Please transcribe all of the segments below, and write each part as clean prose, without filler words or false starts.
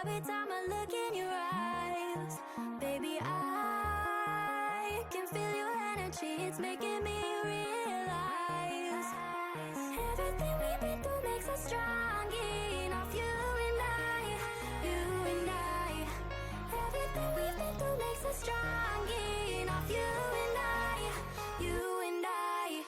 Every time I look in your eyes, baby, I can feel your energy. It's making me realize everything we've been through makes us strong enough. You and I, you and I. Everything we've been through makes us strong enough. You and I, you and I.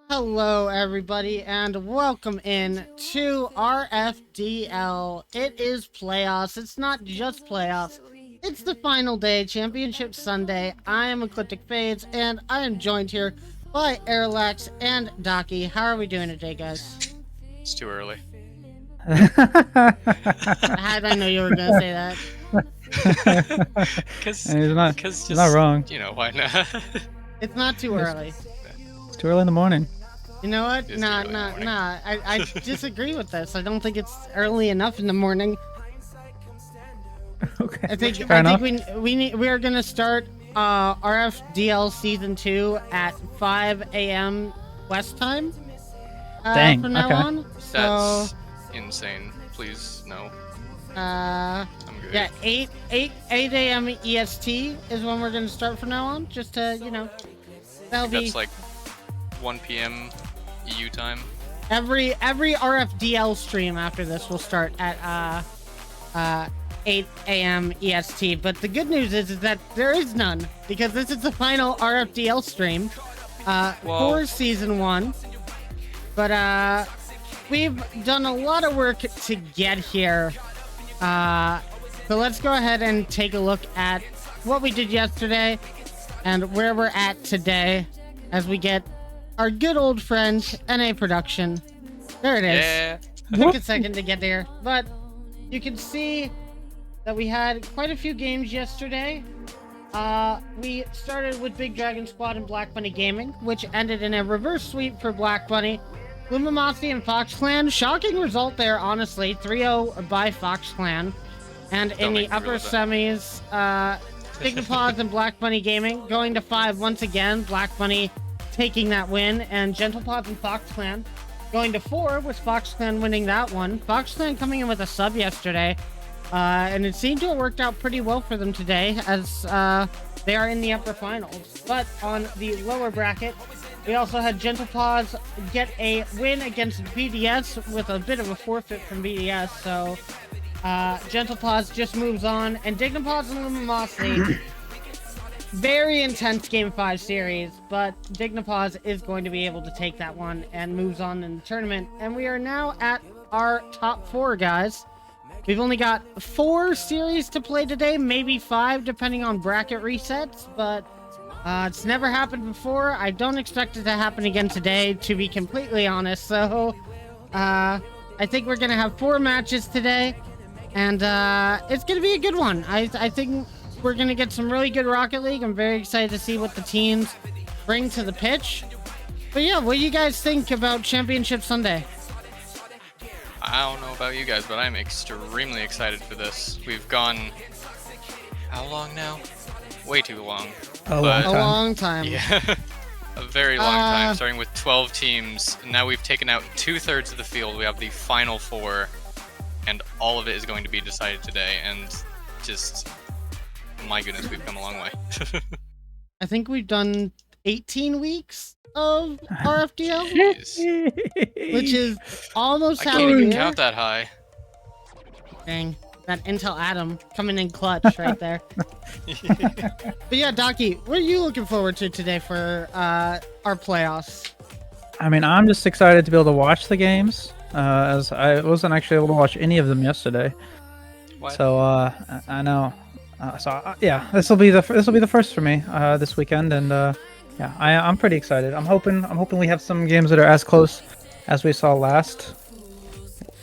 Hello, everybody, and welcome in to RFDL. It is playoffs. It's not just playoffs. It's the final day, Championship Sunday. I am Ecliptic Fades, and I am joined here by Airlax and Docky. How are we doing today, guys? It's too early. How did I know you were going to say that? Because He's not wrong. You know, why not? It's not too early. It's too early in the morning. You know what? It's Nah. early in the morning. I disagree with this. I don't think it's early enough in the morning. Okay. I think Fair enough. we are gonna start RFDL season 2 at 5 a.m. West time. Dang, From now okay. on. So That's insane. Please, no. I'm good. yeah, 8 a.m. EST is when we're gonna start from now on. Just to that'll be That's like 1 p.m. EU time. every RFDL stream after this will start at 8 a.m. EST. But the good news is that there is none, because this is the final RFDL stream for season 1. But we've done a lot of work to get here. So let's go ahead and take a look at what we did yesterday and where we're at today as we get our good old friend NA Production. There it is. Yeah. Took a second to get there, but you can see that we had quite a few games yesterday. We started with Big Dragon Squad and Black Bunny Gaming, which ended in a reverse sweep for Black Bunny. Lumamasi and Fox Clan, shocking result there, honestly. 3-0 by Fox Clan. And in Don't the make me upper relive that. semis, Dignipaws and Black Bunny Gaming going to 5 once again. Black Bunny taking that win, and Gentlepaws and Fox Clan going to 4, with Fox Clan winning that one. Fox Clan coming in with a sub yesterday, and it seemed to have worked out pretty well for them today, as they are in the upper finals. But on the lower bracket, we also had Gentlepaws get a win against BDS with a bit of a forfeit from BDS, so Gentlepaws just moves on, and Dignipaws and Lumamasi, very intense Game 5 series, but Dignipaws is going to be able to take that one and moves on in the tournament. And we are now at our top 4, guys. We've only got 4 series to play today, maybe 5, depending on bracket resets, but it's never happened before. I don't expect it to happen again today, to be completely honest. So, I think we're going to have 4 matches today, and it's going to be a good one. I think we're going to get some really good Rocket League. I'm very excited to see what the teams bring to the pitch. But yeah, what do you guys think about Championship Sunday? I don't know about you guys, but I'm extremely excited for this. We've gone how long now? Way too long. A long A long time. Yeah. A very long time, starting with 12 teams. Now we've taken out 2/3 of the field. We have the final 4, and all of it is going to be decided today. And just, my goodness, we've come a long way. I think we've done 18 weeks of RFDL, Jeez. which is almost I half can't a even year. count that high. Dang. That Intel Atom coming in clutch right there. But yeah, Docky, what are you looking forward to today for our playoffs? I mean, I'm just excited to be able to watch the games, as I wasn't actually able to watch any of them yesterday. What? So I know. Yeah, this will be the first for me this weekend, and yeah, I'm pretty excited. I'm hoping we have some games that are as close as we saw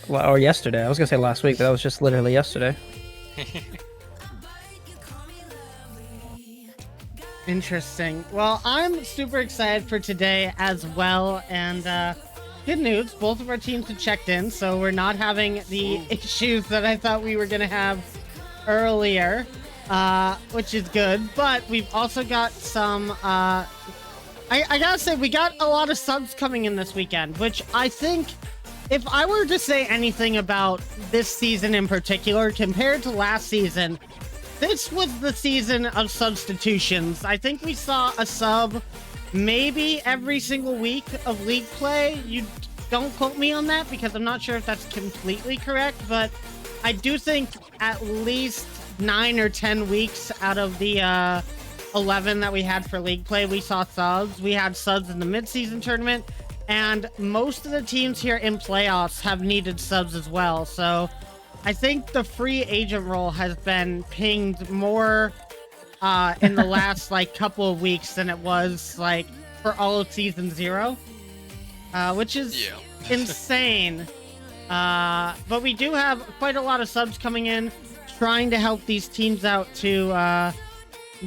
or yesterday. I was gonna say last week, but that was just literally yesterday. Interesting. Well, I'm super excited for today as well, and good news, both of our teams have checked in, so we're not having the issues that I thought we were gonna have earlier, which is good. But we've also got some I gotta say, we got a lot of subs coming in this weekend, which I think, if I were to say anything about this season in particular compared to last season, this was the season of substitutions. I think we saw a sub maybe every single week of league play. You don't quote me on that because I'm not sure if that's completely correct, but I do think at least 9 or 10 weeks out of the 11 that we had for league play, we saw subs. We had subs in the mid-season tournament, and most of the teams here in playoffs have needed subs as well. So I think the free agent role has been pinged more in the last like couple of weeks than it was like for all of season 0, which is insane. But we do have quite a lot of subs coming in, trying to help these teams out to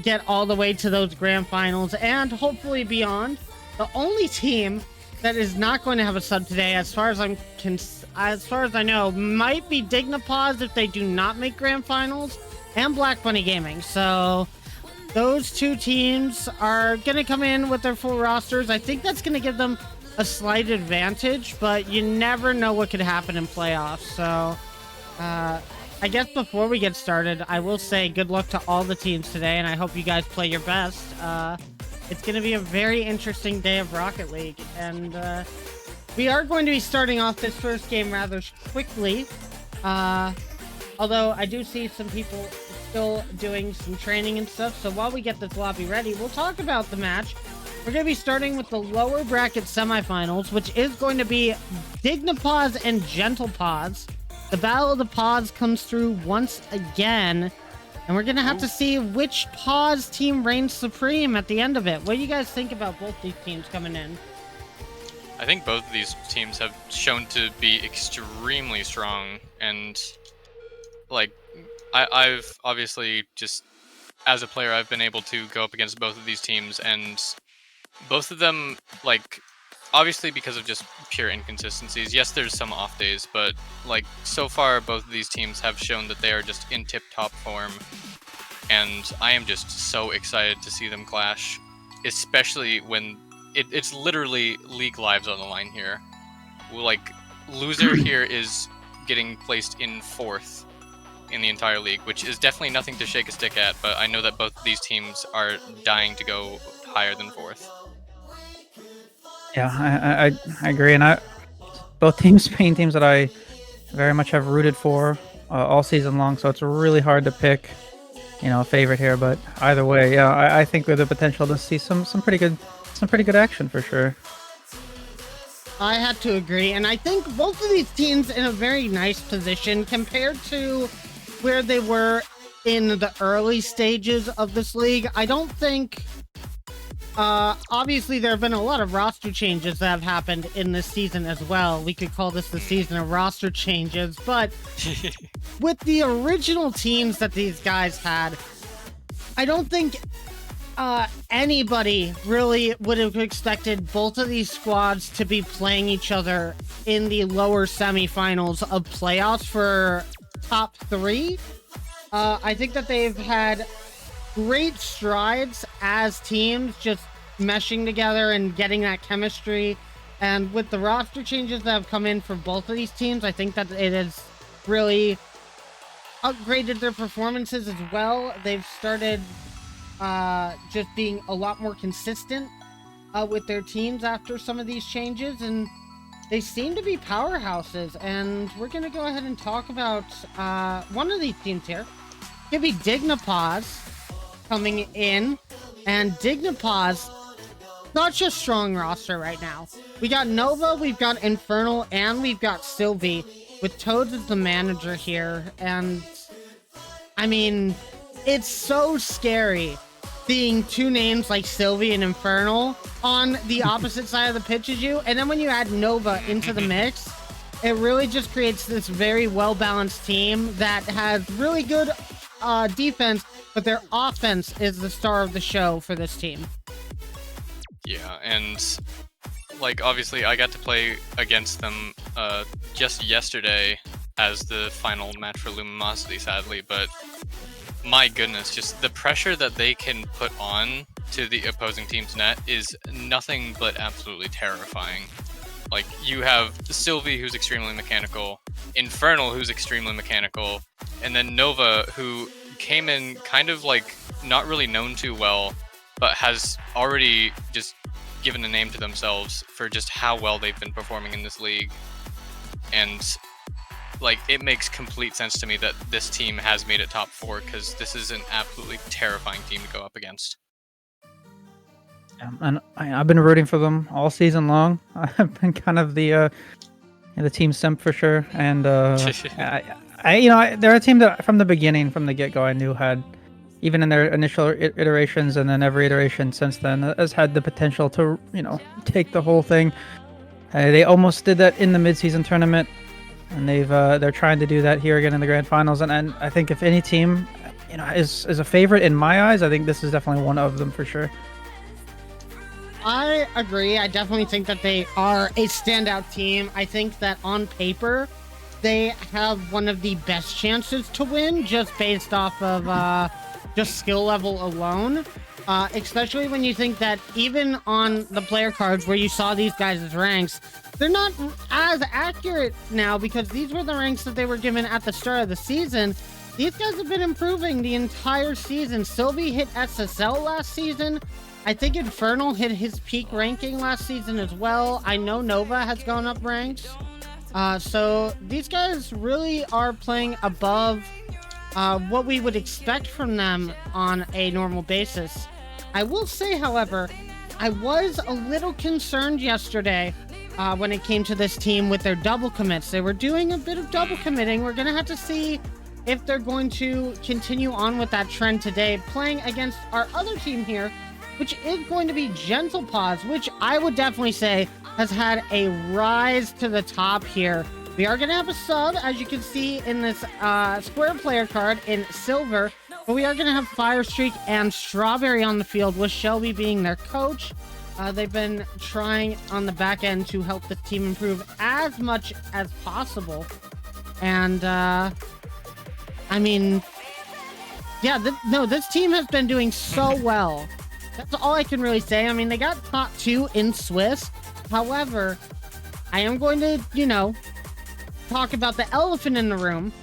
get all the way to those grand finals and hopefully beyond. The only team that is not going to have a sub today, as far as I know, might be Dignapause if they do not make grand finals, and Black Bunny Gaming. So those two teams are going to come in with their full rosters. I think that's going to give them a slight advantage, but you never know what could happen in playoffs. So I guess before we get started, I will say good luck to all the teams today, and I hope you guys play your best. It's going to be a very interesting day of Rocket League, and we are going to be starting off this first game rather quickly, although I do see some people still doing some training and stuff. So while we get this lobby ready, we'll talk about the match. We're going to be starting with the lower bracket semifinals, which is going to be Dignapause and Gentlepause. The Battle of the Paws comes through once again, and we're going to have to see which Paws team reigns supreme at the end of it. What do you guys think about both these teams coming in? I think both of these teams have shown to be extremely strong, and like I've obviously just as a player I've been able to go up against both of these teams, and both of them, like, obviously because of just pure inconsistencies. Yes, there's some off days, but like so far both of these teams have shown that they are just in tip-top form, and I am just so excited to see them clash, especially when it's literally league lives on the line here. Like, loser here is getting placed in 4th in the entire league, which is definitely nothing to shake a stick at, but I know that both of these teams are dying to go higher than 4th. Yeah, I agree, and both teams being teams that I very much have rooted for all season long, so it's really hard to pick, a favorite here. But either way, yeah, I think with the potential to see some pretty good action for sure. I have to agree, and I think both of these teams in a very nice position compared to where they were in the early stages of this league. I don't think obviously there have been a lot of roster changes that have happened in this season as well. We could call this the season of roster changes, but with the original teams that these guys had, I don't think anybody really would have expected both of these squads to be playing each other in the lower semifinals of playoffs for top 3. I think that they've had great strides as teams, just meshing together and getting that chemistry. And with the roster changes that have come in for both of these teams, I think that it has really upgraded their performances as well. They've started just being a lot more consistent with their teams after some of these changes. And they seem to be powerhouses, and we're gonna go ahead and talk about one of these teams here. It's gonna be Dignipause coming in, and Dignipause, such a strong roster right now. We got Nova, we've got Infernal, and we've got Sylvie, with Toads as the manager here, and I mean, it's so scary seeing two names like Sylvie and Infernal on the opposite side of the pitch as you, and then when you add Nova into the mix, it really just creates this very well-balanced team that has really good defense, but their offense is the star of the show for this team. Yeah, and like obviously I got to play against them just yesterday as the final match for Luminosity, sadly, but my goodness, just the pressure that they can put on to the opposing team's net is nothing but absolutely terrifying. Like, you have Sylvie, who's extremely mechanical, Infernal, who's extremely mechanical, and then Nova, who came in kind of like not really known too well, but has already just given a name to themselves for just how well they've been performing in this league. And like, it makes complete sense to me that this team has made it top 4, because this is an absolutely terrifying team to go up against. And I've been rooting for them all season long. I've been kind of the team simp for sure. And they're a team that from the beginning, from the get-go, I knew had, even in their initial iterations and then every iteration since then, has had the potential to, take the whole thing. They almost did that in the mid-season tournament, and they're trying to do that here again in the grand finals. And I think if any team, is a favorite in my eyes, I think this is definitely one of them for sure. I agree. I definitely think that they are a standout team. I think that on paper, they have one of the best chances to win, just based off of just skill level alone. Especially when you think that even on the player cards where you saw these guys' ranks, they're not as accurate now, because these were the ranks that they were given at the start of the season. These guys have been improving the entire season. Sylvie hit SSL last season. I think Infernal hit his peak ranking last season as well. I know Nova has gone up ranks. So these guys really are playing above what we would expect from them on a normal basis. I will say, however, I was a little concerned yesterday when it came to this team with their double commits. They were doing a bit of double committing. We're going to have to see if they're going to continue on with that trend today, playing against our other team here, which is going to be Gentlepause, which I would definitely say has had a rise to the top here. We are going to have a sub, as you can see in this square player card in silver, but we are going to have Firestreak and Strawberry on the field, with Shelby being their coach. They've been trying on the back end to help the team improve as much as possible. And, I mean, yeah, this team has been doing so well. That's all I can really say. I mean, they got top 2 in Swiss. However, I am going to, talk about the elephant in the room.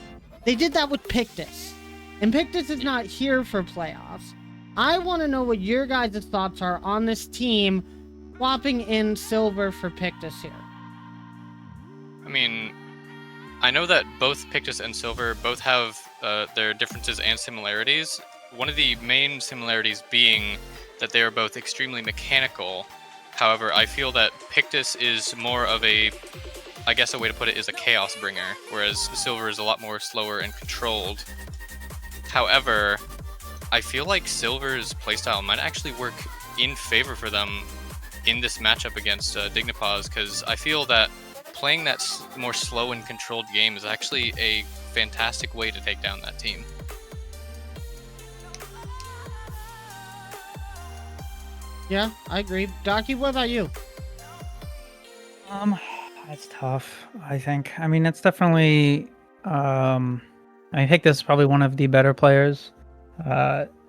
They did that with Pictus. And Pictus is not here for playoffs. I want to know what your guys' thoughts are on this team swapping in silver for Pictus here. I mean, I know that both Pictus and Silver both have their differences and similarities. One of the main similarities being that they are both extremely mechanical. However, I feel that Pictus is more of a, I guess a way to put it is a chaos bringer, whereas Silver is a lot more slower and controlled. However, I feel like Silver's playstyle might actually work in favor for them in this matchup against Dignipause, because I feel that playing that more slow and controlled game is actually a fantastic way to take down that team. Yeah, I agree. Docky, what about you? It's tough, I think. I mean, it's definitely I think this is probably one of the better players.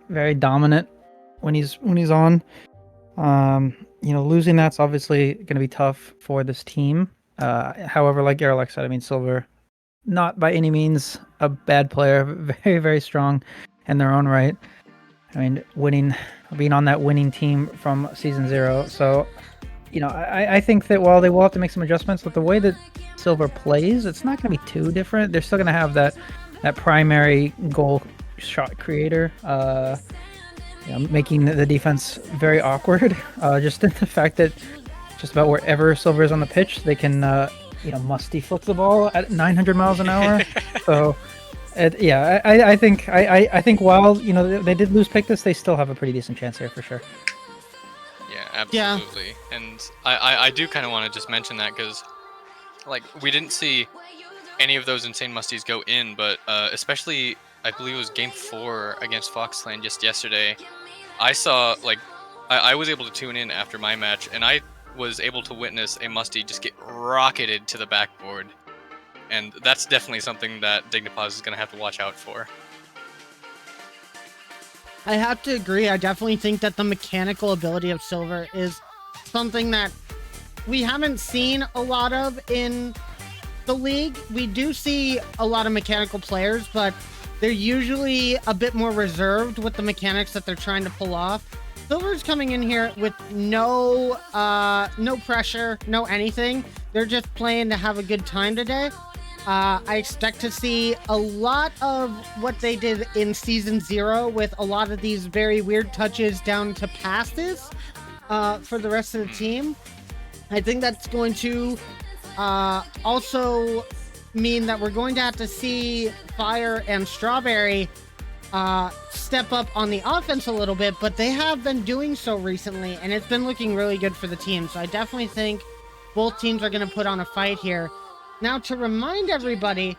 Very dominant when he's on. Losing that's obviously going to be tough for this team. However, like Garrelak said, I mean, Silver, not by any means a bad player, very, very strong in their own right. I mean, being on that winning team from season 0. So I think that while they will have to make some adjustments, with the way that Silver plays, it's not going to be too different. They're still going to have that primary goal shot creator, making the defense very awkward. Just in the fact that just about wherever Silver is on the pitch, they can musty flick the ball at 900 miles an hour. So. I think while they did lose Pictus, they still have a pretty decent chance here for sure. Yeah, absolutely. Yeah. And I do kind of want to just mention that because, like, we didn't see any of those insane musties go in, but especially I believe it was Game 4 against Foxland just yesterday. I saw I was able to tune in after my match, and I was able to witness a musty just get rocketed to the backboard. And that's definitely something that Dignipaz is going to have to watch out for. I have to agree. I definitely think that the mechanical ability of Silver is something that we haven't seen a lot of in the league. We do see a lot of mechanical players, but they're usually a bit more reserved with the mechanics that they're trying to pull off. Silver's coming in here with no pressure, no anything. They're just playing to have a good time today. I expect to see a lot of what they did in Season 0 with a lot of these very weird touches down to passes for the rest of the team. I think that's going to also mean that we're going to have to see Fire and Strawberry step up on the offense a little bit, but they have been doing so recently, and it's been looking really good for the team. So I definitely think both teams are going to put on a fight here. Now, to remind everybody,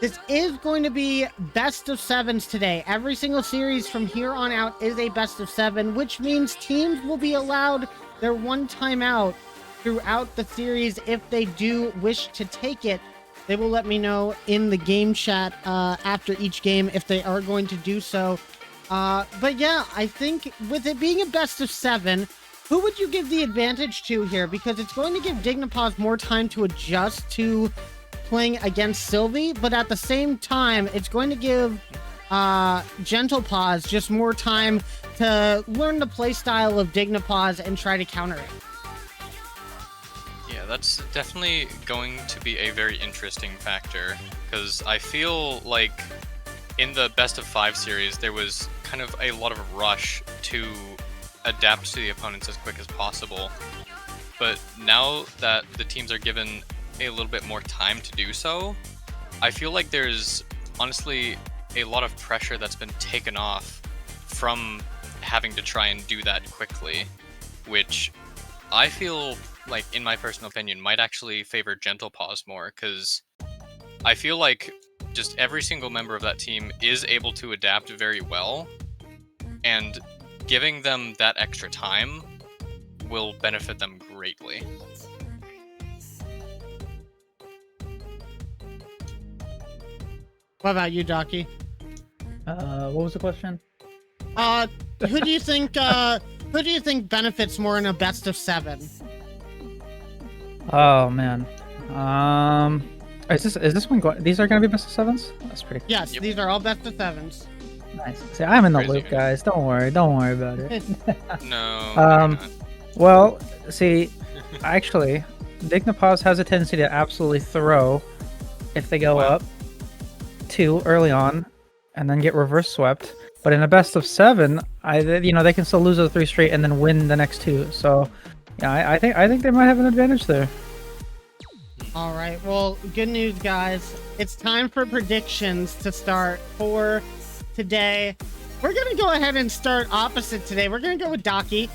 this is going to be best of 7s today. Every single series from here on out is a best of 7, which means teams will be allowed their one timeout throughout the series if they do wish to take it. They will let me know in the game chat after each game if they are going to do so. But yeah, I think with it being a best of 7, who would you give the advantage to here? Because it's going to give Dignipaz more time to adjust to playing against Sylvie, but at the same time, it's going to give Gentlepaz just more time to learn the playstyle of Dignipaz and try to counter it. Yeah, that's definitely going to be a very interesting factor, because I feel like in the best of 5 series, there was kind of a lot of rush to adapt to the opponents as quick as possible. But now that the teams are given a little bit more time to do so, I feel like there's honestly a lot of pressure that's been taken off from having to try and do that quickly, which I feel like, in my personal opinion, might actually favor Gentlepaz more, because I feel like just every single member of that team is able to adapt very well, and giving them that extra time will benefit them greatly. What about you, Docky? What was the question? Who do you think benefits more in a best of 7? Oh man. Is this one going? These are gonna be best of 7s? That's pretty cool. Yes, These are all best of 7s. Nice. See, I'm in the Crazy, loop, man. guys. Don't worry about it. No. you're not. Well, see, actually, Dignipaz has a tendency to absolutely throw if they go Wow. up 2 early on, and then get reverse swept. But in a best of 7, they can still lose the 3 straight and then win the next 2. So, yeah, I think they might have an advantage there. All right. Well, good news, guys. It's time for predictions to start for today. We're going to go ahead and start opposite today. We're going to go with Docky,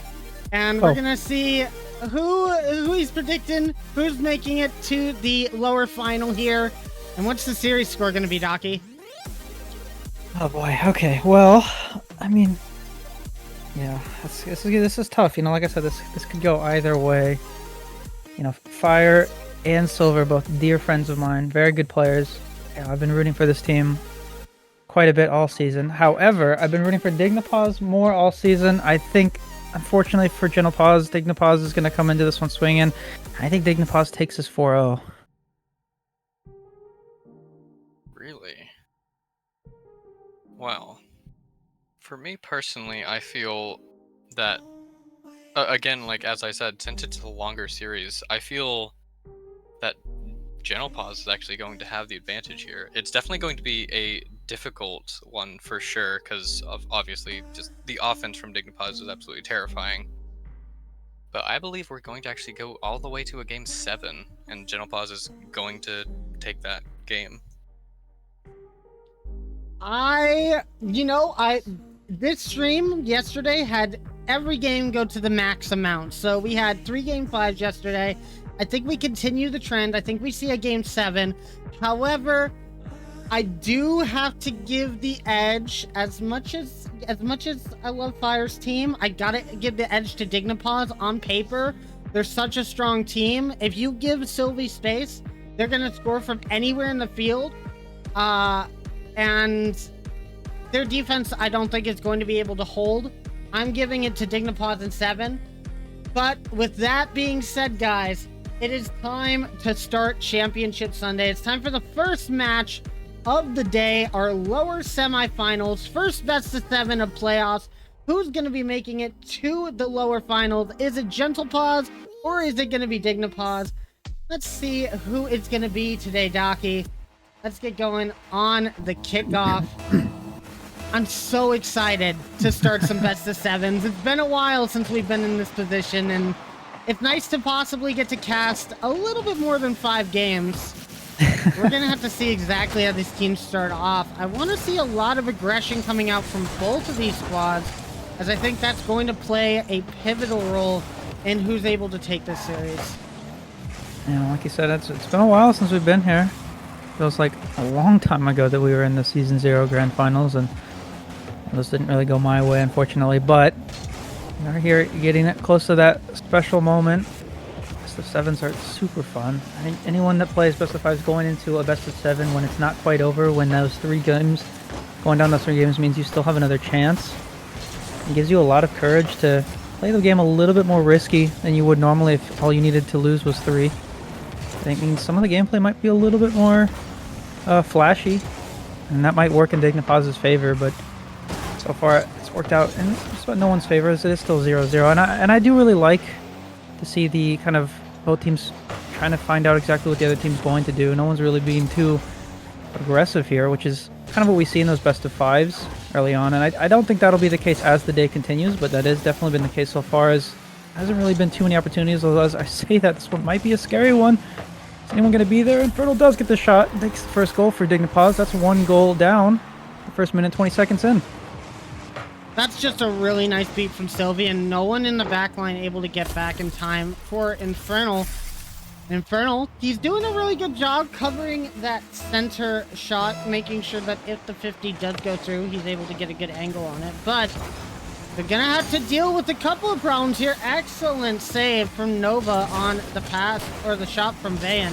and we're going to see who he's predicting, who's making it to the lower final here, and what's the series score going to be, Docky? Oh boy. Okay. Well, I mean, yeah, this is tough. Like I said, this could go either way. Fire and Silver, both dear friends of mine, very good players. Yeah, I've been rooting for this team quite a bit all season. However, I've been rooting for Dignipaz more all season. I think, unfortunately for Gentlepaz, Dignipaz is going to come into this one swinging. I think Dignipaz takes his 4-0. Really? Well, for me personally, I feel that Again, like as I said, since it's a longer series, I feel that Gentle Pause is actually going to have the advantage here. It's definitely going to be a difficult one for sure, because of obviously just the offense from Dignipause is absolutely terrifying. But I believe we're going to actually go all the way to a game 7, and Gentle Pause is going to take that game. This stream yesterday had every game go to the max amount. So we had 3 game 5s yesterday. I think we continue the trend. I think we see a game 7. However, I do have to give the edge as much as I love Fire's team. I gotta give the edge to Dignipause. On paper, they're such a strong team. If you give Sylvie space, they're gonna score from anywhere in the field. And their defense, I don't think is going to be able to hold. I'm giving it to Dignipause in 7. But with that being said, guys, it is time to start Championship Sunday. It's time for the first match of the day, our lower semifinals, first best of 7 of playoffs. Who's going to be making it to the lower finals? Is it Gentle Pause or is it going to be Dignipause? Let's see who it's going to be today, Docky. Let's get going on the kickoff. I'm so excited to start some best of 7s. It's been a while since we've been in this position, and it's nice to possibly get to cast a little bit more than 5 games. We're going to have to see exactly how these teams start off. I want to see a lot of aggression coming out from both of these squads, as I think that's going to play a pivotal role in who's able to take this series. Yeah, like you said, it's been a while since we've been here. Feels like a long time ago that we were in the Season 0 Grand Finals, and those didn't really go my way, unfortunately, but we're here getting it close to that special moment. Best of 7s are super fun. I think anyone that plays best of 5s going into a best of 7 when it's not quite over, when those 3 games, going down those 3 games means you still have another chance. It gives you a lot of courage to play the game a little bit more risky than you would normally if all you needed to lose was 3. I think it means some of the gameplay might be a little bit more flashy, and that might work in Dignipause's favor, but so far it's worked out in just about no one's favor, as it is still 0-0. And I do really like to see the kind of both teams trying to find out exactly what the other team's going to do. No one's really being too aggressive here, which is kind of what we see in those best of 5s early on. And I don't think that'll be the case as the day continues, but that has definitely been the case so far, as hasn't really been too many opportunities. Although as I say that, this one might be a scary one. Is anyone going to be there? Infernal does get the shot. Takes the first goal for Dignipause. That's 1 goal down. The first minute, 20 seconds in. That's just a really nice beat from Sylvie, and no one in the back line able to get back in time for Infernal. Infernal, he's doing a really good job covering that center shot, making sure that if the 50 does go through, he's able to get a good angle on it. But they're gonna have to deal with a couple of problems here. Excellent save from Nova on the pass, or the shot from Van.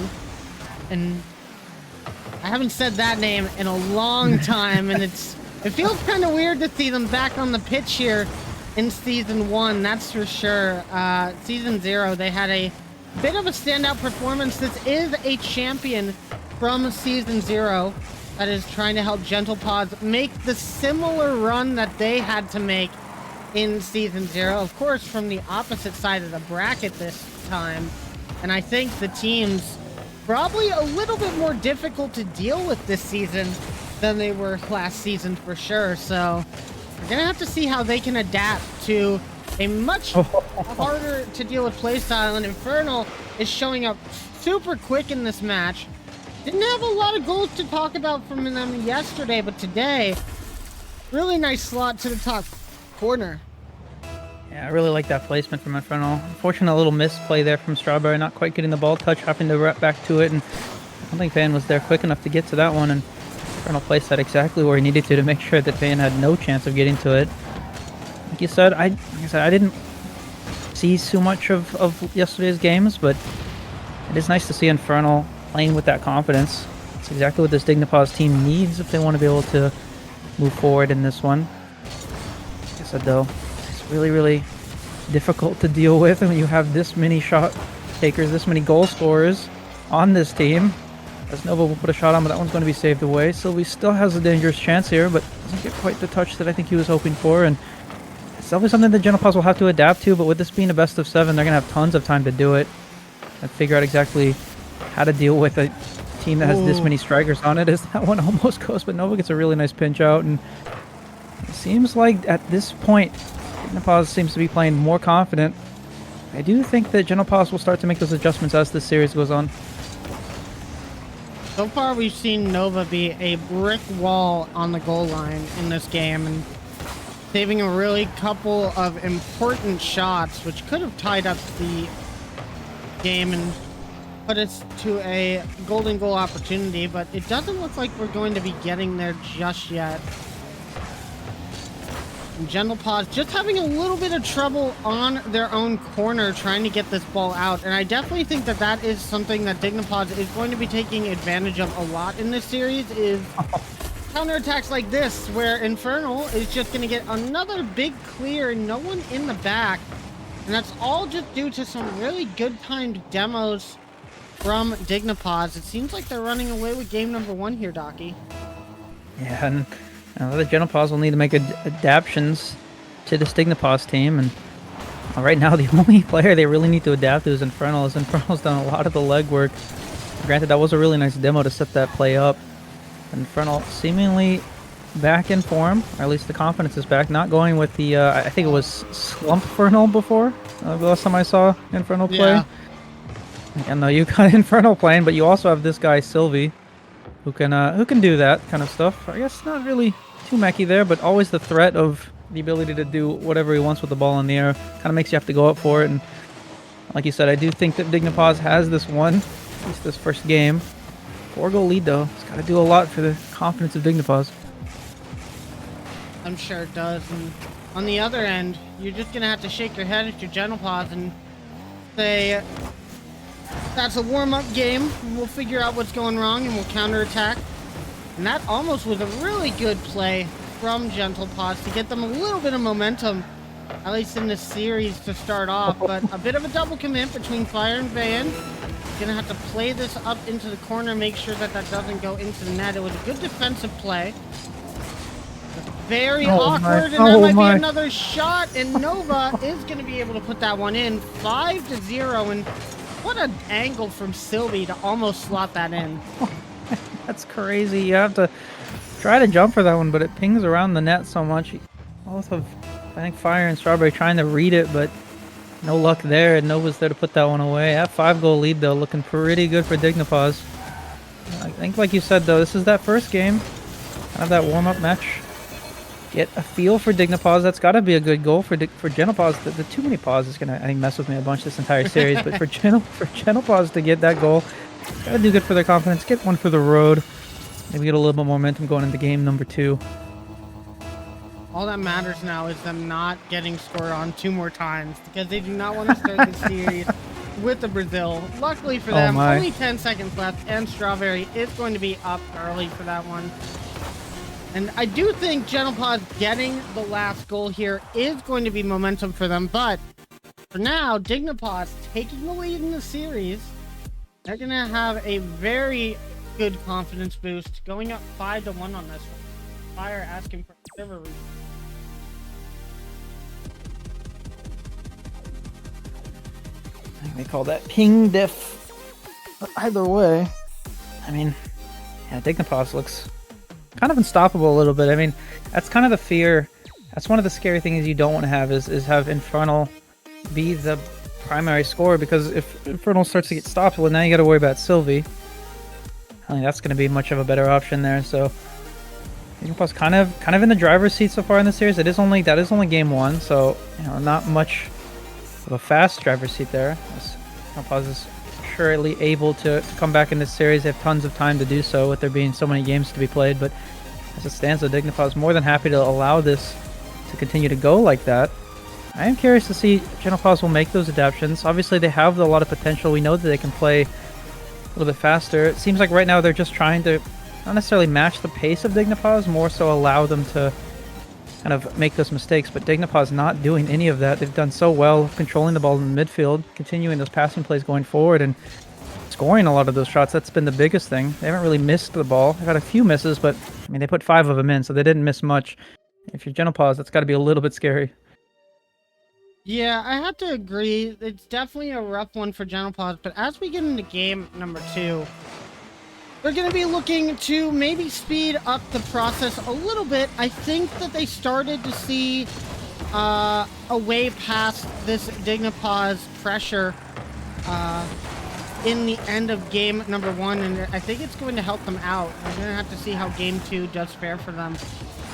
And I haven't said that name in a long time, and it feels kind of weird to see them back on the pitch here in Season 1, that's for sure. Season 0, they had a bit of a standout performance. This is a champion from Season 0 that is trying to help Gentle Pause make the similar run that they had to make in Season 0. Of course, from the opposite side of the bracket this time. And I think the team's probably a little bit more difficult to deal with this season than they were last season for sure. So we're gonna have to see how they can adapt to a much harder to deal with playstyle. And Infernal is showing up super quick in this match. Didn't have a lot of goals to talk about from them yesterday, but today, really nice slot to the top corner. Yeah, I really like that placement from Infernal. Unfortunate little misplay there from Strawberry, not quite getting the ball touch, having to rep back to it, and I don't think Van was there quick enough to get to that one, and Infernal placed that exactly where he needed to make sure that Van had no chance of getting to it. Like you said, I didn't see too much of yesterday's games, but it is nice to see Infernal playing with that confidence. It's exactly what this Dignipause team needs if they want to be able to move forward in this one. Like I said, though, it's really, really difficult to deal with when you have this many shot takers, this many goal scorers on this team. As Nova will put a shot on, but that one's going to be saved away. Sylvie still has a dangerous chance here, but doesn't get quite the touch that I think he was hoping for. And It's always something that Gentle Paws will have to adapt to, but with this being a best of 7, they're going to have tons of time to do it and figure out exactly how to deal with a team that has this many strikers on it, as that one almost goes, but Nova gets a really nice pinch out, and it seems like at this point, Gentle Paws seems to be playing more confident. I do think that Gentle Paws will start to make those adjustments as this series goes on. So far, we've seen Nova be a brick wall on the goal line in this game, and saving a really couple of important shots, which could have tied up the game and put us to a golden goal opportunity, but it doesn't look like we're going to be getting there just yet. And Gentle Paws just having a little bit of trouble on their own corner trying to get this ball out, and I definitely think that that is something that Dignipaws is going to be taking advantage of a lot in this series, is counterattacks like this, where Infernal is just going to get another big clear and no one in the back, and that's all just due to some really good timed demos from Dignipaws. It seems like they're running away with game number 1 here, Docky. Yeah, and the Gentle Paws will need to make adaptations to this Dignipaws team, and right now the only player they really need to adapt to is Infernal, as Infernal's done a lot of the legwork. Granted, that was a really nice demo to set that play up. Infernal seemingly back in form, or at least the confidence is back, not going with the, I think it was Slump Infernal before, the last time I saw Infernal play. Yeah. And you got Infernal playing, but you also have this guy Sylvie, who can do that kind of stuff. I guess not really too mechy there, but always the threat of the ability to do whatever he wants with the ball in the air. Kind of makes you have to go up for it. And like you said, I do think that Dignipaws has this one, at least this first game. 4-goal lead though. It's got to do a lot for the confidence of Dignipaws. I'm sure it does. And on the other end, you're just gonna have to shake your head at your Gentle Paws and say, that's a warm-up game. We'll figure out what's going wrong and we'll counterattack. And that almost was a really good play from Gentle Paws to get them a little bit of momentum, at least in this series to start off. But a bit of a double commit between Fire and Van. Gonna have to play this up into the corner, make sure that that doesn't go into the net. It was a good defensive play. Very awkward, and that might be another shot, and Nova is going to be able to put that one in. 5-0, and what an angle from Sylvie to almost slot that in. That's crazy. You have to try to jump for that one, but it pings around the net so much. Both of, I think, Fire and Strawberry trying to read it, but no luck there, and Nova's there to put that one away. That 5-goal lead, though, looking pretty good for Dignipaws. I think, like you said, though, this is that first game. Kind of that warm-up match. Get a feel for Dignipaws. That's got to be a good goal for Gentle Paws. The too many paws is gonna, I think, mess with me a bunch this entire series. But for Gentle Paws to get that goal, got to do good for their confidence. Get one for the road. Maybe get a little bit more momentum going into game number 2. All that matters now is them not getting scored on 2 more times, because they do not want to start the series with the Brazil. Luckily for them, only 10 seconds left, and Strawberry is going to be up early for that one. And I do think Gentle Paws getting the last goal here is going to be momentum for them, but for now, Dignipaws taking the lead in the series. They're going to have a very good confidence boost, going up 5-1 on this one. Fire asking for server reason. I think they call that ping diff. But either way, I mean, yeah, Dignipaws looks kind of unstoppable a little bit. I mean, that's kind of the fear. That's one of the scary things you don't want to have is have Infernal be the primary scorer, because if Infernal starts to get stopped, well, now you got to worry about Sylvie. I think that's going to be much of a better option there. So Dignipaws kind of in the driver's seat so far in the series. That is only game 1, so not much of a fast driver's seat there. Dignipaws is surely able to come back in this series. They have tons of time to do so, with there being so many games to be played. But as it stands, the Dignipaws is more than happy to allow this to continue to go like that. I am curious to see if Gentle Paws will make those adaptations. Obviously, they have a lot of potential. We know that they can play a little bit faster. It seems like right now they're just trying to not necessarily match the pace of Dignipaws, more so allow them to kind of make those mistakes. But Dignipaws not doing any of that. They've done so well controlling the ball in the midfield, continuing those passing plays going forward, and scoring a lot of those shots. That's been the biggest thing. They haven't really missed the ball. They've had a few misses, but I mean, they put 5 of them in, so they didn't miss much. If you're Gentle Paws, that's got to be a little bit scary. Yeah, I have to agree. It's definitely a rough one for Gentle Paws, but as we get into game number 2, they're going to be looking to maybe speed up the process a little bit. I think that they started to see a way past this Dignipaws pressure in the end of game number 1, and I think it's going to help them out. We're going to have to see how game 2 does fare for them.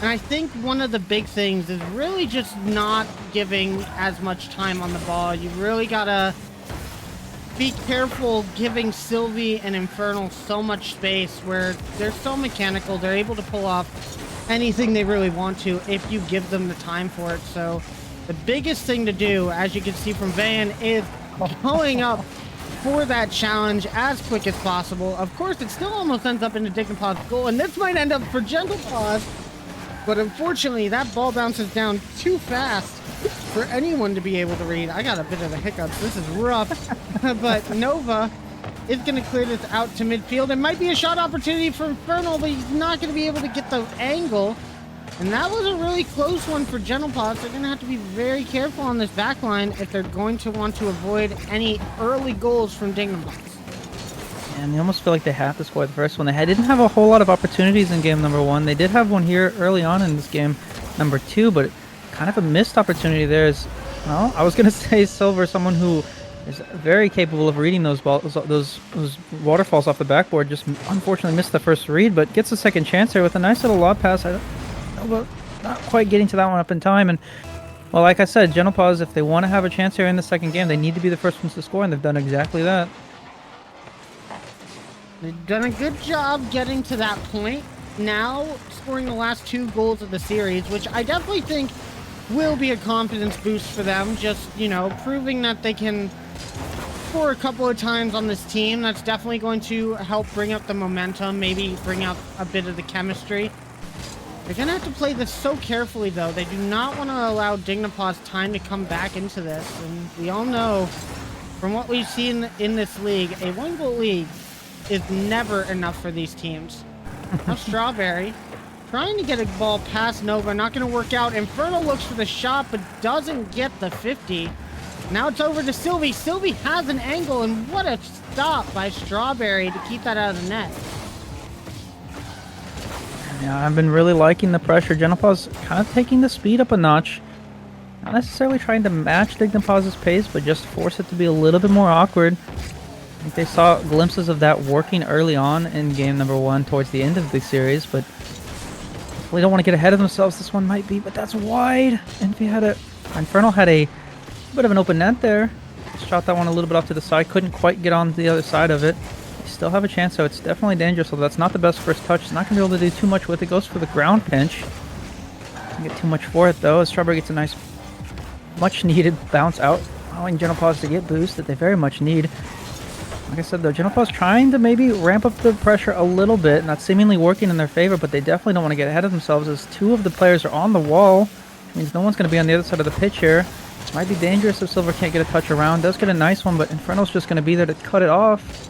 And I think one of the big things is really just not giving as much time on the ball. You really gotta be careful giving Sylvie and Infernal so much space where they're so mechanical. They're able to pull off anything they really want to if you give them the time for it. So the biggest thing to do, as you can see from Van, is going up for that challenge as quick as possible. Of course, it still almost ends up in a Dignipaws goal, and this might end up for Gentle Paws. But unfortunately, that ball bounces down too fast for anyone to be able to read. I got a bit of the hiccups. This is rough. But Nova is going to clear this out to midfield. It might be a shot opportunity for Infernal, but he's not going to be able to get the angle. And that was a really close one for Gentle Paws. They're going to have to be very careful on this back line if they're going to want to avoid any early goals from Dignipaws. And they almost feel like they have to score the first one. Didn't have a whole lot of opportunities in game number 1. They did have one here early on in this game number 2, but kind of a missed opportunity there. Is, well, I was going to say Silver, someone who is very capable of reading those waterfalls off the backboard, just unfortunately missed the first read, but gets a second chance here with a nice little lob pass. I don't know about not quite getting to that one up in time. And well, like I said, Gentle Paws, if they want to have a chance here in the second game, they need to be the first ones to score, and they've done exactly that. They've done a good job getting to that point. Now scoring the last 2 goals of the series, which I definitely think will be a confidence boost for them. Just, you know, proving that they can score a couple of times on this team. That's definitely going to help bring up the momentum, maybe bring out a bit of the chemistry. They're going to have to play this so carefully, though. They do not want to allow Dignipaws time to come back into this. And we all know, from what we've seen in this league, a 1-goal league is never enough for these teams. Now Strawberry trying to get a ball past Nova, not going to work out. Infernal looks for the shot, but doesn't get the 50. Now it's over to Sylvie. Sylvie has an angle, and what a stop by Strawberry to keep that out of the net. Yeah, I've been really liking the pressure. Gentle Paws kind of taking the speed up a notch. Not necessarily trying to match Dignipaws' pace, but just force it to be a little bit more awkward. I think they saw glimpses of that working early on in game number 1 towards the end of the series, but definitely don't want to get ahead of themselves. This one might be, but that's wide. Infernal had a bit of an open net there. Shot that one a little bit off to the side. Couldn't quite get on the other side of it. They still have a chance, so it's definitely dangerous. So that's not the best first touch. It's not going to be able to do too much with it. Goes for the ground pinch. Doesn't get too much for it, though, as Strawberry gets a nice, much-needed bounce out, allowing Gentle Paws to get boost that they very much need. Like I said, though, Gentle Paws trying to maybe ramp up the pressure a little bit, not seemingly working in their favor, but they definitely don't want to get ahead of themselves as 2 of the players are on the wall, which means no one's going to be on the other side of the pitch here. This might be dangerous if Silver can't get a touch around. Does get a nice one, but Infernal's just going to be there to cut it off.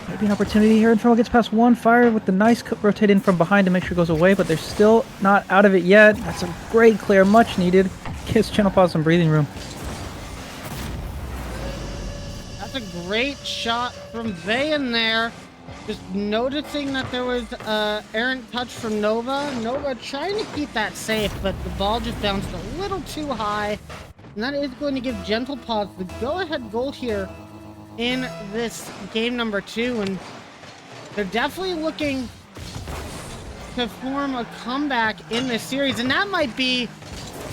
Maybe an opportunity here. Infernal gets past one, fire with the nice rotate in from behind to make sure it goes away, but they're still not out of it yet. That's a great clear, much needed. Gives Gentle Paws some breathing room. That's a great shot from Vayan there. Just noticing that there was errant touch from Nova. Nova trying to keep that safe, but the ball just bounced a little too high. And that is going to give Gentle Paws the go-ahead goal here in this game number 2. And they're definitely looking to form a comeback in this series. And that might be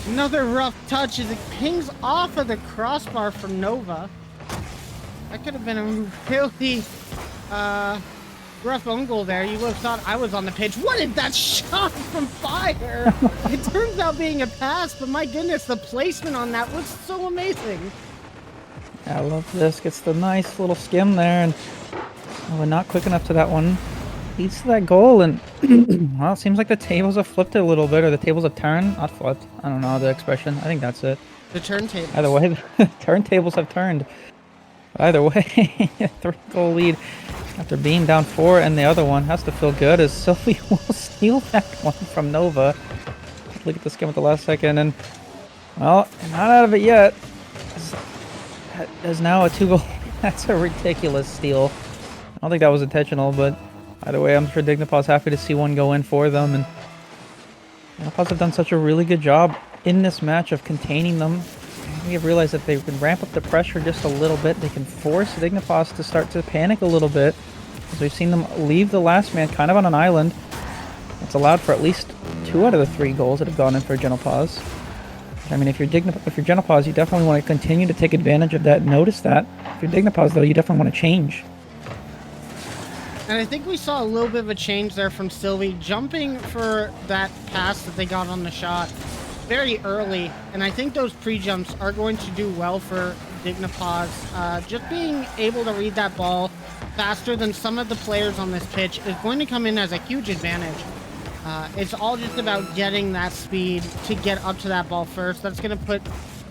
another rough touch as it pings off of the crossbar from Nova. That could have been a really rough own goal there. You would have thought I was on the pitch. What is that shot from Fire? It turns out being a pass, but my goodness, the placement on that was so amazing. I love this. Gets the nice little skim there, and we're not quick enough to that one. Leads to that goal, and well, it seems like the tables have flipped a little bit, or the tables have turned. Not flipped. I don't know the expression. I think that's it. The turntable. Either way, the turntables have turned. Either way, 3-goal lead after being down 4, and the other one has to feel good as Sylvie will steal that one from Nova. Look at the skim at the last second, and well, not out of it yet. That is now a 2-goal. That's a ridiculous steal. I don't think that was intentional, but either way, I'm sure Dignipaw's happy to see one go in for them. And Dignipaws have done such a really good job in this match of containing them. We have realized that they can ramp up the pressure just a little bit. They can force Dignipaws to start to panic a little bit. As we've seen them leave the last man kind of on an island. It's allowed for at least 2 out of the 3 goals that have gone in for Gentlepaws. I mean, if you're Gentlepaws, you definitely want to continue to take advantage of that. Notice that. If you're Dignipaws, though, you definitely want to change. And I think we saw a little bit of a change there from Sylvie, jumping for that pass that they got on the shot very early. And I think those pre-jumps are going to do well for Dignipaws. Just being able to read that ball faster than some of the players on this pitch is going to come in as a huge advantage. It's all just about getting that speed to get up to that ball first. That's going to put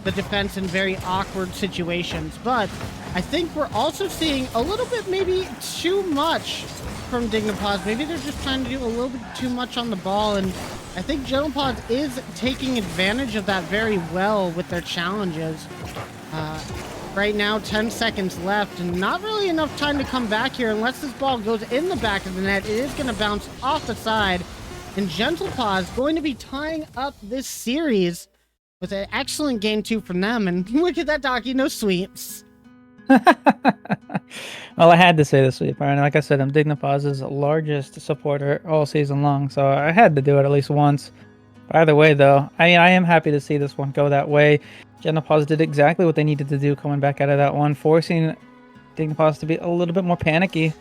the defense in very awkward situations. But I think we're also seeing a little bit maybe too much from Dignipaws. Maybe they're just trying to do a little bit too much on the ball. And I think Gentlepaws is taking advantage of that very well with their challenges. Right now, 10 seconds left, and not really enough time to come back here. Unless this ball goes in the back of the net, it is going to bounce off the side. And Gentlepaws going to be tying up this series with an excellent game 2 from them. And look at that, Docky, no sweeps. Well, I had to say the sweep, and like I said, I'm Dignipaws' largest supporter all season long, so I had to do it at least once. But either way, though, I am happy to see this one go that way. Gentlepaws did exactly what they needed to do coming back out of that one, forcing Dignipaws to be a little bit more panicky.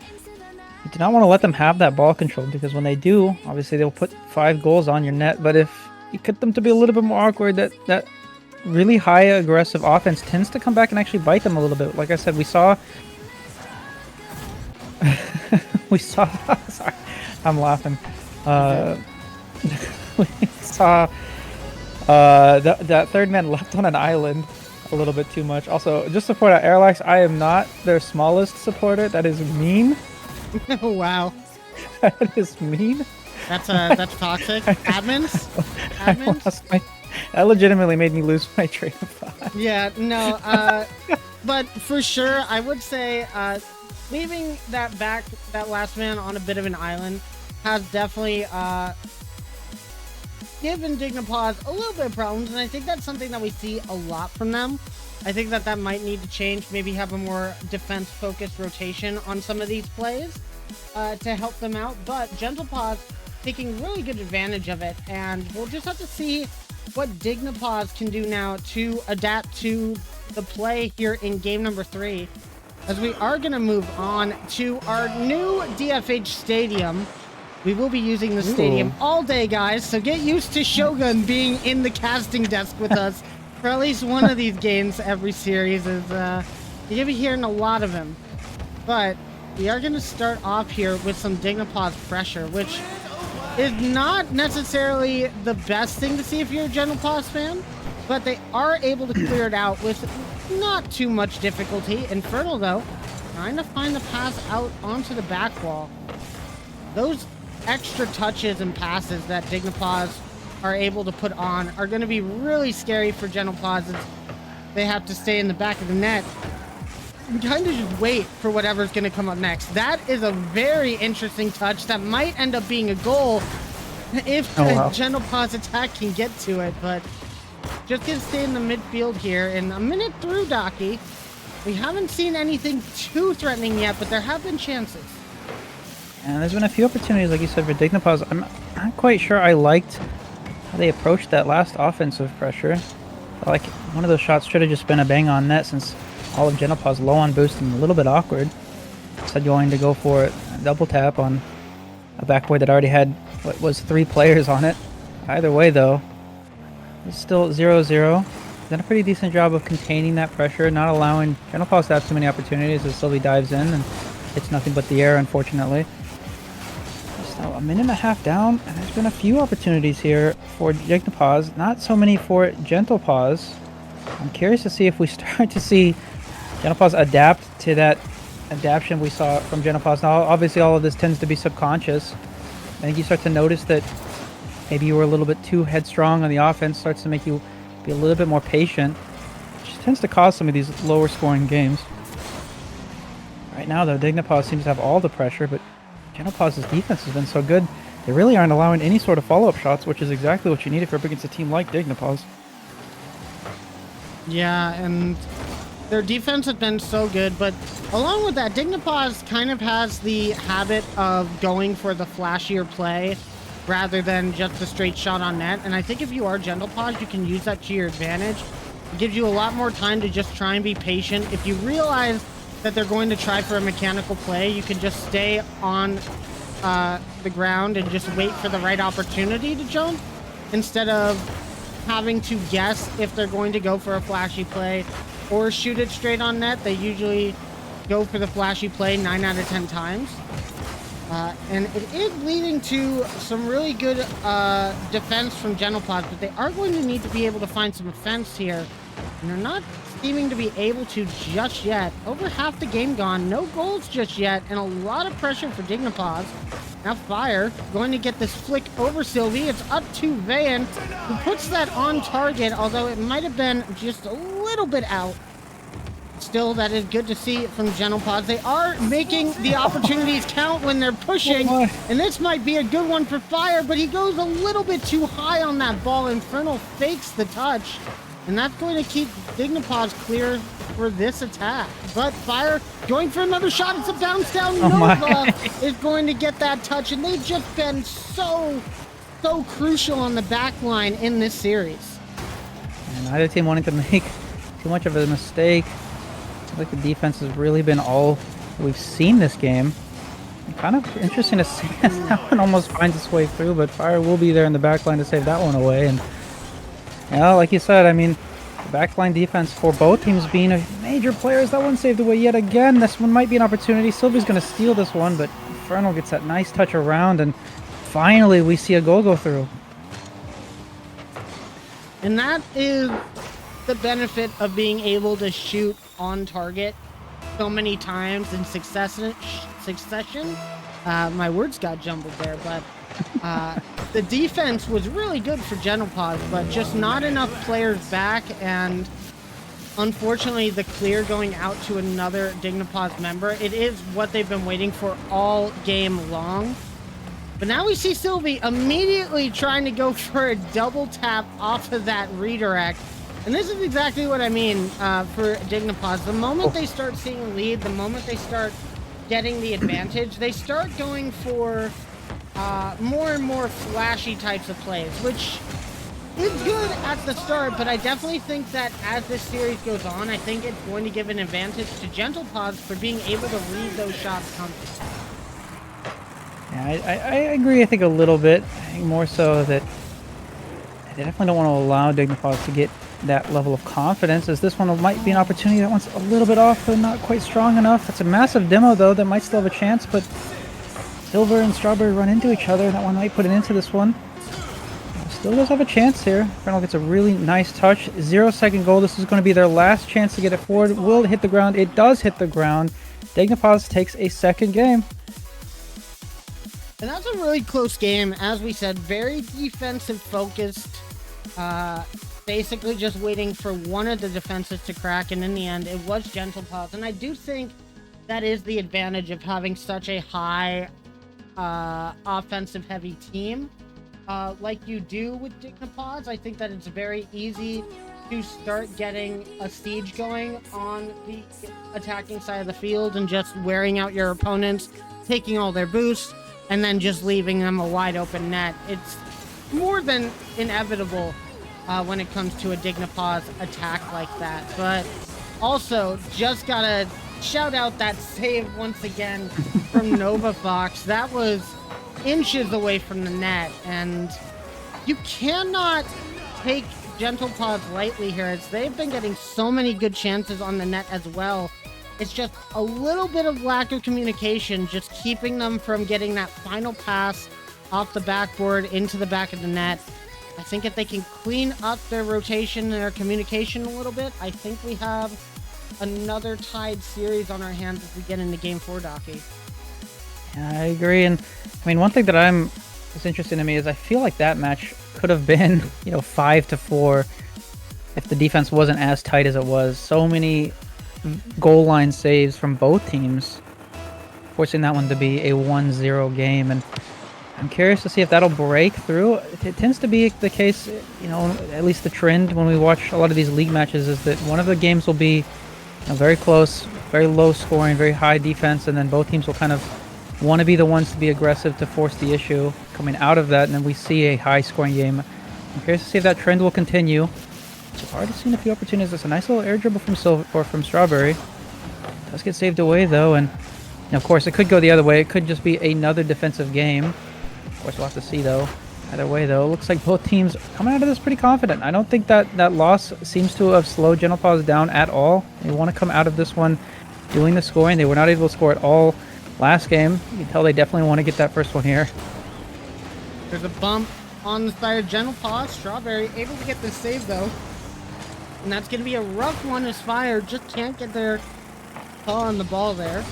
You do not want to let them have that ball control, because when they do, obviously they'll put 5 goals on your net. But if you get them to be a little bit more awkward, that really high aggressive offense tends to come back and actually bite them a little bit. Like I said, we saw sorry, I'm laughing. We saw that third man left on an island a little bit too much. Also, just to point out, Airlax, I am not their smallest supporter. That is mean. Oh, wow. That is mean. That's toxic. Admins? That legitimately made me lose my train of thought. Yeah, no, but for sure, I would say leaving that last man on a bit of an island has definitely given Dignipaws a little bit of problems, and I think that's something that we see a lot from them. I think that might need to change, maybe have a more defense-focused rotation on some of these plays to help them out, but Gentlepaws taking really good advantage of it, and we'll just have to see what Dignipaws can do now to adapt to the play here in game number 3, as we are going to move on to our new DFH stadium. We will be using the stadium all day, guys, so get used to Shogun being in the casting desk with us for at least one of these games every series. You're going to be hearing a lot of him. But we are going to start off here with some Dignipaws pressure, which is not necessarily the best thing to see if you're a Gentlepaws fan, but they are able to clear it out with not too much difficulty. Infernal, though, trying to find the pass out onto the back wall. Those extra touches and passes that Dignipaws are able to put on are going to be really scary for Gentlepaws, as they have to stay in the back of the net and kind of just wait for whatever's going to come up next. That is a very interesting touch that might end up being a goal if Gentlepaws attack can get to it, but just going to stay in the midfield here. And a minute through, Docky, we haven't seen anything too threatening yet, but there have been chances. And there's been a few opportunities, like you said, for Dignipaws. I'm not quite sure I liked how they approached that last offensive pressure. Like, one of those shots should have just been a bang-on net, since all of Gentlepaws low on boost and a little bit awkward. Instead going to go for a double tap on a backboard that already had what was 3 players on it. Either way, though, it's still 0-0. Done a pretty decent job of containing that pressure, not allowing Gentlepaws to have too many opportunities as Sylvie dives in, and it's nothing but the air, unfortunately. So a minute and a half down, and there's been a few opportunities here for Dignipaws, not so many for Gentlepaws. I'm curious to see if we start to see Gentlepaws adapt to that adaptation we saw from Gentlepaws. Now, obviously, all of this tends to be subconscious. I think you start to notice that maybe you were a little bit too headstrong on the offense, starts to make you be a little bit more patient. which tends to cause some of these lower scoring games. Right now, though, Dignipause seems to have all the pressure, but Genopause's defense has been so good. They really aren't allowing any sort of follow-up shots, which is exactly what you need if you're up against a team like Dignipause. Yeah, and their defense has been so good, but along with that, Dignipause kind of has the habit of going for the flashier play rather than just a straight shot on net. And I think if you are Gentlepause, you can use that to your advantage. It gives you a lot more time to just try and be patient. If you realize that they're going to try for a mechanical play, you can just stay on the ground and just wait for the right opportunity to jump instead of having to guess if they're going to go for a flashy play or shoot it straight on net. They usually go for the flashy play 9 out of 10 times. And it is leading to some really good defense from Gentlepause, but they are going to need to be able to find some offense here. And they're not seeming to be able to just yet. Over half the game gone, no goals just yet, and a lot of pressure for Dignipause. Now Fire going to get this flick over Sylvie. It's up to Vayan, who puts that on target, although it might have been just a little bit out. Still, that is good to see from Gentlepause. They are making the opportunities count when they're pushing, and this might be a good one for Fire, but he goes a little bit too high on that ball. Infernal fakes the touch, and that's going to keep Dignipause clear for this attack. But Fire going for another shot. It's a bounce down. Nova is going to get that touch, and they've just been so crucial on the back line in this series. And neither team wanting to make too much of a mistake. I think the defense has really been all we've seen this game. Kind of interesting to see as that one almost finds its way through, but Fire will be there in the back line to save that one away. And yeah, like you said, I mean, the backline defense for both teams being a major players. That one saved away yet again. This one might be an opportunity. Sylvie's going to steal this one, but Infernal gets that nice touch around, and finally we see a goal go through. And that is the benefit of being able to shoot on target so many times in succession. My words got jumbled there, but the defense was really good for Gentlepause, but just not enough players back, and unfortunately the clear going out to another Dignipause member. It is what they've been waiting for all game long. But now we see Sylvie immediately trying to go for a double tap off of that redirect. And this is exactly what I mean for Dignipause. The moment they start seeing a lead, the moment they start getting the advantage, they start going for more and more flashy types of plays, which is good at the start, but I definitely think that as this series goes on, I think it's going to give an advantage to Gentlepause for being able to read those shots coming. Yeah, I agree, I think a little bit. I think more so that they definitely don't want to allow Dignipause to get that level of confidence, as this one might be an opportunity that one's a little bit off, but not quite strong enough. That's a massive demo, though, that might still have a chance, but Silver and Strawberry run into each other. That one might put it into this one. Still does have a chance here. Infernal gets a really nice touch. 0-second goal. This is going to be their last chance to get it forward. Will it hit the ground? It does hit the ground. Dignipause takes a second game. And that's a really close game. As we said, very defensive focused. Basically just waiting for one of the defenses to crack, and in the end, it was Gentlepause. And I do think that is the advantage of having such a high offensive heavy team like you do with Dignipause. I think that it's very easy to start getting a siege going on the attacking side of the field and just wearing out your opponents, taking all their boosts, and then just leaving them a wide open net. It's more than inevitable when it comes to a Dignipause attack like that. But also, just gotta shout out that save once again from Nova Fox. That was inches away from the net, and you cannot take Gentlepause lightly here, as they've been getting so many good chances on the net as well. It's just a little bit of lack of communication, just keeping them from getting that final pass off the backboard into the back of the net. I think if they can clean up their rotation and their communication a little bit, I think we have another tied series on our hands as we get into Game 4, Docky. Yeah, I agree. And I mean, one thing that is interesting to me is I feel like that match could have been, 5-4. if the defense wasn't as tight as it was. So many goal line saves from both teams, forcing that one to be a 1-0 game. And I'm curious to see if that'll break through. It tends to be the case, you know, at least the trend when we watch a lot of these league matches is that one of the games will be, you know, very close, very low scoring, very high defense, and then both teams will kind of want to be the ones to be aggressive to force the issue coming out of that, and then we see a high scoring game. I'm curious to see if that trend will continue. We've already seen a few opportunities. It's a nice little air dribble from from Strawberry. Does get saved away though, and of course it could go the other way. It could just be another defensive game. Of course, we'll have to see though. Either way though, it looks like both teams coming out of this pretty confident. I don't think that loss seems to have slowed Gentle Paws down at all. They want to come out of this one doing the scoring. They were not able to score at all last game. You can tell they definitely want to get that first one here. There's a bump on the side of Gentle Paws. Strawberry able to get this save though. And that's going to be a rough one as Fire just can't get their paw on the ball there.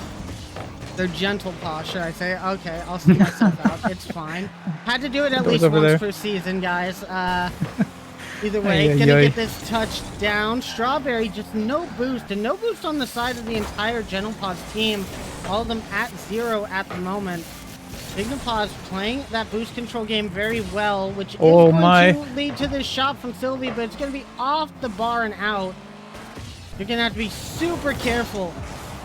Their Gentle Paw, should I say. Okay, I'll see myself out. It's fine. Had to do it at least once per season, guys. Either way, gonna get this touch down. Strawberry just no boost, and no boost on the side of the entire Gentle Paws team. All of them at 0 at the moment. Dignipaws playing that boost control game very well, which is going to lead to this shot from Sylvie, but it's going to be off the bar and out. You're going to have to be super careful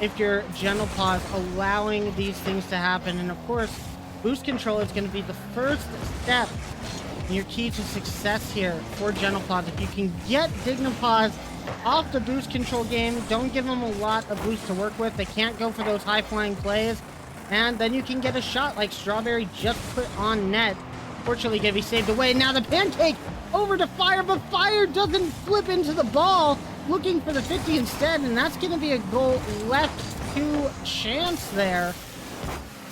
if you're Gentle Paws allowing these things to happen. And of course, boost control is going to be the first step in your key to success here for Gentle Paws. If you can get Dignipaws off the boost control game, don't give them a lot of boost to work with. They can't go for those high flying plays. And then you can get a shot like Strawberry just put on net. Fortunately, gonna be saved away. Now the pancake over to Fire, but Fire doesn't flip into the ball, looking for the 50 instead, and that's gonna be a goal left to chance there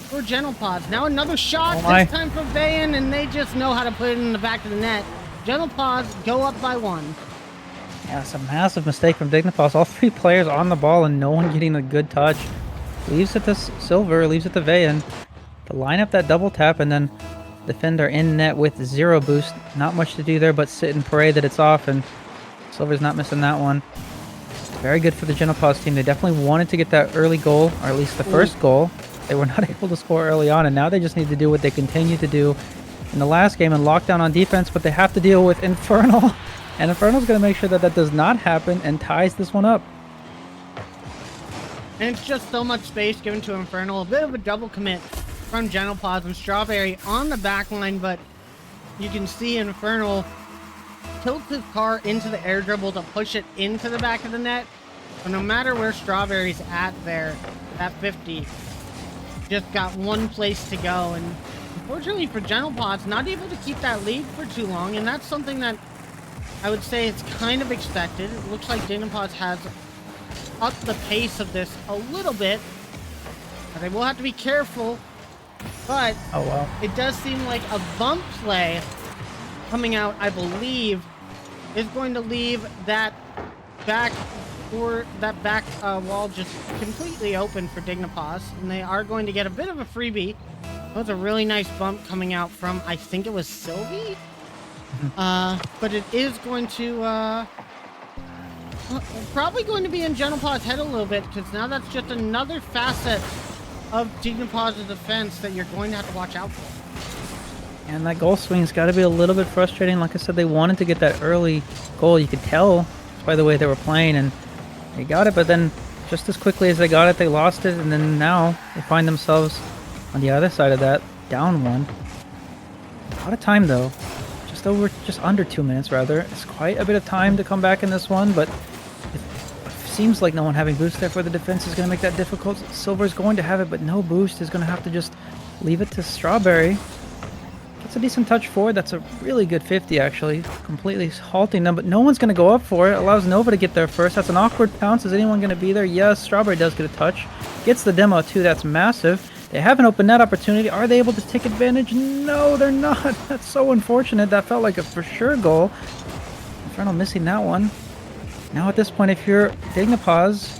for Gentle Paws. Now another shot, this time for Bayan, and they just know how to put it in the back of the net. Gentle Paws go up by 1. Yeah, it's a massive mistake from Dignipaws. All 3 players on the ball and no one getting a good touch. Leaves it to Silver, leaves it to Vayan to line up that double tap, and then defender in net with 0 boost. Not much to do there but sit and pray that it's off, and Silver's not missing that one. Very good for the Gentle Paws team. They definitely wanted to get that early goal, or at least the first goal. They were not able to score early on, and now they just need to do what they continue to do in the last game and lock down on defense, but they have to deal with Infernal, and Infernal's going to make sure that that does not happen and ties this one up. And it's just so much space given to Infernal. A bit of a double commit from Gentle Paws and Strawberry on the back line, but you can see Infernal tilts his car into the air dribble to push it into the back of the net. But no matter where Strawberry's at there, at 50, just got one place to go. And unfortunately for Gentle Paws, not able to keep that lead for too long. And that's something that I would say it's kind of expected. It looks like Dignipaws has up the pace of this a little bit. They will have to be careful, but it does seem like a bump play coming out, I believe, is going to leave that back wall just completely open for Dignipaws, and they are going to get a bit of a freebie. That was a really nice bump coming out from, I think it was Sylvie, but it is going to probably going to be in Gentle Paws' head a little bit, because now that's just another facet of Dignipaws' defense that you're going to have to watch out for. And that goal swing's got to be a little bit frustrating. Like I said, they wanted to get that early goal. You could tell by the way they were playing, and they got it, but then just as quickly as they got it, they lost it, and then now they find themselves on the other side of that, down 1. A lot of time though. Just under 2 minutes rather. It's quite a bit of time to come back in this one, but it seems like no one having boost there for the defense is going to make that difficult. Silver's going to have it, but no boost is going to have to just leave it to Strawberry. Gets a decent touch forward. That's a really good 50 actually. Completely halting them, but no one's going to go up for it. Allows Nova to get there first. That's an awkward pounce. Is anyone going to be there? Yes, Strawberry does get a touch. Gets the demo too. That's massive. They have an open net opportunity. Are they able to take advantage? No, they're not. That's so unfortunate. That felt like a for sure goal. Infernal missing that one. Now at this point, if you're Dignipaws,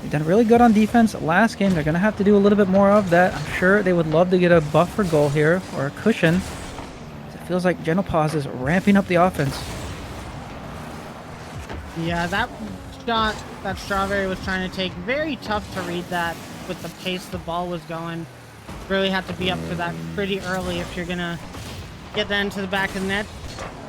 they've done really good on defense last game. They're going to have to do a little bit more of that. I'm sure they would love to get a buffer goal here, or a cushion. It feels like Gentle Paws is ramping up the offense. Yeah, that shot that Strawberry was trying to take, very tough to read that with the pace the ball was going. Really have to be up for that pretty early if you're gonna get that into the back of the net.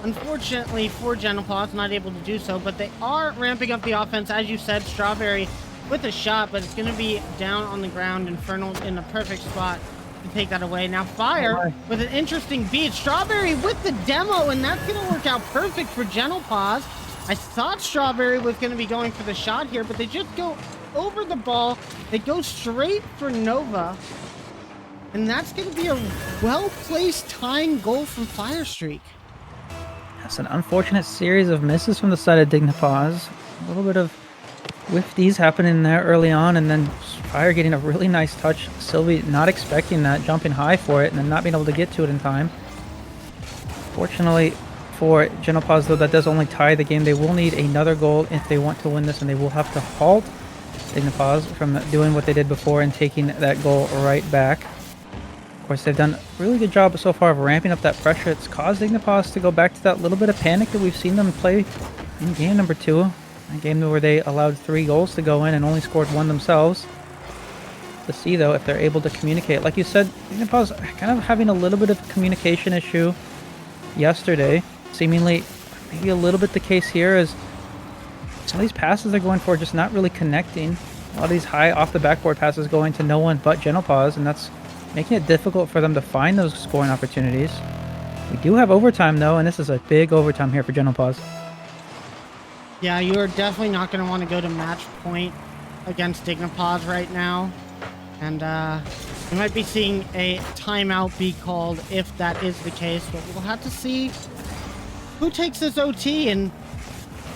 Unfortunately for Gentle Paws, not able to do so, but they are ramping up the offense. As you said, Strawberry with a shot, but it's gonna be down on the ground. Infernal in the perfect spot to take that away. Now Fire with an interesting beat. Strawberry with the demo, and that's gonna work out perfect for Gentle Paws. I thought Strawberry was gonna be going for the shot here, but they just go over the ball. They go straight for Nova. And that's going to be a well-placed tying goal from Fire Streak. That's an unfortunate series of misses from the side of Dignipaws. A little bit of whifties happening there early on, and then Fire getting a really nice touch. Sylvie not expecting that, jumping high for it, and then not being able to get to it in time. Fortunately for Genopause, though, that does only tie the game. They will need another goal if they want to win this, and they will have to halt Dignipaws from doing what they did before and taking that goal right back. Of course, they've done a really good job so far of ramping up that pressure. It's caused Dignipaws to go back to that little bit of panic that we've seen them play in game number 2. A game where they allowed 3 goals to go in and only scored 1 themselves. To see, though, if they're able to communicate. Like you said, Dignipaws kind of having a little bit of a communication issue yesterday. Seemingly, maybe a little bit the case here is some of these passes they're going for just not really connecting. A lot of these high off the backboard passes going to no one but Genopause, and that's making it difficult for them to find those scoring opportunities. We do have overtime, though, and this is a big overtime here for Genopause. Yeah, you are definitely not going to want to go to match point against Dignipaws right now. And we might be seeing a timeout be called if that is the case, but we'll have to see who takes this OT. And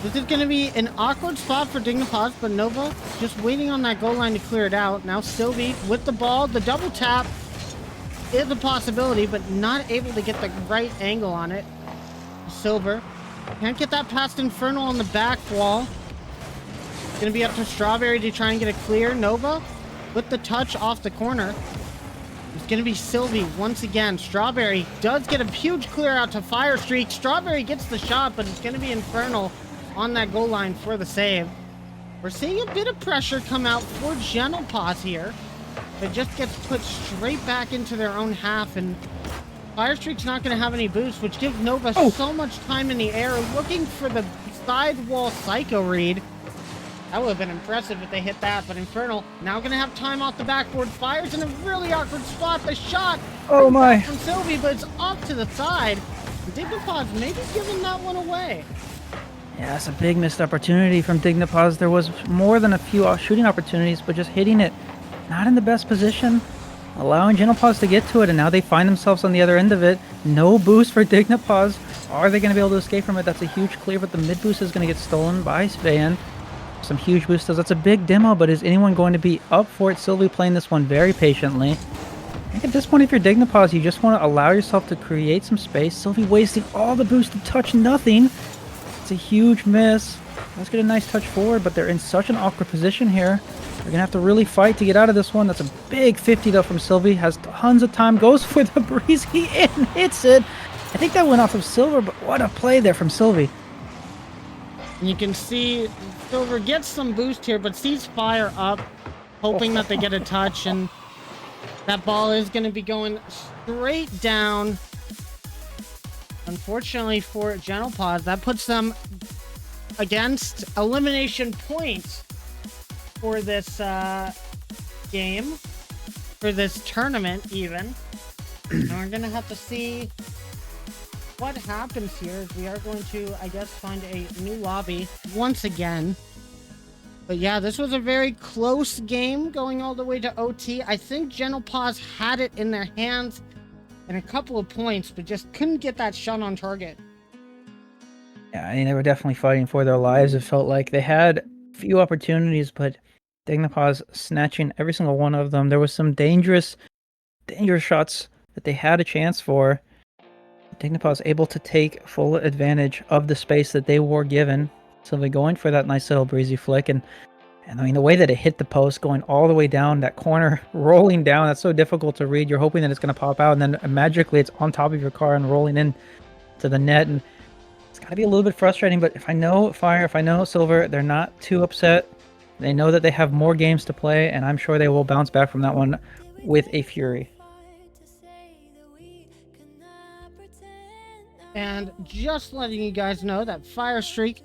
this is going to be an awkward spot for Dignipaws, but Nova just waiting on that goal line to clear it out. Now Sylvie with the ball, the double tap is a possibility, but not able to get the right angle on it. Silver can't get that past Infernal on the back wall. It's going to be up to Strawberry to try and get it clear. Nova with the touch off the corner. It's going to be Sylvie once again. Strawberry does get a huge clear out to Fire Streak. Strawberry gets the shot, but it's going to be Infernal on that goal line for the save. We're seeing a bit of pressure come out for Genopause here. It just gets put straight back into their own half, and Fire Streak's not going to have any boost, which gives Nova so much time in the air looking for the sidewall Psycho read. That would have been impressive if they hit that, but Infernal now going to have time off the backboard. Fire's in a really awkward spot. The shot from Sylvie, but it's off to the side. Dignipaws maybe giving that one away. Yeah, that's a big missed opportunity from Dignipaws. There was more than a few shooting opportunities, but just hitting it not in the best position, allowing Genopause to get to it, and now they find themselves on the other end of it. No boost for Dignipaws. Are they going to be able to escape from it? That's a huge clear, but the mid boost is going to get stolen by Svean. Some huge boostos. That's a big demo, but is anyone going to be up for it? Sylvie playing this one very patiently. I think at this point, if you're Dignipaws, you just want to allow yourself to create some space. Sylvie wasting all the boost to touch nothing. It's a huge miss. Let's get a nice touch forward, but they're in such an awkward position here. They're going to have to really fight to get out of this one. That's a big 50, though, from Sylvie. Has tons of time. Goes for the breezy and hits it. I think that went off of Silver, but what a play there from Sylvie. You can see Silver gets some boost here, but sees Fire up, hoping that they get a touch, and that ball is going to be going straight down. Unfortunately for Genopause, that puts them against elimination point for this game, for this tournament even. And we're going to have to see what happens here. We are going to, I guess, find a new lobby once again. But yeah, this was a very close game going all the way to OT. I think Genopause had it in their hands and a couple of points, but just couldn't get that shot on target. Yeah, I mean, they were definitely fighting for their lives. It felt like they had a few opportunities, but Dignipaws snatching every single one of them. There was some dangerous shots that they had a chance for. Dignipaws able to take full advantage of the space that they were given. So they're going for that nice little breezy flick, and I mean, the way that it hit the post, going all the way down that corner, rolling down, that's so difficult to read. You're hoping that it's going to pop out, and then magically it's on top of your car and rolling in to the net. And it's got to be a little bit frustrating. But if I know Fire, if I know Silver, they're not too upset. They know that they have more games to play, and I'm sure they will bounce back from that one with a fury. And just letting you guys know that Fire Streak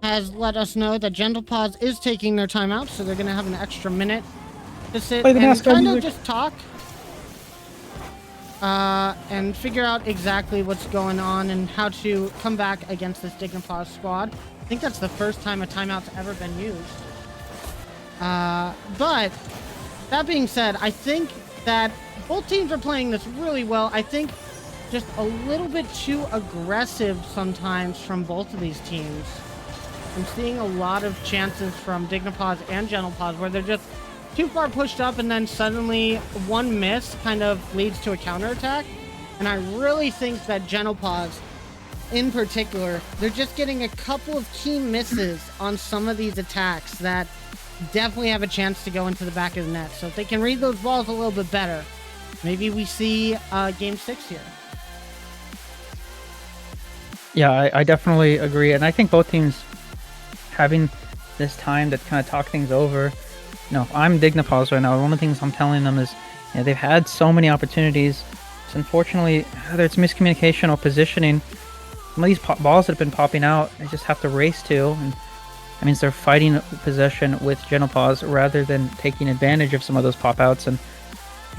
has let us know that Gentle Paws is taking their time out, so they're going to have an extra minute to sit Play the and NASCAR kind of music. just talk and figure out exactly what's going on and how to come back against this Dignipaws squad. I think that's the first time a timeout's ever been used. But that being said, I think that both teams are playing this really well. I think just a little bit too aggressive sometimes from both of these teams. I'm seeing a lot of chances from Dignipaws and Gentlepaws where they're just too far pushed up and then suddenly one miss kind of leads to a counterattack. And I really think that Gentlepaws in particular, they're just getting a couple of key misses on some of these attacks that definitely have a chance to go into the back of the net. So if they can read those balls a little bit better, maybe we see game 6 here. Yeah, I definitely agree. And I think both teams having this time to kind of talk things over. You know, if I'm Dignipaws right now, one of the things I'm telling them is, you know, they've had so many opportunities. So unfortunately, whether it's miscommunication or positioning, some of these balls that have been popping out, they just have to race to. And that means they're fighting possession with Gentlepaws rather than taking advantage of some of those pop-outs. And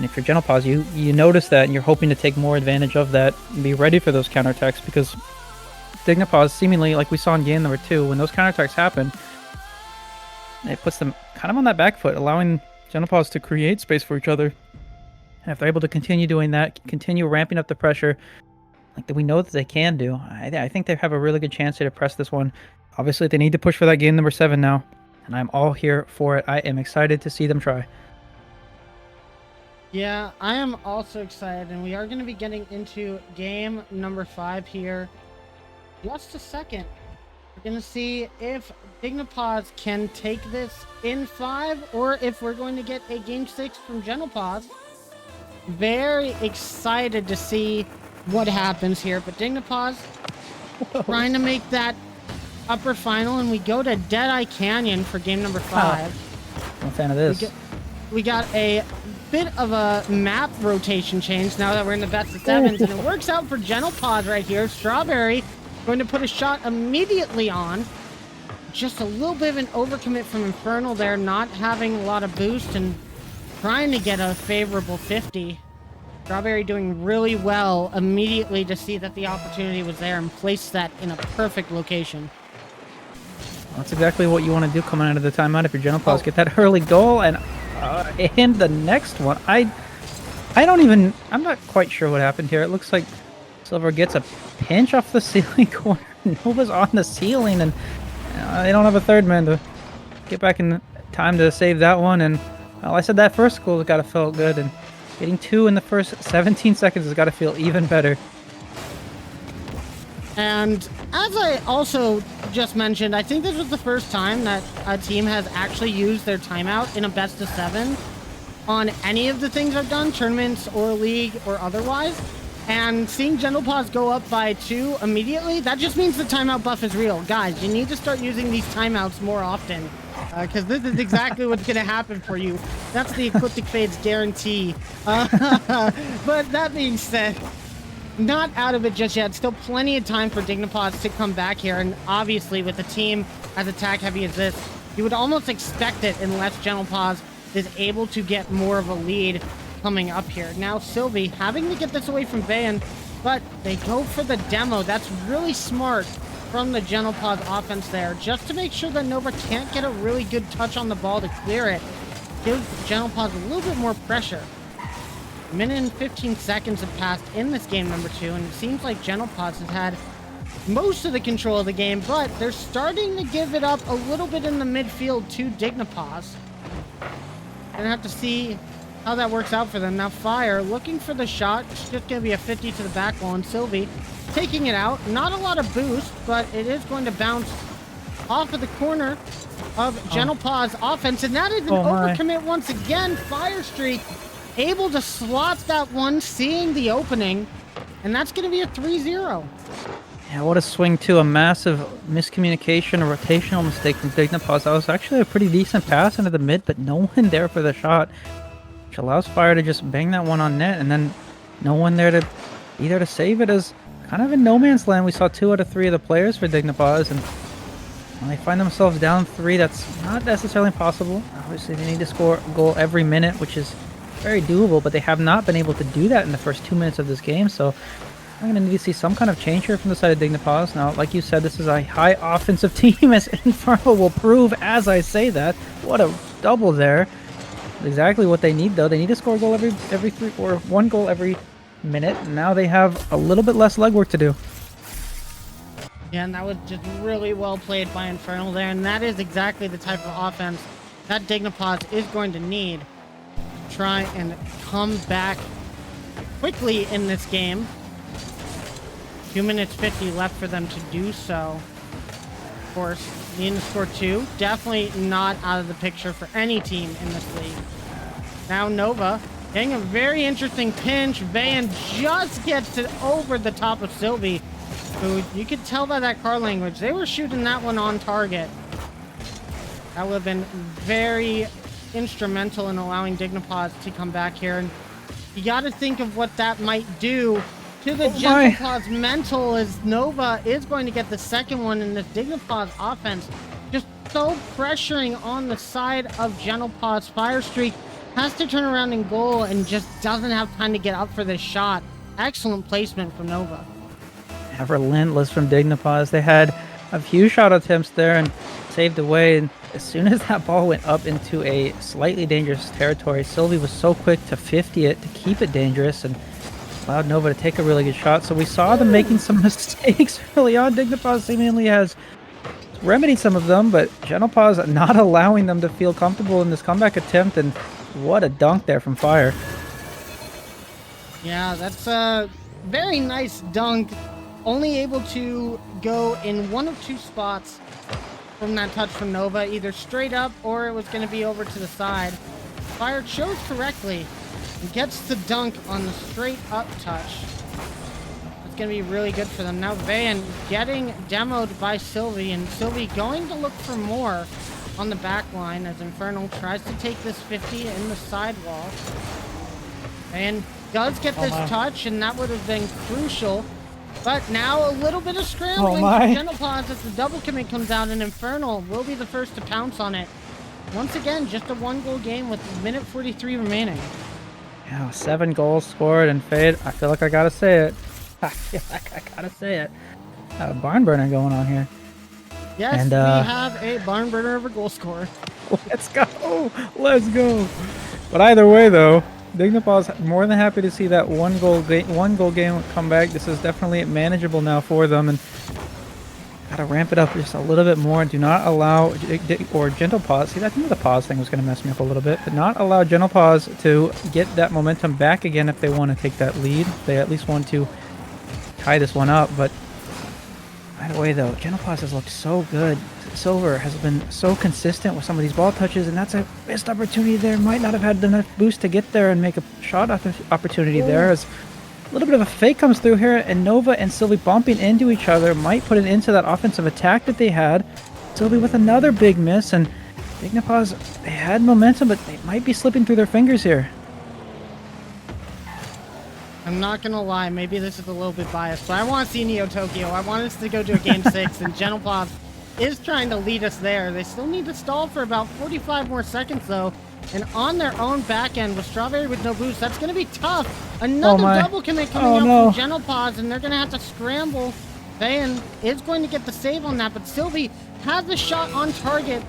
if you're Gentlepaws, you notice that and you're hoping to take more advantage of that and be ready for those counterattacks, because Dignipaws, seemingly, like we saw in game number 2, when those counterattacks happen, it puts them kind of on that back foot, allowing Gentlepaws to create space for each other. And if they're able to continue doing that, continue ramping up the pressure, like we know that they can do, I think they have a really good chance here to press this one. Obviously, they need to push for that game number 7 now, and I'm all here for it. I am excited to see them try. Yeah, I am also excited, and we are going to be getting into game number 5 here. Just a second. We're going to see if Dignipaws can take this in 5, or if we're going to get a game 6 from Gentlepaws. Very excited to see what happens here, but Dignipaws trying to make that upper final, and we go to Deadeye Canyon for game number 5. I'm a fan of this. We got a bit of a map rotation change now that we're in the best of 7s, and it works out for Gentlepaws right here. Strawberry going to put a shot immediately on. Just a little bit of an overcommit from Infernal there, not having a lot of boost and trying to get a favorable 50. Strawberry doing really well immediately to see that the opportunity was there and place that in a perfect location. That's exactly what you want to do coming out of the timeout if you're Gentlepaws. Get that early goal, and the next one, I'm not quite sure what happened here. It looks like Silver gets a pinch off the ceiling corner. Nova's on the ceiling, and they don't have a third man to get back in time to save that one. And well, I said that first goal has got to feel good, and getting 2 in the first 17 seconds has got to feel even better. And as I also just mentioned, I think this was the first time that a team has actually used their timeout in a best of 7 on any of the things I've done, tournaments or league or otherwise. And seeing Gentlepaws go up by 2 immediately, that just means the timeout buff is real. Guys, you need to start using these timeouts more often, because this is exactly what's going to happen for you. That's the Ecliptic Fade's guarantee. But that being said, not out of it just yet. Still plenty of time for Dignipaws to come back here. And obviously, with a team as attack heavy as this, you would almost expect it unless Gentlepaws is able to get more of a lead coming up here. Now Sylvie having to get this away from Bayan, but they go for the demo. That's really smart from the Gentlepaws offense there, just to make sure that Nova can't get a really good touch on the ball to clear it. Give Gentlepaws a little bit more pressure. A minute and 15 seconds have passed in this game number 2, and it seems like Gentlepaws has had most of the control of the game, but they're starting to give it up a little bit in the midfield to Dignipaws. Gonna have to see how that works out for them. Now Fire looking for the shot. It's just going to be a 50 to the back wall, and Sylvie taking it out. Not a lot of boost, but it is going to bounce off of the corner of Gentlepaws offense, and that is an overcommit once again. Fire Streak able to slot that one, seeing the opening, and that's going to be a 3-0. Yeah, what a swing to a massive miscommunication, a rotational mistake from Dignipause. That was actually a pretty decent pass into the mid, but no one there for the shot, which allows Fire to just bang that one on net, and then no one there to either to save it. As kind of in no man's land. We saw 2 out of 3 of the players for Dignipause, and when they find themselves down 3, that's not necessarily possible. Obviously, they need to score a goal every minute, which is very doable, but they have not been able to do that in the first 2 minutes of this game, so I'm going to need to see some kind of change here from the side of Dignipause. Now, like you said, this is a high offensive team, as Inferno will prove as I say that. What a double there. Exactly what they need, though. They need to score a goal every 3 or 1 goal every minute. And now they have a little bit less legwork to do. Yeah, and that was just really well played by Infernal there, and that is exactly the type of offense that Dignipause is going to need to try and come back quickly in this game. 2 minutes 50 left for them to do so. Of course, needing to score 2. Definitely not out of the picture for any team in this league. Now Nova getting a very interesting pinch. Van just gets it over the top of Sylvie, who you could tell by that car language. They were shooting that one on target. That would have been very instrumental in allowing Dignipause to come back here. And you got to think of what that might do to the Gentlepause mental, as Nova is going to get the second one in this Dignipause offense. Just so pressuring on the side of Gentlepause. Fire Streak has to turn around in goal and just doesn't have time to get up for this shot. Excellent placement from Nova. Yeah, relentless from Dignipause. They had a few shot attempts there and saved away. And as soon as that ball went up into a slightly dangerous territory, Sylvie was so quick to 50 it to keep it dangerous and allowed Nova to take a really good shot. So we saw them making some mistakes early on. Dignipause seemingly has remedied some of them, but Gentlepause not allowing them to feel comfortable in this comeback attempt. And what a dunk there from Fire. Yeah, that's a very nice dunk. Only able to go in one of 2 spots from that touch from Nova, either straight up or it was going to be over to the side. Fire chose correctly and gets the dunk on the straight up touch. It's going to be really good for them. Now Van getting demoed by Sylvie, and Sylvie going to look for more on the back line as Infernal tries to take this 50 in the sidewall. And does get this touch, and that would have been crucial. But now a little bit of scrambling for Gentlepause as the double commit comes out, and Infernal will be the first to pounce on it. Once again, just a 1-goal game with minute 43 remaining. Yeah, 7 goals scored, and Fade, I feel like I gotta say it. I feel like I gotta say it. Barn burner going on here. Yes, and, we have a barn burner of a goal scorer. Let's go! Let's go! But either way, though, Dignipause more than happy to see that 1-goal game come back. This is definitely manageable now for them, and gotta ramp it up just a little bit more. Do not allow Gentlepause. See, I think the pause thing was gonna mess me up a little bit, but not allow Gentlepause to get that momentum back again if they want to take that lead. They at least want to tie this one up. But either way, though, Gentlepause has looked so good. Silver has been so consistent with some of these ball touches, and that's a missed opportunity there. Might not have had enough boost to get there and make a shot opportunity there. As a little bit of a fake comes through here, and Nova and Sylvie bumping into each other might put it into that offensive attack that they had. Sylvie with another big miss, and Dignipause, they had momentum, but they might be slipping through their fingers here. I'm not gonna lie, maybe this is a little bit biased, but I want to see Neo Tokyo. I want us to go to a game 6, and Gentlepause is trying to lead us there. They still need to stall for about 45 more seconds, though. And on their own back end with Strawberry with no boost, that's going to be tough. Another double commit coming out from Gentlepause, and they're going to have to scramble. Van is going to get the save on that, but Sylvie has the shot on target.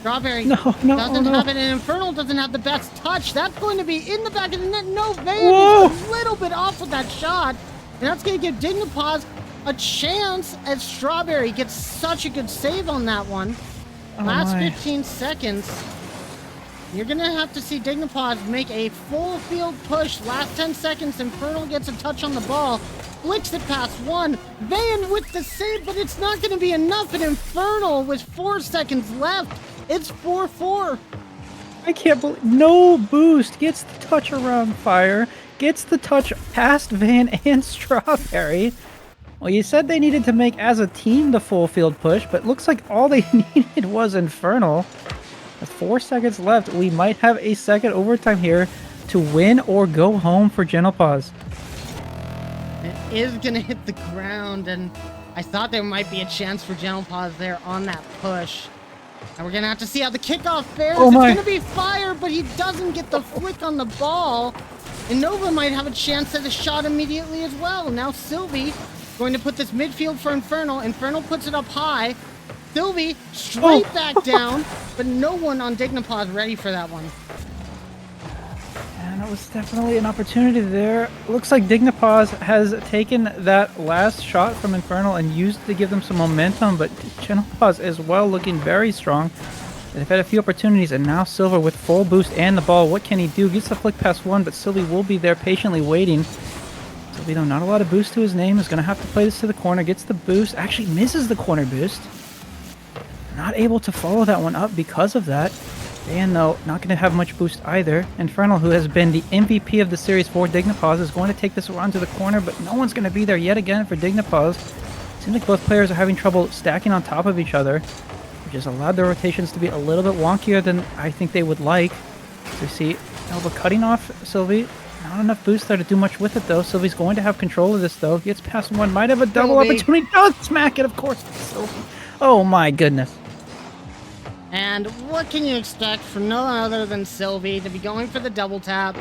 Strawberry doesn't have it, and Infernal doesn't have the best touch. That's going to be in the back of the net. No, Van is a little bit off with that shot, and that's going to give Dignipause a chance as Strawberry gets such a good save on that one. Last 15 seconds. You're going to have to see Dignipause make a full field push. Last 10 seconds, Infernal gets a touch on the ball. Flicks it past one. Van with the save, but it's not going to be enough. And Infernal with 4 seconds left. It's 4-4. I can't believe no boost. Gets the touch around Fire. Gets the touch past Van and Strawberry. Well, you said they needed to make as a team the full field push, but looks like all they needed was Infernal. With 4 seconds left, we might have a second overtime here to win or go home for Gentle Paws. It is gonna hit the ground, and I thought there might be a chance for Gentle Paws there on that push. And we're gonna have to see how the kickoff fares. Oh my. It's gonna be fire, but he doesn't get the flick on the ball. And Nova might have a chance at a shot immediately as well. Now Sylvie going to put this midfield for Infernal. Infernal puts it up high. Sylvie straight back down, but no one on Dignipaws ready for that one. And it was definitely an opportunity there. Looks like Dignipaws has taken that last shot from Infernal and used it to give them some momentum, but Gentle Paws as well looking very strong. They've had a few opportunities, and now Silver with full boost and the ball. What can he do? Gets the flick past one, but Sylvie will be there patiently waiting. Sylvie, though, not a lot of boost to his name, is going to have to play this to the corner. Gets the boost, actually misses the corner boost. Not able to follow that one up because of that. Dan, though, not going to have much boost either. Infernal, who has been the MVP of the series for Dignipaws, is going to take this around to the corner, but no one's going to be there yet again for Dignipaws. Seems like both players are having trouble stacking on top of each other, which has allowed their rotations to be a little bit wonkier than I think they would like. So we see Nova cutting off Sylvie. Not enough boost there to do much with it, though. Sylvie's going to have control of this, though. Gets past one. Might have a double opportunity. Does smack it, of course. Sylvie. Oh, my goodness. And what can you expect from no other than Sylvie to be going for the double tap?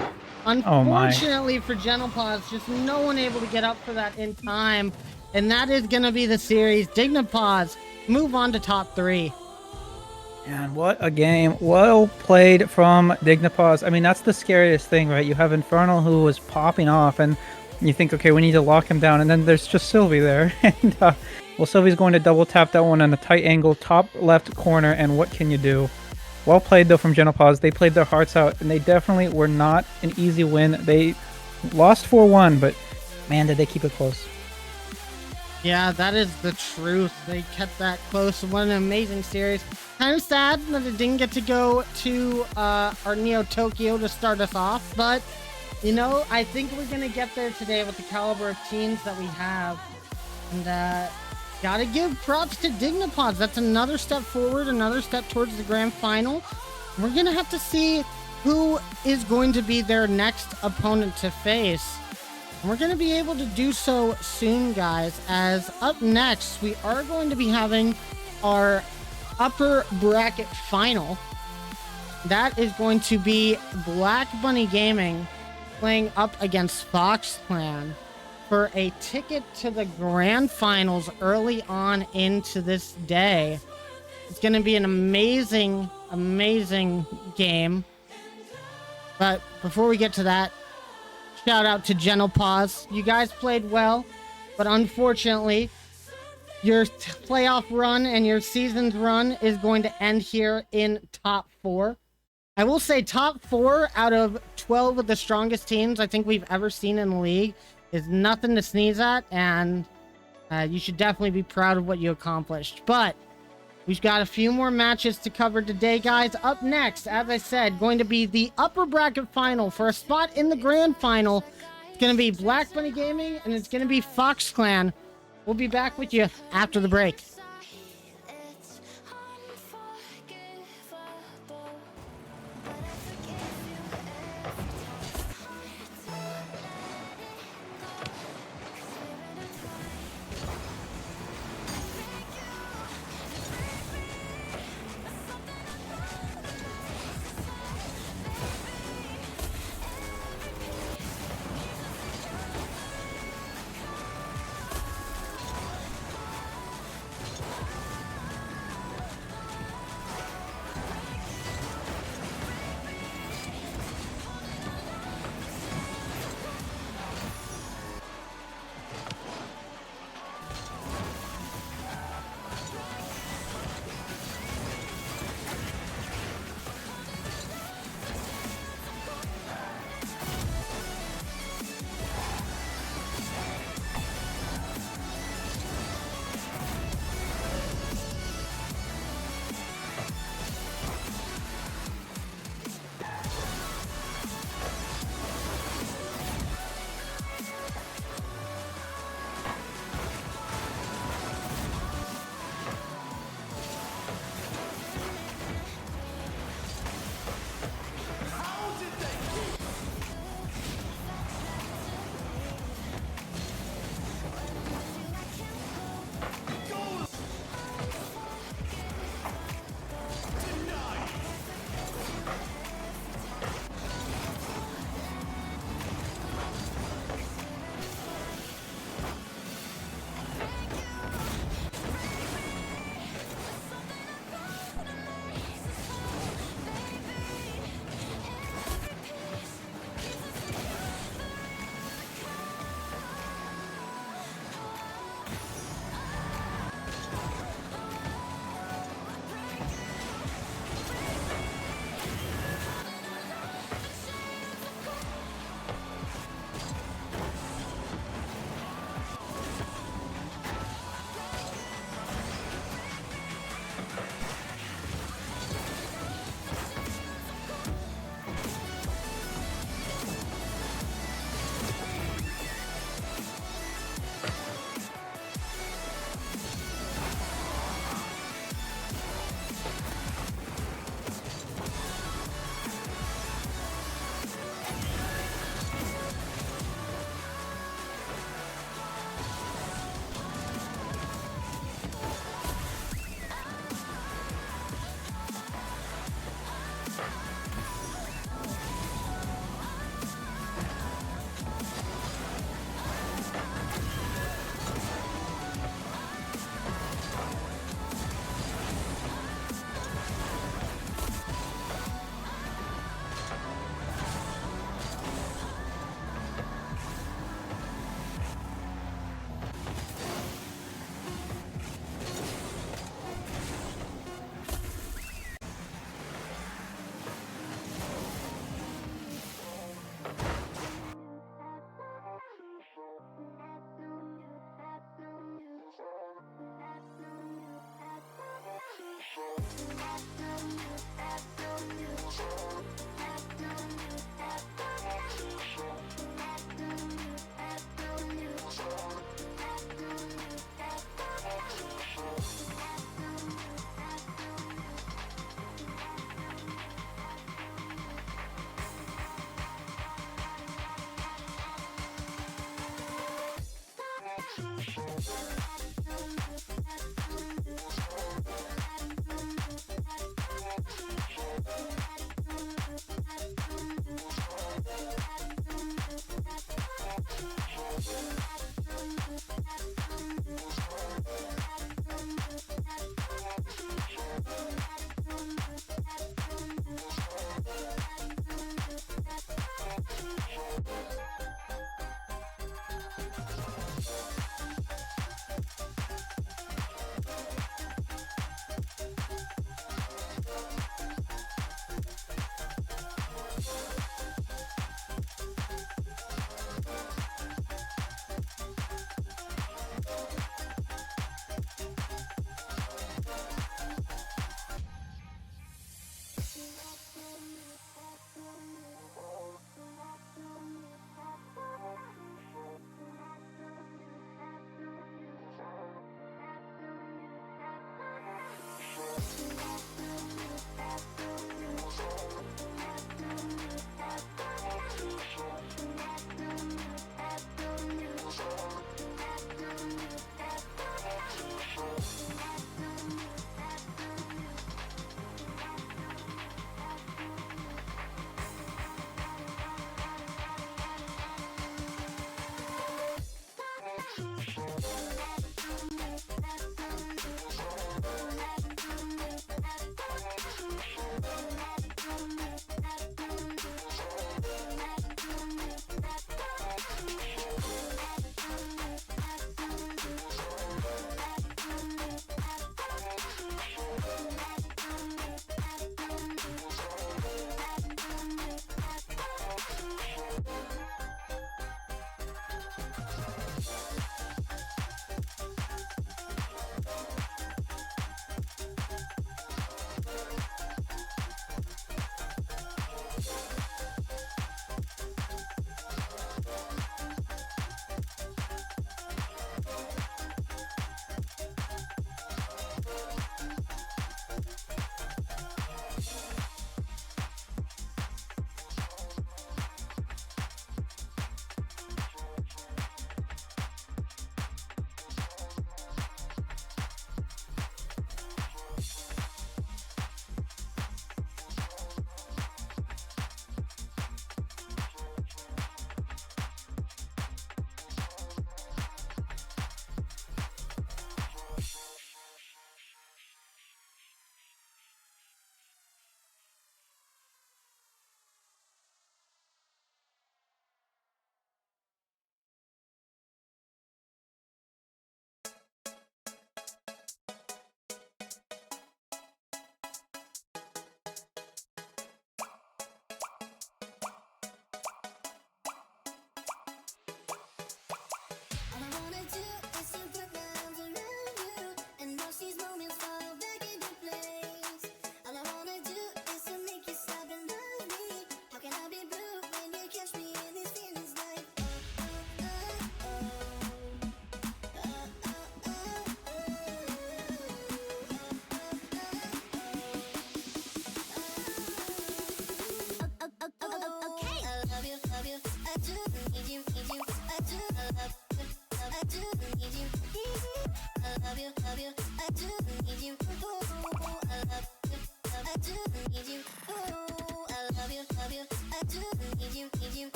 Unfortunately for Gentle Paws, just no one able to get up for that in time. And that is going to be the series. Dignipaws move on to top 3. And what a game. Well played from Dignipaws. I mean, that's the scariest thing, right? You have Infernal, who was popping off, and you think, okay, we need to lock him down. And then there's just Sylvie there. And, well, Sylvie's going to double tap that one on a tight angle, top left corner, and what can you do? Well played, though, from Gentle Paws. They played their hearts out, and they definitely were not an easy win. They lost 4-1, but, man, did they keep it close. Yeah, that is the truth. They kept that close. What an amazing series. Kind of sad that it didn't get to go to our Neo Tokyo to start us off, but, you know, I think we're going to get there today with the caliber of teams that we have. And, gotta give props to Dignipaws. That's another step forward, another step towards the grand final. We're gonna have to see who is going to be their next opponent to face. And we're gonna be able to do so soon, guys, as up next, we are going to be having our upper bracket final. That is going to be Black Bunny Gaming playing up against Fox Clan for a ticket to the grand finals early on into this day. It's going to be an amazing, amazing game. But before we get to that, shout out to Gentle Paws. You guys played well, but unfortunately, your playoff run and your season's run is going to end here in top 4. I will say top 4 out of 12 of the strongest teams I think we've ever seen in the league is nothing to sneeze at, and you should definitely be proud of what you accomplished. But we've got a few more matches to cover today, guys. Up next, as I said, going to be the upper bracket final for a spot in the grand final. It's going to be Black Bunny Gaming, and it's going to be Fox Clan. We'll be back with you after the break.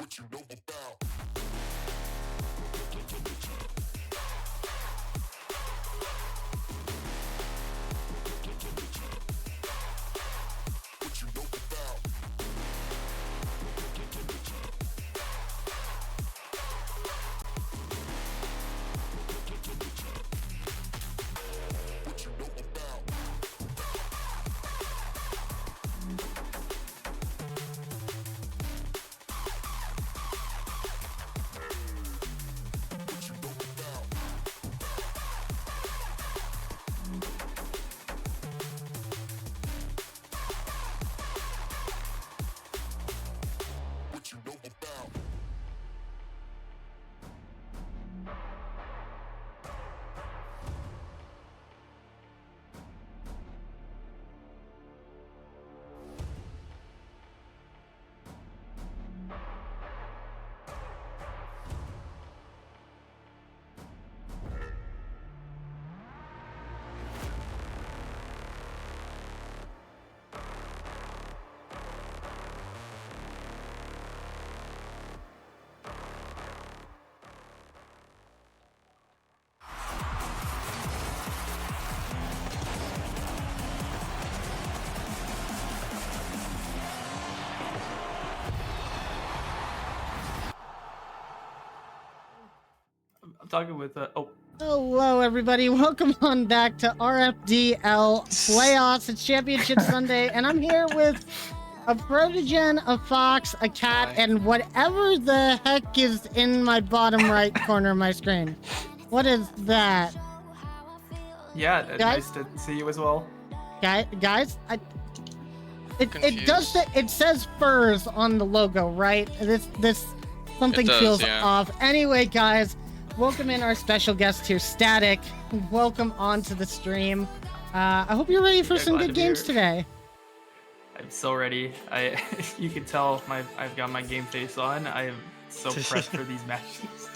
what you know about. What you know about. What you know about. What you know about. I'm talking with oh. Hello, everybody. Welcome on back to RFDL Playoffs. It's Championship Sunday, and I'm here with a protogen, a fox, a cat, and whatever the heck is in my bottom right corner of my screen. What is that? Yeah, Guys? nice to see you as well. Guys, it does it says furs on the logo, right? This something It does, feels yeah. off. Anyway, guys, welcome in our special guest here, Static. Welcome onto the stream. I hope you're ready for Yeah, some glad good to be games here. today. I'm so ready. You can tell I've got my game face on. I am so pressed for these matches.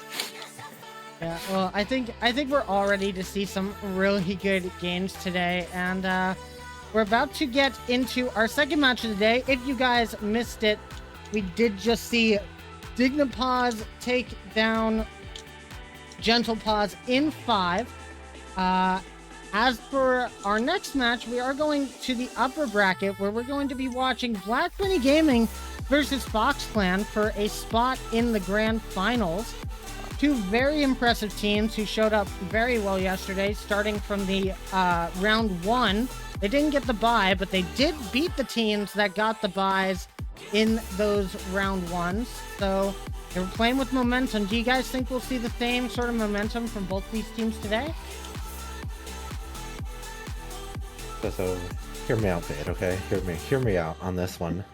Yeah, well, I think we're all ready to see some really good games today, and we're about to get into our second match of the day. If you guys missed it, we did just see Dignipause take down Gentle Paws in 5. As for our next match, we are going to the upper bracket where we're going to be watching Black Bunny Gaming versus Fox Clan for a spot in the grand finals. Two very impressive teams who showed up very well yesterday, starting from the round 1. They didn't get the bye, but they did beat the teams that got the byes in those round 1s. So they were playing with momentum. Do you guys think we'll see the same sort of momentum from both these teams today? So hear me out, Bait, okay? Hear me out on this one.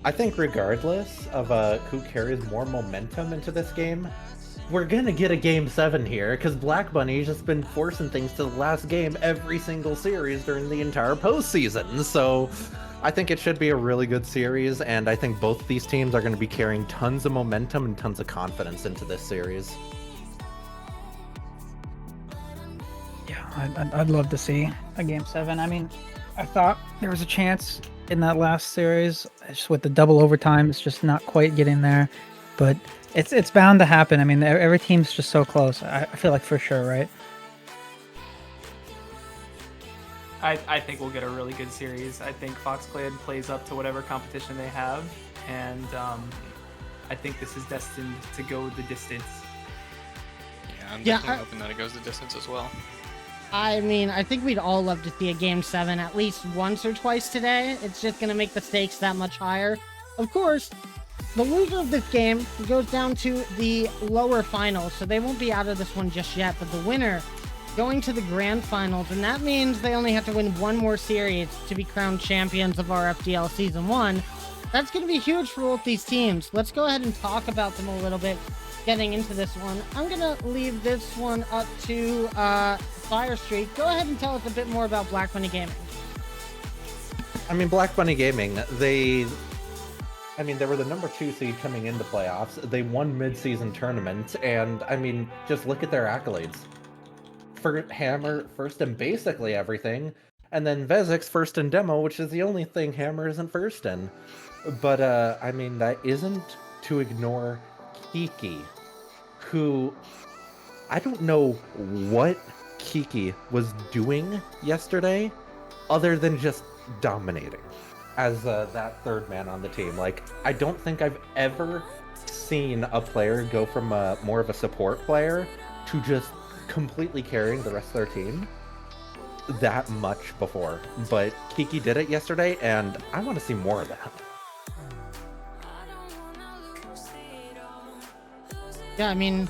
I think regardless of who carries more momentum into this game, we're gonna get a game 7 here, because Black Bunny's just been forcing things to the last game every single series during the entire postseason. So I think it should be a really good series, and I think both these teams are going to be carrying tons of momentum and tons of confidence into this series. Yeah, I'd love to see a game 7. I mean, I thought there was a chance in that last series, just with the double overtime. It's just not quite getting there, but it's bound to happen. I mean, every team's just so close. I feel like for sure, right? I think we'll get a really good series. I think Fox Clan plays up to whatever competition they have, and I think this is destined to go the distance. Yeah, I'm definitely hoping that it goes the distance as well. I mean, I think we'd all love to see a game 7 at least once or twice today. It's just going to make the stakes that much higher. Of course, the loser of this game goes down to the lower finals, so they won't be out of this one just yet, but the winner going to the grand finals, and that means they only have to win one more series to be crowned champions of RFDL Season 1. That's going to be huge for both these teams. Let's go ahead and talk about them a little bit getting into this one. I'm going to leave this one up to Fire Street. Go ahead and tell us a bit more about Black Bunny Gaming. I mean, Black Bunny Gaming, they were the number 2 seed coming into playoffs. They won mid-season tournament, and I mean, just look at their accolades. For Hammer first in basically everything, and then Vezix first in demo, which is the only thing Hammer isn't first in. But I mean, that isn't to ignore Kiki, who I don't know what Kiki was doing yesterday other than just dominating as that third man on the team. Like, I don't think I've ever seen a player go from more of a support player to just completely carrying the rest of their team that much before. But Kiki did it yesterday, and I want to see more of that. Yeah, I mean,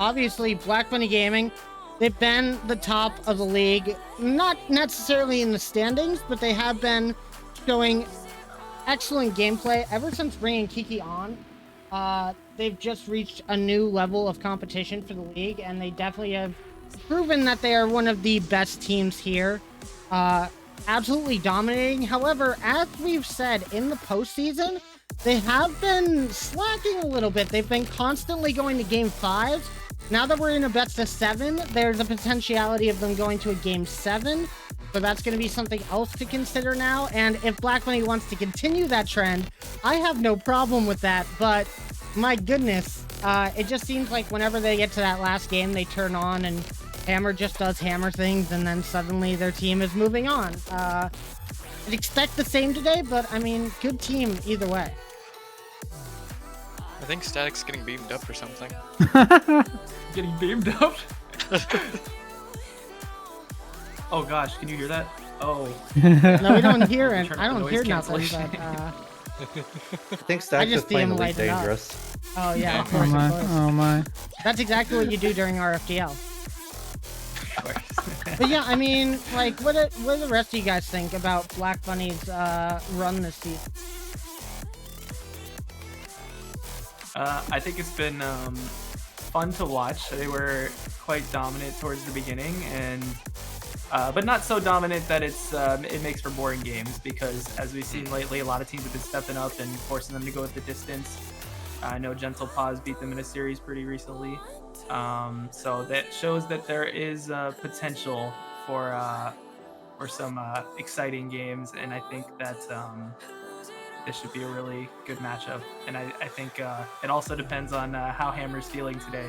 obviously, Black Bunny Gaming, they've been the top of the league, not necessarily in the standings, but they have been showing excellent gameplay ever since bringing Kiki on. They've just reached a new level of competition for the league, and they definitely have proven that they are one of the best teams here. Absolutely dominating. However, as we've said, in the postseason, they have been slacking a little bit. They've been constantly going to game 5s. Now that we're in a best of 7, there's a potentiality of them going to a game 7. So that's going to be something else to consider now. And if Black Bunny wants to continue that trend, I have no problem with that. But my goodness, it just seems like whenever they get to that last game, they turn on and Hammer just does Hammer things, and then suddenly their team is moving on. I'd expect the same today, but I mean, good team either way. I think Static's getting beamed up or something. Getting beamed up. Oh gosh, can you hear that? Oh. No, we don't hear Turn it. up I the don't noise hear nothing, cancellation. but I think Stack's just just playing DM Elite lighted up. Dangerous. oh yeah, of Oh course, my, of course. oh my. That's exactly what you do during RFDL. But yeah, I mean, like, what do the rest of you guys think about Black Bunny's run this season? I think it's been fun to watch. They were quite dominant towards the beginning, and but not so dominant that it makes for boring games, because as we've seen lately, a lot of teams have been stepping up and forcing them to go at the distance. I know Gentle Paws beat them in a series pretty recently, so that shows that there is potential for some exciting games, and I think that this should be a really good matchup. And I think it also depends on how Hammer's feeling today.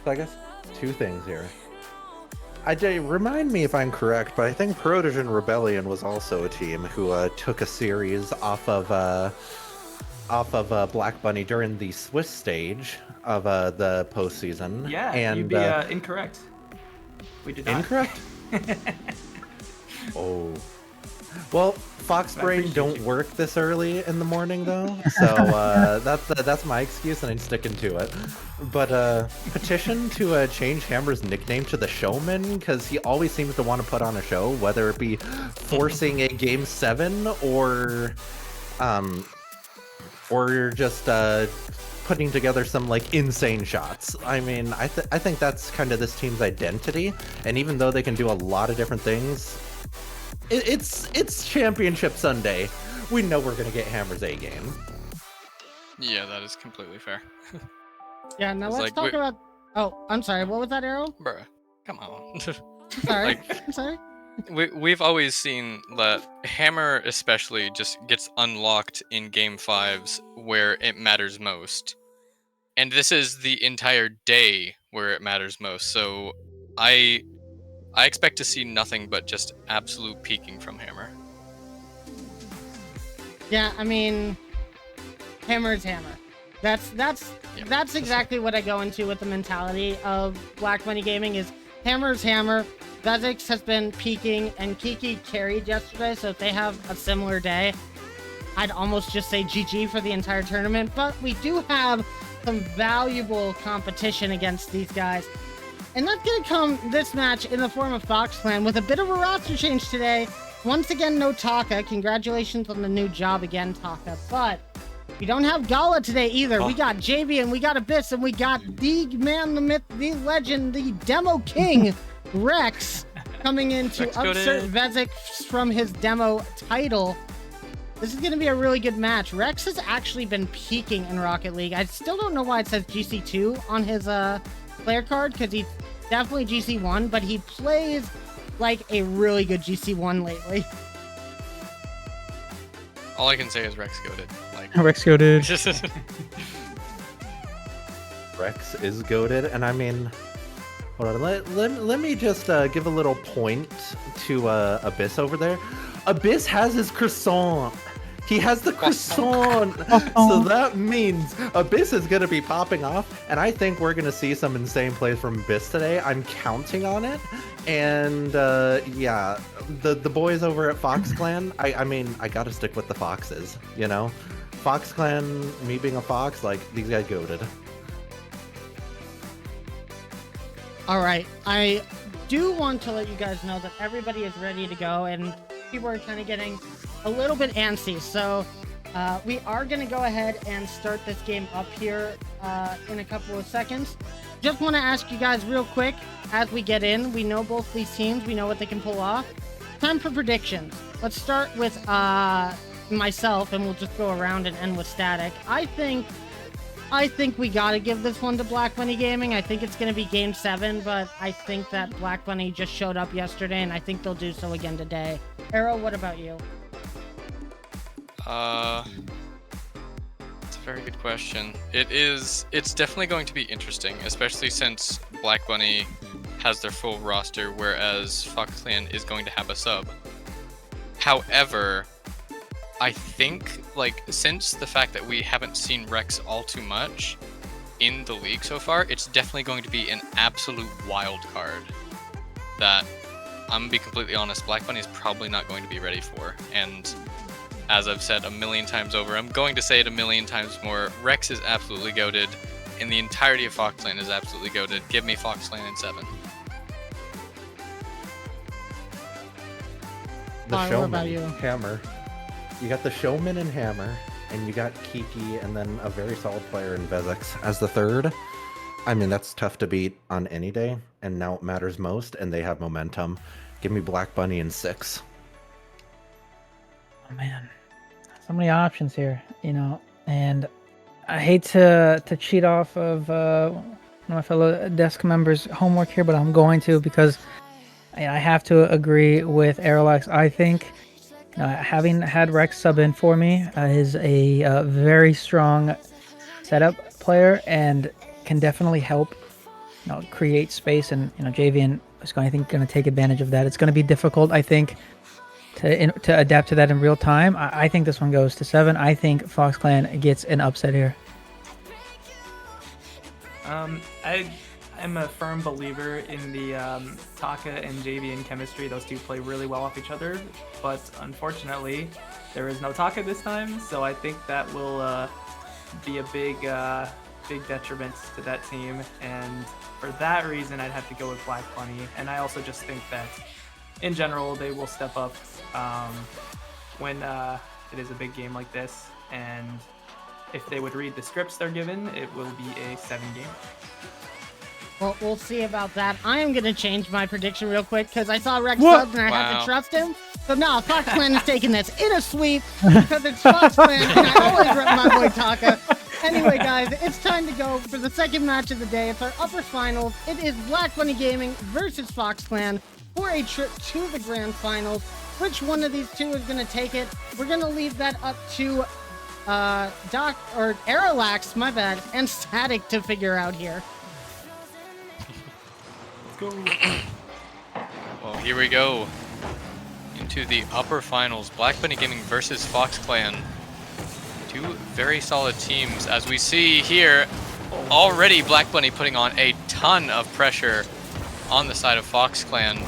So I guess two things here. Remind me if I'm correct, but I think Prodigen Rebellion was also a team who took a series off of Black Bunny during the Swiss stage of the postseason. Yeah, and you'd be incorrect. We did not. incorrect. Oh, well, Fox I Brain appreciate don't you. work this early in the morning though, so that's my excuse, and I'm sticking to it. But petition to change Hammer's nickname to the Showman, because he always seems to want to put on a show, whether it be forcing a Game 7 or just putting together some like insane shots. I mean, I think that's kind of this team's identity, and even though they can do a lot of different things, it's Championship Sunday. We know we're gonna get Hammer's A game. Yeah, that is completely fair. Yeah, now It's let's like, talk wait- about. Oh, I'm sorry. What was that, Arrow? Bruh, come on. I'm sorry. Like- I'm sorry. We've always seen that Hammer especially just gets unlocked in game 5s where it matters most. And this is the entire day where it matters most. So I expect to see nothing but just absolute peaking from Hammer. Yeah, I mean, Hammer is Hammer. That's Yeah. exactly what I go into with the mentality of Black Money Gaming is Hammer's Hammer. Vezix has been peaking, and Kiki carried yesterday, so if they have a similar day, I'd almost just say GG for the entire tournament. But we do have some valuable competition against these guys. And that's going to come this match in the form of Fox Clan with a bit of a roster change today. Once again, no Taka. Congratulations on the new job again, Taka. But we don't have Gala today either. We got JV and we got Abyss and we got the man, the myth, the legend, the demo king, Rex, coming in to Rex got upsert in. Vezix from his demo title. This is going to be a really good match. Rex has actually been peaking in Rocket League. I still don't know why it says GC2 on his player card, because he's definitely GC1, but he plays like a really good GC1 lately. All I can say is Rex goated. Like, Rex goated. Rex is goated, and I mean, hold on, let me just give a little point to Abyss over there. Abyss has his croissant. He has the croissant. So that means Abyss is going to be popping off, and I think we're going to see some insane plays from Abyss today. I'm counting on it. And yeah, the boys over at Fox Clan, I mean, I got to stick with the Foxes, you know? Fox Clan, me being a Fox, like, these guys goated. All right, I do want to let you guys know that everybody is ready to go, and people are kind of getting a little bit antsy. So we are going to go ahead and start this game up here in a couple of seconds. Just want to ask you guys real quick as we get in. We know both these teams. We know what they can pull off. Time for predictions. Let's start with myself, and we'll just go around and end with Static. I think we got to give this one to Black Bunny Gaming. I think it's going to be Game 7, but I think that Black Bunny just showed up yesterday, and I think they'll do so again today. Arrow, what about you? It's a very good question. It's definitely going to be interesting, especially since Black Bunny has their full roster, whereas Fox Clan is going to have a sub. However, I think, like, since the fact that we haven't seen Rex all too much in the league so far, it's definitely going to be an absolute wild card that, I'm gonna be completely honest, Black Bunny is probably not going to be ready for. And as I've said a million times over, I'm going to say it a million times more, Rex is absolutely goated, and the entirety of Foxland is absolutely goated. Give me Foxland in 7. The What showman, about you? Hammer. You got the showman and Hammer, and you got Kiki, and then a very solid player in Vezix as the third. I mean, that's tough to beat on any day, and now it matters most, and they have momentum. Give me Black Bunny in 6. Oh man, so many options here, you know, and I hate to cheat off of one of my fellow desk members' homework here, but I'm going to because I have to agree with Aerolax. I think having had Rex sub in for me is a very strong setup player and can definitely help, you know, create space. And you know, Javian is going to take advantage of that. It's going to be difficult, I think, to adapt to that in real time. I think this one goes to 7. I think Fox Clan gets an upset here. I'm a firm believer in the Taka and Javian chemistry. Those two play really well off each other, but unfortunately, there is no Taka this time. So I think that will be a big detriment to that team. And for that reason, I'd have to go with Black Bunny. And I also just think that, in general, they will step up when it is a big game like this. And if they would read the scripts they're given, it will be a 7 game. Well, we'll see about that. I am going to change my prediction real quick because I saw Rex subs and I had Wow. to trust him. So now Foxland is taking this in a sweep because it's Foxland and I always rep my boy Taka. Anyway, guys, it's time to go for the second match of the day. It's our upper finals. It is Black Bunny Gaming versus Foxland for a trip to the grand finals. Which one of these two is going to take it? We're going to leave that up to Doc or Aerolax, my bad, and Static to figure out here. Go. Well, here we go into the upper finals. Black Bunny Gaming versus Fox Clan. Two very solid teams. As we see here, already Black Bunny putting on a ton of pressure on the side of Fox Clan.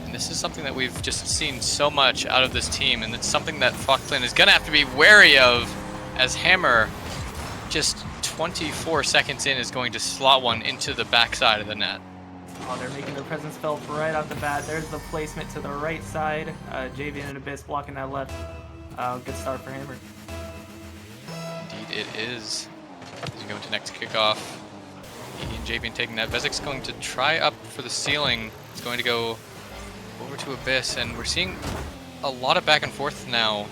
And this is something that we've just seen so much out of this team, and it's something that Fox Clan is gonna have to be wary of, as Hammer, just 24 seconds in, is going to slot one into the backside of the net. Oh, they're making their presence felt right off the bat. There's the placement to the right side. Javian and Abyss blocking that left. Good start for Hammer. Indeed it is. As we go into next kickoff, he and Javian taking that. Vezik's going to try up for the ceiling. It's going to go over to Abyss, and we're seeing a lot of back and forth now,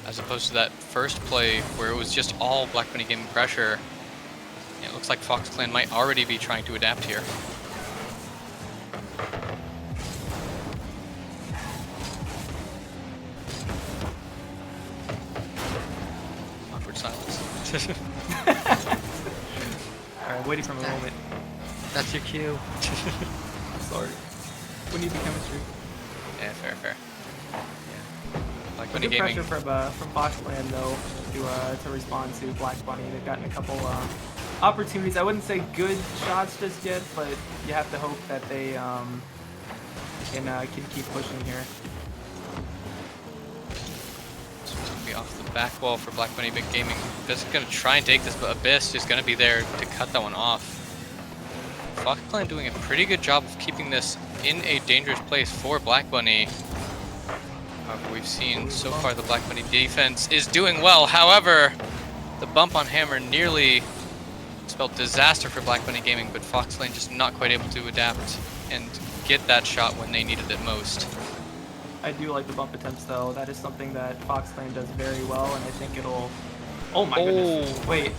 as opposed to that first play where it was just all Black Bunny Gaming pressure. It looks like Fox Clan might already be trying to adapt here. Awkward silence. Alright, waiting for a moment. That's your cue. Sorry. We need the chemistry. Yeah, fair. Yeah. Black Bunny Good Gaming. pressure from Foxland though to respond to Black Bunny. They've gotten a couple opportunities. I wouldn't say good shots just yet, but you have to hope that they can keep pushing here. This one's gonna be off the back wall for Black Bunny Big Gaming. Just gonna try and take this, but Abyss is gonna be there to cut that one off. Fox Clan doing a pretty good job of keeping this in a dangerous place for Black Bunny. However, we've seen so far the Black Bunny defense is doing well. However, the bump on Hammer nearly spelled disaster for Black Bunny Gaming, but Fox Clan just not quite able to adapt and get that shot when they needed it most. I do like the bump attempts though. That is something that Foxland does very well, and I think it'll. Oh my goodness! Wait.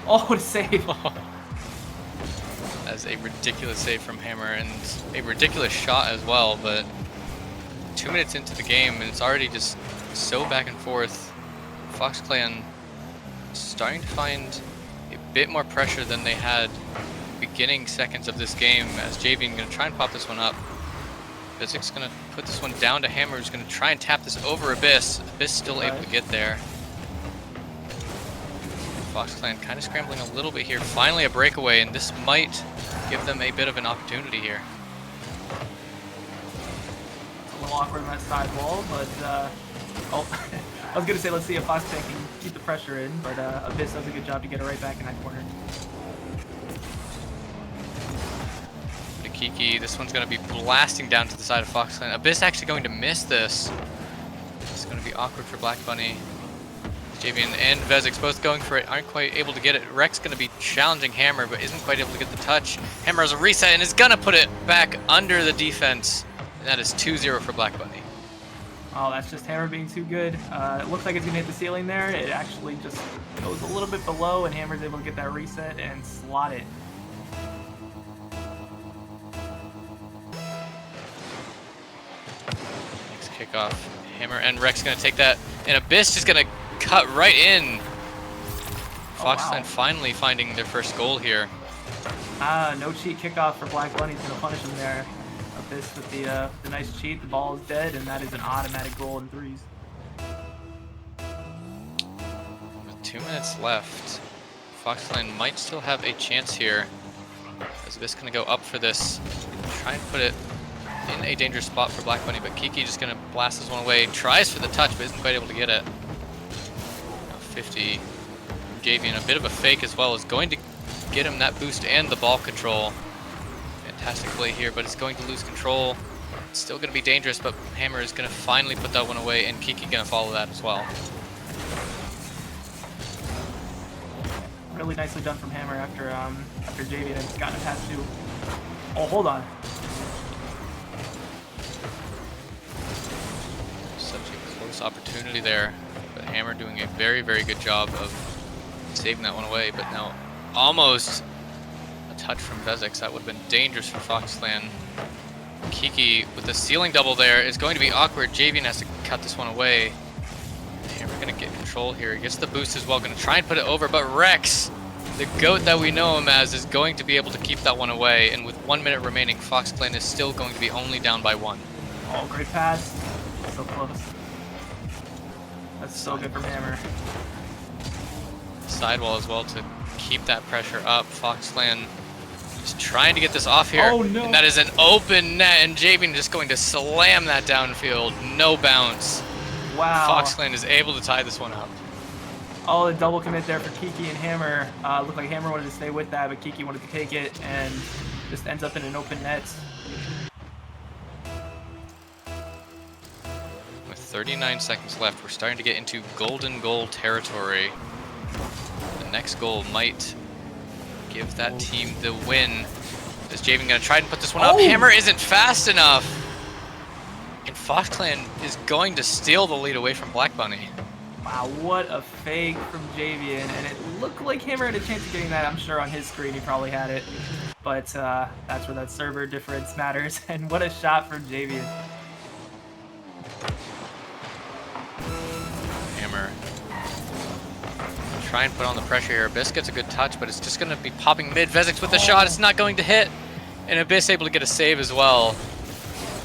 Oh, what a save! As a ridiculous save from Hammer and a ridiculous shot as well, but 2 minutes into the game and it's already just so back and forth. Fox Clan starting to find a bit more pressure than they had beginning seconds of this game, as Javian gonna try and pop this one up. Physic's gonna put this one down to Hammer, who's gonna try and tap this over Abyss. Abyss still able to get there. Fox Clan kind of scrambling a little bit here. Finally a breakaway, and this might give them a bit of an opportunity here. It's a little awkward on that side wall, but oh, I was gonna say let's see if Fox Clan can keep the pressure in, but Abyss does a good job to get it right back in that corner. To Kiki, this one's gonna be blasting down to the side of Fox Clan. Abyss actually going to miss this. It's gonna be awkward for Black Bunny. Javian and Vezix both going for it, aren't quite able to get it. Rex gonna be challenging Hammer, but isn't quite able to get the touch. Hammer has a reset and is gonna put it back under the defense. And that is 2-0 for Black Bunny. Oh, that's just Hammer being too good. It looks like it's gonna hit the ceiling there. It actually just goes a little bit below, and Hammer's able to get that reset and slot it. Next kickoff. Hammer and Rex gonna take that, and Abyss just gonna cut right in. Fox wow. Clan finally finding their first goal here. No cheat kickoff for Black Bunny's gonna punish him there. Abyss with the nice cheat. The ball is dead, and that is an automatic goal in threes. With 2 minutes left, Fox Clan might still have a chance here. As Abyss gonna go up for this, try and put it in a dangerous spot for Black Bunny, but Kiki just gonna blast this one away. Tries for the touch, but isn't quite able to get it. Now 50. Javian, a bit of a fake as well, is going to get him that boost and the ball control. Fantastic play here, but it's going to lose control. It's still going to be dangerous, but Hammer is going to finally put that one away, and Kiki going to follow that as well. Really nicely done from Hammer after Javian had gotten a pass too. Oh, hold on. Such a close opportunity there, but Hammer doing a very, very good job of saving that one away, but now almost a touch from Vezix. That would have been dangerous for Fox Clan. Kiki with the ceiling double there is going to be awkward. Javian has to cut this one away. Hammer gonna get control here. Gets the boost as well, gonna try and put it over, but Rex, the GOAT that we know him as, is going to be able to keep that one away, and with 1 minute remaining, Fox Clan is still going to be only down by 1. Oh, great pass. So close. That's so good from Hammer. Sidewall as well to keep that pressure up. Fox Clan just trying to get this off here. Oh, no. And that is an open net, and Javian just going to slam that downfield. No bounce. Wow. Fox Clan is able to tie this one up. Oh, the double commit there for Kiki and Hammer. Looked like Hammer wanted to stay with that, but Kiki wanted to take it, and just ends up in an open net. With 39 seconds left, we're starting to get into golden goal territory. The next goal might give that team the win. Is Javian gonna try and put this one up? Hammer isn't fast enough. And Fox Clan is going to steal the lead away from Black Bunny. Wow, what a fake from Javian, and it looked like Hammer had a chance of getting that. I'm sure on his screen he probably had it, but that's where that server difference matters. And what a shot from Javian. Hammer. Try and put on the pressure here. Abyss gets a good touch, but it's just going to be popping mid. Vezix with the shot. It's not going to hit. And Abyss able to get a save as well.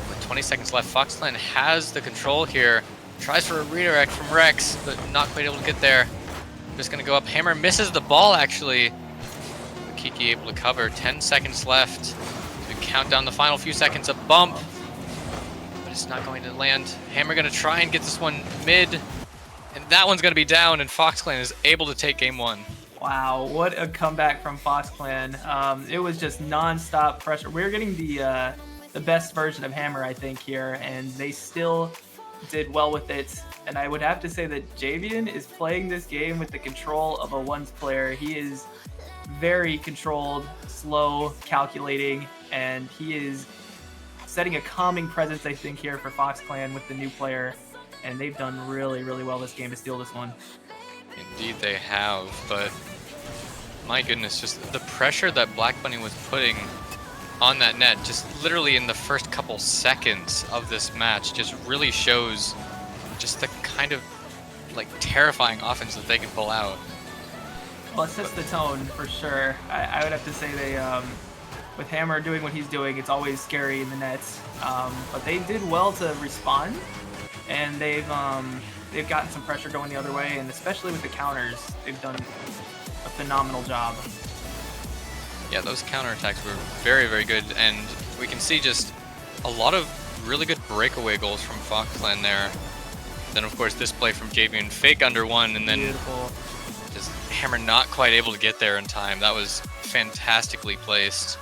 With 20 seconds left, Fox Clan has the control here. Tries for a redirect from Rex, but not quite able to get there. Just going to go up. Hammer misses the ball, actually. But Kiki able to cover. 10 seconds left. To count down the final few seconds. A bump. But it's not going to land. Hammer going to try and get this one mid. And that one's going to be down, and Fox Clan is able to take game 1. Wow, what a comeback from Fox Clan. It was just non-stop pressure. We're getting the best version of Hammer, I think, here, and they still did well with it. And I would have to say that Javian is playing this game with the control of a ones player. He is very controlled, slow, calculating, and he is setting a calming presence, I think, here for Fox Clan with the new player. And they've done really, really well this game to steal this one. Indeed they have, but my goodness, just the pressure that Black Bunny was putting on that net, just literally in the first couple seconds of this match, just really shows just the kind of like terrifying offense that they can pull out. Well, it sets the tone for sure. I would have to say with Hammer doing what he's doing, it's always scary in the nets. But they did well to respond, and they've gotten some pressure going the other way, and especially with the counters, they've done a phenomenal job. Yeah, those counterattacks were very, very good, and we can see just a lot of really good breakaway goals from Fox Clan there. Then, of course, this play from Javian, fake under one, and then Beautiful. just Hammer not quite able to get there in time. That was fantastically placed.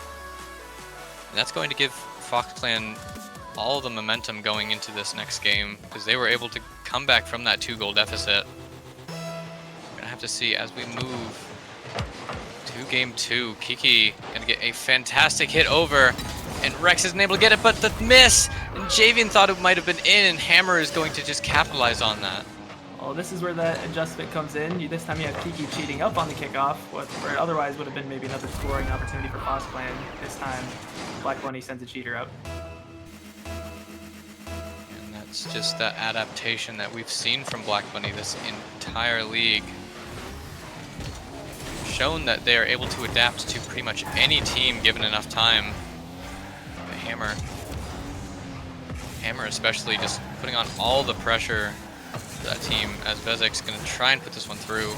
And that's going to give Fox Clan all the momentum going into this next game, because they were able to come back from that 2-goal deficit. We're gonna have to see as we move to game 2. Kiki gonna get a fantastic hit over, and Rex isn't able to get it, but the miss! And Javian thought it might have been in, and Hammer is going to just capitalize on that. Well, this is where that adjustment comes in. This time you have Kiki cheating up on the kickoff, where it otherwise would have been maybe another scoring opportunity for Fox Clan. This time, Black Bunny sends a cheater up. And that's just that adaptation that we've seen from Black Bunny this entire league. Shown that they are able to adapt to pretty much any team given enough time. But Hammer especially just putting on all the pressure for that team, as Vezek's gonna try and put this one through.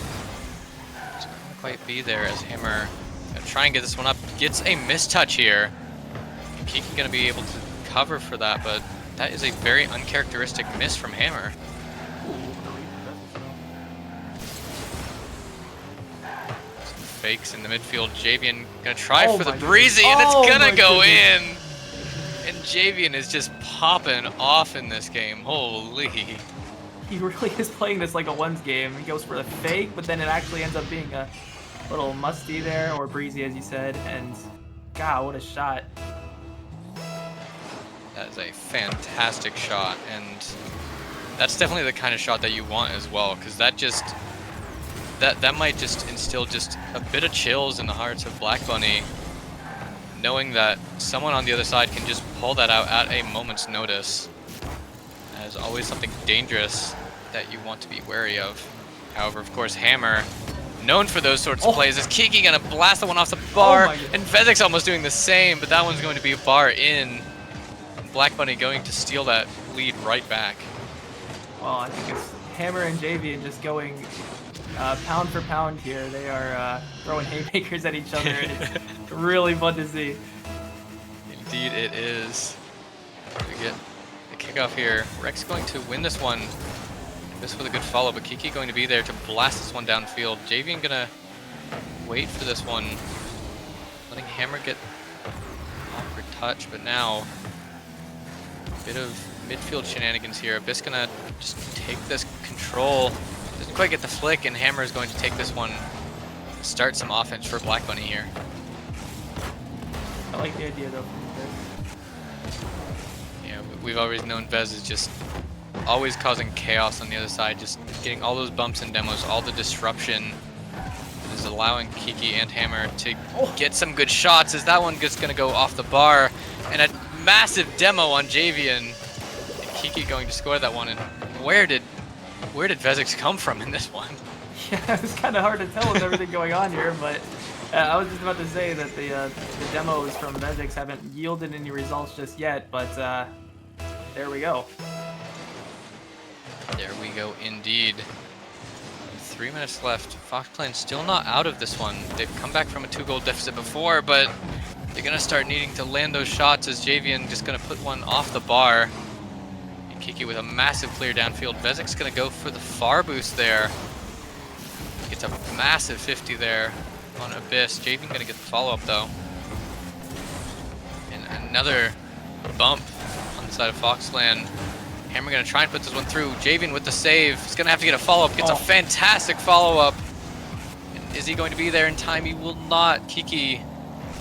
It's not gonna quite be there, as Hammer gonna try and get this one up. Gets a mistouch here. And Kiki gonna be able to cover for that, but that is a very uncharacteristic miss from Hammer. Fakes in the midfield. Javian gonna try for the breezy, and it's gonna go in. And Javian is just popping off in this game. Holy. He really is playing this like a ones game. He goes for the fake, but then it actually ends up being a little musty there, or breezy as you said, and God, what a shot. That is a fantastic shot, and that's definitely the kind of shot that you want as well, because that just that might just instill just a bit of chills in the hearts of Black Bunny, knowing that someone on the other side can just pull that out at a moment's notice. That is always something dangerous that you want to be wary of. However, of course, Hammer, known for those sorts of plays, is Kiki gonna blast the one off the bar, and Vezek's almost doing the same, but that one's going to be a bar in. Black Bunny going to steal that lead right back. Well, I think it's Hammer and Javian just going pound for pound here. They are throwing haymakers at each other, and it's really fun to see. Indeed it is. We get the kickoff here. Rex going to win this one. This with a good follow, but Kiki going to be there to blast this one downfield. Javian gonna wait for this one, letting Hammer get awkward touch, but now a bit of midfield shenanigans here. Abyss gonna just take this control. Doesn't quite get the flick, and Hammer is going to take this one, start some offense for Black Bunny here. I like the idea though. Yeah, we've always known Vez is just always causing chaos on the other side, just getting all those bumps and demos, all the disruption is allowing Kiki and Hammer to get some good shots, as that one just gonna go off the bar, and a massive demo on Javian. And Kiki going to score that one, and where did Vezek's come from in this one? Yeah, it's kind of hard to tell with everything going on here, but I was just about to say that the demos from Vezek's haven't yielded any results just yet, but there we go. There we go indeed. 3 minutes left. Fox Clan still not out of this one. They've come back from a 2-goal deficit before, but they're gonna start needing to land those shots, as Javian just gonna put one off the bar. And Kiki with a massive clear downfield. Vezek's gonna go for the far boost there. Gets a massive 50 there on Abyss. Javian gonna get the follow-up though. And another bump on the side of Fox Clan. Hammer gonna try and put this one through. Javian with the save. He's gonna have to get a follow-up. Gets a fantastic follow-up. And is he going to be there in time? He will not. Kiki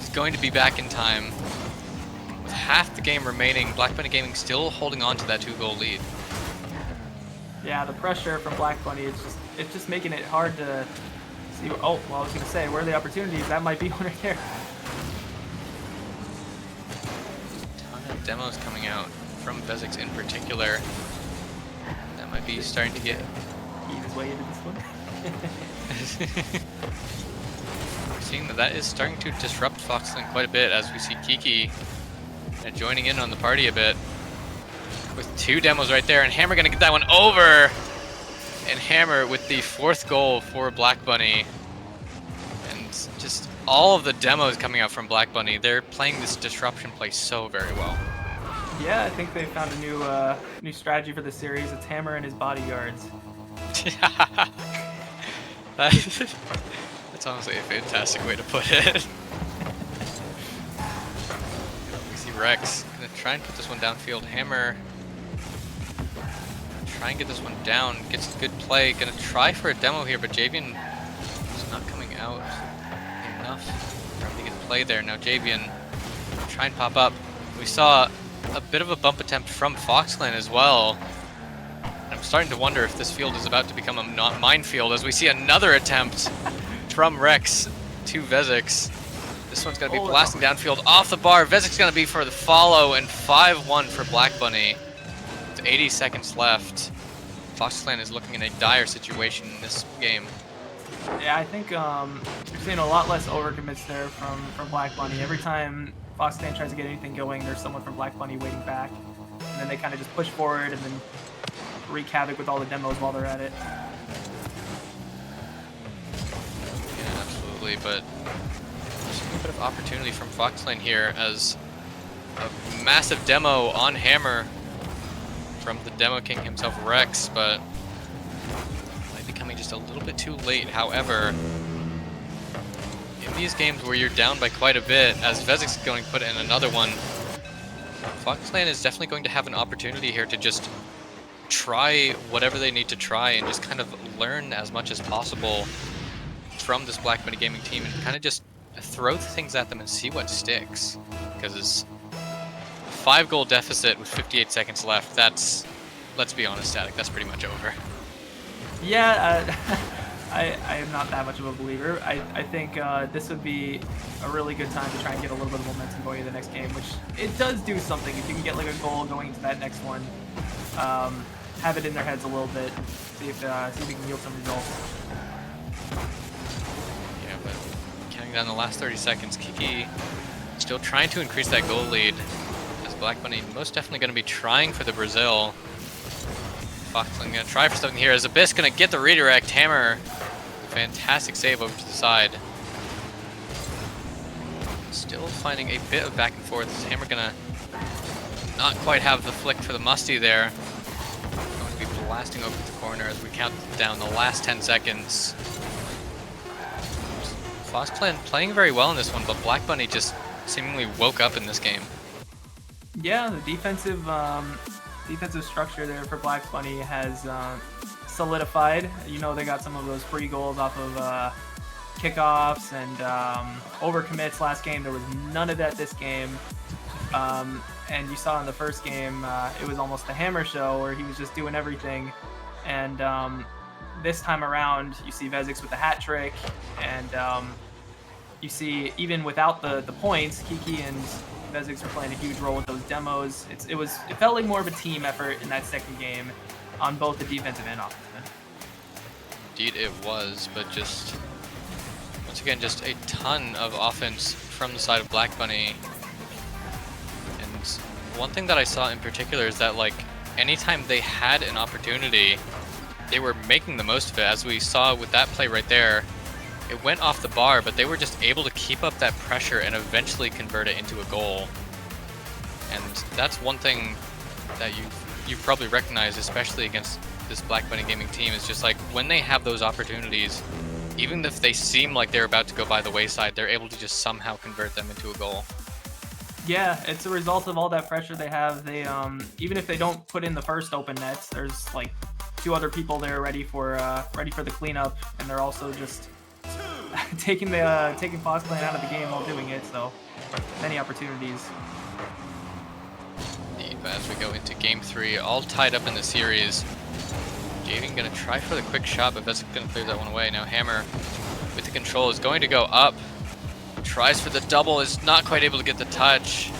is going to be back in time. With half the game remaining, Black Bunny Gaming still holding on to that 2-goal lead. Yeah, the pressure from Black Bunny is just making it hard to see. Oh, well, I was gonna say, where are the opportunities? That might be one right there. Ton of demos coming out from Vezek's in particular. That might be starting to get Eat his way into this one. seeing that is starting to disrupt Foxland quite a bit as we see Kiki joining in on the party a bit. With 2 demos right there, and Hammer gonna get that one over! And Hammer with the 4th goal for Black Bunny. And just all of the demos coming out from Black Bunny, they're playing this disruption play so very well. Yeah, I think they found a new strategy for the series. It's Hammer and his bodyguards. That's honestly a fantastic way to put it. We see Rex gonna try and put this one downfield. Hammer try and get this one down. Gets a good play. Gonna try for a demo here, but Javian is not coming out enough for him to get the play there. Now Javian try and pop up. We saw a bit of a bump attempt from Foxland as well. I'm starting to wonder if this field is about to become a minefield as we see another attempt from Rex to Vezix. This one's going to be blasting downfield off the bar. Vezix going to be for the follow, and 5-1 for Black Bunny. With 80 seconds left, Foxland is looking in a dire situation in this game. Yeah, I think we're seeing a lot less overcommits there from Black Bunny. Every time Foxland tries to get anything going, there's someone from Black Bunny waiting back. And then they kind of just push forward and then wreak havoc with all the demos while they're at it. Yeah, absolutely, but there's a little bit of opportunity from Foxland here as a massive demo on Hammer from the Demo King himself, Rex, but might be coming just a little bit too late. However, in these games where you're down by quite a bit, as Vezix is going to put in another one, Foxland is definitely going to have an opportunity here to just try whatever they need to try and just kind of learn as much as possible from this Black Bunny Gaming team and kind of just throw things at them and see what sticks. Because 5-goal deficit with 58 seconds left, that's, let's be honest, Static, that's pretty much over. Yeah, I am not that much of a believer. I think this would be a really good time to try and get a little bit of momentum going in the next game, which it does do something. If you can get like a goal going into that next one, have it in their heads a little bit, see if we can yield some results. Yeah, but counting down the last 30 seconds, Kiki still trying to increase that goal lead, as Black Bunny most definitely going to be trying for the Brazil. Foxland going to try for something here, as Abyss going to get the redirect. Hammer, fantastic save over to the side. Still finding a bit of back and forth. Hammer going to not quite have the flick for the Musty there. Going to be blasting over the corner as we count down the last 10 seconds. Foxland playing very well in this one, but Black Bunny just seemingly woke up in this game. Yeah, the defensive structure there for Black Bunny has solidified. You know, they got some of those free goals off of kickoffs and overcommits last game. There was none of that this game. And you saw in the first game, it was almost the Hammer show where he was just doing everything. And this time around, you see Vezix with the hat trick, and you see even without the points, Kiki and Vezix are playing a huge role with those demos. It felt like more of a team effort in that second game on both the defensive and offensive end. Indeed it was, but just once again, just a ton of offense from the side of Black Bunny. And one thing that I saw in particular is that, like, anytime they had an opportunity, they were making the most of it. As we saw with that play right there, it went off the bar, but they were just able to keep up that pressure and eventually convert it into a goal. And that's one thing that you probably recognize, especially against this Black Bunny Gaming team, is just like when they have those opportunities, even if they seem like they're about to go by the wayside, they're able to just somehow convert them into a goal. Yeah, it's a result of all that pressure they have. They even if they don't put in the first open nets, there's like 2 other people there ready for the cleanup, and they're also just taking Foxland out of the game while doing it. So many opportunities. Indeed, but as we go into game 3, all tied up in the series, Jaden gonna try for the quick shot, but that's gonna clear that one away. Now Hammer with the control is going to go up. Tries for the double, is not quite able to get the touch.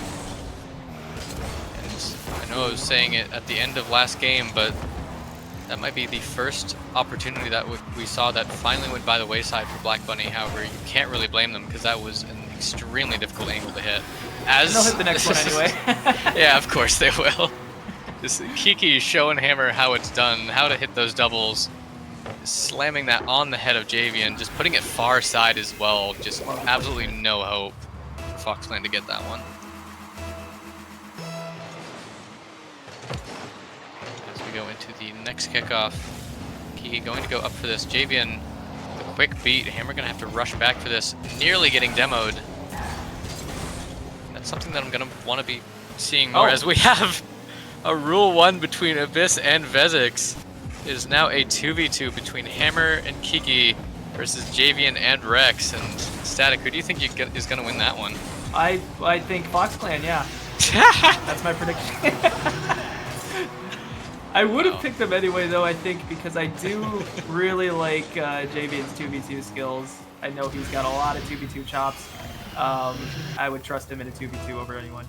And I know I was saying it at the end of last game, but That might be the first opportunity that we saw that finally went by the wayside for Black Bunny. However, you can't really blame them because that was an extremely difficult angle to hit. And they'll hit the next one anyway. Yeah, of course they will. Just Kiki showing Hammer how it's done, how to hit those doubles, slamming that on the head of Javian, just putting it far side as well. Just absolutely no hope for Foxland to get that one. As we go into the next kickoff, Kiki going to go up for this. Javian, the quick beat. Hammer gonna have to rush back for this, nearly getting demoed. That's something that I'm gonna want to be seeing more as we have a Rule 1 between Abyss and Vezix. It is now a 2v2 between Hammer and Kiki versus Javian and Rex. And Static, who do you think is going to win that one? I think Fox Clan, yeah. That's my prediction. I would have picked them anyway, though, I think, because I do really like Javian's 2v2 skills. I know he's got a lot of 2v2 chops. I would trust him in a 2v2 over anyone.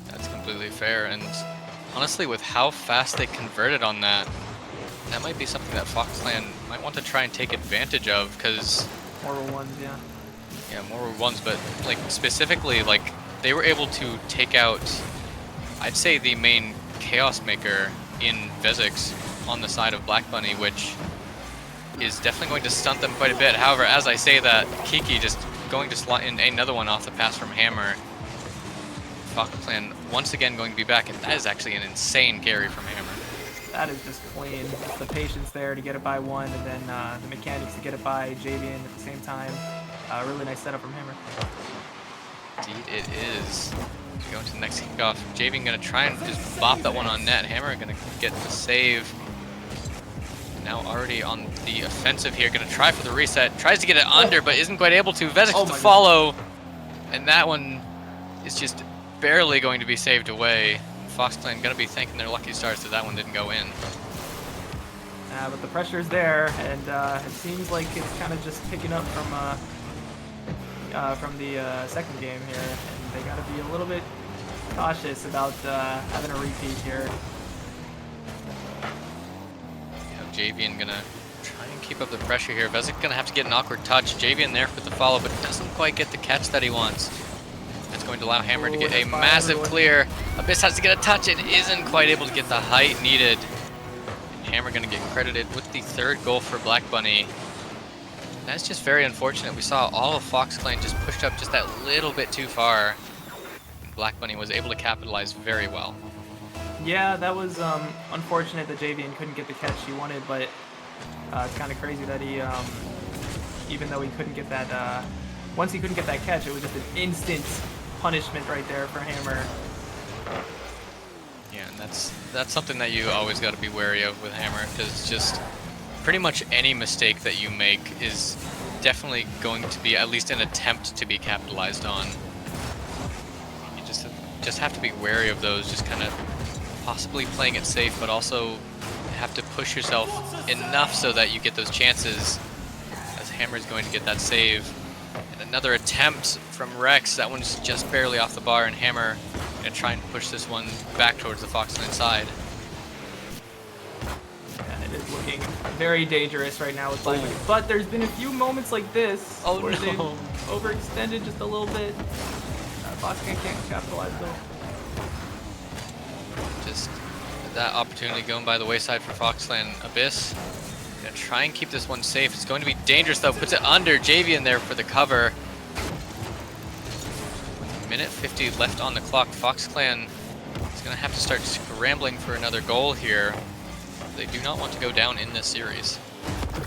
That's completely fair, and honestly, with how fast they converted on that, that might be something that Foxland might want to try and take advantage of, because... More ones, yeah. Yeah, more ones, but like specifically, like they were able to take out, I'd say, the main Chaos Maker in Vezix on the side of Black Bunny, which is definitely going to stunt them quite a bit. However, as I say that, Kiki just going to slot in another one off the pass from Hammer. Foxland once again going to be back, and that is actually an insane carry from Hammer. That is just clean. The patience there to get it by one, and then the mechanics to get it by Javian at the same time. Really nice setup from Hammer. Indeed it is. Go into the next kickoff. Javian going to try and just bop that one on net. Hammer going to get the save. Now already on the offensive here. Going to try for the reset. Tries to get it under, but isn't quite able to. Vezix to follow. And that one is just barely going to be saved away. Foxland going to be thanking their lucky stars that that one didn't go in. But the pressure's there, and it seems like it's kind of just picking up from the second game here, and they got to be a little bit cautious about having a repeat here. Yeah, Javian gonna try and keep up the pressure here. Vezix gonna have to get an awkward touch. Javian there with the follow, but doesn't quite get the catch that he wants. That's going to allow Hammer to get a massive clear. Abyss has to get a touch and isn't quite able to get the height needed. Hammer gonna get credited with the third goal for Black Bunny. That's just very unfortunate. We saw all of Fox Clan just pushed up just that little bit too far. Black Bunny was able to capitalize very well. Yeah, that was unfortunate that Javian couldn't get the catch he wanted, but it's kind of crazy that he, even though he couldn't get that, once he couldn't get that catch, it was just an instant punishment right there for Hammer. Yeah, and that's something that you always got to be wary of with Hammer, because just pretty much any mistake that you make is definitely going to be at least an attempt to be capitalized on. You just have to be wary of those, just kind of possibly playing it safe, but also have to push yourself enough so that you get those chances, as Hammer's going to get that save. And another attempt from Rex. That one's just barely off the bar, and Hammer gonna try and push this one back towards the Foxland side. And it is looking very dangerous right now with Black Bunny. But there's been a few moments like this where they've overextended just a little bit. Foxland can't capitalize though. Just that opportunity going by the wayside for Foxland. Abyss gonna try and keep this one safe. It's going to be dangerous though. Puts it under. Javian there for the cover. With a minute 50 left on the clock, Fox Clan is gonna have to start scrambling for another goal here. They do not want to go down in this series.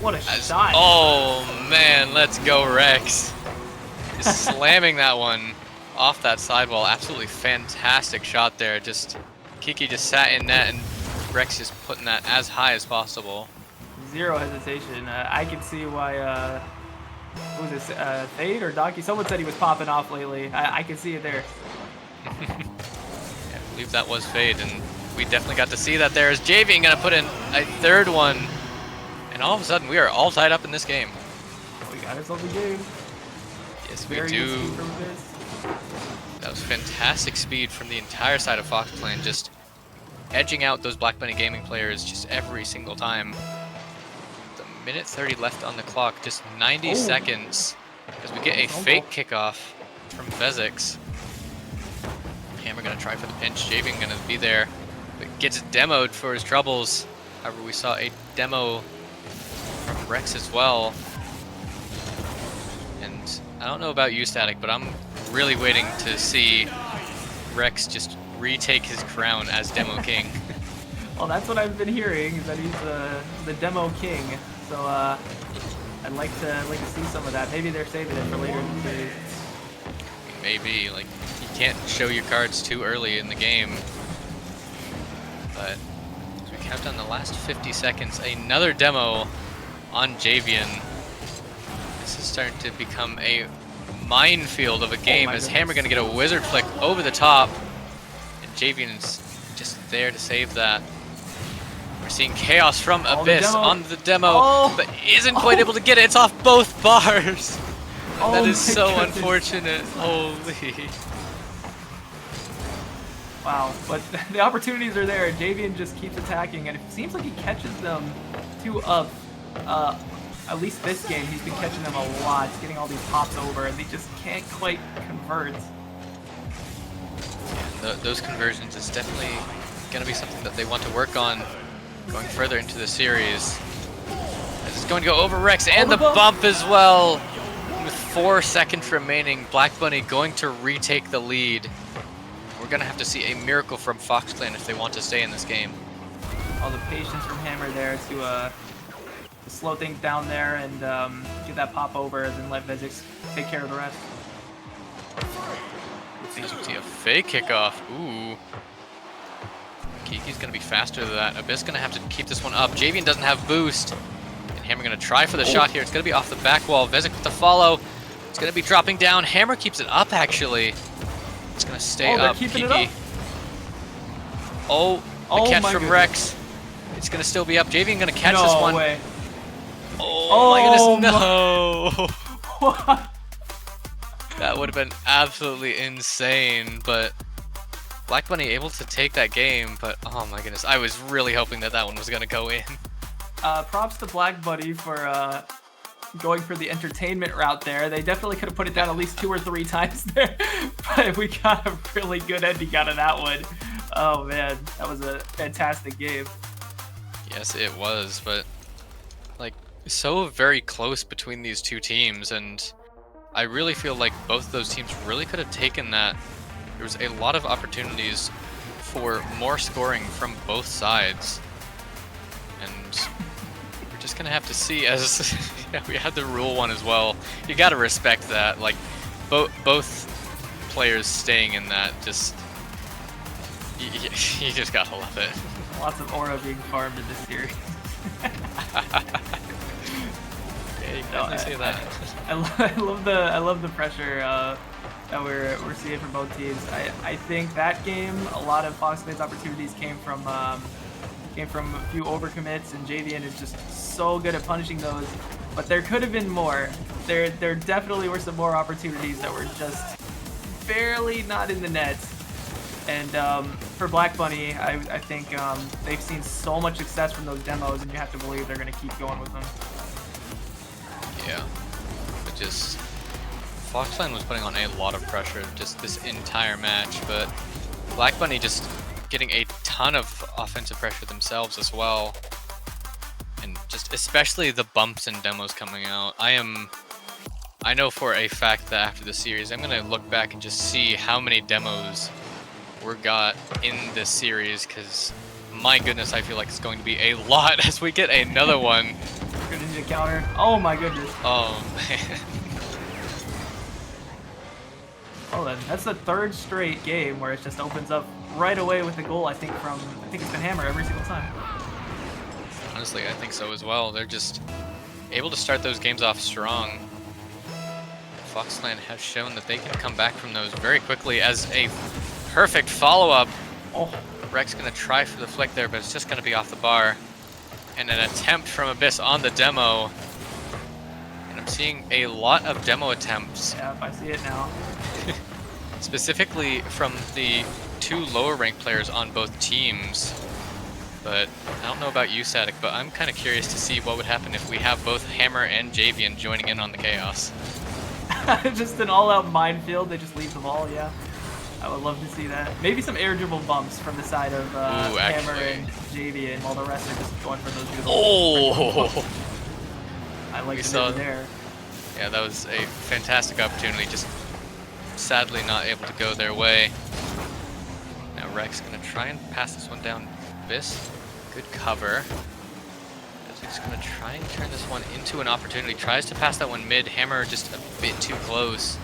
What a shot! Oh man, let's go Rex! Just slamming that one off that sidewall. Absolutely fantastic shot there. Just Kiki just sat in net, and Rex just putting that as high as possible. Zero hesitation. I can see why, who was this, Fade or Donkey? Someone said he was popping off lately. I can see it there. Yeah, I believe that was Fade, and we definitely got to see that there. Is Javian gonna put in a third one, and all of a sudden we are all tied up in this game. We got ourselves a game. Yes, we Very do. good speed from this. That was fantastic speed from the entire side of Fox Clan. Just edging out those Black Bunny Gaming players just every single time. The minute 30 left on the clock, just 90 seconds as we get a fake kickoff from Vezix. Hammer gonna try for the pinch, Javian gonna be there, but gets demoed for his troubles. However, we saw a demo from Rex as well. And I don't know about you, Static, but I'm really waiting to see Rex just retake his crown as Demo King. Well, that's what I've been hearing, is that he's the Demo King. So I'd like to see some of that. Maybe they're saving it for later in the series. Maybe, like, you can't show your cards too early in the game. But as we count down the last 50 seconds, another demo on Javian. This is starting to become a minefield of a game as Hammer gonna get a wizard flick over the top. And Javian's just there to save that. We're seeing chaos from Abyss on the demo, but isn't quite able to get it. It's off both bars. That is so unfortunate. Holy. Wow, but the opportunities are there. Javian just keeps attacking, and it seems like he catches them too up. At least this game, he's been catching them a lot, getting all these pops over, and they just can't quite convert. Yeah, those conversions is definitely going to be something that they want to work on going further into the series. This is going to go over Rex and the bump as well. With 4 seconds remaining, Black Bunny going to retake the lead. We're going to have to see a miracle from Fox Clan if they want to stay in this game. All the patience from Hammer there to slow things down there and get that pop over and then let Vezix take care of the rest. Let's see a fake kickoff. Ooh. Kiki's going to be faster than that. Abyss going to have to keep this one up. Javian doesn't have boost. And Hammer going to try for the shot here. It's going to be off the back wall. Vezix with the follow. It's going to be dropping down. Hammer keeps it up, actually. It's going to stay up. Kiki. Oh, the catch from Rex. It's going to still be up. Javian going to catch this one. Way. Oh my goodness, no! What? That would have been absolutely insane, but Black Bunny able to take that game, but oh my goodness, I was really hoping that that one was going to go in. Props to Black Bunny for going for the entertainment route there. They definitely could have put it down at least 2 or 3 times there, but we got a really good ending out of that one. Oh man, that was a fantastic game. Yes, it was, but like so very close between these two teams, and I really feel like both those teams really could have taken that. There was a lot of opportunities for more scoring from both sides, and we're just gonna have to see as yeah, we had the rule one as well. You gotta respect that, like both players staying in that, just you just gotta love it. Lots of aura being farmed in this series. Yeah, you can definitely say that. I love the pressure that we're seeing from both teams. I think that game, a lot of Fox Clan's opportunities came from a few overcommits, and Javian is just so good at punishing those. But there could have been more. There definitely were some more opportunities that were just barely not in the net. And for Black Bunny, I think they've seen so much success from those demos, and you have to believe they're going to keep going with them. Yeah, but just Foxline was putting on a lot of pressure just this entire match, but Black Bunny just getting a ton of offensive pressure themselves as well, and just especially the bumps and demos coming out. I know for a fact that after the series, I'm gonna look back and just see how many demos were got in this series, because my goodness, I feel like it's going to be a lot as we get another one. We're gonna need a counter. Oh my goodness. Oh man. Oh, that's the 3rd straight game where it just opens up right away with a goal. I think it's been Hammer every single time. Honestly, I think so as well. They're just able to start those games off strong. Foxland has shown that they can come back from those very quickly as a perfect follow-up. Oh. Rex gonna try for the flick there, but it's just gonna be off the bar. And an attempt from Abyss on the demo. And I'm seeing a lot of demo attempts. Yeah, I see it now. Specifically from the two lower ranked players on both teams. But I don't know about you, Static, but I'm kind of curious to see what would happen if we have both Hammer and Javian joining in on the chaos. Just an all-out minefield. They just leave the ball. Yeah, I would love to see that. Maybe some air dribble bumps from the side of Hammer actually. and Javian, while the rest are just going for those. Oh! I like We the saw- mid there. Yeah, that was a fantastic opportunity. Just sadly not able to go their way. Now Rex gonna try and pass this one down. Abyss, good cover. He's gonna try and turn this one into an opportunity. Tries to pass that one mid. Hammer just a bit too close.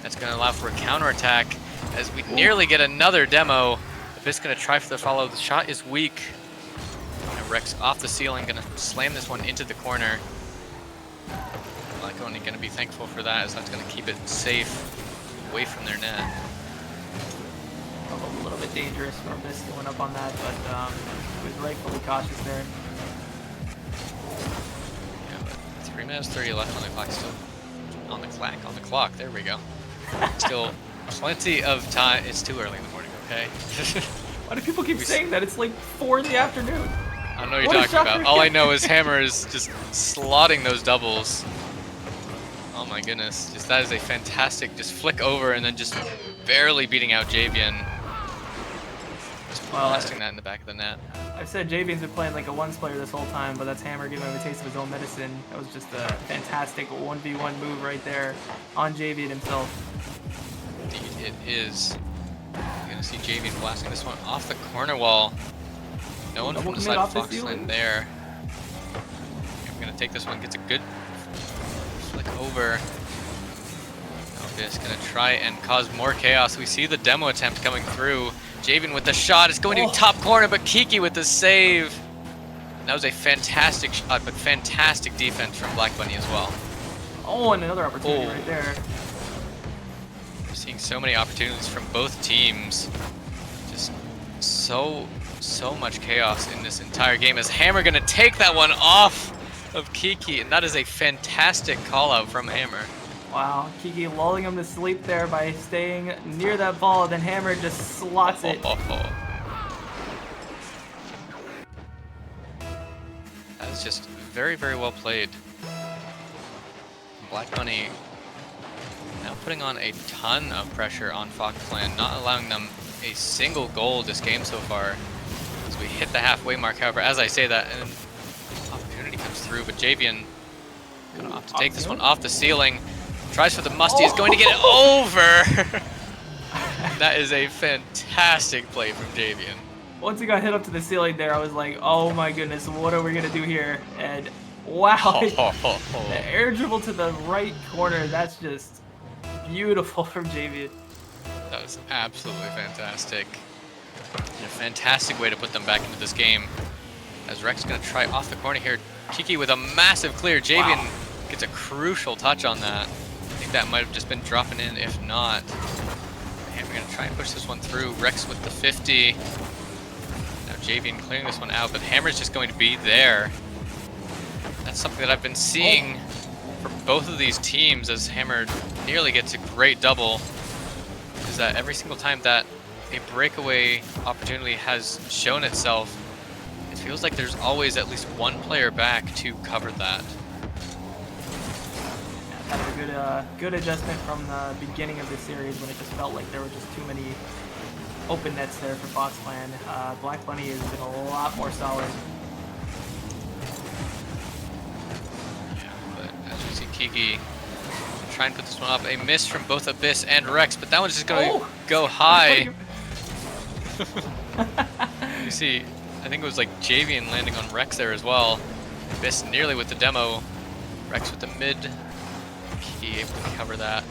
That's gonna allow for a counterattack as we nearly get another demo. Abyss gonna try for the follow. The shot is weak. Now Rex off the ceiling, gonna slam this one into the corner. Black only gonna be thankful for that, as that's gonna keep it safe away from their net. A little bit dangerous for Abyss going up on that, but he was rightfully cautious there. Yeah, but 3 minutes 30 left on the clock. Still on the clock. There we go. Still plenty of time. It's too early in the morning. Okay. Why do people keep saying that? It's like 4 in the afternoon. I don't know what What you're a talking about. shocker. All I know is Hammer is just slotting those doubles. Oh my goodness. Just that is a fantastic just flick over and then just barely beating out Javian. Just Well, blasting that in the back of the net. I've said Javian's been playing like a ones player this whole time, but that's Hammer giving him a taste of his own medicine. That was just a fantastic 1v1 move right there on Javian himself. Indeed, it is. You're gonna see Javian blasting this one off the corner wall. No one from the side of Foxland there. I'm gonna take this one, gets a good flick over. Abyss gonna try and cause more chaos. We see the demo attempt coming through. Javian with the shot is going to top corner, but Kiki with the save. That was a fantastic shot, but fantastic defense from Black Bunny as well. Oh, and another opportunity right there. We're seeing so many opportunities from both teams. Just so much chaos in this entire game. As Hammer gonna take that one off of Kiki, and that is a fantastic call out from Hammer. Wow, Kiki lulling him to sleep there by staying near that ball, then Hammer just slots it. That is just very, very well played. Black Bunny now putting on a ton of pressure on Foxland, not allowing them a single goal this game so far. As we hit the halfway mark, however, as I say that, an opportunity comes through, but Javian gonna opt to take this one off the ceiling. Tries for the musty, is going to get it over! That is a fantastic play from Javian. Once he got hit up to the ceiling there, I was like, oh my goodness, what are we gonna do here? And wow, the air dribble to the right corner, that's just beautiful from Javian. That was absolutely fantastic. And a fantastic way to put them back into this game. As Rex is going to try off the corner here. Kiki with a massive clear. Javian gets a crucial touch on that. I think that might have just been dropping in, if not. And we're going to try and push this one through. Rex with the 50. Now Javian clearing this one out, but Hammer's just going to be there. That's something that I've been seeing from both of these teams as Hammer nearly gets a great double. Is that every single time that a breakaway opportunity has shown itself, it feels like there's always at least one player back to cover that. That was a good adjustment from the beginning of the series when it just felt like there were just too many open nets there for Foxland. Black Bunny has been a lot more solid. Yeah, but as we see Kiki try and put this one up, a miss from both Abyss and Rex, but that one's just going to go high. You see, I think it was like Javian landing on Rex there as well. Abyss nearly with the demo. Rex with the mid. Kiki able to cover that.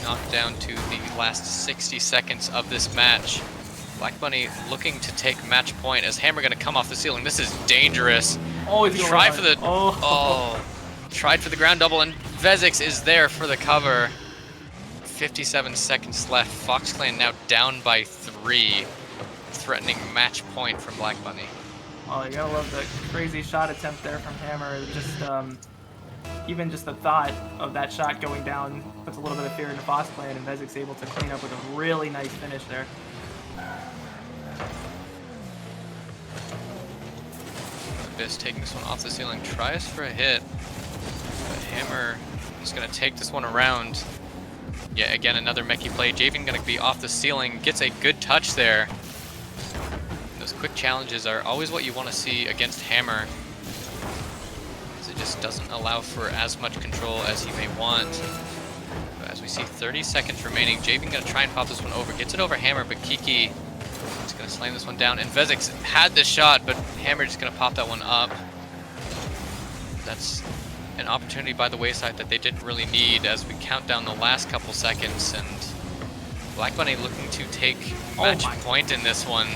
Knocked down to the last 60 seconds of this match. Black Bunny looking to take match point as Hammer going to come off the ceiling. This is dangerous. Oh, he's Try going for the tried for the ground double, and Vezix is there for the cover. 57 seconds left. FoxClan now down by 3, threatening match point from Black Bunny. Oh, you gotta love the crazy shot attempt there from Hammer. Just even just the thought of that shot going down puts a little bit of fear into Fox Clan, and Vezik's able to clean up with a really nice finish there. Abyss taking this one off the ceiling, tries for a hit, but Hammer is going to take this one around. Yeah, again, another mechie play. Javian going to be off the ceiling, gets a good touch there. Those quick challenges are always what you want to see against Hammer, because it just doesn't allow for as much control as he may want. But as we see 30 seconds remaining, Javian going to try and pop this one over. Gets it over Hammer, but Kiki is going to slam this one down. And Vezik's had this shot, but Hammer just going to pop that one up. That's an opportunity by the wayside that they didn't really need as we count down the last couple seconds, and Black Bunny looking to take match point in this one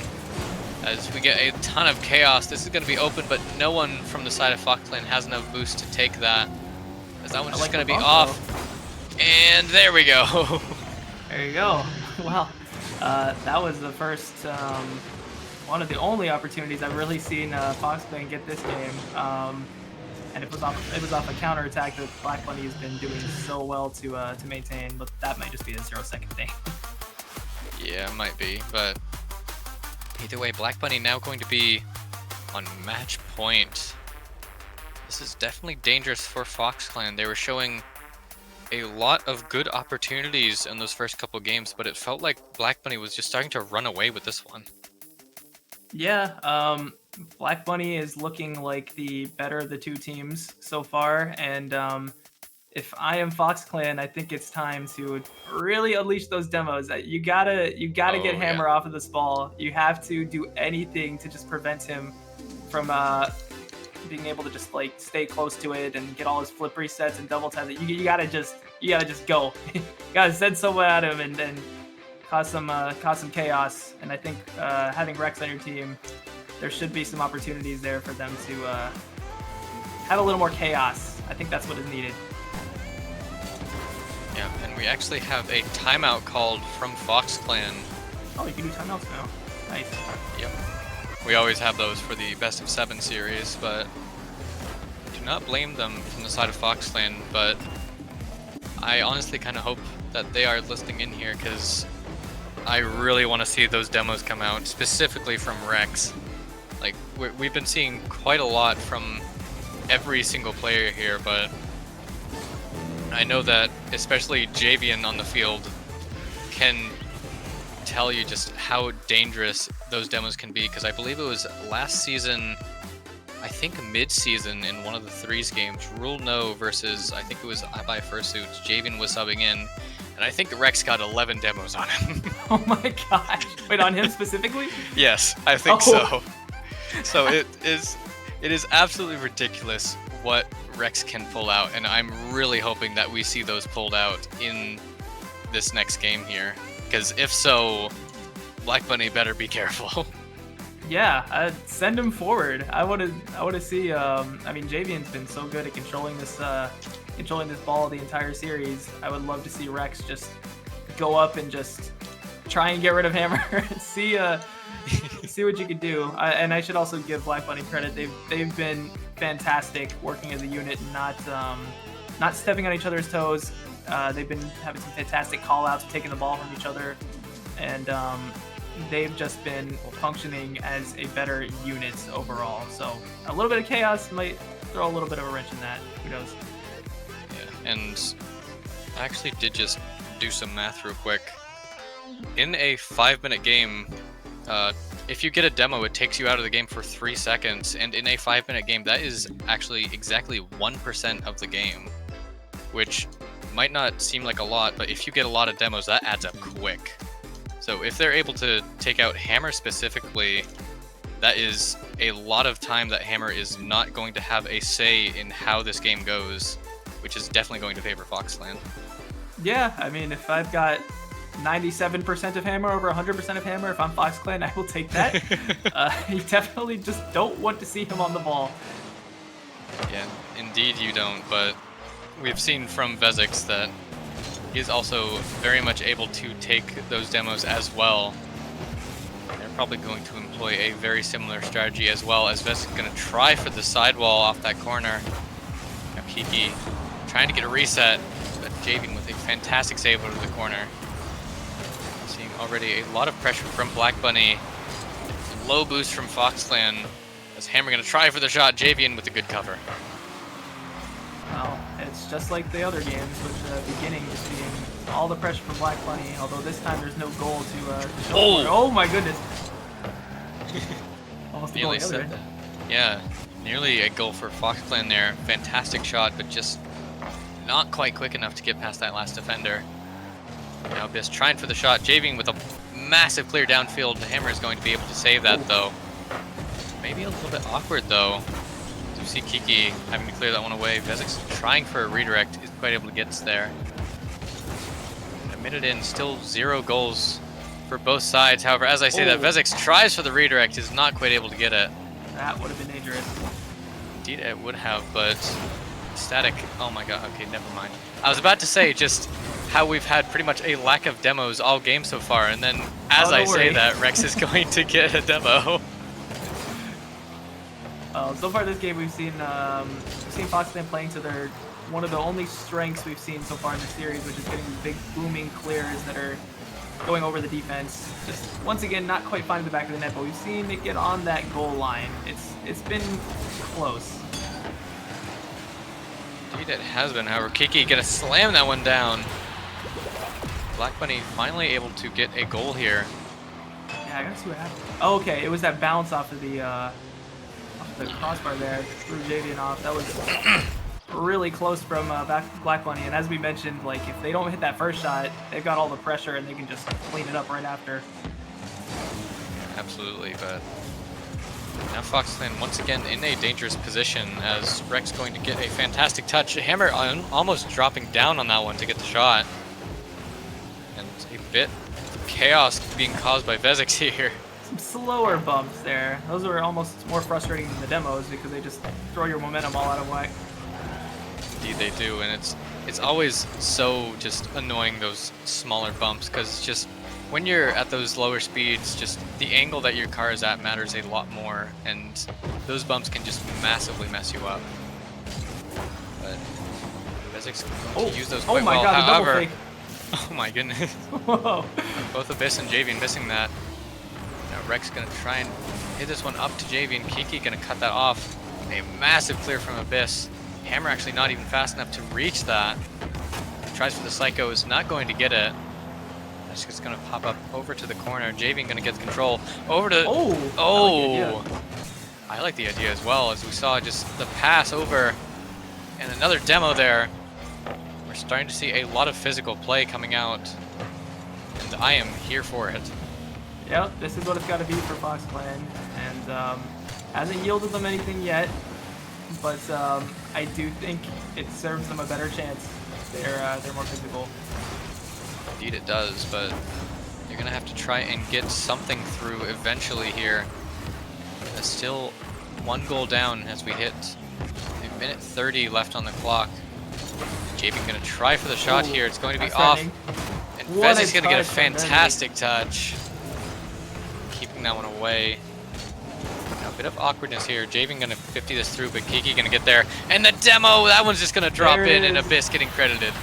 as we get a ton of chaos. This is going to be open, but no one from the side of Fox Clan has enough boost to take that, as that one's just going to be off. And there we go. There you go. Well, that was the first, one of the only opportunities I've really seen Fox Clan get this game. And it was off a counterattack that Black Bunny has been doing so well to maintain, but that might just be a 0-second thing. Yeah, it might be, but either way, Black Bunny now going to be on match point. This is definitely dangerous for Fox Clan. They were showing a lot of good opportunities in those first couple games, but it felt like Black Bunny was just starting to run away with this one. Yeah, Black Bunny is looking like the better of the two teams so far, and if I am Fox Clan, I think it's time to really unleash those demos. You gotta get Hammer off of this ball. You have to do anything to just prevent him from being able to just like stay close to it and get all his flip resets and double tap. You gotta just go. You gotta send someone at him and then cause some chaos. And I think having Rex on your team, there should be some opportunities there for them to have a little more chaos. I think that's what is needed. Yeah, and we actually have a timeout called from Fox Clan. Oh, you can do timeouts now. Nice. Yep. We always have those for the best of 7 series, but do not blame them from the side of Fox Clan, but I honestly kind of hope that they are listening in here, because I really want to see those demos come out, specifically from Rex. Like, we've been seeing quite a lot from every single player here, but I know that especially Javian on the field can tell you just how dangerous those demos can be, because I believe it was last season, I think mid-season in one of the Threes games, Rule No versus, I think it was iBuy Fursuit, Javian was subbing in, and I think Rex got 11 demos on him. Oh my gosh. Wait, on him specifically? Yes, I think so. So it is absolutely ridiculous what Rex can pull out, and I'm really hoping that we see those pulled out in this next game here, because if so, Black Bunny better be careful. Yeah, send him forward. I want to see. I mean, Javian's been so good at controlling this ball the entire series. I would love to see Rex just go up and just try and get rid of Hammer. see what you could do. And I should also give Black Bunny credit. They've been fantastic working as a unit, and not stepping on each other's toes. They've been having some fantastic call-outs, taking the ball from each other, and they've just been functioning as a better unit overall. So a little bit of chaos might throw a little bit of a wrench in that. Who knows? Yeah, and I actually did just do some math real quick. In a 5-minute game, if you get a demo, it takes you out of the game for 3 seconds, and in a 5-minute game, that is actually exactly 1% of the game, which might not seem like a lot, but if you get a lot of demos, that adds up quick. So if they're able to take out Hammer specifically, that is a lot of time that Hammer is not going to have a say in how this game goes, which is definitely going to favor Fox Clan. Yeah, I mean, if I've got 97% of Hammer over 100% of Hammer, if I'm Fox Clan, I will take that. You definitely just don't want to see him on the ball. Yeah, indeed you don't, but we've seen from Vezik's that he's also very much able to take those demos as well. They're probably going to employ a very similar strategy as well, as Vezik's going to try for the sidewall off that corner. Now, Kiki trying to get a reset, but Javian with a fantastic save out of the corner. Seeing already a lot of pressure from Black Bunny. Low boost from FoxClan. As Hammer gonna try for the shot. Javian with a good cover. Well, it's just like the other games, with the beginning just being all the pressure from Black Bunny, although this time there's no goal to show for it. Oh my goodness! Almost a goal Nearly the other said end. that. Yeah, nearly a goal for FoxClan there. Fantastic shot, but just not quite quick enough to get past that last defender. Now Abyss trying for the shot. Javian with a massive clear downfield. The Hammer is going to be able to save that though. Maybe a little bit awkward though. You see Kiki having to clear that one away. Vezek's trying for a redirect. Isn't quite able to get us there. A minute in, still 0 goals for both sides. However, as I say that, Vezek's tries for the redirect, is not quite able to get it. That would have been dangerous. Indeed it would have, but static, oh my god, okay, never mind. I was about to say just how we've had pretty much a lack of demos all game so far, and then as I say that, Rex is going to get a demo. So far this game we've seen FoxClan playing to their one of the only strengths we've seen so far in the series, which is getting these big booming clears that are going over the defense. Just once again not quite finding the back of the net, but we've seen it get on that goal line. It's been close. Indeed it has been, however, Kiki gonna slam that one down. Black Bunny finally able to get a goal here. Yeah, I gotta see what happened. Oh, okay, it was that bounce off of the crossbar there, threw Javian off. That was really close from Black Bunny, and as we mentioned, like if they don't hit that first shot, they've got all the pressure and they can just clean it up right after. Absolutely, but now FoxClan once again in a dangerous position as Rex going to get a fantastic touch. Hammer almost dropping down on that one to get the shot. And a bit of chaos being caused by Vezek's here. Some slower bumps there. Those are almost more frustrating than the demos because they just throw your momentum all out of whack. Indeed they do, and it's always so just annoying, those smaller bumps, because just when you're at those lower speeds, just the angle that your car is at matters a lot more, and those bumps can just massively mess you up. But Vezek's going to use those quite well. God, the double However, fake. oh my goodness. Whoa. Both Abyss and Javian missing that. Now Rex gonna try and hit this one up to Javian. Kiki gonna cut that off. A massive clear from Abyss. Hammer actually not even fast enough to reach that. Tries for the Psycho, is not going to get it. That's just gonna pop up over to the corner. Javian gonna get the control. Over to... Oh! I like the idea as well, as we saw just the pass over. And another demo there. We're starting to see a lot of physical play coming out. And I am here for it. Yep, this is what it's got to be for FoxClan, and hasn't yielded them anything yet, but I do think it serves them a better chance. They're more physical. Indeed it does, but you're gonna have to try and get something through eventually here. There's still 1 goal down as we hit a minute 30 left on the clock. Javian gonna try for the shot here. It's going to be off, and Vezek's gonna get a fantastic touch. Keeping that one away. Now, a bit of awkwardness here. Javian gonna 50 this through, but Kiki gonna get there. And the demo, that one's just gonna drop in, and Abyss getting credited.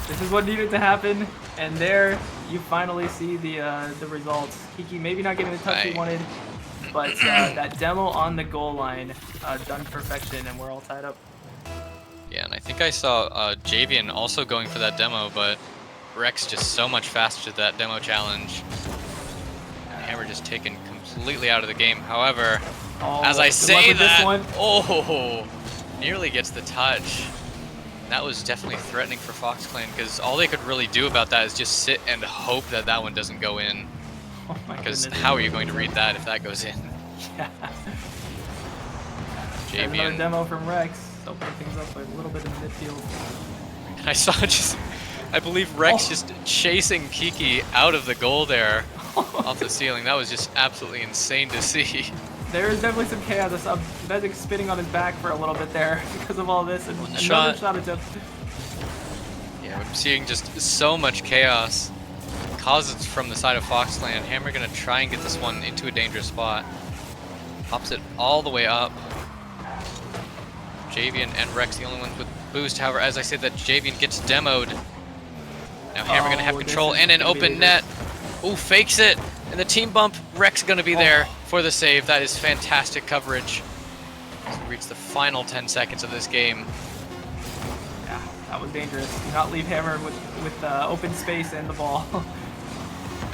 This is what needed to happen, and there you finally see the results. Kiki maybe not getting the touch he wanted, but that demo on the goal line done perfection, and we're all tied up. Yeah, and I think I saw Javian also going for that demo, but Rex just so much faster to that demo challenge. Hammer just taken completely out of the game. However, as I say that, nearly gets the touch. That was definitely threatening for FoxClan, because all they could really do about that is just sit and hope that that one doesn't go in. Oh my Because goodness. how are you going to read that if that goes in? Yeah. Javian. Another demo from Rex, opening things up with a little bit of midfield. I saw just, I believe Rex just chasing Kiki out of the goal there off the ceiling. That was just absolutely insane to see. There is definitely some chaos. I saw Vezek spinning on his back for a little bit there because of all this, and another shot attempt. Yeah, I'm seeing just so much chaos. Causes from the side of FoxClan. Hammer gonna try and get this one into a dangerous spot. Pops it all the way up. Javian and Rex, the only ones with boost. However, as I said, that Javian gets demoed. Now Hammer gonna have Oh, control this is and an gonna be open net. Ooh, fakes it. And the team bump. Rex gonna be there for the save. That is fantastic coverage. As we reach the final 10 seconds of this game. Yeah, that was dangerous. Do not leave Hammer with open space and the ball.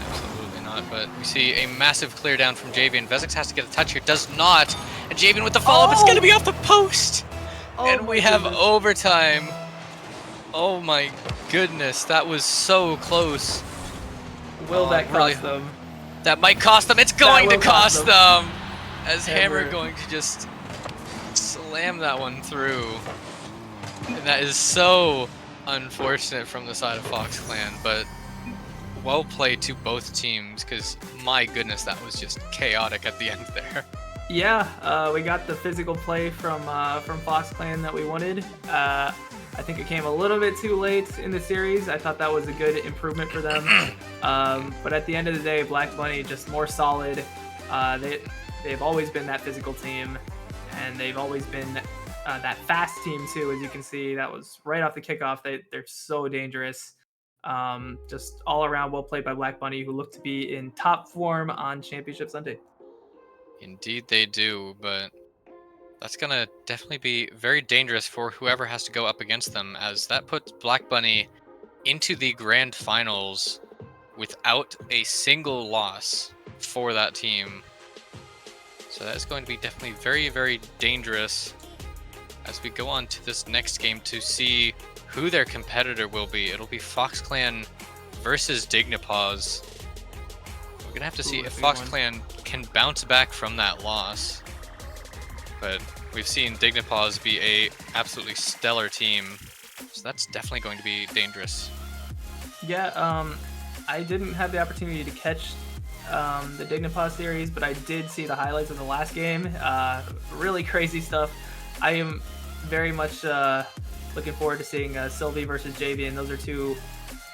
Absolutely not, but we see a massive clear down from Javian. Vezix has to get a touch here, does not. And Javian with the follow-up, it's gonna be off the post! And we have overtime. Oh my goodness, that was so close. Will that really- cost them? That might cost them, it's going to will cost cost them. them! As Hammer Hammer. going to just slam that one through. And that is so unfortunate from the side of Fox Clan, but well played to both teams, because my goodness, that was just chaotic at the end there. Yeah, we got the physical play from Fox Clan that we wanted. I think it came a little bit too late in the series. I thought that was a good improvement for them. But at the end of the day, Black Bunny just more solid. They've always been that physical team, and they've always been that fast team too. As you can see, that was right off the kickoff. They're so dangerous. Just all around well played by Black Bunny, who look to be in top form on Championship Sunday. Indeed they do, but that's gonna definitely be very dangerous for whoever has to go up against them, as that puts Black Bunny into the grand finals without a single loss for that team. So that's going to be definitely very, very dangerous as we go on to this next game to see who their competitor will be. It'll be Fox Clan versus Dignipause. We're gonna have to see Ooh, if that's a good Fox one. Clan can bounce back from that loss. But we've seen Dignipause be a absolutely stellar team, so that's definitely going to be dangerous. Yeah, I didn't have the opportunity to catch the Dignipause series, but I did see the highlights of the last game. Really crazy stuff. I am very much looking forward to seeing Sylvie versus Javian. Those are two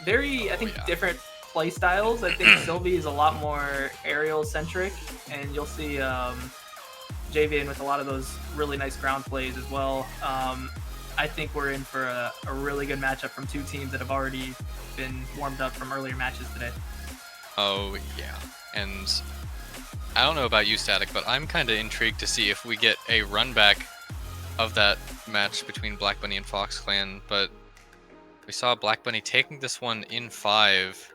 very, I think, yeah. different play styles. I think Sylvie is a lot more aerial centric, and you'll see Javian with a lot of those really nice ground plays as well. I think we're in for a really good matchup from two teams that have already been warmed up from earlier matches today. Oh, yeah. And I don't know about you, Static, but I'm kind of intrigued to see if we get a run back of that match between Black Bunny and Fox Clan, but we saw Black Bunny taking this one in 5,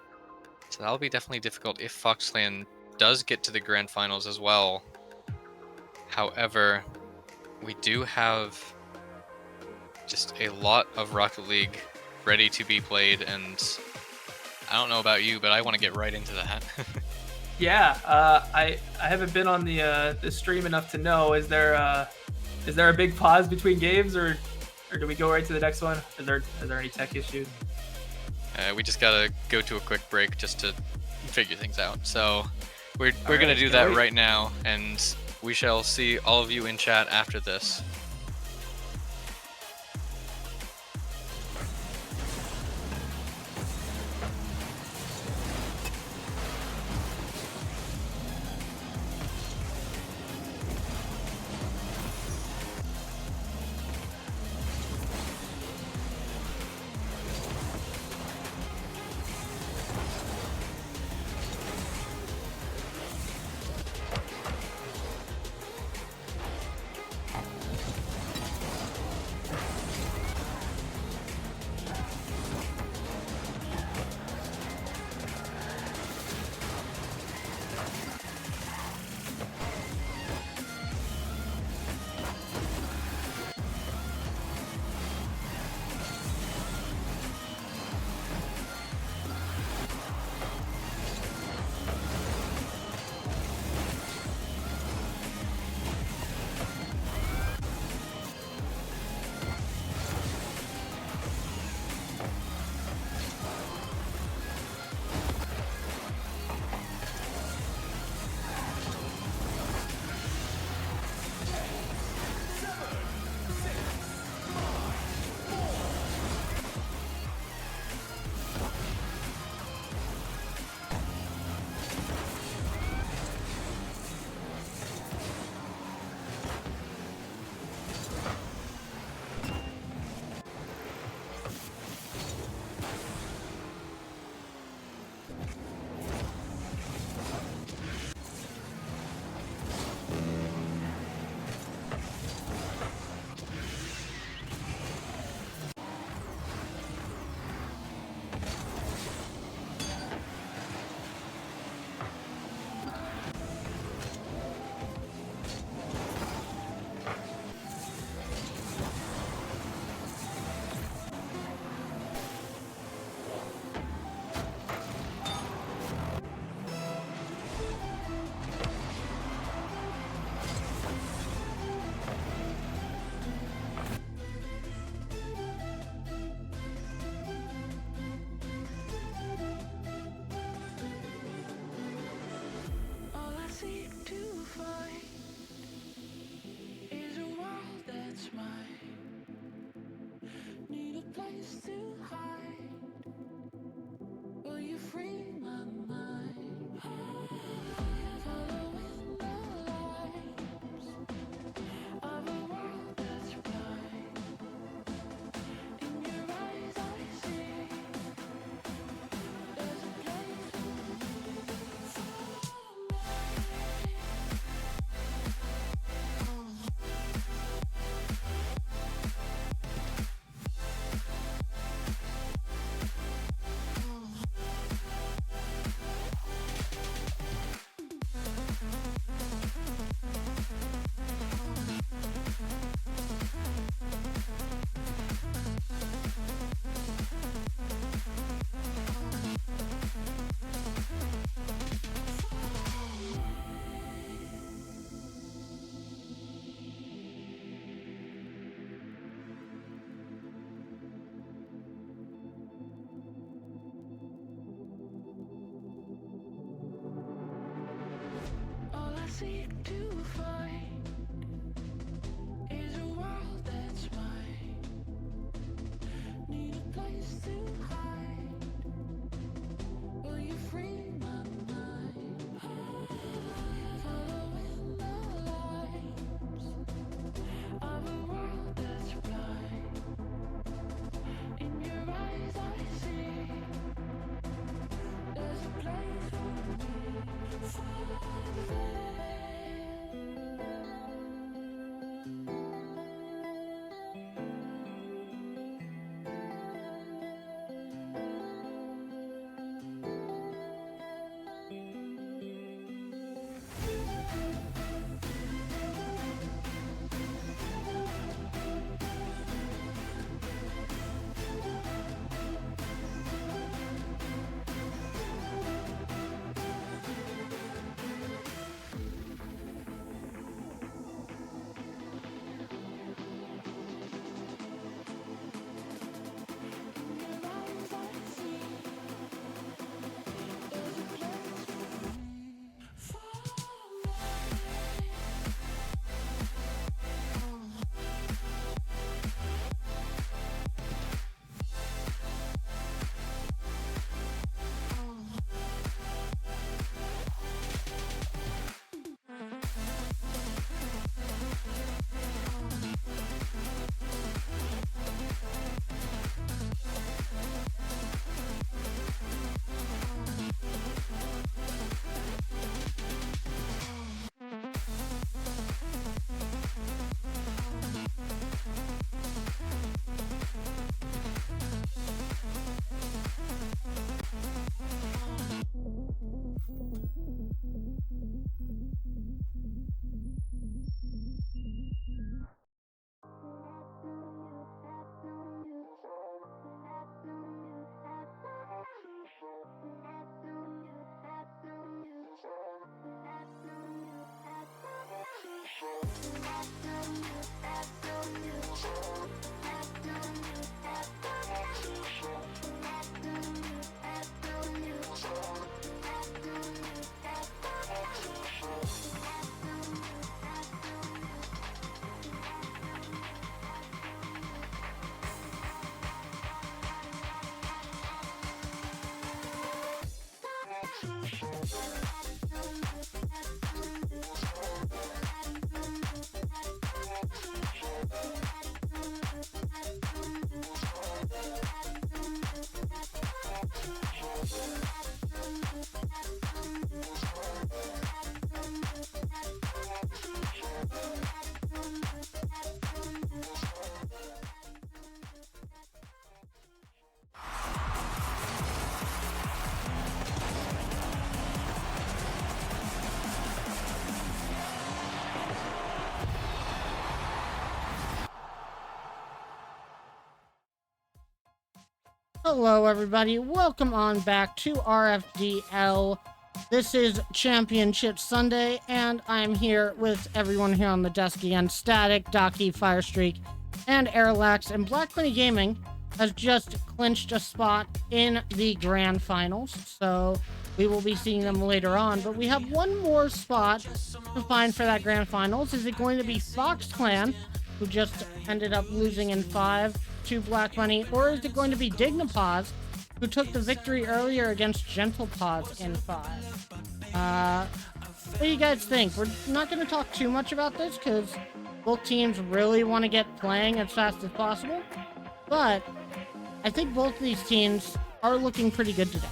so that'll be definitely difficult if Fox Clan does get to the grand finals as well. However, we do have just a lot of Rocket League ready to be played, and I don't know about you, but I want to get right into that. Yeah, I haven't been on the stream enough to know. Is there a big pause between games, or do we go right to the next one? Is there any tech issues? We just gotta go to a quick break just to figure things out. So we're gonna right, do can't that wait. right now, and we shall see all of you in chat after this. seek to find is a world that's mine. Need a place to hide. Will you free my mind? Following the lights of a world that's blind. In your eyes I see there's a place for me. Far there. Hello, everybody. Welcome on back to RFDL. This is Championship Sunday, and I'm here with everyone here on the desk again. Static, Docky, Firestreak, and Airlax. And Black Bunny Gaming has just clinched a spot in the Grand Finals, so we will be seeing them later on. But we have one more spot to find for that Grand Finals. Is it going to be Fox Clan, who just ended up losing in 5 to Black Bunny, or is it going to be Dignapause, who took the victory earlier against Gentle Paws in 5? What do you guys think? We're not going to talk too much about this because both teams really want to get playing as fast as possible, but I think both of these teams are looking pretty good today.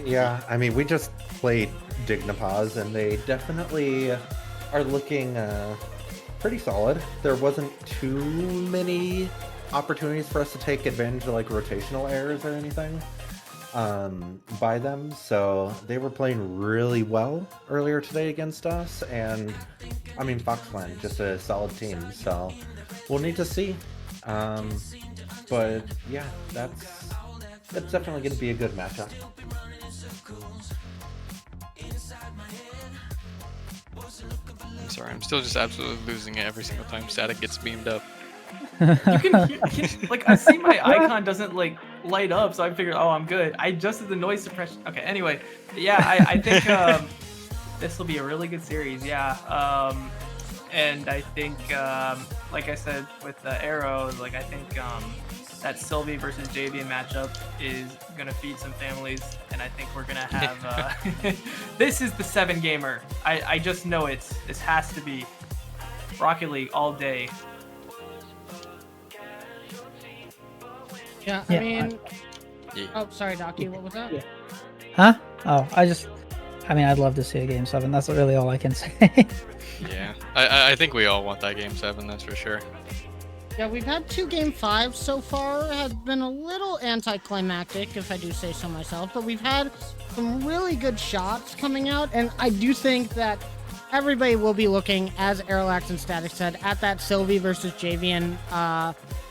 Yeah, I mean, we just played Dignapause, and they definitely are looking pretty solid. There wasn't too many opportunities for us to take advantage of like rotational errors or anything by them, so they were playing really well earlier today against us. And I mean, Fox Clan just a solid team, so we'll need to see. But yeah, that's definitely going to be a good matchup. I'm sorry, I'm still just absolutely losing it every single time Static gets beamed up. You can like I see my icon doesn't like light up, so I figured, oh, I'm good. I adjusted the noise suppression. Okay, anyway, yeah, I think this will be a really good series. Yeah, and I think, like I said with the arrows, like I think that Sylvie versus Javian matchup is gonna feed some families, and I think we're gonna have. This is the 7 gamer. I just know it. This has to be Rocket League all day. Yeah, Yeah, I mean, Yeah. oh, sorry, Docky, what was that? Yeah. Huh? Oh, I mean, I'd love to see a game 7. That's really all I can say. Yeah, I think we all want that game 7. That's for sure. Yeah, we've had 2 game 5s so far. Has been a little anticlimactic, if I do say so myself, but we've had some really good shots coming out, and I do think that everybody will be looking, as Aerolax and Static said, at that Sylvie versus Javian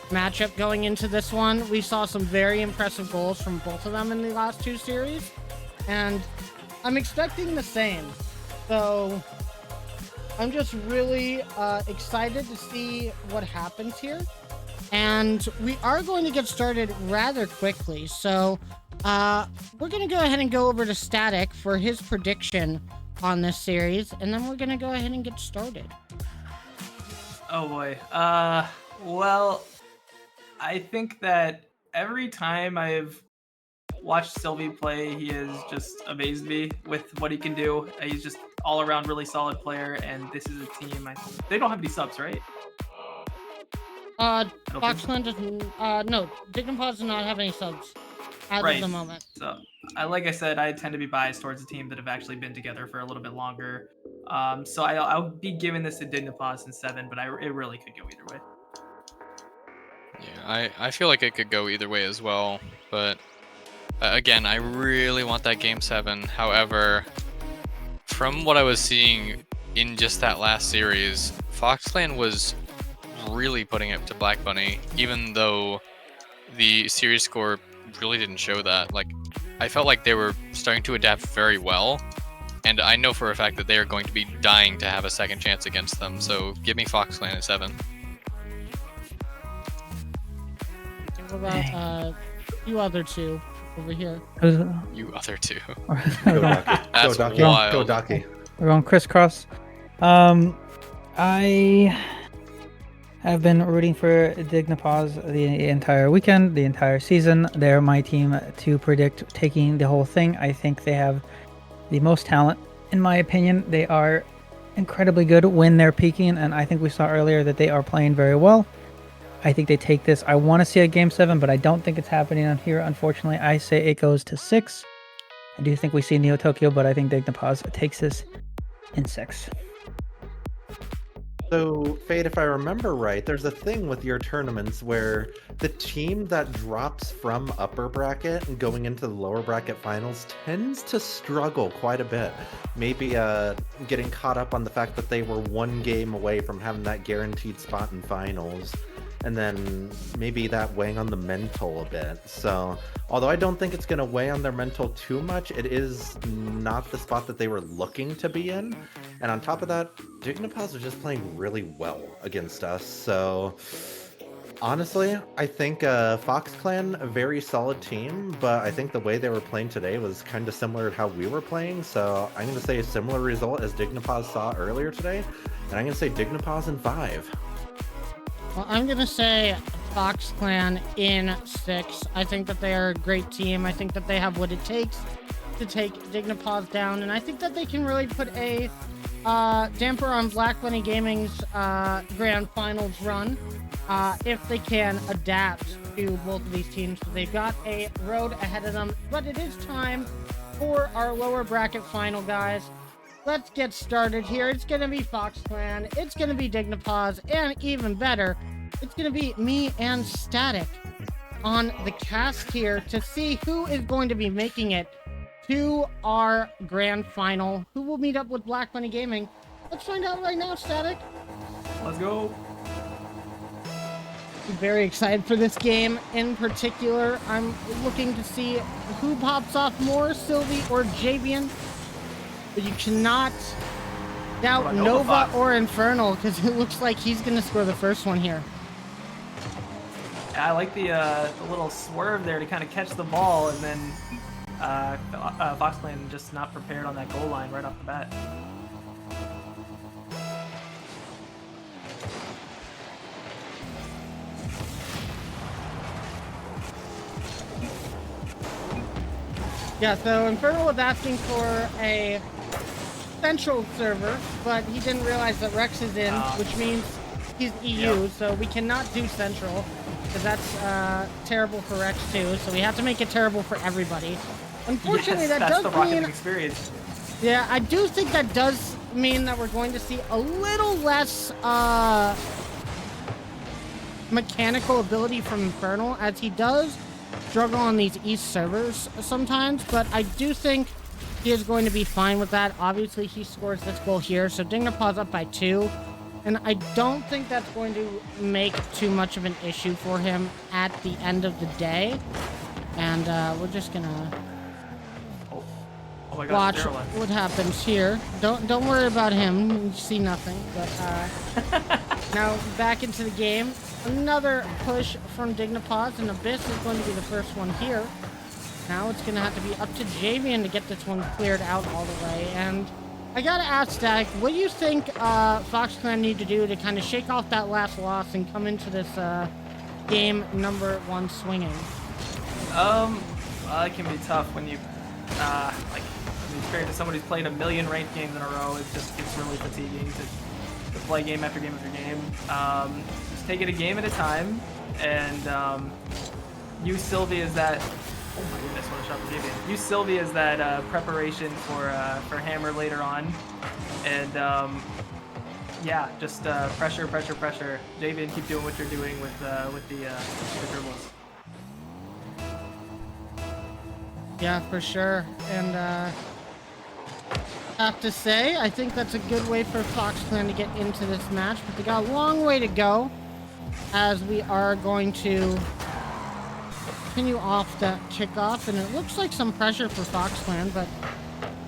matchup going into this one. We saw some very impressive goals from both of them in the last 2 series, and I'm expecting the same. So I'm just really excited to see what happens here. And we are going to get started rather quickly. So we're going to go ahead and go over to Static for his prediction on this series. And then we're going to go ahead and get started. Oh boy. Well, I think that every time I've watched Sylvie play, he has just amazed me with what he can do. He's just all around really solid player, and this is a team. They don't have any subs, right? Foxland doesn't, no, Dignipod does not have any subs as of the moment. So, like I said, I tend to be biased towards a team that have actually been together for a little bit longer. So I'll be giving this to Dignipod in 7, but it really could go either way. Yeah, I feel like it could go either way as well, but again, I really want that game 7. However, from what I was seeing in just that last series, Foxland was really putting it to Black Bunny, even though the series score really didn't show that. Like, I felt like they were starting to adapt very well, and I know for a fact that they are going to be dying to have a second chance against them, so give me Foxland at 7. What about you other 2 over here? You other 2. Go Docky. That's Go Docky. wild. Go Docky. We're going crisscross. I have been rooting for Dignipod the entire weekend, the entire season. They're my team to predict taking the whole thing. I think they have the most talent, in my opinion. They are incredibly good when they're peaking, and I think we saw earlier that they are playing very well. I think they take this. I want to see a game 7, but I don't think it's happening on here, unfortunately. I say it goes to 6. I do think we see Neo Tokyo, but I think Dignipod takes this in 6. So, Fade, if I remember right, there's a thing with your tournaments where the team that drops from upper bracket and going into the lower bracket finals tends to struggle quite a bit. Maybe getting caught up on the fact that they were 1 game away from having that guaranteed spot in finals, and then maybe that weighing on the mental a bit. So, although I don't think it's going to weigh on their mental too much, it is not the spot that they were looking to be in. And on top of that, Dignipod are just playing really well against us. So, honestly, I think Fox Clan, a very solid team, but I think the way they were playing today was kind of similar to how we were playing. So, I'm going to say a similar result as Dignipod saw earlier today. And I'm going to say Dignipod in 5. Well, I'm going to say Fox Clan in 6. I think that they are a great team. I think that they have what it takes to take Dignipod down, and I think that they can really put a damper on Black Bunny Gaming's Grand Finals run if they can adapt to both of these teams. So they've got a road ahead of them, but it is time for our lower bracket final, guys. Let's get started here. It's going to be Fox Clan, it's going to be Dignipod, and even better, it's going to be me and Static on the cast here to see who is going to be making it to our grand final. Who will meet up with Black Bunny Gaming? Let's find out right now, Static. Let's go. I'm very excited for this game. In particular, I'm looking to see who pops off more, Sylvie or Javian. But you cannot doubt Nova or Infernal, because it looks like he's going to score the first one here. I like the little swerve there to kind of catch the ball, and then Fox Clan just not prepared on that goal line right off the bat. Yeah, so Infernal was asking for a central server, but he didn't realize that Rex is in, which means he's EU, Yep. so we cannot do central, because that's terrible for Rex too, so we have to make it terrible for everybody. Unfortunately, Yes, that that's the does Rocket mean... League experience. Yeah, I do think that does mean that we're going to see a little less mechanical ability from Infernal, as he does struggle on these East servers sometimes, but I do think he is going to be fine with that. Obviously, he scores this goal here, so Dignapaw's up by 2, and I don't think that's going to make too much of an issue for him at the end of the day, and we're just gonna Oh my gosh, watch Zero Left. what happens here. Don't worry about him. You see nothing. But now back into the game. Another push from Dignipaws, and Abyss is going to be the first one here. Now it's going to have to be up to Javian to get this one cleared out all the way. And I gotta ask, Static, what do you think Fox Clan need to do to kind of shake off that last loss and come into this game number 1 swinging? It can be tough when you like the experience of somebody who's played a million ranked games in a row. It just gets really fatiguing to play game after game after game. Just take it a game at a time, and use Sylvie as that. Oh my goodness, what a shot from Javian. Use Sylvie as that preparation for Hammer later on, and yeah, just pressure. Javian, keep doing what you're doing with the dribbles. Yeah, for sure. And have to say, I think that's a good way for Fox Clan to get into this match, but they got a long way to go, as we are going to continue off that kickoff, and it looks like some pressure for Fox Clan, but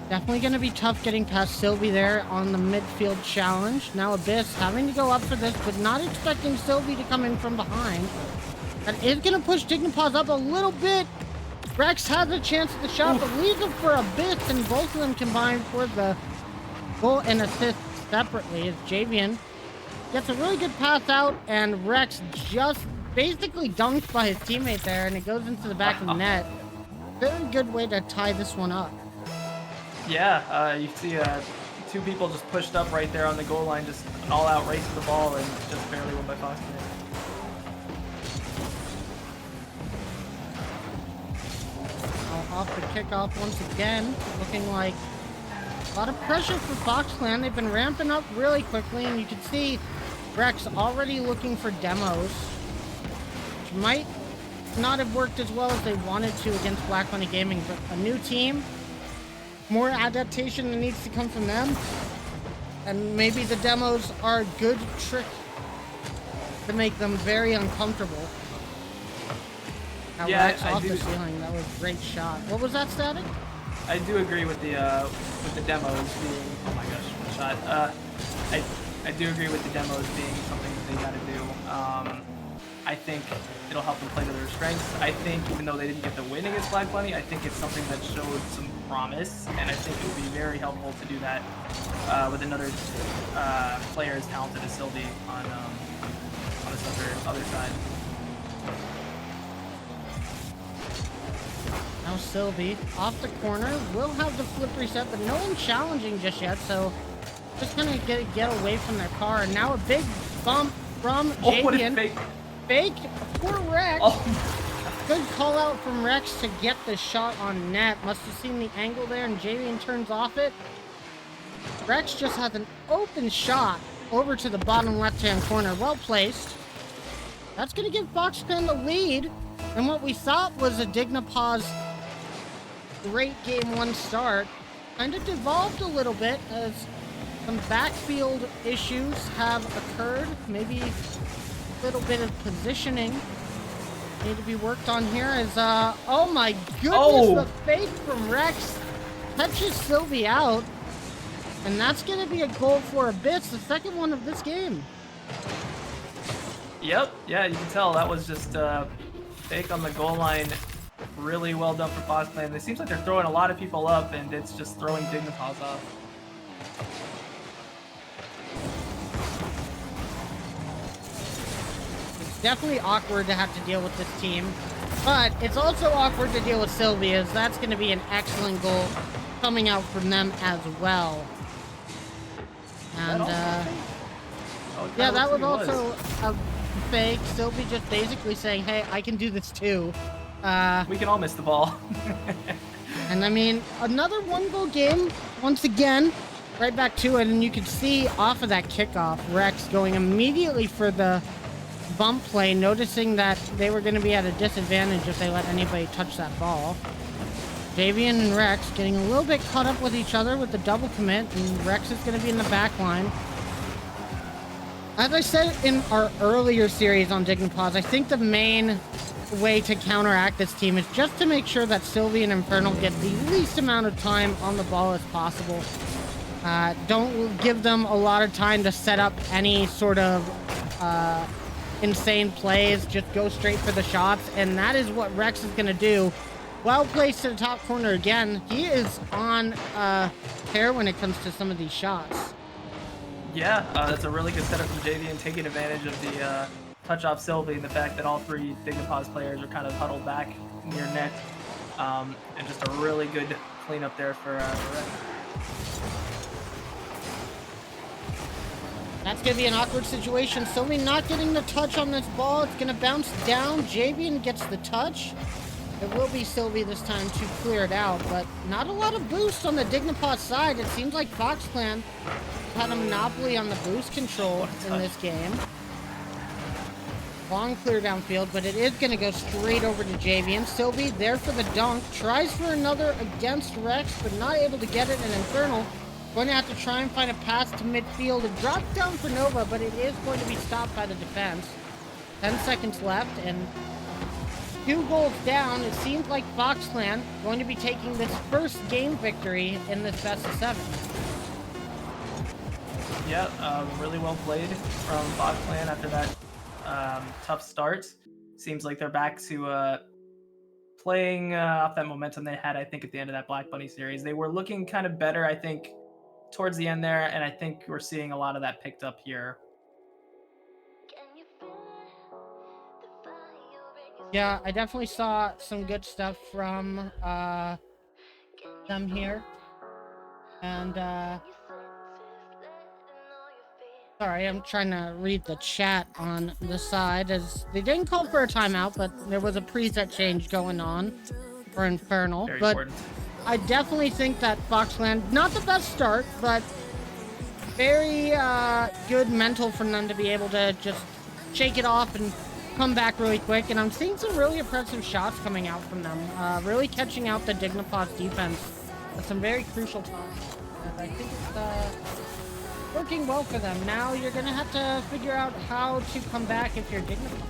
definitely going to be tough getting past Sylvie there on the midfield challenge. Now Abyss having to go up for this, but not expecting Sylvie to come in from behind. That is going to push Dignipaws up a little bit. Rex has a chance at the shot, but leaves it for Abyss, and both of them combined for the goal and assist separately, as Javian gets a really good pass out, and Rex just basically dunked by his teammate there, and it goes into the back of the net. Very good way to tie this one up. Yeah, you see 2 people just pushed up right there on the goal line, just an all-out race to the ball, and just barely won by Fox Clan. Off the kickoff once again, looking like a lot of pressure for Fox Clan. They've been ramping up really quickly, and you can see Rex already looking for demos, which might not have worked as well as they wanted to against Black Money Gaming, but a new team, more adaptation that needs to come from them, and maybe the demos are a good trick to make them very uncomfortable. Now Yeah, Rex I off do. the ceiling. That was a great shot. What was that, Static? I do agree with the demos being. Oh my gosh, what a shot! I do agree with the demos being something that they got to do. I think it'll help them play to their strengths. I think even though they didn't get the win against Black Bunny, I think it's something that showed some promise, and I think it would be very helpful to do that with another player as talented as Sylvie on this other side. Now Sylvie off the corner will have the flip reset, but no one challenging just yet, so just gonna get away from their car. And now a big bump from Oh, what a Javian. fake! Fake for Rex. Oh, Good call out from Rex to get the shot on net. Must have seen the angle there, and Javian turns off it. Rex just has an open shot over to the bottom left-hand corner. Well placed. That's gonna give Fox Clan the lead. And what we thought was a Dignapaw's great game 1 start kind of devolved a little bit as some backfield issues have occurred. Maybe a little bit of positioning need to be worked on here as oh my goodness, Oh. the fake from Rex touches Sylvie out, and that's gonna be a goal for Abyss, the second one of this game. Yep, yeah, you can tell that was just fake on the goal line. Really well done for Fox Clan. It seems like they're throwing a lot of people up, and it's just throwing Dignipaz off. It's definitely awkward to have to deal with this team, but it's also awkward to deal with Sylvie, as that's going to be an excellent goal coming out from them as well. And yeah, that was also a fake. Sylvie just basically saying, hey, I can do this too. We can all miss the ball. And I mean, another 1-goal game, once again, right back to it. And you can see off of that kickoff, Rex going immediately for the bump play, noticing that they were going to be at a disadvantage if they let anybody touch that ball. Javian and Rex getting a little bit caught up with each other with the double commit, and Rex is going to be in the back line. As I said in our earlier series on Dignipaz, I think the main way to counteract this team is just to make sure that Sylvie and Infernal get the least amount of time on the ball as possible. Don't give them a lot of time to set up any sort of insane plays. Just go straight for the shots, and that is what Rex is going to do. Well placed to the top corner again. He is on tear when it comes to some of these shots. Yeah, that's a really good setup from JV and taking advantage of the touch off Sylvie and the fact that all three Dignipaz players are kind of huddled back near net. And just a really good cleanup there for Rex. That's going to be an awkward situation. Sylvie not getting the touch on this ball. It's going to bounce down. Javian gets the touch. It will be Sylvie this time to clear it out, but not a lot of boost on the Dignipaz side. It seems like Fox Clan had a monopoly on the boost control in this game. Long clear downfield, but it is going to go straight over to Javian. Sylvie there for the dunk. Tries for another against Rex, but not able to get it. And Infernal going to have to try and find a pass to midfield. It drops down for Nova, but it is going to be stopped by the defense. 10 seconds left, and 2 goals down. It seems like Fox Clan going to be taking this first game victory in this best of 7. Yeah, really well played from Fox Clan after that tough start. Seems like they're back to playing off that momentum they had, I think, at the end of that Black Bunny series. They were looking kind of better, I think, towards the end there, and I think we're seeing a lot of that picked up here. Yeah, I definitely saw some good stuff from them here. And sorry, I'm trying to read the chat on the side, as they didn't call for a timeout, but there was a preset change going on for Infernal. Very but important. I definitely think that Foxland, not the best start, but very good mental for them to be able to just shake it off and come back really quick. And I'm seeing some really impressive shots coming out from them, really catching out the Dignipaz defense at some very crucial times. And I think it's working well for them. Now you're gonna have to figure out how to come back if you're Dignipaz.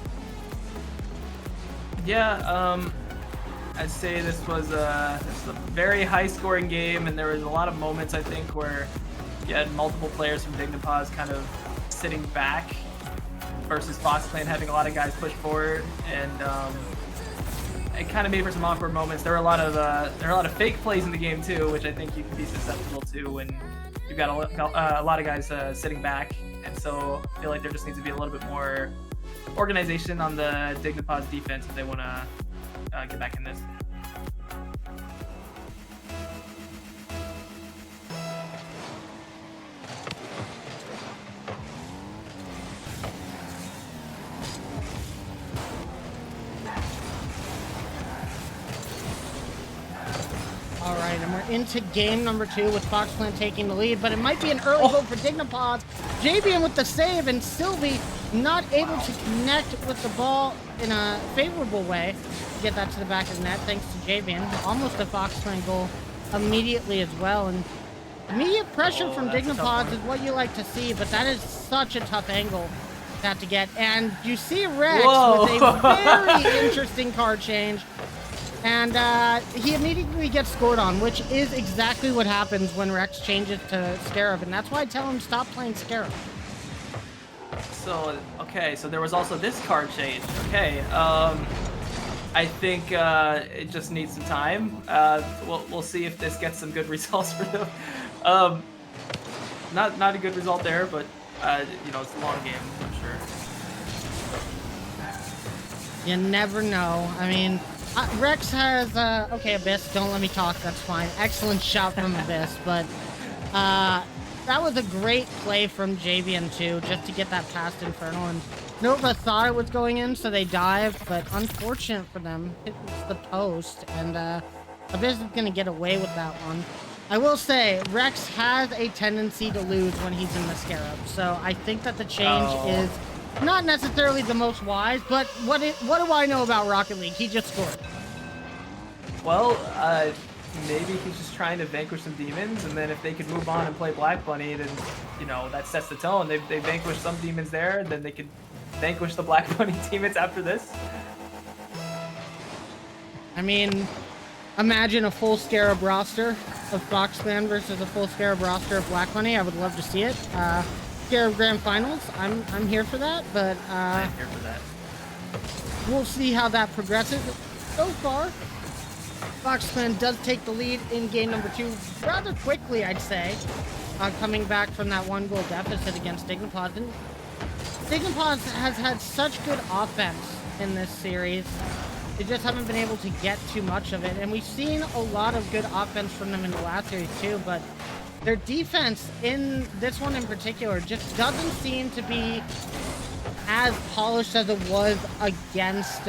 Yeah, I'd say this was a very high-scoring game, and there was a lot of moments, I think, where you had multiple players from Dignipaz kind of sitting back versus Fox Clan having a lot of guys push forward, and it kind of made for some awkward moments. There were a lot of fake plays in the game too, which I think you can be susceptible to when you've got a lot of guys sitting back, and so I feel like there just needs to be a little bit more organization on the Dignipaz defense if they want to get back in this. All right, and we're into game number 2 with Fox Clan taking the lead, but it might be an early goal for Dignipaz. Javian with the save, and Sylvie not able to connect with the ball in a favorable way to get that to the back of the net, thanks to Javian. Almost a Fox Clan goal immediately as well, and immediate pressure from Dignipaz is what you like to see, but that is such a tough angle to have to get. And you see Rex with a very interesting card change. And he immediately gets scored on, which is exactly what happens when Rex changes to Scarab, and that's why I tell him stop playing Scarab. So, Okay, so there was also this card change. Okay, I think it just needs some time. We'll see if this gets some good results for them. Not a good result there, but you know, it's a long game, I'm sure. You never know. I mean, Rex has, okay, Abyss, don't let me talk, that's fine. Excellent shot from Abyss, but that was a great play from JVN2 just to get that past Infernal, and Nova thought it was going in, so they dived, but unfortunate for them, it was the post, and Abyss is going to get away with that one. I will say, Rex has a tendency to lose when he's in the Scarab, so I think that the change is not necessarily the most wise, but what do I know about Rocket League? He just scored. Well, maybe he's just trying to vanquish some demons, and then if they could move on and play Black Bunny, then, you know, that sets the tone. They vanquished some demons there, then they could vanquish the Black Bunny demons after this. I mean, imagine a full Scarab roster of Foxman versus a full Scarab roster of Black Bunny. I would love to see it. Scarab Grand Finals, I'm here for that, but I'm here for that. we'll see how that progresses. So far, Foxman does take the lead in game number 2 rather quickly, I'd say, coming back from that 1-goal deficit against Dignipods. And Dignipods has had such good offense in this series. They just haven't been able to get too much of it, and we've seen a lot of good offense from them in the last series too, but their defense in this one in particular just doesn't seem to be as polished as it was against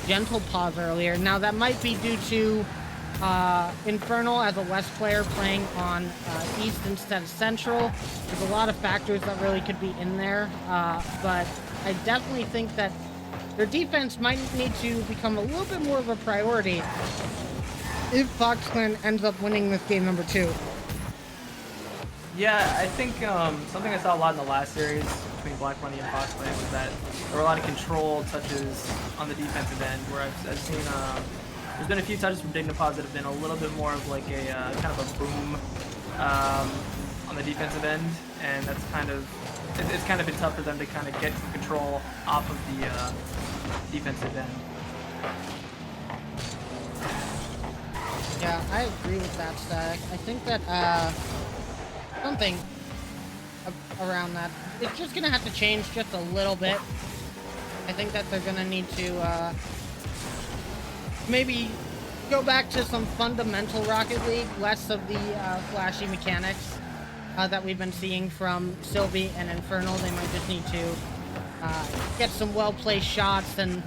Gentle Paws earlier. Now that might be due to Infernal as a West player playing on East instead of Central. There's a lot of factors that really could be in there, but I definitely think that their defense might need to become a little bit more of a priority if Foxclan ends up winning this game number 2. Yeah, I think something I saw a lot in the last series between Black Bunny and Foxclan was that there were a lot of control touches on the defensive end, where I've seen there's been a few touches from Dignipods that have been a little bit more of like a kind of a boom on the defensive end, and that's kind of it's kind of been tough for them to kind of get some control off of the defensive end. Yeah, I agree with that, Static. I think that something around that, it's just gonna have to change just a little bit. I think that they're gonna need to maybe go back to some fundamental Rocket League, less of the flashy mechanics that we've been seeing from Sylvie and Infernal. They might just need to get some well-placed shots and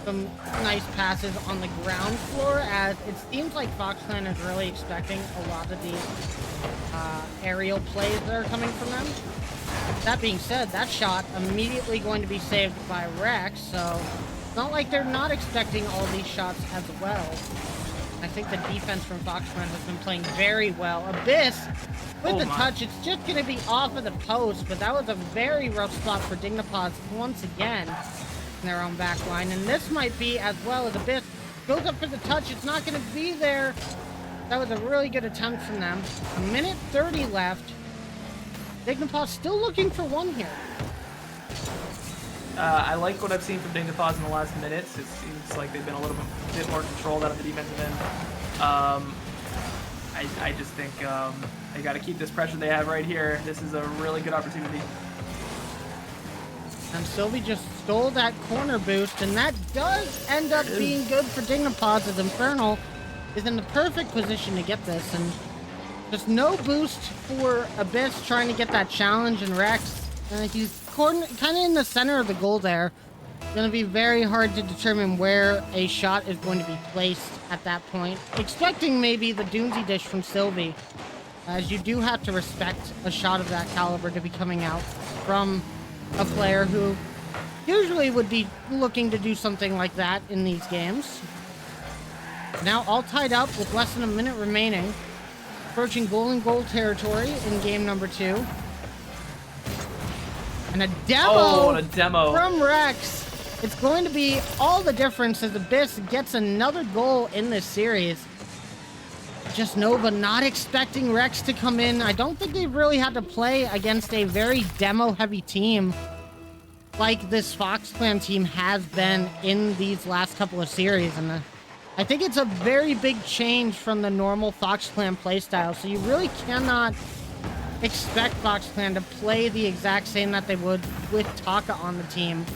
some nice passes on the ground floor, as it seems like Foxclan is really expecting a lot of the aerial plays that are coming from them. That being said, that shot immediately going to be saved by Rex, so it's not like they're not expecting all these shots as well. I think the defense from Foxclan has been playing very well. Abyss, with the touch, it's just going to be off of the post, but that was a very rough spot for Dignipods once again in their own back line. And this might be as well, as Abyss goes up for the touch. It's not going to be there. That was a really good attempt from them. A minute 30 left. Dignipods still looking for one here. I like what I've seen from Dignipods in the last minutes. It seems like they've been a little bit more controlled out of the defensive end. I just think they got to keep this pressure they have right here. This is a really good opportunity. And Sylvie just stole that corner boost, and that does end up being good for Dignipods, as Infernal is in the perfect position to get this. And just no boost for Abyss trying to get that challenge, and Rex, he's kind of in the center of the goal there. It's going to be very hard to determine where a shot is going to be placed at that point. Expecting maybe the Doomsy Dish from Sylvie, as you do have to respect a shot of that caliber to be coming out from a player who usually would be looking to do something like that in these games. Now all tied up with less than a minute remaining. Approaching goal and goal territory in game number 2. And a demo, from Rex. It's going to be all the difference as Abyss gets another goal in this series. Just Nova not expecting Rex to come in. I don't think they've really had to play against a very demo-heavy team like this Fox Clan team has been in these last couple of series, and I think it's a very big change from the normal Fox Clan playstyle. So you really cannot expect Fox Clan to play the exact same that they would with Taka on the team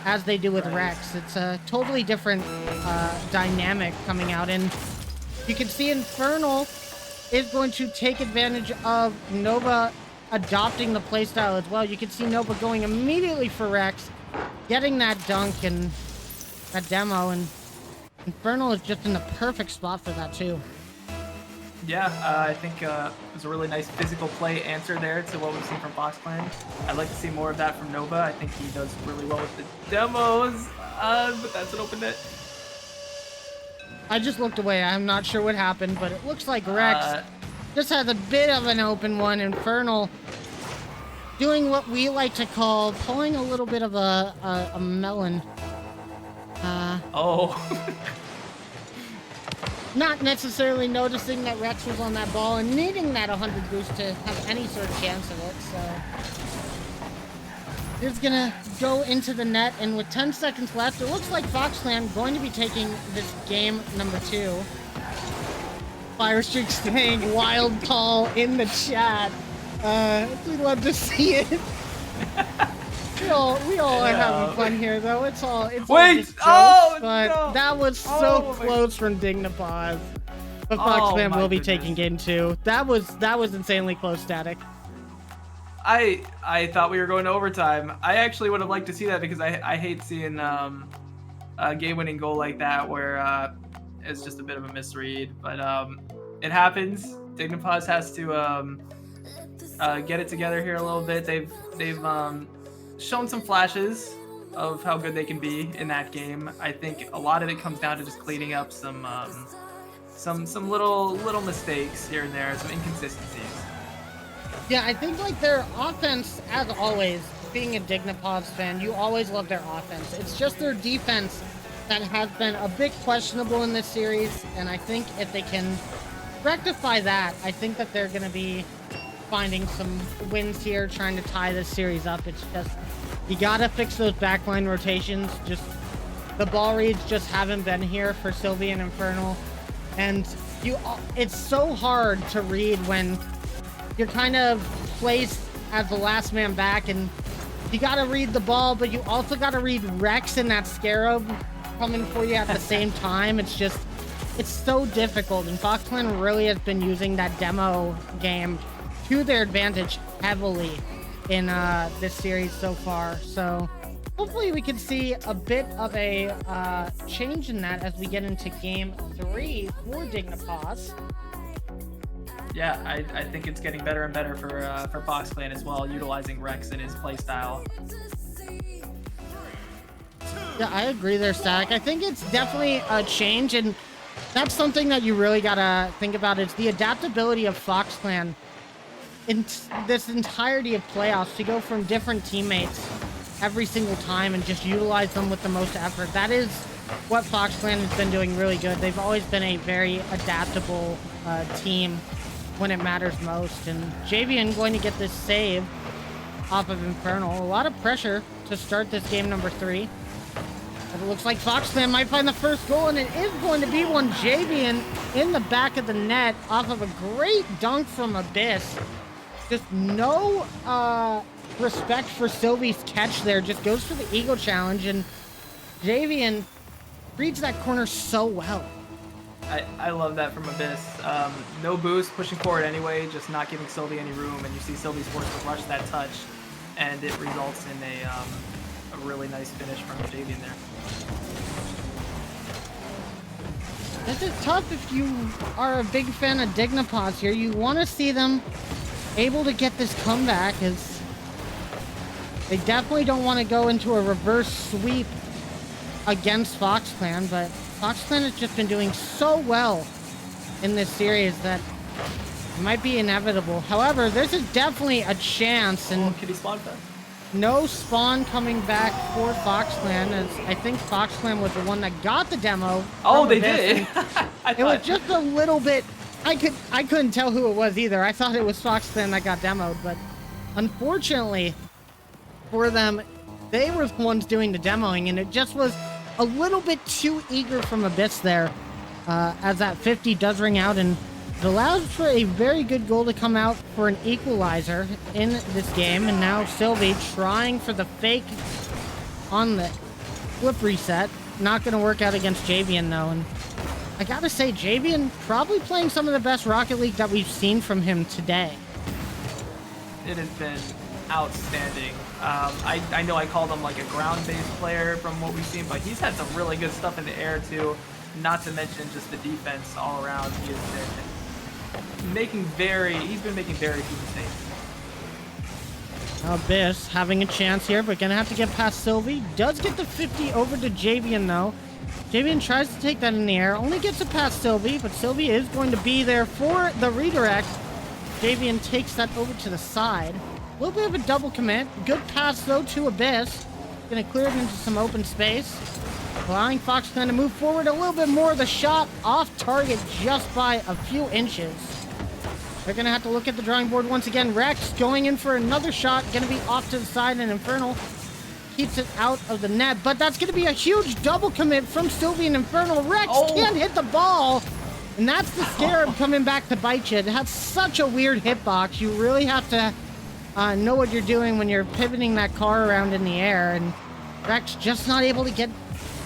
as they do with Rex. It's a totally different dynamic coming out, and you can see Infernal is going to take advantage of Nova adopting the playstyle as well. You can see Nova going immediately for Rex, getting that dunk and that demo, and Infernal is just in the perfect spot for that too. Yeah, I think it was a really nice physical play answer there to what we've seen from Fox Clan. I'd like to see more of that from Nova. I think he does really well with the demos, but that's an open net. I just looked away. I'm not sure what happened, but it looks like Rex just has a bit of an open one. Infernal doing what we like to call pulling a little bit of a melon. Oh. Not necessarily noticing that Rex was on that ball and needing that 100 boost to have any sort of chance of it, so he's gonna go into the net, and with 10 seconds left, it looks like Fox Clan going to be taking this game number 2. Firestreak saying wild call in the chat. We'd love to see it. We all are having fun here, though. It's all just jokes, but no. that was so close from Dignapause. But Fox Clan will be taking game 2. That was insanely close, Static. I thought we were going to overtime. I actually would have liked to see that because I hate seeing a game-winning goal like that where it's just a bit of a misread. But it happens. Dignapause has to get it together here a little bit. They've shown some flashes of how good they can be in that game. I think a lot of it comes down to just cleaning up some little mistakes here and there, some inconsistencies. Yeah, I think like their offense, as always, being a Dignapause fan, you always love their offense. It's just their defense that has been a bit questionable in this series, and I think if they can rectify that, I think that they're going to be finding some wins here, trying to tie this series up. It's just, you gotta fix those backline rotations. Just, the ball reads just haven't been here for Sylvie and Infernal. And it's so hard to read when you're kind of placed as the last man back, and you gotta read the ball, but you also gotta read Rex and that Scarab coming for you at the same time. It's just, it's so difficult, and Fox Clan really has been using that demo game to their advantage heavily in this series so far. So hopefully we can see a bit of a change in that as we get into game 3 for Dignapause. Yeah, I think it's getting better and better for Fox Clan as well, utilizing Rex in his playstyle. Yeah, I agree there, Static. I think it's definitely a change, and that's something that you really gotta think about, is the adaptability of Fox Clan in this entirety of playoffs, to go from different teammates every single time and just utilize them with the most effort. That is what Fox Clan has been doing really good. They've always been a very adaptable team when it matters most. And Javian going to get this save off of Infernal. A lot of pressure to start this game number 3. But it looks like Fox Clan might find the first goal, and it is going to be one. Javian in the back of the net off of a great dunk from Abyss. Just no respect for Sylvie's catch there. Just goes for the ego challenge, and Javian reads that corner so well. I love that from Abyss. No boost, pushing forward anyway, just not giving Sylvie any room, and you see Sylvie's forced to rush that touch, and it results in a really nice finish from Javian there. This is tough if you are a big fan of Dignapause here. You want to see them able to get this comeback, as they definitely don't want to go into a reverse sweep against Fox Clan, but Fox Clan has just been doing so well in this series that it might be inevitable. However, this is definitely a chance, and Kitty spawn back. no spawn coming back for Fox Clan, as I think Fox Clan was the one that got the demo. Oh, they Abyss, did. It was just a little bit. I couldn't tell who it was either. I thought it was Fox Clan that got demoed, but unfortunately for them, They were the ones doing the demoing, and it just was a little bit too eager from Abyss there, as that 50 does ring out, and it allows for a very good goal to come out for an equalizer in this game. And now Sylvie trying for the fake on the flip reset. Not going to work out against Javian, though. And I got to say, Javian probably playing some of the best Rocket League that we've seen from him today. It has been outstanding. I know I called him like a ground-based player from what we've seen, but he's had some really good stuff in the air, too. Not to mention just the defense all around. He has been he's been making very few mistakes. Abyss having a chance here, but gonna have to get past Sylvie. Does get the 50 over to Javian, though. Javian tries to take that in the air, only gets it past Sylvie, but Sylvie is going to be there for the redirect. Javian takes that over to the side. A little bit of a double commit. Good pass, though, to Abyss. Gonna clear it into some open space, allowing FoxClan to move forward a little bit more. The shot off target just by a few inches. They're going to have to look at the drawing board once again. Rex going in for another shot. Going to be off to the side, and Infernal keeps it out of the net. But that's going to be a huge double commit from Sylvie and Infernal. Rex can't hit the ball. And that's the Scarab coming back to bite you. It has such a weird hitbox. You really have to know what you're doing when you're pivoting that car around in the air. And Rex just not able to get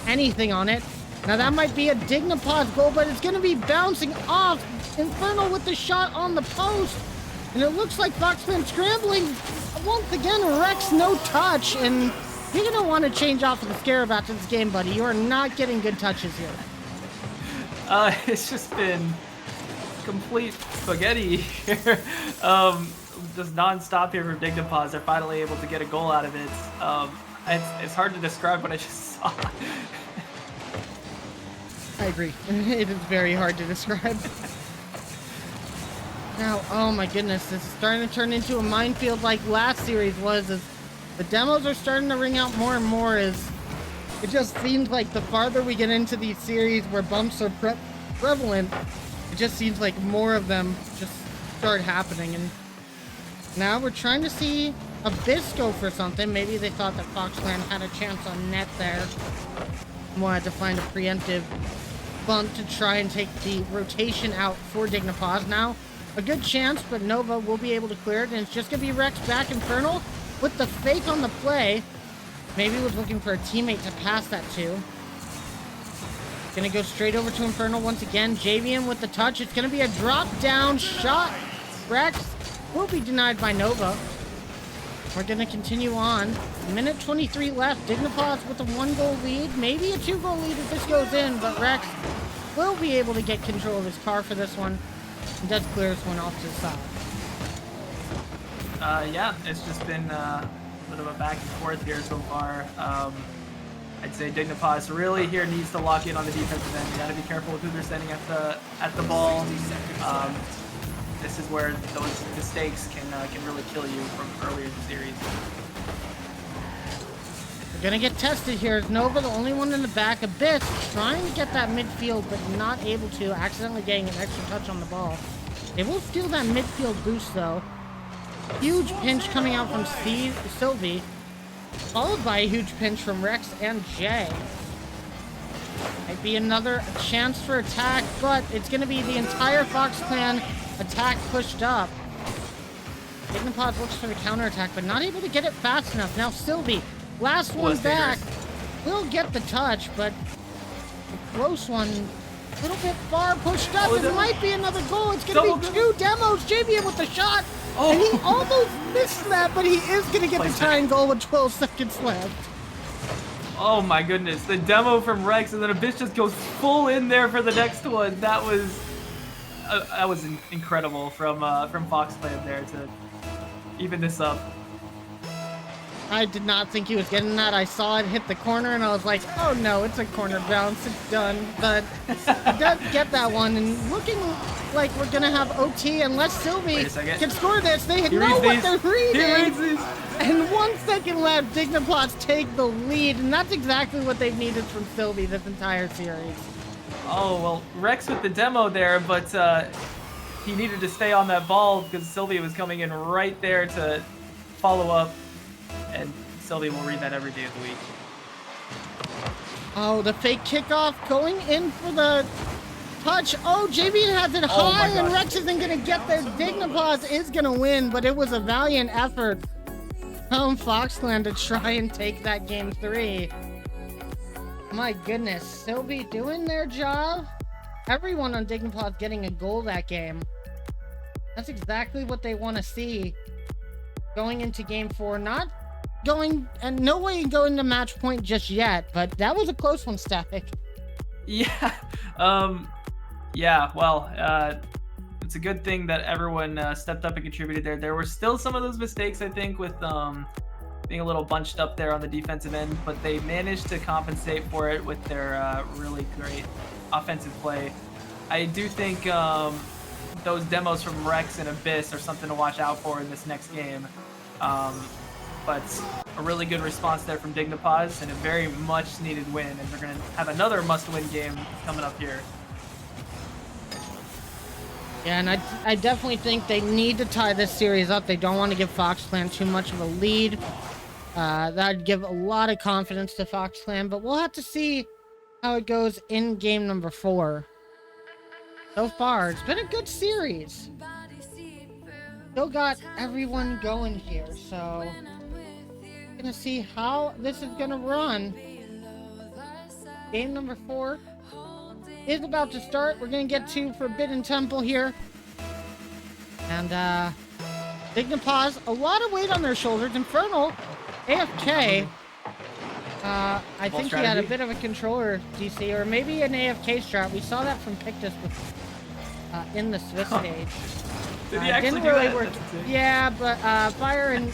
anything on it. Now that might be a Dignipod goal, but it's going to be bouncing off. Infernal with the shot on the post. And it looks like FoxClan scrambling. Once again, Rex no touch. And you're going to want to change off of the Scarab after this game, buddy. You are not getting good touches here. It's just been complete spaghetti here. Just non-stop here from Dignipods. They're finally able to get a goal out of it. It's hard to describe what I just saw. I agree. It is very hard to describe. Now, oh my goodness, this is starting to turn into a minefield like last series was. As the demos are starting to ring out more and more. As it just seems like the farther we get into these series where bumps are prevalent, it just seems like more of them just start happening. And now we're trying to see Abyss go for something. Maybe they thought that FoxClan had a chance on net there. Wanted to find a preemptive bump to try and take the rotation out for Dignipod. Now, a good chance, but Nova will be able to clear it, and it's just going to be Rex back. Infernal with the fake on the play. Maybe was looking for a teammate to pass that to. Going to go straight over to Infernal once again. Javian with the touch. It's going to be a drop-down shot. Rex will be denied by Nova. We're going to continue on. Minute 23 left. Dignipods with a 1-goal lead. Maybe a 2-goal lead if this goes in, but Rex will be able to get control of his car for this one. And does clear this one off to the side. Yeah, it's just been a bit of a back and forth here so far. I'd say Dignipods really here needs to lock in on the defensive end. You got to be careful with who they're sending at the ball. This is where those mistakes can really kill you from earlier in the series. We're gonna get tested here. Is Nova the only one in the back? Abyss trying to get that midfield, but not able to. Accidentally getting an extra touch on the ball. They will steal that midfield boost, though. Huge pinch coming out from Sylvie, followed by a huge pinch from Rex and Jay. Might be another chance for attack, but it's gonna be the entire FoxClan attack pushed up. Dignipod looks for the counterattack, but not able to get it fast enough. Now Sylvie, last one back, will get the touch, but a close one, a little bit far pushed up. It might be another goal. It's going to be 2 demos. Javian with the shot, and he almost missed that, but he is going to get the tying goal with 12 seconds left. Oh my goodness, the demo from Rex, and then Abyss just goes full in there for the next one. That was incredible from FoxClan there to even this up. I did not think he was getting that. I saw it hit the corner, and I was like, oh no, it's a corner bounce. It's done. But he does get that one, and looking like we're going to have OT unless Sylvie can score this. They know what they're reading. He reads these. And 1 second left, Dignipods take the lead, and that's exactly what they've needed from Sylvie this entire series. Oh, well, Rex with the demo there, but he needed to stay on that ball because Sylvie was coming in right there to follow up. And Sylvie will read that every day of the week. Oh, the fake kickoff going in for the touch. Oh, JV has it Oh my high, and gosh. Rex isn't going to get there. Dignapause is going to win, but it was a valiant effort from Foxland to try and take that game 3. My goodness, Sylvie doing their job. Everyone on Dignapause getting a goal that game. That's exactly what they want to see going into game 4. Not going, and no way going to match point just yet, but that was a close one, Static. Yeah. Yeah. Well, it's a good thing that everyone stepped up and contributed there. There were still some of those mistakes, I think, with being a little bunched up there on the defensive end, but they managed to compensate for it with their really great offensive play. I do think those demos from Rex and Abyss are something to watch out for in this next game. But a really good response there from Dignapause and a very much needed win, and they're going to have another must-win game coming up here. Yeah, and I definitely think they need to tie this series up. They don't want to give Fox Clan too much of a lead. That'd give a lot of confidence to Fox Clan, but we'll have to see how it goes in game number 4. So far, it's been a good series. Still got everyone going here, so gonna see how this is gonna run. Game number 4 is about to start. We're gonna get to Forbidden Temple here. And Dignapause, a lot of weight on their shoulders. Infernal, AFK. I think he had a bit of a controller DC, or maybe an AFK strat. We saw that from Pictus in the Swiss stage. Did he actually didn't do really that? work. That's insane. Yeah, but Fire and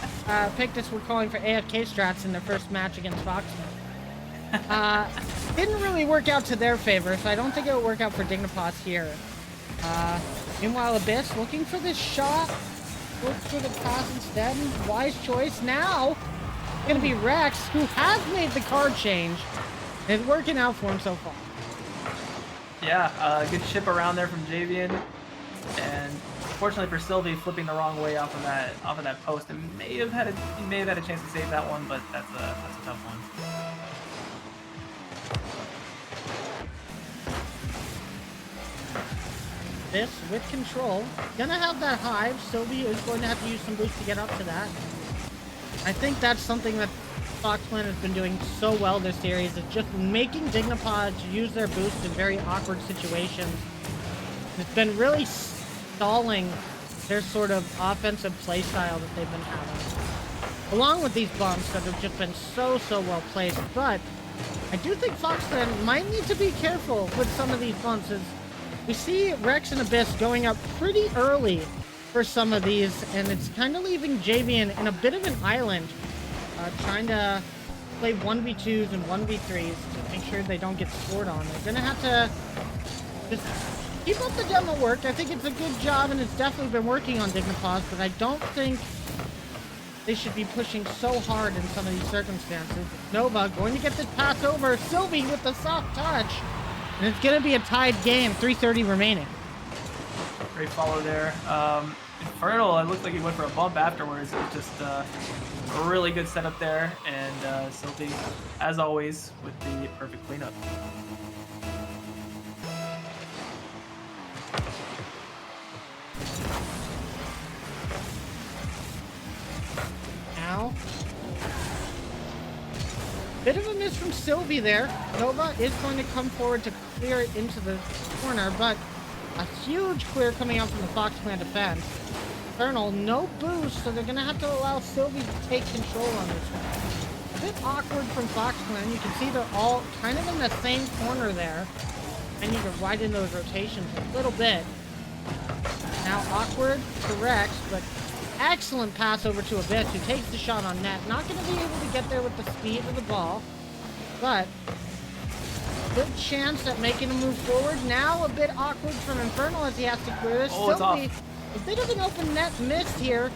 Pictus were calling for AFK strats in their first match against Foxman. Didn't really work out to their favor, so I don't think it will work out for Dignapause here. Meanwhile, Abyss looking for this shot. Looks for the pass instead. Wise choice now. It's going to be Rex, who has made the card change. It's working out for him so far. Yeah, good chip around there from Javian, and fortunately for Sylvie, flipping the wrong way off of that post, and he may have had a chance to save that one, but that's a tough one. This with control. Gonna have that hive. Sylvie is going to have to use some boost to get up to that. I think that's something that Foxland has been doing so well this series, is just making Dignapause use their boost in very awkward situations. It's been really stalling their sort of offensive play style that they've been having. Along with these bumps that have just been so well placed. But I do think Foxland might need to be careful with some of these bumps, as we see Rex and Abyss going up pretty early for some of these, and it's kind of leaving Javian in a bit of an island, trying to play 1v2s and 1v3s to make sure they don't get scored on. They're gonna have to just keep up the demo work. I think it's a good job, and it's definitely been working on Dignapause, but I don't think they should be pushing so hard in some of these circumstances. Nova going to get this pass over. Sylvie with the soft touch, and it's gonna be a tied game. 3:30 remaining. Great follow there. Infernal, it looked like he went for a bump afterwards. It was just a really good setup there, and Sylvie, as always, with the perfect cleanup. Now, bit of a miss from Sylvie there. Nova is going to come forward to clear it into the corner, but a huge clear coming out from the Fox Clan defense. Infernal, no boost, so they're going to have to allow Sylvie to take control on this one. A bit awkward from Fox Clan. You can see they're all kind of in the same corner there. I need to widen those rotations a little bit. Now awkward to Rex, but excellent pass over to Abyss, who takes the shot on net. Not going to be able to get there with the speed of the ball, but good chance at making a move forward. Now a bit awkward from Infernal as he has to clear this. Oh, it's Sylvie, a bit of an open net missed here,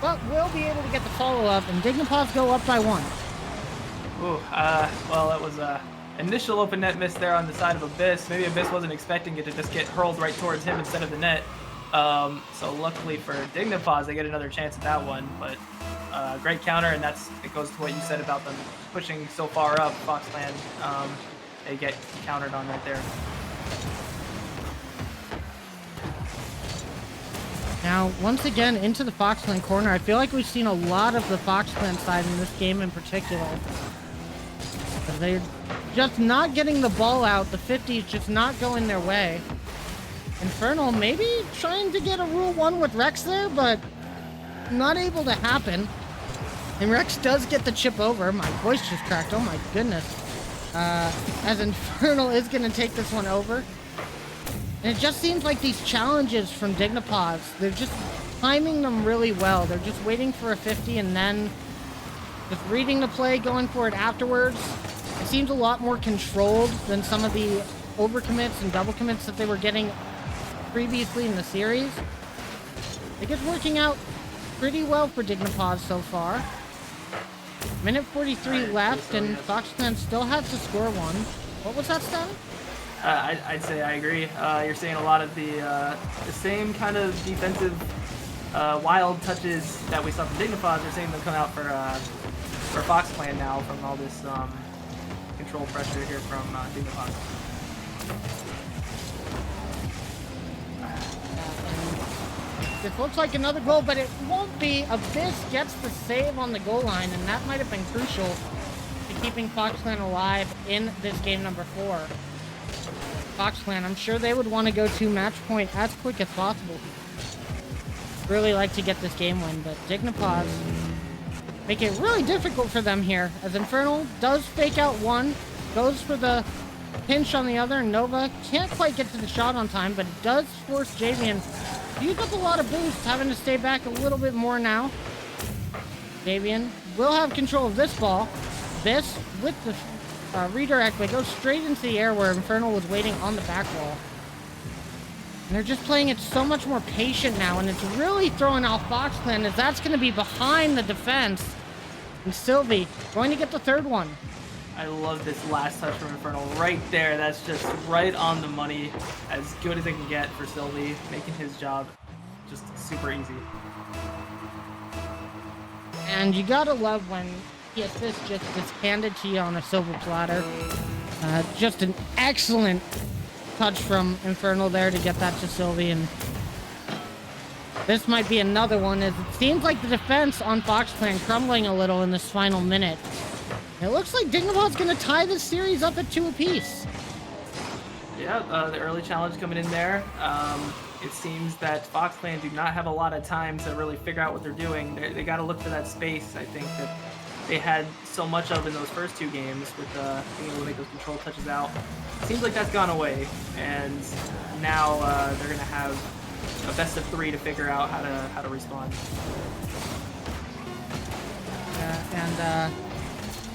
but will be able to get the follow-up, and Dignapause go up by 1. Ooh, well, that was a initial open net miss there on the side of Abyss. Maybe Abyss wasn't expecting it to just get hurled right towards him instead of the net. So luckily for Dignipaws, they get another chance at that one. But great counter, and it goes to what you said about them pushing so far up. Foxland, they get countered on right there. Now, once again, into the Foxland corner. I feel like we've seen a lot of the Foxland side in this game in particular. They're just not getting the ball out. The 50s just not going their way. Infernal maybe trying to get a Rule 1 with Rex there, but not able to happen. And Rex does get the chip over. My voice just cracked. Oh my goodness. As Infernal is going to take this one over. And it just seems like these challenges from Dignipaws, they're just timing them really well. They're just waiting for a 50 and then just reading the play, going for it afterwards. It seems a lot more controlled than some of the overcommits and double commits that they were getting previously in the series. I think it's working out pretty well for Dignipaws so far. Minute 43 left, and Foxland still has to score one. What was that stat? I'd say I agree. You're seeing a lot of the same kind of defensive wild touches that we saw from Dignipaws. You're seeing them come out for Foxland now from all this control pressure here from Dignipaws. This looks like another goal, but it won't be. Abyss gets the save on the goal line, and that might have been crucial to keeping Foxland alive in this game number 4. Foxland, I'm sure they would want to go to match point as quick as possible. Really like to get this game win, but Dignipaws make it really difficult for them here, as Infernal does fake out one, goes for the pinch on the other, and Nova can't quite get to the shot on time, but it does force Javian to use up a lot of boost, having to stay back a little bit more now. Javian will have control of this ball. Abyss with the redirect, but goes straight into the air where Infernal was waiting on the back wall. And they're just playing it so much more patient now, and it's really throwing off Foxland, as that's going to be behind the defense. And Sylvie going to get the third one. I love this last touch from Infernal right there. That's just right on the money. As good as it can get for Sylvie, making his job just super easy. And you gotta love when the assist just is handed to you on a silver platter. Just an excellent touch from Infernal there to get that to Sylvie, and this might be another one, as it seems like the defense on Foxland crumbling a little in this final minute. It looks like Dignipaws going to tie this series up at 2 apiece. Yeah, the early challenge coming in there. It seems that Foxland do not have a lot of time to really figure out what they're doing. They got to look for that space, I think, that they had so much of in those first 2 games with being able to make those control touches out. Seems like that's gone away, and now they're going to have a best of 3 to figure out how to respond.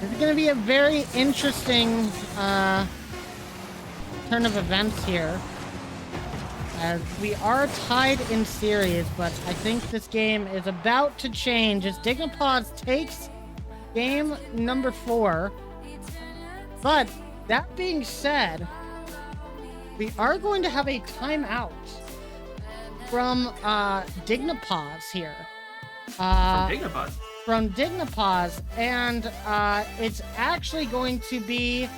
It's going to be a very interesting turn of events here, as we are tied in series, but I think this game is about to change as Dignipaws takes game number 4. But that being said, we are going to have a timeout from Dignipaws here. From Dignipaws, and it's actually going to be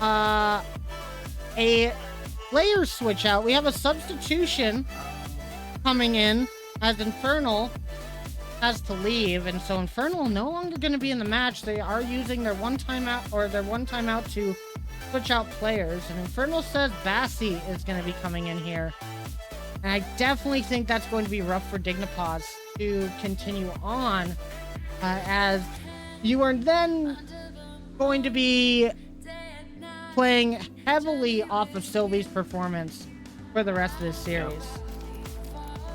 a player switch out. We have a substitution coming in as Infernal has to leave, and so Infernal no longer going to be in the match. They are using their one timeout to switch out players, and Infernal says Bassi is going to be coming in here. And I definitely think that's going to be rough for Dignipaws to continue on, as you are then going to be playing heavily off of Sylvie's performance for the rest of this series.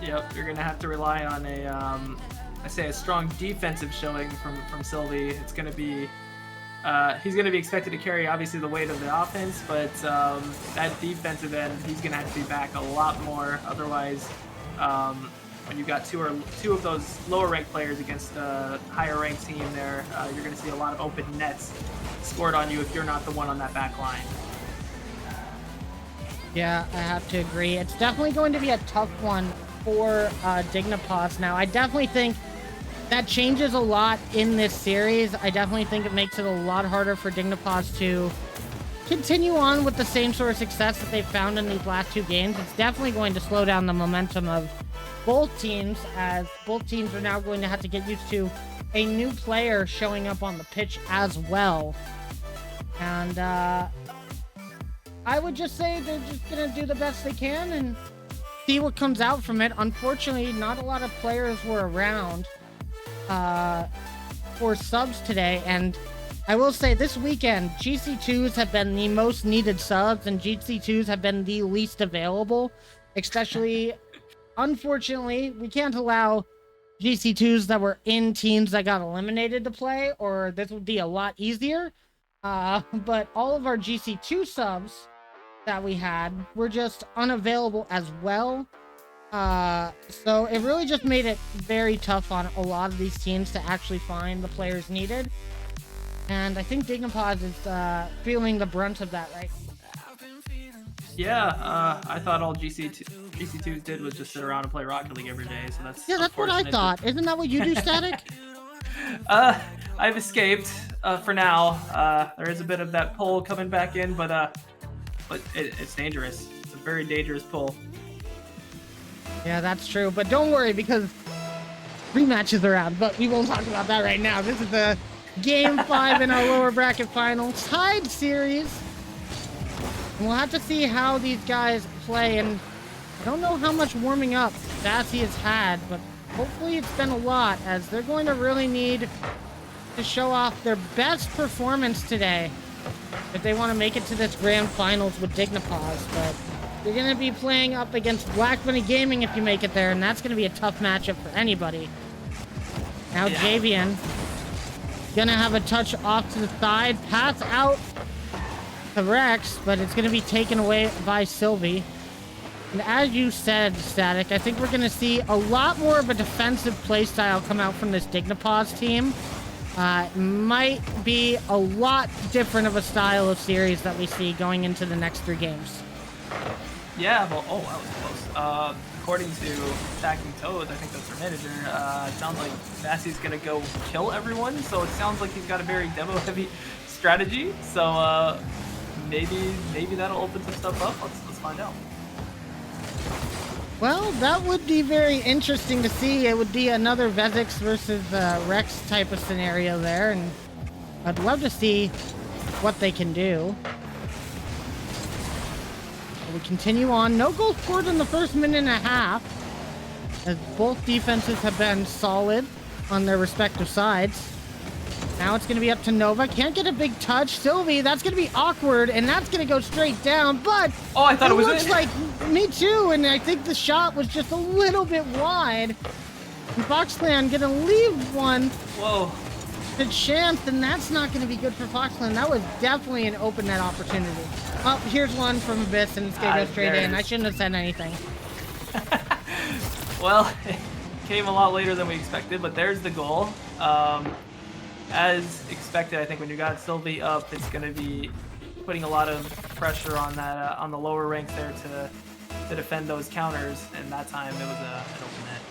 Yep, you're going to have to rely on a strong defensive showing from Sylvie. It's going to be he's going to be expected to carry obviously the weight of the offense, but that defensive end, he's going to have to be back a lot more. Otherwise, when you've got two of those lower ranked players against a higher ranked team there, you're going to see a lot of open nets scored on you if you're not the one on that back line. Yeah, I have to agree. It's definitely going to be a tough one for Dignipos now. I definitely think that changes a lot in this series. I definitely think it makes it a lot harder for Dignipos to continue on with the same sort of success that they found in these last 2 games. It's definitely going to slow down the momentum of both teams, as both teams are now going to have to get used to a new player showing up on the pitch as well. And I would just say they're just going to do the best they can and see what comes out from it. Unfortunately, not a lot of players were around for subs today, and I will say this weekend, GC2s have been the most needed subs, and GC2s have been the least available, especially, unfortunately, we can't allow GC2s that were in teams that got eliminated to play, or this would be a lot easier. But all of our GC2 subs that we had were just unavailable as well. So it really just made it very tough on a lot of these teams to actually find the players needed. And I think Dignipos is feeling the brunt of that right now. Yeah, I thought all GC2s did was just sit around and play Rocket League every day, so that's What I thought. Isn't that what you do, Static? I've escaped for now. There is a bit of that pull coming back in, but it's dangerous. It's a very dangerous pull. Yeah, that's true. But don't worry, because rematches are out. But we won't talk about that right now. This is the Game 5 in our lower bracket final. Tied series. And we'll have to see how these guys play. And I don't know how much warming up Sassy has had, but hopefully it's been a lot, as they're going to really need to show off their best performance today if they want to make it to this grand finals with Dignipos. But you're going to be playing up against Black Bunny Gaming if you make it there, and that's going to be a tough matchup for anybody. Now Javian going to have a touch off to the side, pass out to Rex, but it's going to be taken away by Sylvie. And as you said, Static, I think we're going to see a lot more of a defensive playstyle come out from this Dignipos team. Might be a lot different of a style of series that we see going into the next 3 games. Yeah, well, oh, that was close. According to Stacking Toads, I think that's their manager, it sounds like Sassy's gonna go kill everyone, so it sounds like he's got a very demo-heavy strategy, so maybe that'll open some stuff up. Let's find out. Well, that would be very interesting to see. It would be another Vezix versus Rex type of scenario there, and I'd love to see what they can do. We continue on. No goals scored in the first minute and a half, as both defenses have been solid on their respective sides. Now it's going to be up to Nova. Can't get a big touch. Sylvie, that's going to be awkward, and that's going to go straight down, but oh, I thought it was looks in. like me too, and I think the shot was just a little bit wide. And Foxland going to leave one Whoa. to chance, and that's not going to be good for Foxland. That was definitely an open net opportunity. Oh, here's one from Abyss, and it's going to go straight in. I shouldn't have said anything. Well, it came a lot later than we expected, but there's the goal. As expected, I think when you got Sylvie up, it's going to be putting a lot of pressure on that on the lower ranks there to defend those counters, and that time it was an open net.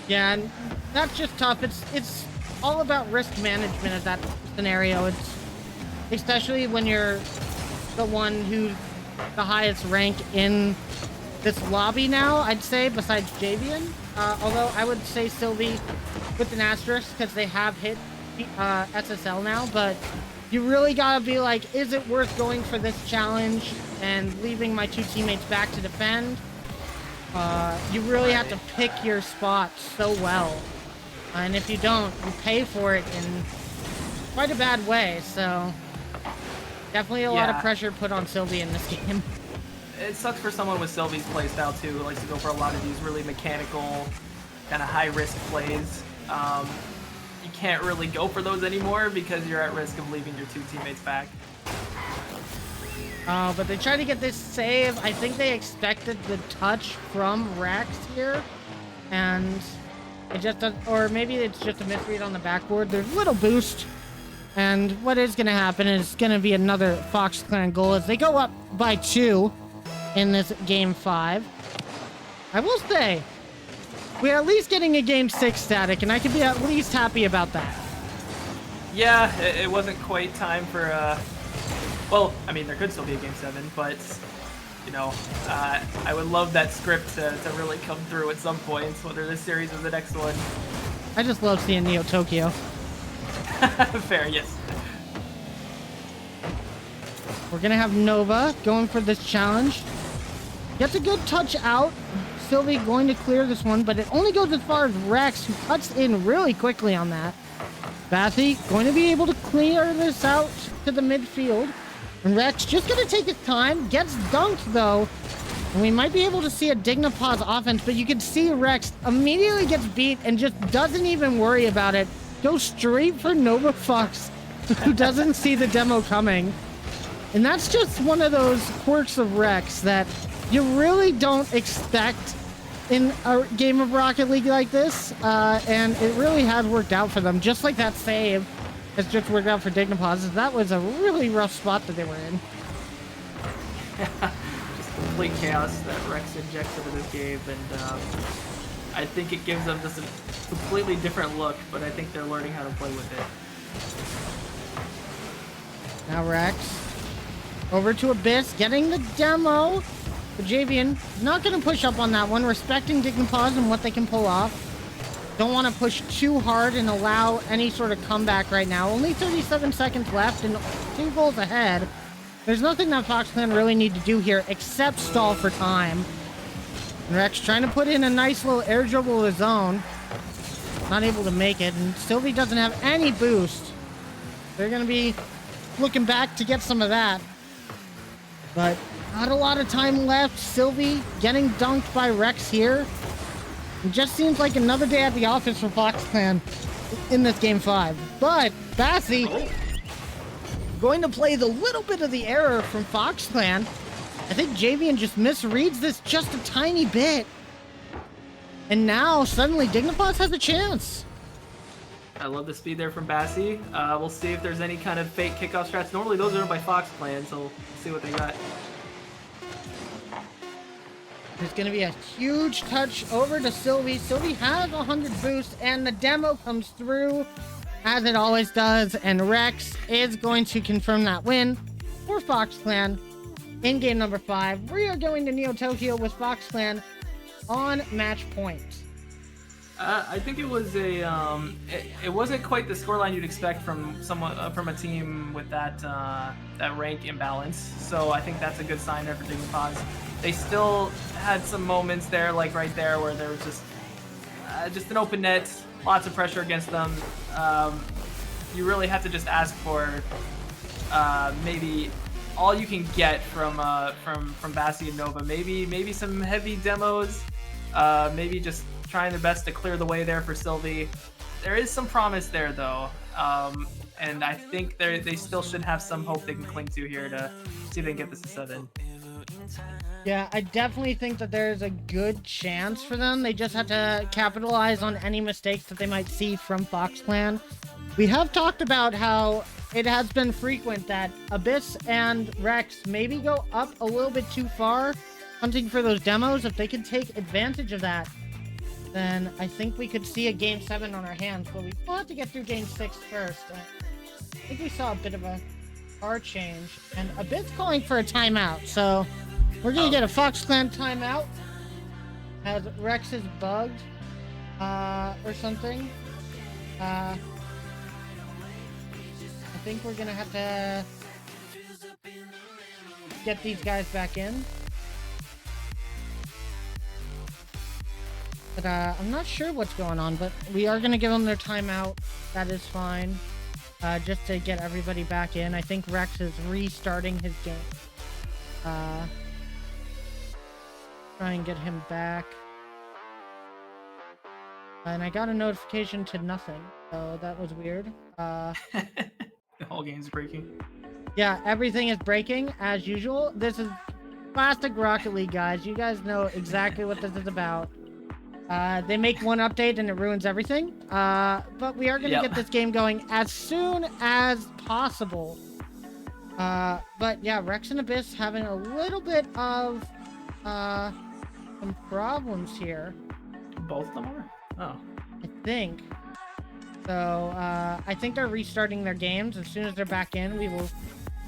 Yeah, and that's just tough. It's all about risk management of that scenario. It's especially when you're the one who's the highest rank in this lobby now, I'd say, besides Javian. Although I would say Sylvie with an asterisk, because they have hit SSL now, but you really gotta be like, is it worth going for this challenge and leaving my 2 teammates back to defend? You really have to pick your spots so well. And if you don't, you pay for it in quite a bad way, so definitely a lot of pressure put on Sylvie in this game. It sucks for someone with Sylvie's playstyle too, who likes to go for a lot of these really mechanical, kind of high-risk plays. You can't really go for those anymore because you're at risk of leaving your 2 teammates back. But they tried to get this save. I think they expected the touch from Rex here, and it just does, or maybe it's just a misread on the backboard. There's a little boost And what is going to happen is going to be another Fox Clan goal as they go up by 2 in this game 5. I will say, we're at least getting a game 6 static, and I can be at least happy about that. Yeah, it wasn't quite time for, well, I mean, there could still be a game 7, but, you know, I would love that script to really come through at some point, whether this series or the next one. I just love seeing Neo Tokyo. Fair, yes. We're going to have Nova going for this challenge. Gets a good touch out. Sylvie going to clear this one, but it only goes as far as Rex, who cuts in really quickly on that. Bathy going to be able to clear this out to the midfield. And Rex just going to take his time. Gets dunked, though. And we might be able to see a Dignapause offense, but you can see Rex immediately gets beat and just doesn't even worry about it. Goes straight for Nova Fox, who doesn't see the demo coming. And that's just one of those quirks of Rex that you really don't expect in a game of Rocket League like this. And it really has worked out for them. Just like that save has just worked out for Dignapause. That was a really rough spot that they were in. Just complete chaos that Rex injects into this game, and I think it gives them just a completely different look, but I think they're learning how to play with it. Now Rex over to Abyss, getting the demo. The Javian not going to push up on that one, respecting Dignapause and what they can pull off. Don't want to push too hard and allow any sort of comeback right now. Only 37 seconds left and 2 goals ahead. There's nothing that Fox Clan really need to do here except stall for time. And Rex trying to put in a nice little air dribble of his own. Not able to make it, and Sylvie doesn't have any boost. They're going to be looking back to get some of that. But not a lot of time left. Sylvie getting dunked by Rex here. It just seems like another day at the office for Fox Clan in this game 5. But Bassy going to play the little bit of the error from Fox Clan. I think Javian just misreads this just a tiny bit. And now, suddenly, Dignapause has a chance. I love the speed there from Bassy. We'll see if there's any kind of fake kickoff strats. Normally those are done by Fox Clan, so we'll see what they got. There's going to be a huge touch over to Sylvie. Sylvie has 100 boost, and the demo comes through, as it always does. And Rex is going to confirm that win for Fox Clan in game number 5. We are going to Neo Tokyo with Fox Clan on match point. I think it was a it wasn't quite the scoreline you'd expect from someone from a team with that that rank imbalance. So I think that's a good sign there for Dignapause. They still had some moments there, like right there, where there was just an open net, lots of pressure against them. You really have to just ask for maybe all you can get from Bassy and Nova. Maybe some heavy demos. Maybe just trying their best to clear the way there for Sylvie. There is some promise there, though, and I think they still should have some hope they can cling to here to see if they can get this to 7. Yeah, I definitely think that there's a good chance for them. They just have to capitalize on any mistakes that they might see from Fox Clan. We have talked about how it has been frequent that Abyss and Rex maybe go up a little bit too far hunting for those demos. If they can take advantage of that, then I think we could see a game 7 on our hands, but we'll have to get through game 6 first. I think we saw a bit of a car change, and Abyss calling for a timeout, so we're gonna get a Fox Clan timeout as Rex is bugged or something. I think we're gonna have to get these guys back in. But I'm not sure what's going on, but we are gonna give them their timeout. That is fine. Just to get everybody back in. I think Rex is restarting his game. Try and get him back. And I got a notification to nothing, so that was weird. The whole game's breaking. Yeah, everything is breaking as usual. This is classic Rocket League, guys. You guys know exactly what this is about. They make one update and it ruins everything. But we are going to Yep. get this game going as soon as possible. But yeah, Rex and Abyss having a little bit of some problems here, Both of them are? Oh. I think. So I think they're restarting their games. As soon as they're back in, we will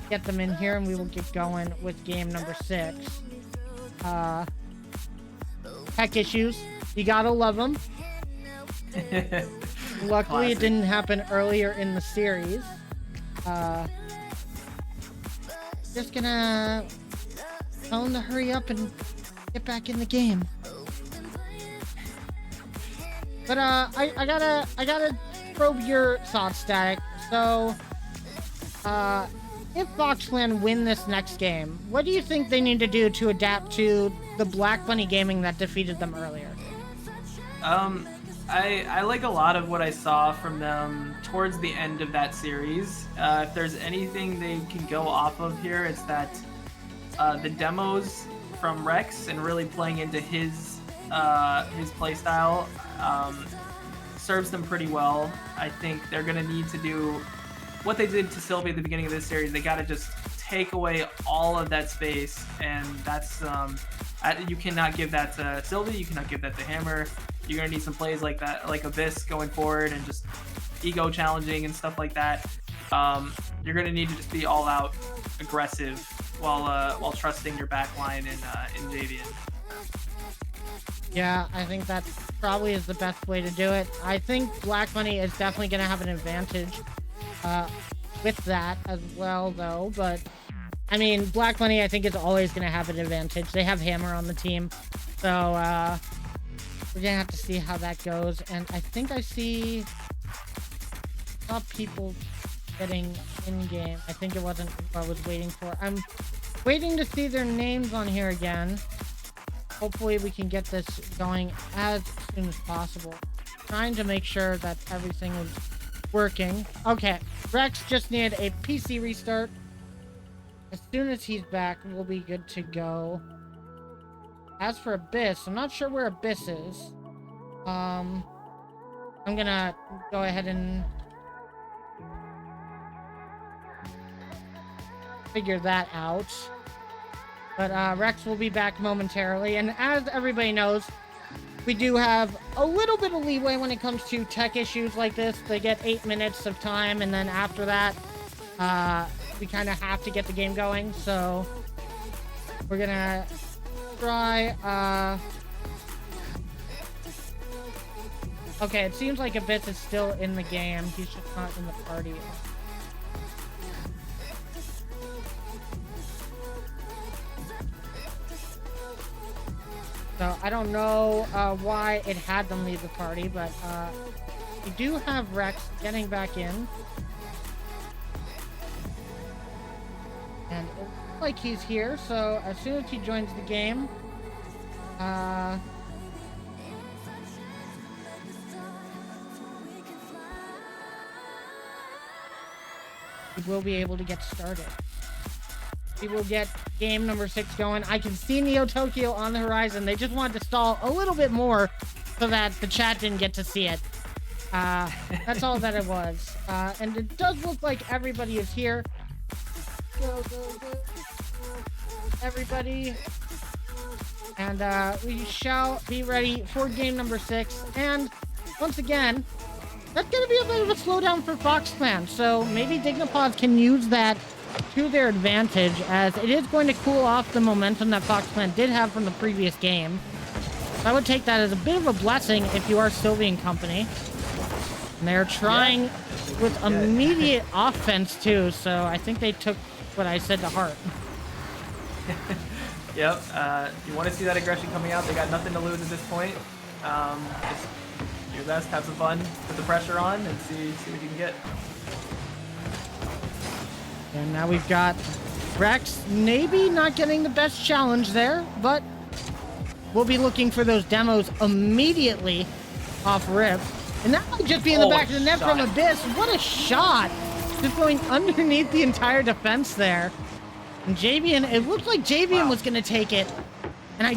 get them in here and we will get going with game number 6. Tech issues. You gotta love them. Luckily, it Classic. didn't happen earlier in the series. Just gonna tell them to hurry up and get back in the game. But I gotta probe your thoughts, Static. So, if FoxClan win this next game, what do you think they need to do to adapt to the Black Bunny Gaming that defeated them earlier? I like a lot of what I saw from them towards the end of that series. If there's anything they can go off of here, it's that the demos from Rex and really playing into his playstyle serves them pretty well. I think they're gonna need to do what they did to Sylvie at the beginning of this series. They gotta just take away all of that space, and that's you cannot give that to Sylvie. You cannot give that to Hammer. You're gonna need some plays like that, like Abyss going forward, and just ego challenging and stuff like that. You're gonna need to just be all out aggressive while trusting your backline in Javian. Yeah, I think that probably is the best way to do it. I think Black Bunny is definitely going to have an advantage with that as well, though. But, I mean, Black Bunny, I think, is always going to have an advantage. They have Hammer on the team. So, we're going to have to see how that goes. And I think I saw people getting in-game. I think it wasn't what I was waiting for. I'm waiting to see their names on here again. Hopefully we can get this going as soon as possible. Trying to make sure that everything is working. Okay, Rex just needed a PC restart. As soon as he's back, we'll be good to go. As for Abyss, I'm not sure where Abyss is. I'm gonna go ahead and figure that out. But Rex will be back momentarily, and as everybody knows, we do have a little bit of leeway when it comes to tech issues like this. They get 8 minutes of time, and then after that, we kind of have to get the game going. So we're gonna try. Okay, it seems like Abyss is still in the game. He's just not in the party. So I don't know why it had them leave the party, but we do have Rex getting back in. And it looks like he's here, so as soon as he joins the game, we will be able to get started. We will get game number 6 going. I can see Neo Tokyo on the horizon. They just wanted to stall a little bit more so that the chat didn't get to see it. That's all that it was. And it does look like everybody is here. Go, go, go. Everybody. And we shall be ready for game number 6. And once again, that's going to be a bit of a slowdown for FoxClan. So maybe Dignipods can use that to their advantage, as it is going to cool off the momentum that FoxClan did have from the previous game. So I would take that as a bit of a blessing if you are Sylvie and company. And they're trying with immediate offense too, so I think they took what I said to heart. Yep. You want to see that aggression coming out? They got nothing to lose at this point. Just do your best, have some fun, put the pressure on, and see what you can get. And now we've got Rex maybe not getting the best challenge there, but we'll be looking for those demos immediately off rip. And that might just be in the back of the net from Abyss. What a shot! Just going underneath the entire defense there. And Javian, it looked like Javian was gonna take it. And I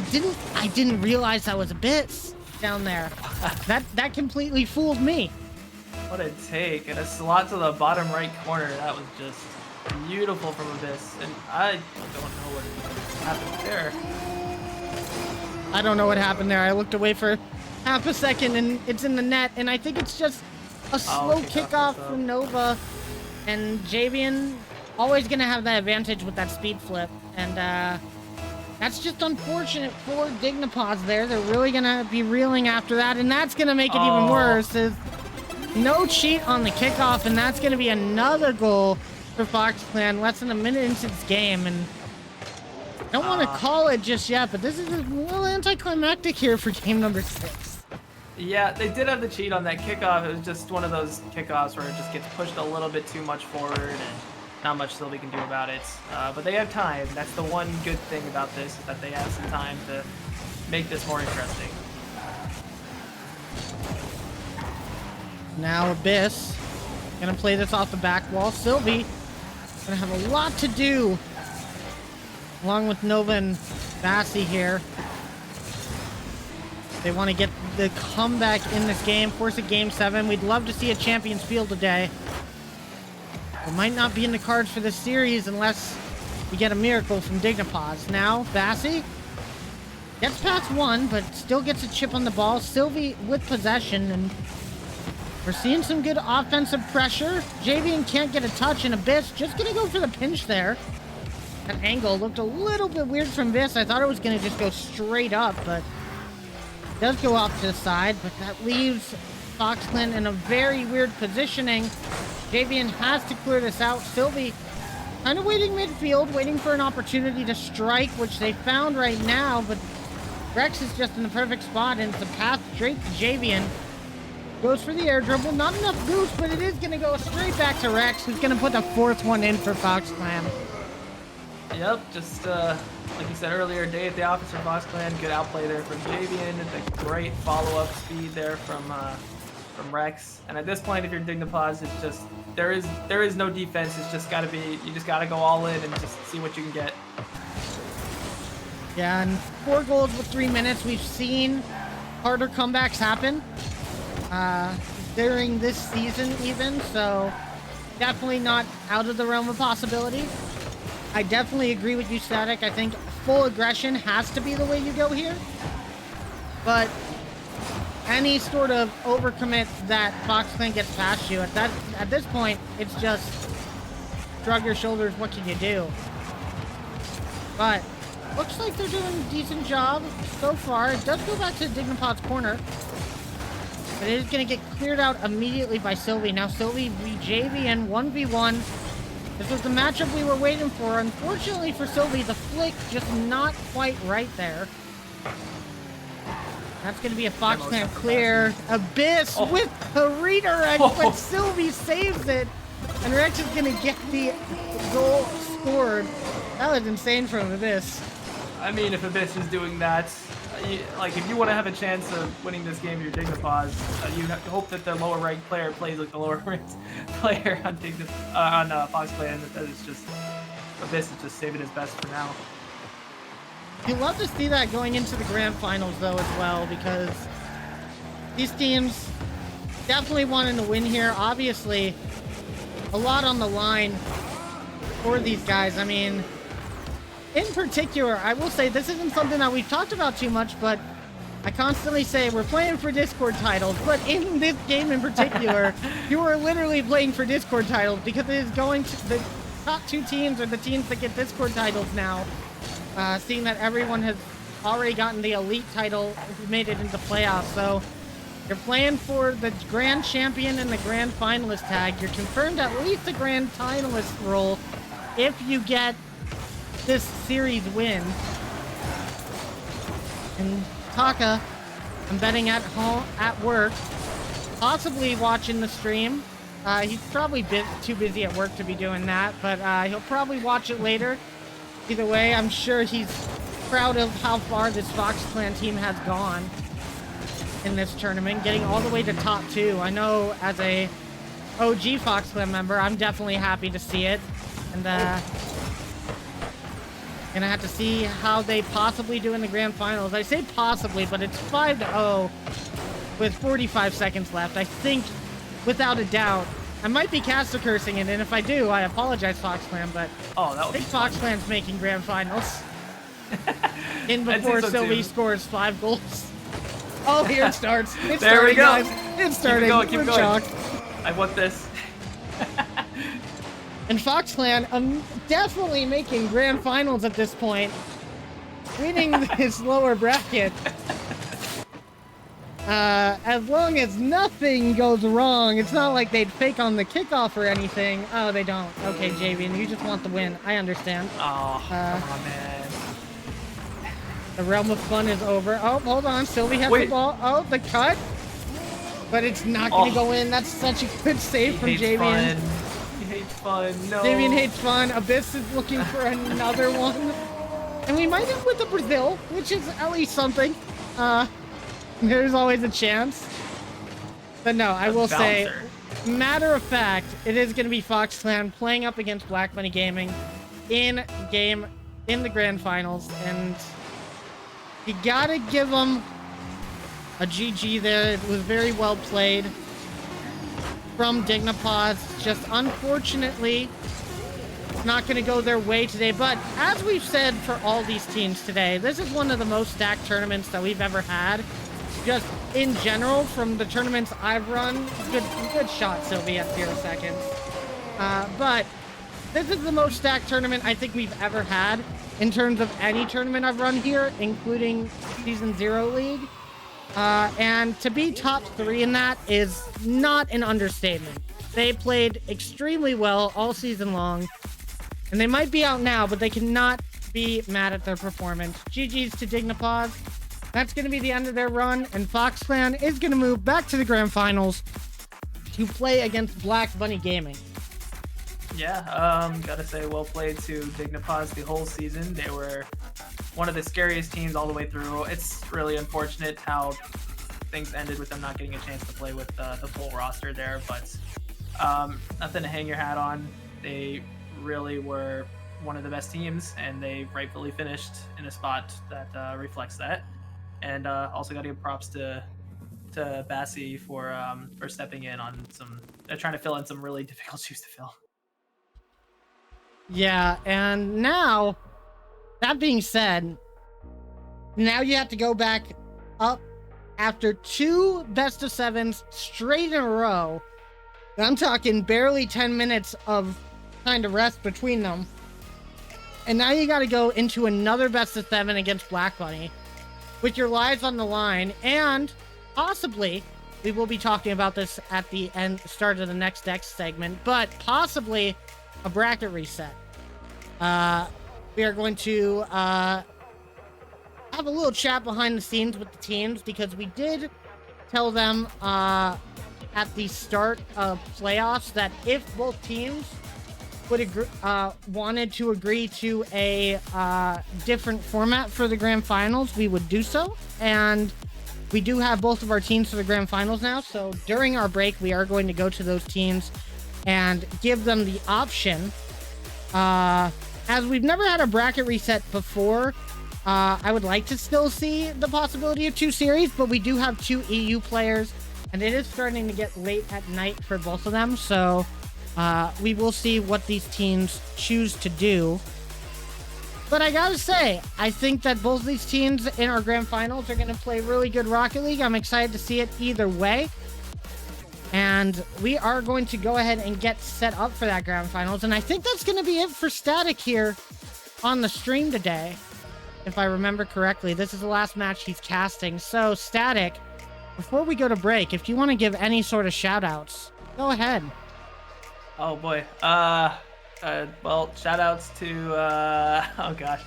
didn't realize that was Abyss. down there. That completely fooled me. What a take. And a slot to the bottom right corner. That was just beautiful from Abyss. And I don't know what happened there. I don't know what happened there. I looked away for half a second and it's in the net. And I think it's just a slow kickoff from Nova. And Javian always going to have that advantage with that speed flip. And that's just unfortunate for Dignipaz there. They're really going to be reeling after that. And that's going to make it even worse. Is no cheat on the kickoff. And that's going to be another goal for Fox Clan. Less than a minute into this game. And I don't want to call it just yet, but this is a little anticlimactic here for game number 6. Yeah, they did have the cheat on that kickoff. It was just one of those kickoffs where it just gets pushed a little bit too much forward and not much Sylvie can do about it. But they have time. That's the one good thing about this, is that they have some time to make this more interesting. Now Abyss gonna play this off the back wall. Sylvie gonna have a lot to do along with Nova and Bassi here. They want to get the comeback in this game, force a game 7. We'd love to see a Champions Field today. It might not be in the cards for this series unless we get a miracle from Dignipaz. Now, Bassi gets past 1, but still gets a chip on the ball. Sylvie with possession, and we're seeing some good offensive pressure. Javian can't get a touch, and Abyss just going to go for the pinch there. That angle looked a little bit weird from Abyss. I thought it was going to just go straight up, but it does go off to the side. But that leaves Fox Clan in a very weird positioning. Javian has to clear this out. Sylvie kind of waiting midfield, waiting for an opportunity to strike, which they found right now, but Rex is just in the perfect spot, and it's a pass straight to Javian. Goes for the air dribble. Not enough boost, but it is going to go straight back to Rex, who's going to put the 4th one in for Fox Clan. Yep, just like you said earlier, day at the office for Fox Clan. Good outplay there from Javian. The great follow-up speed there from Rex. And at this point, if you're Dignipaz, it's just there is no defense. It's just got to be, you just got to go all in and just see what you can get. Yeah, and 4 goals with 3 minutes. We've seen harder comebacks happen during this season even, so definitely not out of the realm of possibility. I definitely agree with you, Static. I think full aggression has to be the way you go here. But any sort of overcommit that Fox Clan gets past you, at this point, it's just shrug your shoulders, what can you do? But looks like they're doing a decent job so far. It does go back to Dignipod's corner. But it is going to get cleared out immediately by Sylvie. Now Sylvie v Javian 1v1. This was the matchup we were waiting for. Unfortunately for Sylvie, the flick just not quite right there. That's going to be a Fox Clan clear. Abyss with the redirect, but Sylvie saves it. And Rex is going to get the goal scored. That was insane from Abyss. I mean, if Abyss is doing that, if you want to have a chance of winning this game, you're Dignipaz. You hope that the lower ranked player plays like the lower ranked player on Fox Clan. That is just Abyss is just saving his best for now. You'd love to see that going into the grand finals though as well, because these teams definitely wanting to win here. Obviously, a lot on the line for these guys. I mean, in particular, I will say this isn't something that we've talked about too much, but I constantly say we're playing for Discord titles. But in this game in particular, you are literally playing for Discord titles, because it is going to the top 2 teams are the teams that get Discord titles now. Seeing that everyone has already gotten the elite title, made it into playoffs. So you're playing for the grand champion and the grand finalist tag. You're confirmed at least the grand finalist role if you get this series win. And Taka, I'm betting at home, at work, possibly watching the stream. He's probably too busy at work to be doing that, but he'll probably watch it later. Either way, I'm sure he's proud of how far this Fox Clan team has gone in this tournament, getting all the way to top 2. I know as a OG Fox Clan member, I'm definitely happy to see it. And Gonna have to see how they possibly do in the grand finals. I say possibly, but it's 5-0 with 45 seconds left. I think, without a doubt, I might be caster cursing it, and if I do, I apologize, Foxland, but Oh, that I would be think fun. Foxland's making grand finals. In I'd say before so, Sylvie too. scores 5 goals. Oh, here it starts. It's There we starting, go. guys. It's starting. Keep We're going. shocked. I want this. And Foxland definitely making grand finals at this point. Winning this lower bracket. As long as nothing goes wrong, it's not like they'd fake on the kickoff or anything. Oh, they don't. Okay, Javian, you just want the win. I understand. Oh, come on, man. The realm of fun is over. Oh, hold on. Sylvie has the Wait. ball. Oh, the cut. But it's not going to Oh. go in. That's such a good save He from hates Javian. fun. He hates fun. No. Javian hates fun. Abyss is looking for another one. And we might end with the Brazil, which is at least something. There's always a chance. But no, I will say, Bouncer. matter of fact, it is going to be Foxland playing up against Black Bunny Gaming in the grand finals. And you got to give them a GG there. It was very well played from Dignapause. Just unfortunately, not going to go their way today. But as we've said for all these teams today, this is one of the most stacked tournaments that we've ever had. Just in general, from the tournaments I've run, good shot, Sylvie, at 0 seconds. But this is the most stacked tournament I think we've ever had in terms of any tournament I've run here, including Season 0 League. And to be top 3 in that is not an understatement. They played extremely well all season long, and they might be out now, but they cannot be mad at their performance. GG's to Dignapause. That's going to be the end of their run, and Foxland is going to move back to the grand finals to play against Black Bunny Gaming. Yeah, gotta say, well played to Dignapause the whole season. They were one of the scariest teams all the way through. It's really unfortunate how things ended with them not getting a chance to play with the full roster there, but nothing to hang your hat on. They really were one of the best teams, and they rightfully finished in a spot that reflects that. And also got to give props to Bassi for stepping in on some, trying to fill in some really difficult shoes to fill. Yeah, and now, that being said, now you have to go back up after 2 best of 7s straight in a row. And I'm talking barely 10 minutes of kind of rest between them. And now you got to go into another best of 7 against Black Bunny with your lives on the line, and possibly, we will be talking about this at the start of the next X segment, but possibly a bracket reset. We are going to have a little chat behind the scenes with the teams, because we did tell them at the start of playoffs that if both teams would agree, wanted to agree to a different format for the grand finals, we would do so. And we do have both of our teams for the grand finals now, so during our break we are going to go to those teams and give them the option. As we've never had a bracket reset before, I would like to still see the possibility of 2 series, but we do have 2 EU players, and it is starting to get late at night for both of them, so we will see what these teams choose to do. But I gotta say, I think that both these teams in our grand finals are going to play really good Rocket League. I'm excited to see it either way. And we are going to go ahead and get set up for that grand finals. And I think that's going to be it for Static here on the stream today. If I remember correctly, this is the last match he's casting. So Static, before we go to break, if you want to give any sort of shout outs, go ahead. Oh boy. Well, shout outs to, oh gosh.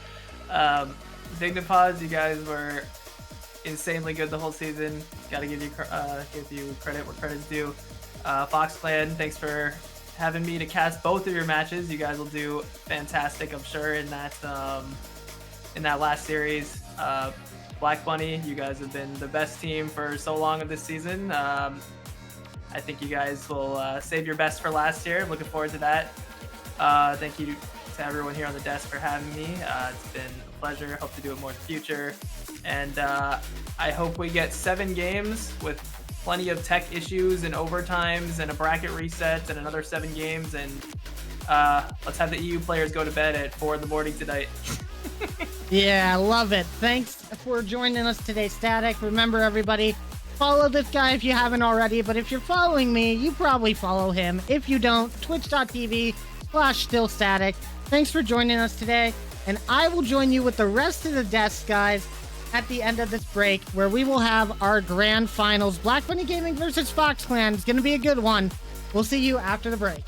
Dignapause, you guys were insanely good the whole season. Gotta give you credit where credit's due. Fox Clan, thanks for having me to cast both of your matches. You guys will do fantastic, I'm sure, in that last series. Black Bunny, you guys have been the best team for so long of this season. I think you guys will save your best for last year. Looking forward to that. Thank you to everyone here on the desk for having me. It's been a pleasure. Hope to do it more in the future. And I hope we get 7 games with plenty of tech issues and overtimes and a bracket reset and another 7 games. And let's have the EU players go to bed at 4 in the morning tonight. Yeah, I love it. Thanks for joining us today, Static. Remember, everybody, follow this guy if you haven't already, but if you're following me, you probably follow him. If you don't, twitch.tv/stillstatic. Thanks for joining us today, and I will join you with the rest of the desk, guys, at the end of this break, where we will have our grand finals. Black Bunny Gaming versus Fox Clan. It's going to be a good one. We'll see you after the break.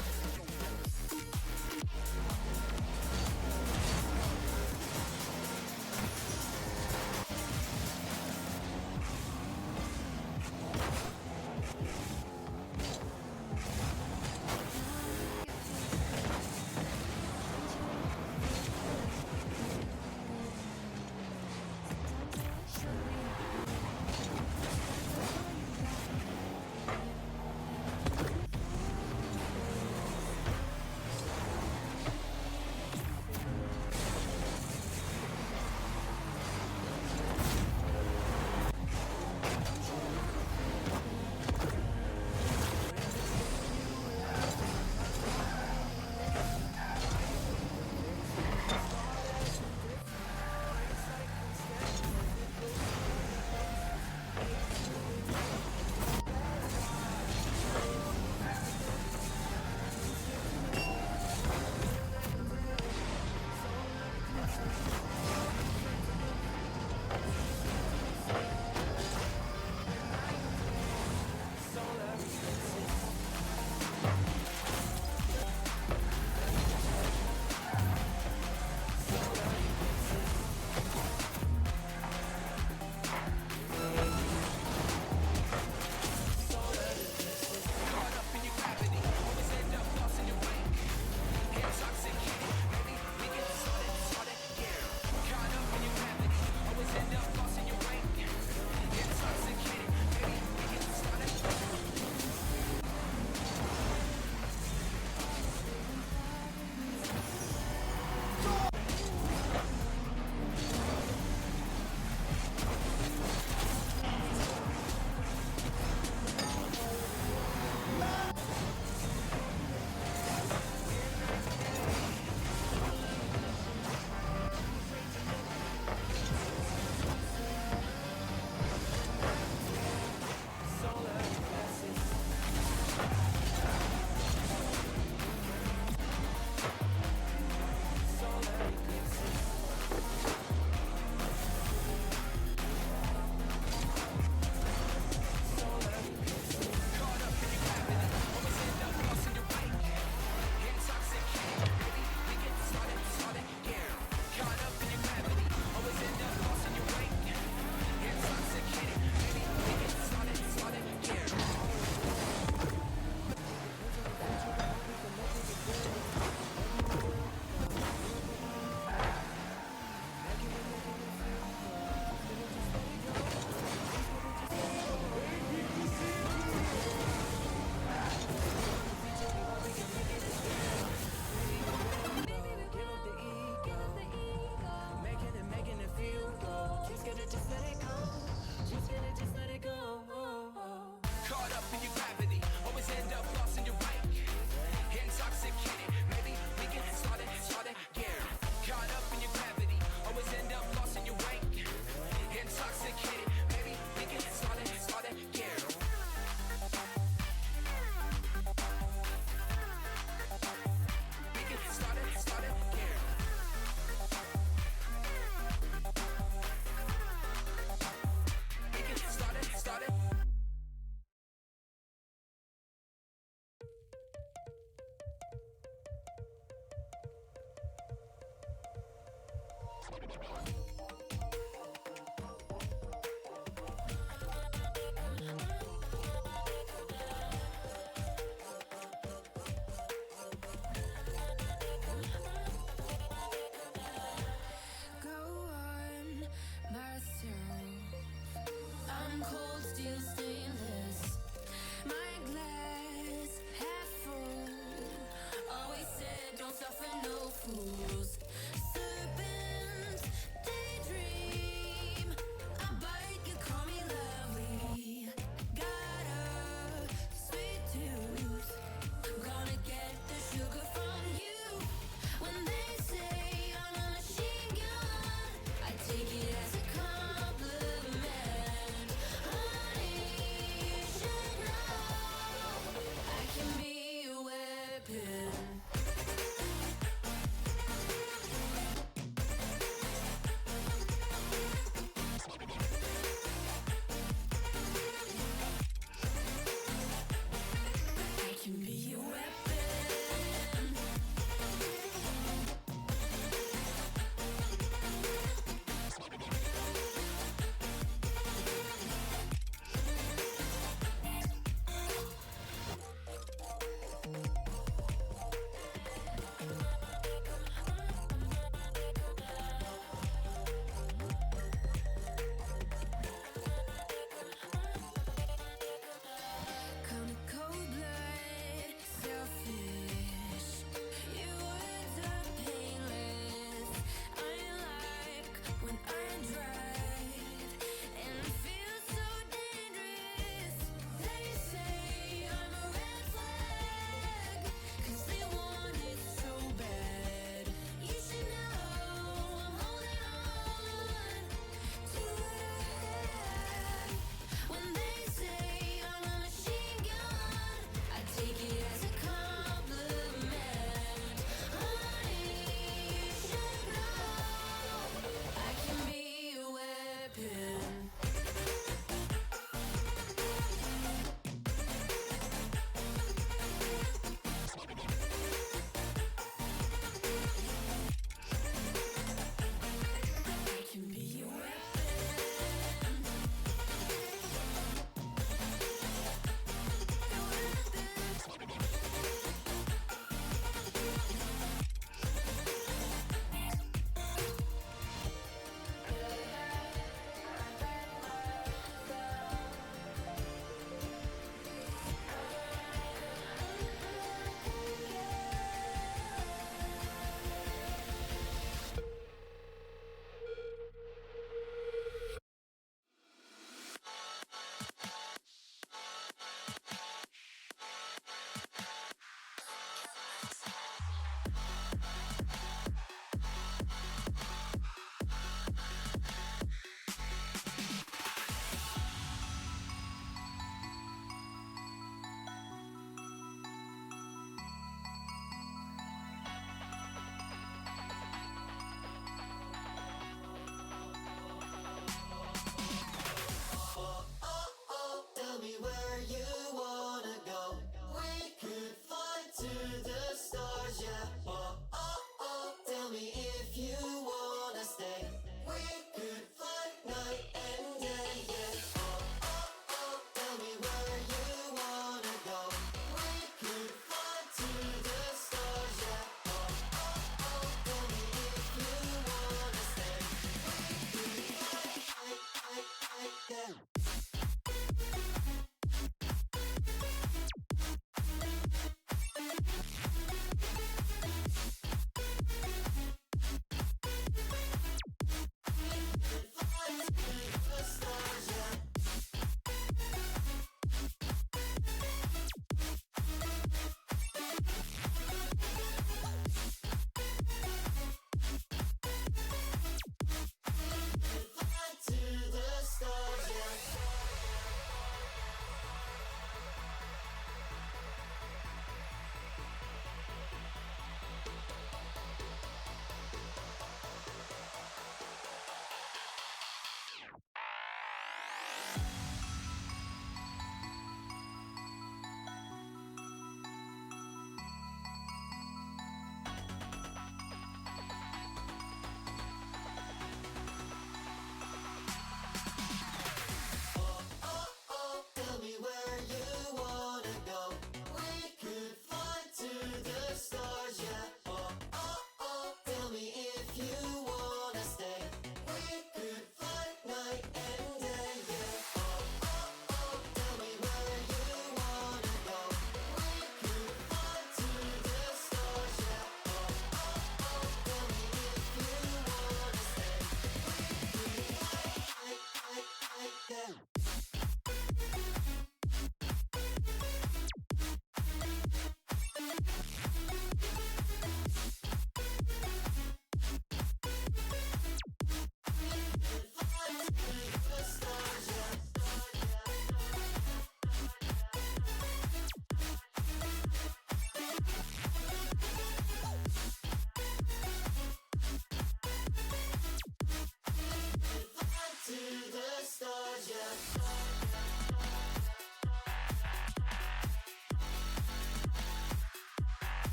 Always said don't suffer no fool.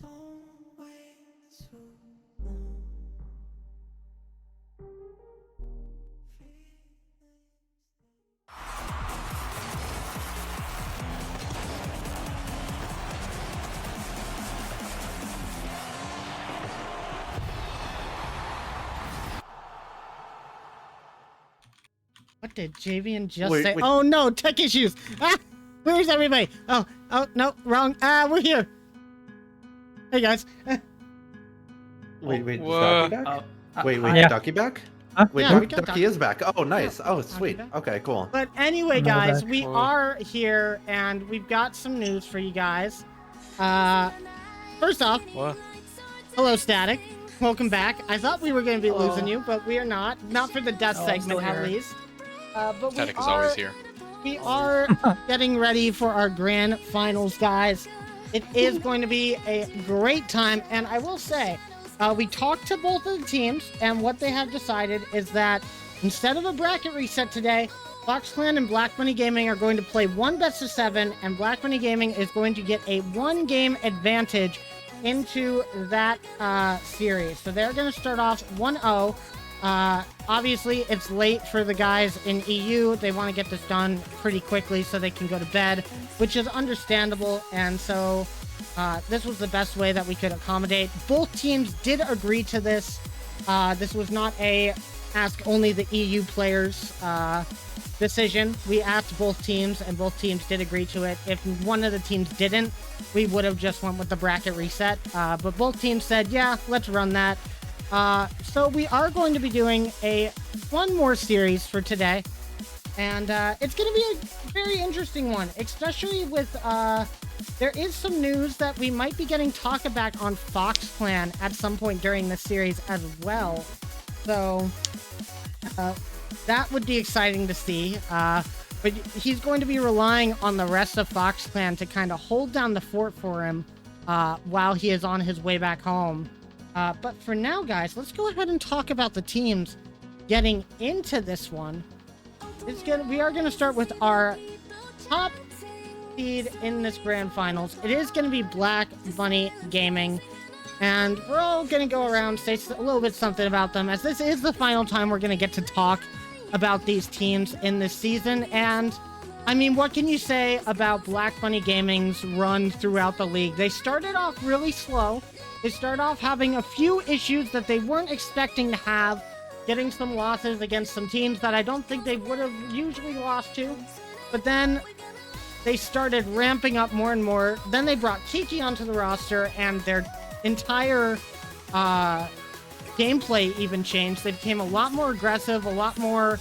What did Javian just Wait, say? wait. Oh no, tech issues. Ah, where's everybody? Oh, no, wrong. We're here. Hey guys. Wait, is Whoa. Ducky back? Uh, Wait, hi. is Ducky back? Huh? Wait, Yeah, we got Ducky is back. Oh, nice. Oh, Ducky sweet. back. Okay, cool. But anyway, No guys, back. we Whoa. are here and we've got some news for you guys. First off, What? hello, Static. Welcome back. I thought we were going to be Hello. losing you, but we are not. Not for the death No, I'm segment, still at here. least. But Static we is always here. We are getting ready for our grand finals, guys. It is going to be a great time, and I will say, we talked to both of the teams, and what they have decided is that instead of a bracket reset today, Fox Clan and Black Money Gaming are going to play one best of 7, and Black Money Gaming is going to get a 1-game advantage into that series. So they're going to start off 1-0. Obviously, it's late for the guys in EU. They want to get this done pretty quickly so they can go to bed, which is understandable. And so this was the best way that we could accommodate. Both teams did agree to this. This was not a ask only the EU players decision. We asked both teams, and both teams did agree to it. If one of the teams didn't, we would have just went with the bracket reset. But both teams said, yeah, let's run that. So we are going to be doing one more series for today, and it's going to be a very interesting one, especially with there is some news that we might be getting talk back on Fox Clan at some point during this series as well. So that would be exciting to see. But he's going to be relying on the rest of Fox Clan to kind of hold down the fort for him while he is on his way back home. But for now, guys, let's go ahead and talk about the teams getting into this one. We are going to start with our top seed in this grand finals. It is going to be Black Bunny Gaming. And we're all going to go around, say a little bit something about them, as this is the final time we're going to get to talk about these teams in this season. And, I mean, what can you say about Black Bunny Gaming's run throughout the league? They started off really slow. They started off having a few issues that they weren't expecting to have, getting some losses against some teams that I don't think they would have usually lost to. But then they started ramping up more and more. Then they brought Kiki onto the roster, and their entire gameplay even changed. They became a lot more aggressive, a lot more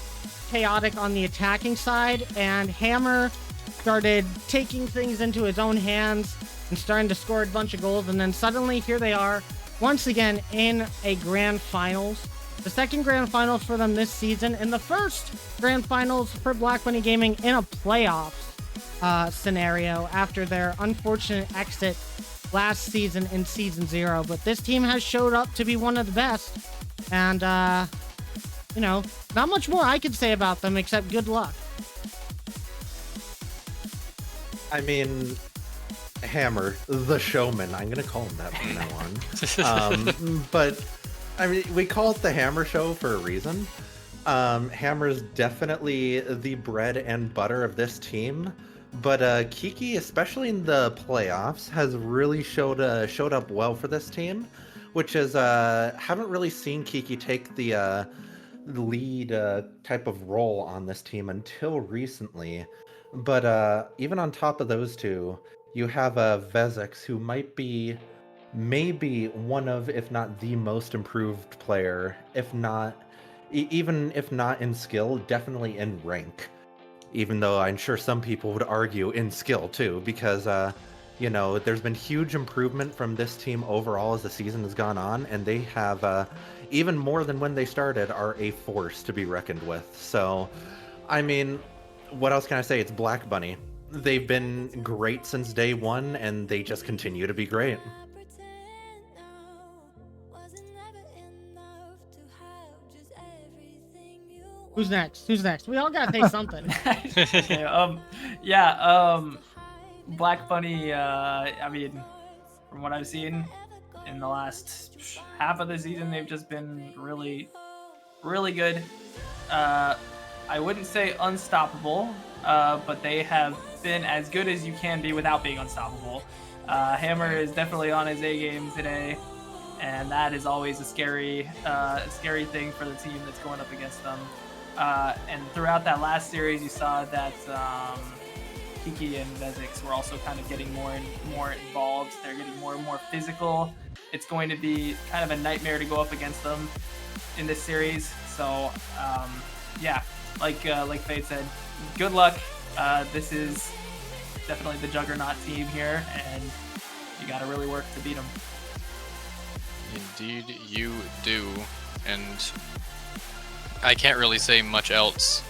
chaotic on the attacking side, and Hammer started taking things into his own hands and starting to score a bunch of goals, and then suddenly here they are once again in a grand finals. The second grand finals for them this season, and the first grand finals for Black Bunny Gaming in a playoffs scenario after their unfortunate exit last season in Season 0. But this team has showed up to be one of the best, and you know, not much more I could say about them except good luck. I mean, Hammer, the showman. I'm gonna call him that from now on. But I mean, we call it the Hammer Show for a reason. Hammer's definitely the bread and butter of this team. But Kiki, especially in the playoffs, has really showed up well for this team, which is haven't really seen Kiki take the lead type of role on this team until recently. But even on top of those two, you have Vezix, who might be maybe one of, if not the most improved player, if not, even if not in skill, definitely in rank. Even though I'm sure some people would argue in skill too, because you know, there's been huge improvement from this team overall as the season has gone on, and they have even more than when they started, are a force to be reckoned with. So, I mean, what else can I say? It's Black Bunny. They've been great since day one, and they just continue to be great. Who's next? Who's next? We all gotta say something. Okay, yeah, Black Bunny, I mean, from what I've seen in the last half of the season. They've just been really, really good. I wouldn't say unstoppable, but they have been as good as you can be without being unstoppable. Hammer is definitely on his A game today, and that is always a scary thing for the team that's going up against them. And throughout that last series, you saw that Kiki and Vezix were also kind of getting more and more involved. They're getting more and more physical. It's going to be kind of a nightmare to go up against them in this series. So yeah, like Fade said, good luck. This is definitely the juggernaut team here, and you got to really work to beat them. Indeed, you do. And I can't really say much else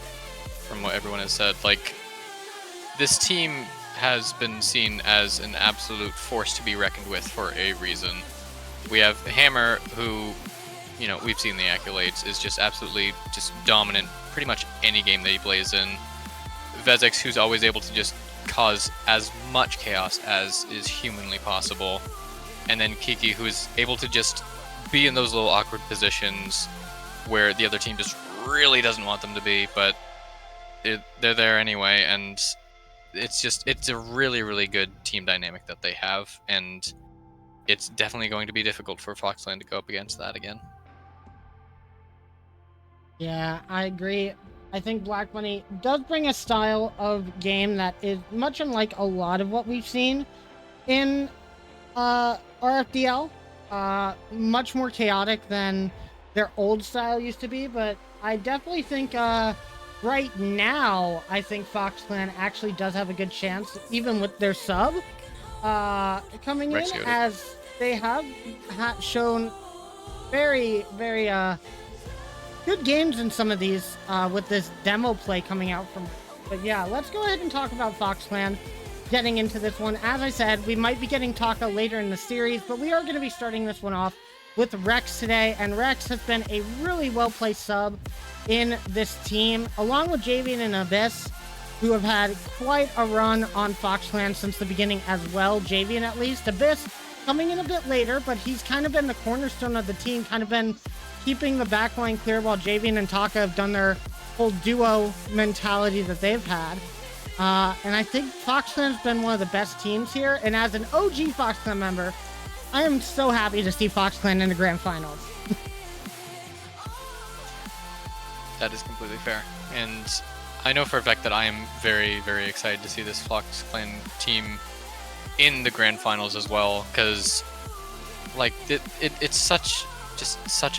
from what everyone has said. Like, this team has been seen as an absolute force to be reckoned with for a reason. We have Hammer, who, you know, we've seen the accolades, is just absolutely just dominant pretty much any game that he plays in. Vezix, who's always able to just cause as much chaos as is humanly possible. And then Kiki, who is able to just be in those little awkward positions where the other team just really doesn't want them to be, but they're there anyway, and it's a really, really good team dynamic that they have, and it's definitely going to be difficult for Foxland to go up against that again. Yeah, I agree. I think Black Bunny does bring a style of game that is much unlike a lot of what we've seen in RFDL. Much more chaotic than their old style used to be, but I definitely think right now, I think Foxland actually does have a good chance, even with their sub coming in, as they have shown very, very good games in some of these with this demo play coming out from. But yeah, let's go ahead and talk about Foxland getting into this one. As I said, we might be getting Taka later in the series, but we are going to be starting this one off with Rex today, and Rex has been a really well-placed sub in this team, along with Javian and Abyss, who have had quite a run on Foxland since the beginning as well. Javian, at least. Abyss coming in a bit later, but he's kind of been the cornerstone of the team, kind of been keeping the backline clear, while Javian and Taka have done their whole duo mentality that they've had. And I think Foxland's been one of the best teams here, and as an OG Foxland member, I am so happy to see Foxland in the grand finals. That is completely fair. And I know for a fact that I am very, very excited to see this Foxland team in the grand finals as well, because like it's such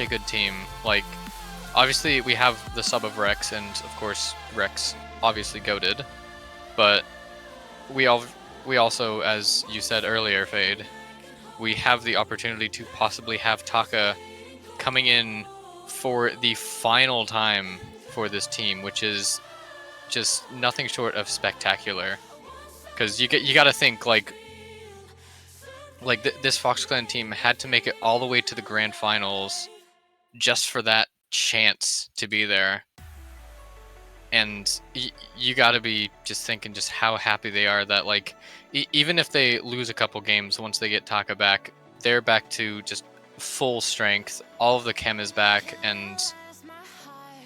a good team. Like, obviously we have the sub of Rex, and of course Rex obviously goated, but we also, as you said earlier, Fade, we have the opportunity to possibly have Taka coming in for the final time for this team, which is just nothing short of spectacular. Because you got to think like this Foxland team had to make it all the way to the grand finals just for that chance to be there. And you got to be just thinking just how happy they are that, like, even if they lose a couple games, once they get Taka back, they're back to just full strength. All of the chem is back, and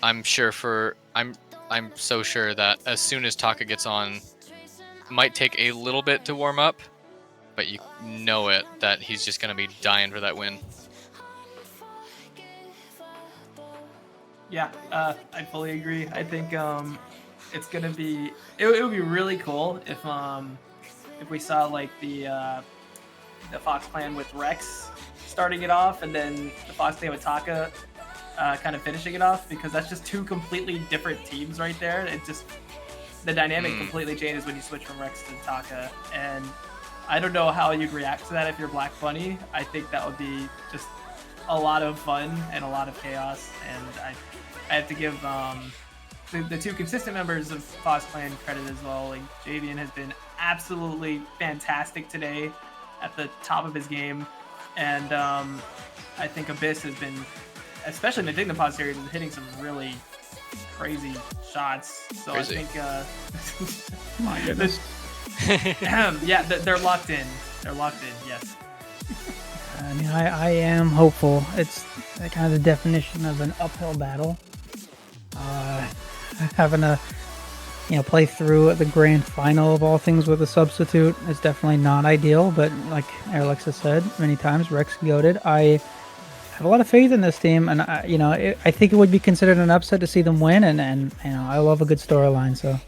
I'm so sure that as soon as Taka gets on, might take a little bit to warm up, but you know it that he's just gonna be dying for that win. Yeah, I fully agree. I think it's gonna be it would be really cool if we saw like the Fox clan with Rex starting it off, and then the Fox clan with Taka kind of finishing it off, because that's just two completely different teams right there. It just, the dynamic completely changes when you switch from Rex to Taka, and I don't know how you'd react to that if you're Black Bunny. I think that would be just a lot of fun and a lot of chaos, and I have to give the two consistent members of Fox Clan credit as well. Like, Javian has been absolutely fantastic today, at the top of his game, and I think Abyss has been, especially in the Dignified Pod series, is hitting some really crazy shots. So crazy. I think my goodness. yeah, they're locked in. They're locked in. Yes. I mean, I am hopeful. It's kind of the definition of an uphill battle. Having to, play through the grand final of all things with a substitute is definitely not ideal. But like Alex has said many times, Rex goated. I have a lot of faith in this team, and I think it would be considered an upset to see them win. And I love a good storyline. So.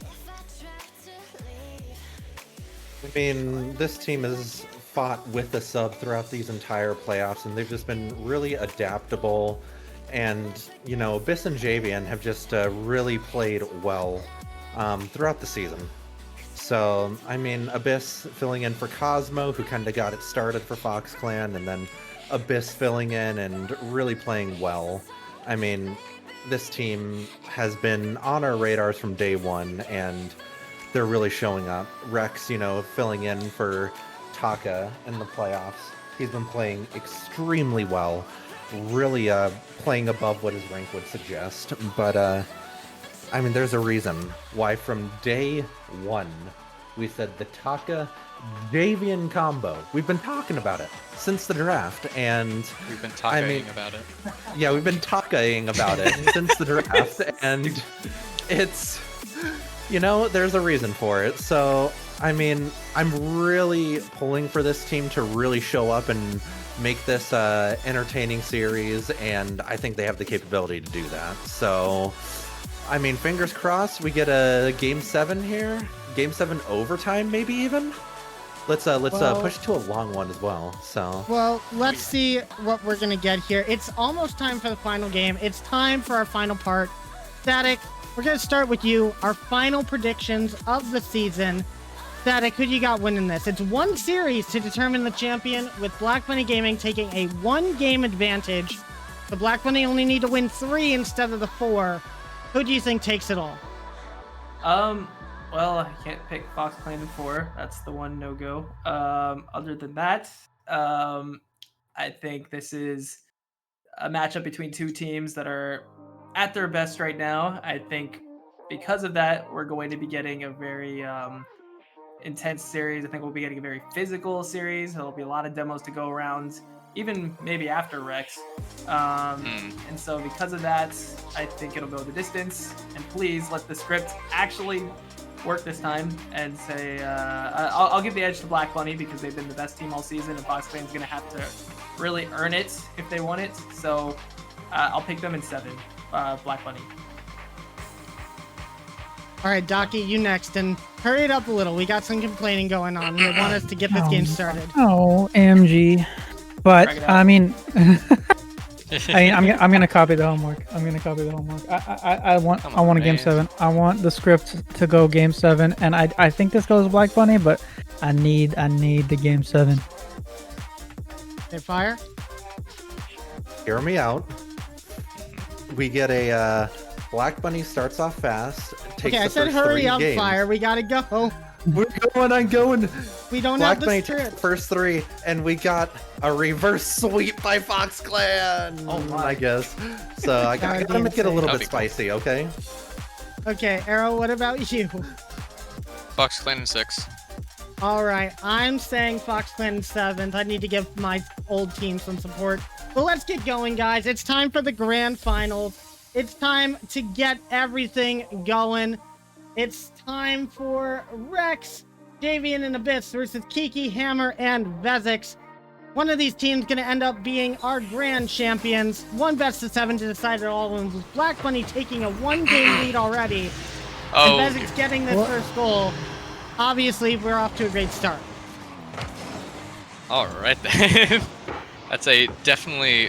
I mean, this team has fought with the sub throughout these entire playoffs, and they've just been really adaptable. And, Abyss and Javian have just really played well throughout the season. So, I mean, Abyss filling in for Cosmo, who kind of got it started for Fox Clan, and then Abyss filling in and really playing well. I mean, this team has been on our radars from day one, and they're really showing up. Rex, filling in for Taka in the playoffs. He's been playing extremely well, really playing above what his rank would suggest. But, I mean, there's a reason why from day one we said the Taka Javian combo. We've been talking about it since the draft, and We've been talking about it. yeah, we've been talking about it since the draft, and it's, there's a reason for it. So, I mean, I'm really pulling for this team to really show up and make this entertaining series, and I think they have the capability to do that. So, I mean, fingers crossed we get a Game 7 here. Game 7 overtime, maybe even? Let's push to a long one as well. So. Well, let's see what we're gonna get here. It's almost time for the final game. It's time for our final part. Static, we're gonna start with you. Our final predictions of the season. Static, who do you got winning this? It's one series to determine the champion, with Black Bunny Gaming taking a 1-game advantage. The Black Bunny only need to win 3 instead of the 4. Who do you think takes it all? Well, I can't pick Fox Clan in 4. That's the one no-go. Other than that, I think this is a matchup between two teams that are at their best right now. I think because of that, we're going to be getting a very intense series. I think we'll be getting a very physical series. There'll be a lot of demos to go around, even maybe after Rex. And so because of that, I think it'll go the distance. And please let the script actually work this time and say, I'll give the edge to Black Bunny because they've been the best team all season, and Fox Clan's going to have to really earn it if they want it. So I'll pick them in 7, Black Bunny. All right, Docky, you next, and hurry it up a little. We got some complaining going on. We want us to get this game started. Oh, AMG. But I mean, I'm gonna copy the homework. I want a Game 7. I want the script to go Game 7, and I think this goes Black Bunny, but I need the Game 7. Okay, Fire. Hear me out. We get a Black Bunny starts off fast. Takes Okay, I the said first hurry 3 up, games. Fire. We gotta go. I'm going. We don't Black have the Bunny takes script. the first 3, and we got a reverse sweep by Fox Clan. Oh my. I guess. So I That would gotta be make it a little That'd bit be cool. spicy, okay? Okay, Arrow, what about you? Fox Clan in 6. All right, I'm saying Fox Clan in 7th. I need to give my old team some support. But let's get going, guys. It's time for the grand finals. It's time to get everything going. It's time for Rex, Javian, and Abyss versus Kiki, Hammer, and Vezix. One of these teams going to end up being our grand champions. One best of 7 to decide it all, and with Black Bunny taking a 1-game lead already. Oh, And Vezix getting this first goal. Obviously, we're off to a great start. all right then. That's a definitely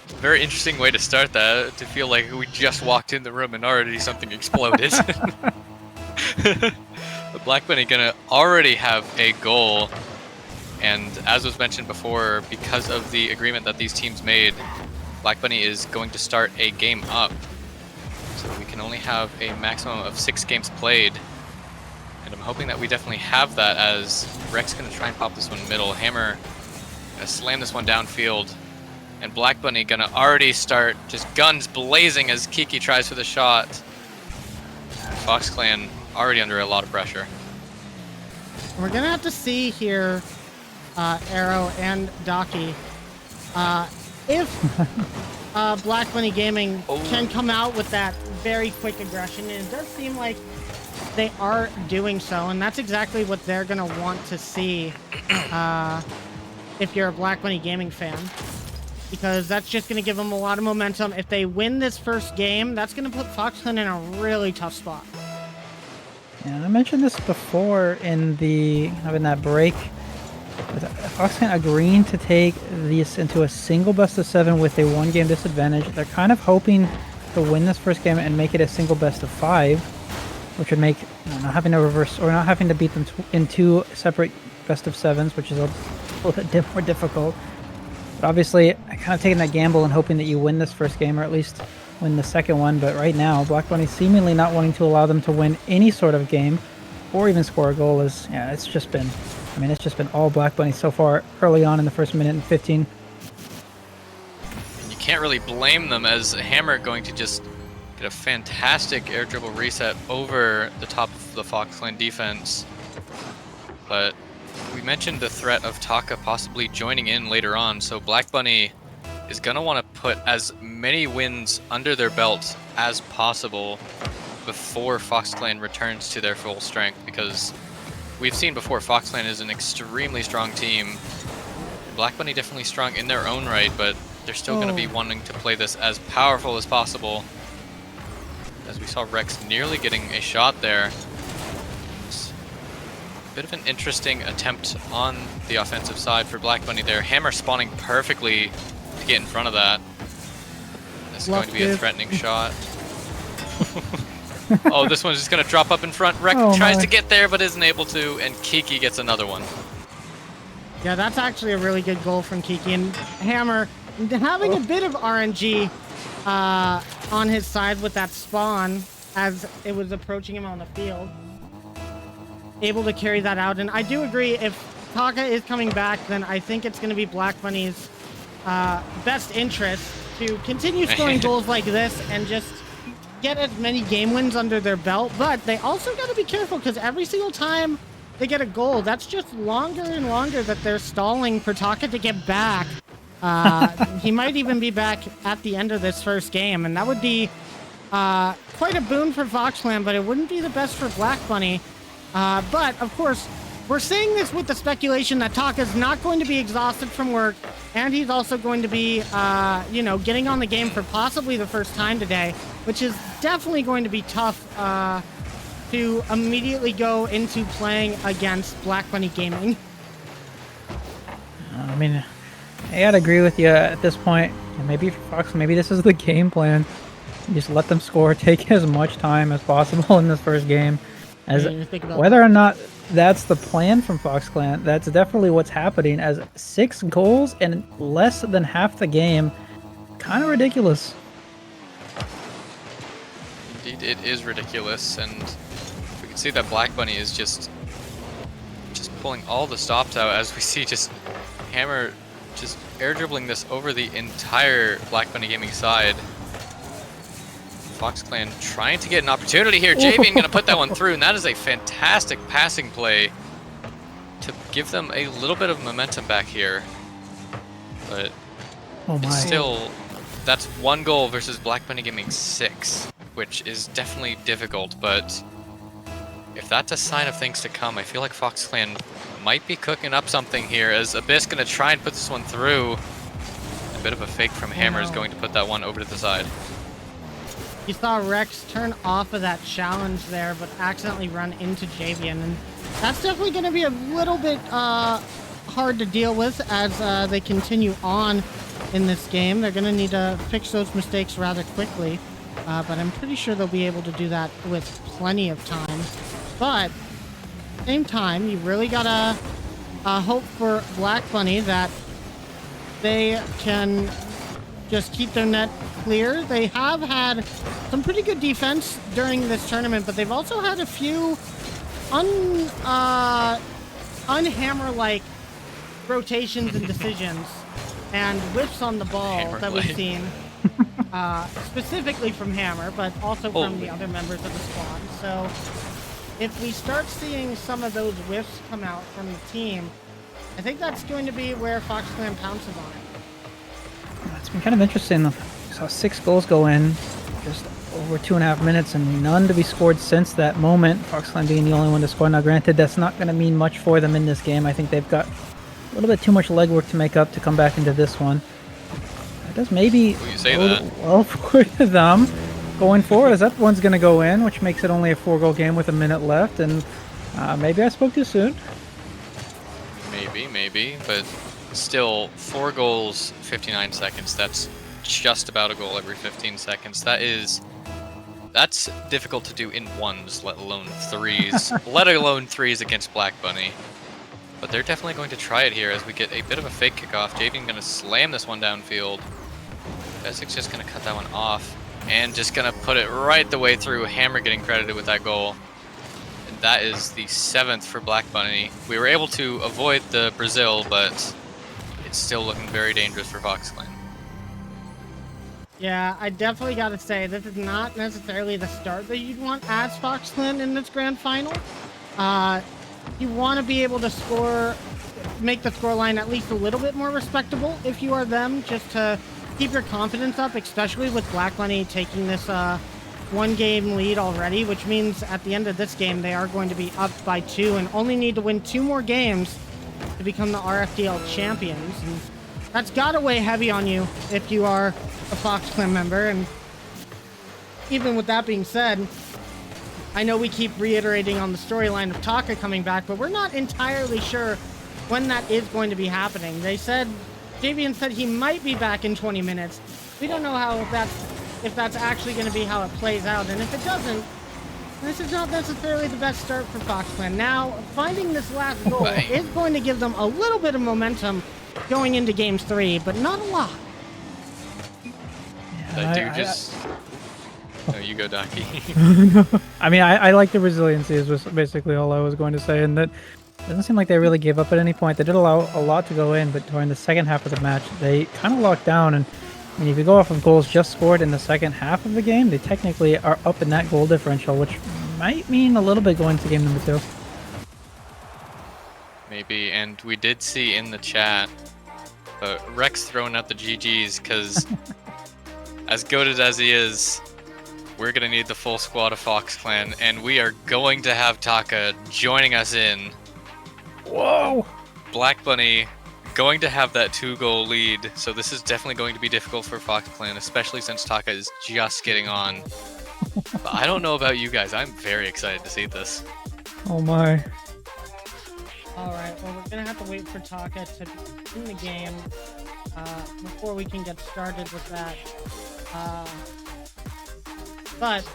very interesting way to start that, to feel like we just walked in the room and already something exploded. The Black Bunny gonna already have a goal, and as was mentioned before, because of the agreement that these teams made, Black Bunny is going to start a game up. So we can only have a maximum of 6 games played. And I'm hoping that we definitely have that, as Rex gonna try and pop this one middle. Hammer gonna slam this one downfield. And Black Bunny gonna already start just guns blazing as Kiki tries for the shot. Fox Clan already under a lot of pressure. We're gonna have to see here Arrow and Docky. If Black Bunny Gaming can come out with that very quick aggression, and it does seem like they are doing so, and that's exactly what they're going to want to see if you're a Black Bunny Gaming fan, because that's just going to give them a lot of momentum. If they win this first game, that's going to put FoxClan in a really tough spot. Yeah, I mentioned this before in that break. With FoxClan agreeing to take this into a single best of 7 with a 1-game disadvantage, they're kind of hoping to win this first game and make it a single best of 5, which would make not having to reverse or not having to beat them in 2 separate best of 7s, which is a little bit more difficult. But obviously, I kind of taking that gamble and hoping that you win this first game or at least win the second one. But right now, Black Bunny seemingly not wanting to allow them to win any sort of game or even score a goal is, yeah, it's just been all Black Bunny so far early on in the first minute and 15. And you can't really blame them, as Hammer going to just get a fantastic air dribble reset over the top of the FoxClan defense. But we mentioned the threat of Taka possibly joining in later on, so Black Bunny is going to want to put as many wins under their belt as possible before FoxClan returns to their full strength, because we've seen before FoxClan is an extremely strong team. Black Bunny definitely strong in their own right, but they're still going to be wanting to play this as powerful as possible. As we saw Rex nearly getting a shot there. It's a bit of an interesting attempt on the offensive side for Black Bunny there. Hammer spawning perfectly to get in front of that. This is going to be a threatening shot. Oh, this one's just going to drop up in front. Rex tries to get there but isn't able to, and Kiki gets another one. Yeah, that's actually a really good goal from Kiki. And Hammer having a bit of RNG on his side with that spawn as it was approaching him on the field. Able to carry that out. And I do agree, if Taka is coming back, then I think it's going to be Black Bunny's best interest to continue scoring goals like this and just get as many game wins under their belt. But they also got to be careful, because every single time they get a goal, that's just longer and longer that they're stalling for Taka to get back. He might even be back at the end of this first game, and that would be quite a boon for FoxClan, but it wouldn't be the best for Black Bunny. But of course, we're saying this with the speculation that Taka's not going to be exhausted from work, and he's also going to be, getting on the game for possibly the first time today, which is definitely going to be tough to immediately go into playing against Black Bunny Gaming. I mean, I gotta agree with you at this point. Maybe for Fox, maybe this is the game plan. You just let them score, take as much time as possible in this first game. As whether or not that's the plan from FoxClan, that's definitely what's happening. As 6 goals in less than half the game, kind of ridiculous. Indeed, it is ridiculous, and we can see that Black Bunny is just pulling all the stops out, as we see just Hammer just air dribbling this over the entire Black Bunny Gaming side. FoxClan trying to get an opportunity here. Javian going to put that one through, and that is a fantastic passing play to give them a little bit of momentum back here. But it's still, that's 1 goal versus Black Bunny Gaming 6, which is definitely difficult. But if that's a sign of things to come, I feel like FoxClan might be cooking up something here, as Abyss going to try and put this one through. A bit of a fake from Hammer is going to put that one over to the side. You saw Rex turn off of that challenge there, but accidentally run into Javian, and that's definitely going to be a little bit hard to deal with as they continue on in this game. They're going to need to fix those mistakes rather quickly, but I'm pretty sure they'll be able to do that with plenty of time. But at the same time, you really got to hope for Black Bunny that they can just keep their net clear. They have had some pretty good defense during this tournament, but they've also had a few unhammer-like rotations and decisions and whiffs on the ball that we've seen, specifically from Hammer, but also from the other members of the squad. So if we start seeing some of those whiffs come out from the team, I think that's going to be where Fox Clan pounces on it. It's been kind of interesting. I saw 6 goals go in just over 2.5 minutes and none to be scored since that moment. Fox Clan being the only one to score. Now, granted, that's not going to mean much for them in this game. I think they've got a little bit too much legwork to make up to come back into this one. It does maybe Well, you say that. well for them going forward, as that one's going to go in, which makes it only a 4-goal game with a minute left. And maybe I spoke too soon. Maybe, but still, 4 goals, 59 seconds. That's just about a goal every 15 seconds. That's difficult to do in ones, let alone threes. Let alone threes against Black Bunny. But they're definitely going to try it here as we get a bit of a fake kickoff. Javian going to slam this one downfield. Essex just going to cut that one off and just going to put it right the way through. Hammer getting credited with that goal. And that is the 7th for Black Bunny. We were able to avoid the Brazil, but it's still looking very dangerous for Fox Clan. Yeah, I definitely got to say, this is not necessarily the start that you'd want as Fox Clan in this grand final. You want to be able to score, make the scoreline at least a little bit more respectable if you are them, just to keep your confidence up, especially with Black Bunny taking this 1-game lead already, which means at the end of this game, they are going to be up by 2 and only need to win 2 more games to become the RFDL champions. And that's got to weigh heavy on you if you are a Fox Clan member. And even with that being said, I know we keep reiterating on the storyline of Taka coming back, but we're not entirely sure when that is going to be happening. They said, Javian said he might be back in 20 minutes. We don't know how if that's actually going to be how it plays out. And if it doesn't, this is not necessarily the best start for Fox Clan. Now, finding this last goal is going to give them a little bit of momentum going into games 3, but not a lot. That dude just... No, you go, Docky. I mean, I like the resiliency is basically all I was going to say, and that doesn't seem like they really gave up at any point. They did allow a lot to go in, but during the second half of the match, they kind of locked down. And I mean, if you go off of goals just scored in the second half of the game, they technically are up in that goal differential, which might mean a little bit going to game number 2. Maybe, and we did see in the chat Rex throwing out the GGs because as goated as he is, we're going to need the full squad of Fox Clan, and we are going to have Taka joining us in. Whoa! Black Bunny going to have that 2-goal lead, so this is definitely going to be difficult for Fox Clan, especially since Taka is just getting on. But I don't know about you guys, I'm very excited to see this. Oh my. Alright, well, we're going to have to wait for Taka to be in the game before we can get started with that. But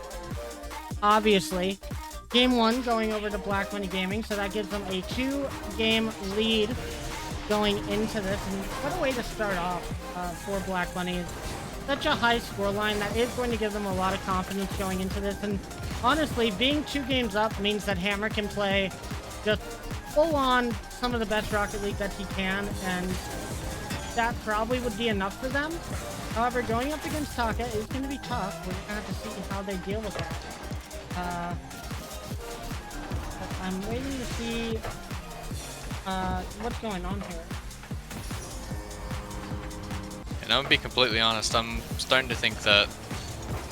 obviously, game 1 going over to Black Bunny Gaming, so that gives them a 2-game lead going into this. And what a way to start off for Black Bunny. It's such a high scoreline that is going to give them a lot of confidence going into this. And honestly, being 2 games up means that Hammer can play just full on some of the best Rocket League that he can, and that probably would be enough for them. However, going up against Taka is going to be tough. We're going to have to see how they deal with that. But I'm waiting to see what's going on here. And I'm gonna be completely honest, I'm starting to think that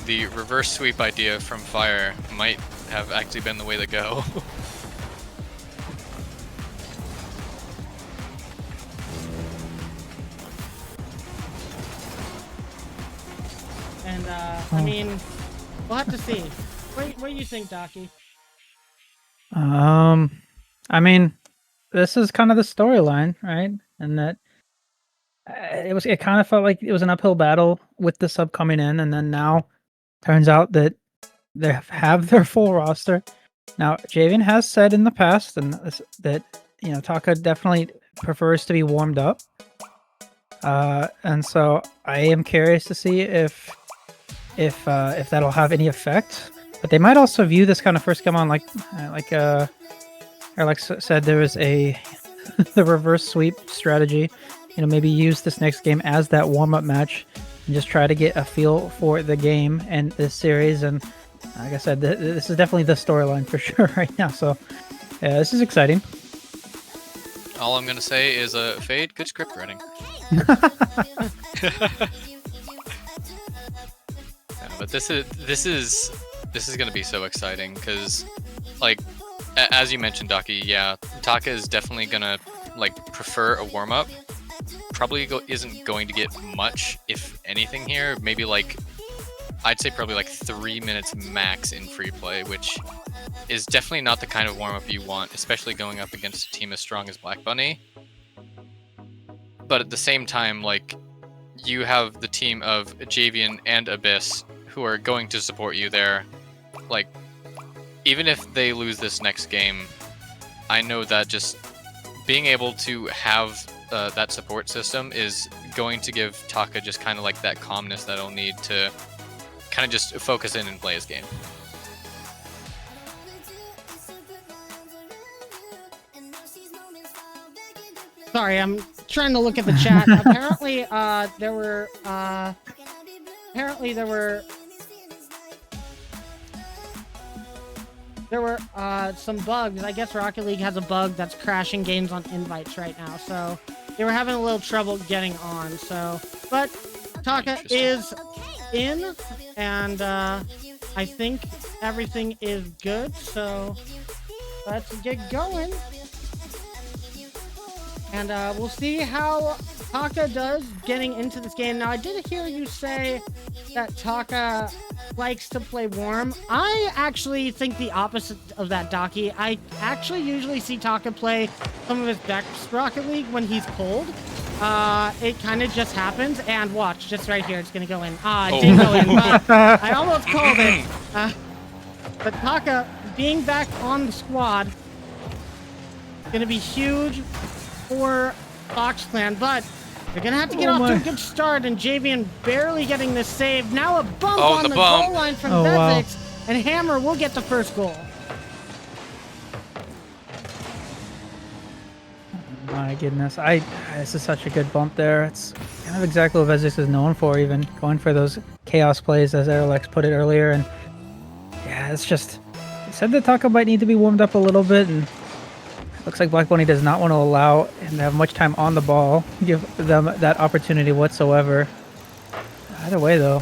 the reverse sweep idea from Fire might have actually been the way to go. And, I mean, we'll have to see. What do you think, Docky? I mean, this is kind of the storyline, right? And that it kind of felt like it was an uphill battle with the sub coming in, and then now turns out that they have their full roster. Now, Javian has said in the past that Taka definitely prefers to be warmed up, and so I am curious to see if that'll have any effect. But they might also view this kind of first come on like Alex said, there is the reverse sweep strategy. Maybe use this next game as that warm-up match and just try to get a feel for the game and this series. And like I said, this is definitely the storyline for sure right now. So yeah, this is exciting. All I'm gonna say is Fade, good script writing. Yeah, but this is gonna be so exciting because, like, as you mentioned, Daki, yeah, Taka is definitely gonna like prefer a warm up. Probably isn't going to get much, if anything, here. Maybe like, I'd say probably like 3 minutes max in free play, which is definitely not the kind of warm up you want, especially going up against a team as strong as Black Bunny. But at the same time, like, you have the team of Javian and Abyss who are going to support you there. Like, even if they lose this next game, I know that just being able to have that support system is going to give Taka just kind of like that calmness that he'll need to kind of just focus in and play his game. Sorry, I'm trying to look at the chat. Apparently, there were some bugs. I guess Rocket League has a bug that's crashing games on invites right now, so they were having a little trouble getting on. So, but Taka is in, and I think everything is good. So let's get going. And we'll see how Taka does getting into this game. Now, I did hear you say that Taka likes to play warm. I actually think the opposite of that, Daki. I actually usually see Taka play some of his best Rocket League when he's cold. It kind of just happens. And watch, just right here, it's going to go in. It didn't go in, but I almost called it. But Taka being back on the squad is going to be huge for Fox Clan, but they're gonna have to get off to a good start, and Javian barely getting this save. Now a bump on the goal line from Bezix, and Hammer will get the first goal. My goodness, this is such a good bump there. It's kind of exactly what Bezix is known for, even going for those chaos plays, as Aerolex put it earlier. And yeah, it's just, he said that Taka might need to be warmed up a little bit, and looks like Black Bunny does not want to allow him to have much time on the ball, give them that opportunity whatsoever. Either way, though,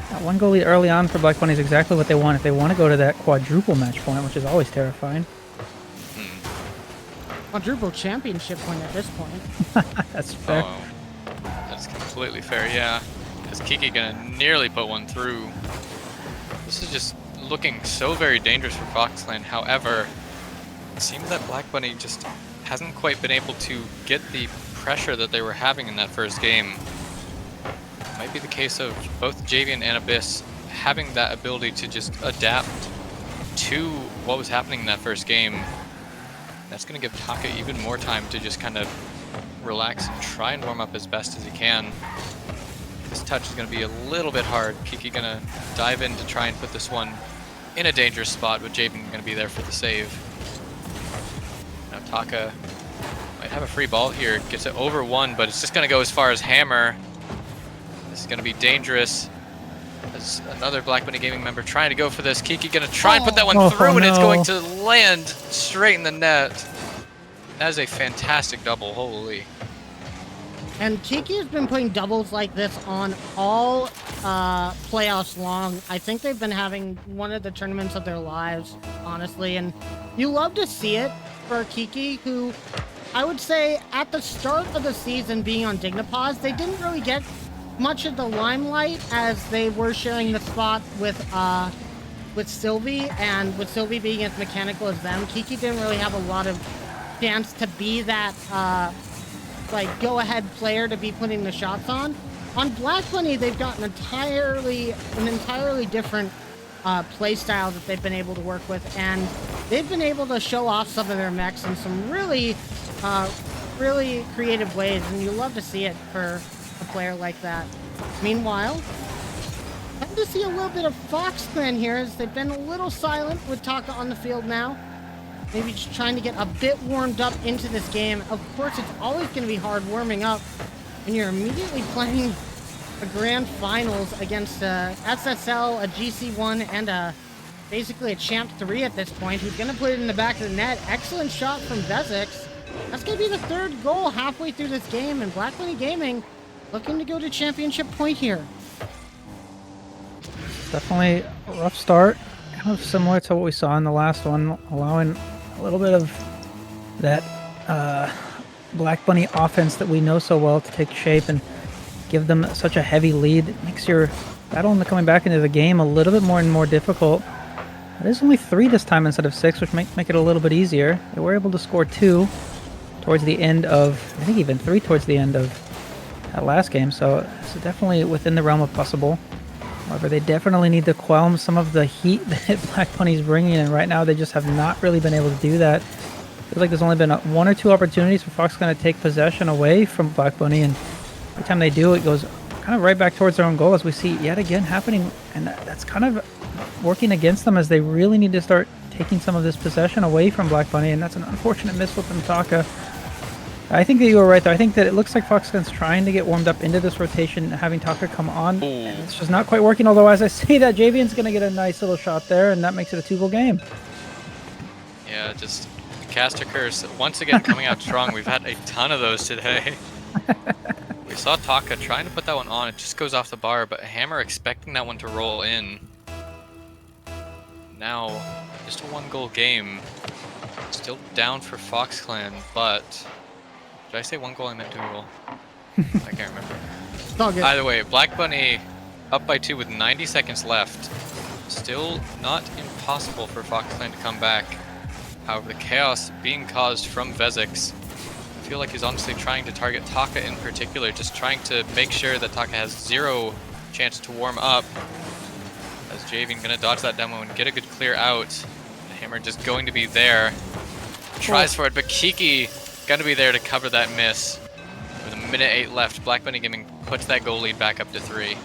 that one goal lead early on for Black Bunny is exactly what they want if they want to go to that quadruple match point, which is always terrifying. Quadruple championship point at this point. That's fair. Oh, that's completely fair, yeah. Because Kiki gonna nearly put one through. This is just looking so very dangerous for Fox Clan. However, it seems that Black Bunny just hasn't quite been able to get the pressure that they were having in that first game. It might be the case of both Javian and Abyss having that ability to just adapt to what was happening in that first game. That's going to give Taka even more time to just kind of relax and try and warm up as best as he can. This touch is going to be a little bit hard. Kiki going to dive in to try and put this one in a dangerous spot, with Javian going to be there for the save. Now Taka might have a free ball here, gets it over one, but it's just going to go as far as Hammer. This is going to be dangerous. There's another Black Bunny Gaming member trying to go for this. Kiki going to try and put that one through, and it's going to land straight in the net. That is a fantastic double, holy. And Kiki has been putting doubles like this on all playoffs long. I think they've been having one of the tournaments of their lives, honestly. And you love to see it for Kiki, who I would say at the start of the season being on Dignipause, they didn't really get much of the limelight as they were sharing the spot with Sylvie, and with Sylvie being as mechanical as them, Kiki didn't really have a lot of chance to be that like go-ahead player to be putting the shots on. On Black Bunny, they've got an entirely different play style that they've been able to work with, and they've been able to show off some of their mechs in some really creative ways, and you love to see it for a player like that. Meanwhile, time to see a little bit of Fox Clan here, as they've been a little silent with Taka on the field now. Maybe just trying to get a bit warmed up into this game. Of course, it's always going to be hard warming up when you're immediately playing a grand finals against a SSL, a GC1, and basically a Champ 3 at this point, who's going to put it in the back of the net. Excellent shot from Bezix. That's going to be the third goal halfway through this game, and Black Bunny Gaming looking to go to championship point here. Definitely a rough start, kind of similar to what we saw in the last one, allowing a little bit of that Black Bunny offense that we know so well to take shape and give them such a heavy lead. It makes your battle in the coming back into the game a little bit more and more difficult. It is only 3 this time instead of 6, which make it a little bit easier. They were able to score 2 towards the end of, I think even 3 towards the end of that last game, so it's definitely within the realm of possible. However, they definitely need to quell some of the heat that Black Bunny's bringing in. Right now, they just have not really been able to do that. Feels like there's only been 1 or 2 opportunities for Fox to take possession away from Black Bunny, and every time they do, it goes kind of right back towards their own goal, as we see yet again happening, and that's kind of working against them, as they really need to start taking some of this possession away from Black Bunny, and that's an unfortunate miss from Taka. I think that you were right, though. I think that it looks like Foxcon's trying to get warmed up into this rotation, having Taka come on, and it's just not quite working, although as I say that, Javian's going to get a nice little shot there, and that makes it a 2-goal game. Yeah, just caster curse once again coming out strong. We've had a ton of those today. We saw Taka trying to put that one on. It just goes off the bar, but Hammer expecting that one to roll in. Now, just a 1-goal game. Still down for Fox Clan, but... Did I say 1 goal? I meant 2 goal. I can't remember. It's all good. Either way, Black Bunny up by 2 with 90 seconds left. Still not impossible for Fox Clan to come back. However, the chaos being caused from Vezix, I feel like he's honestly trying to target Taka in particular, just trying to make sure that Taka has 0 chance to warm up. As Javian gonna dodge that demo and get a good clear out. The Hammer just going to be there. Tries for it, but Kiki gonna be there to cover that miss. With a minute 8 left, Black Bunny Gaming puts that goal lead back up to 3.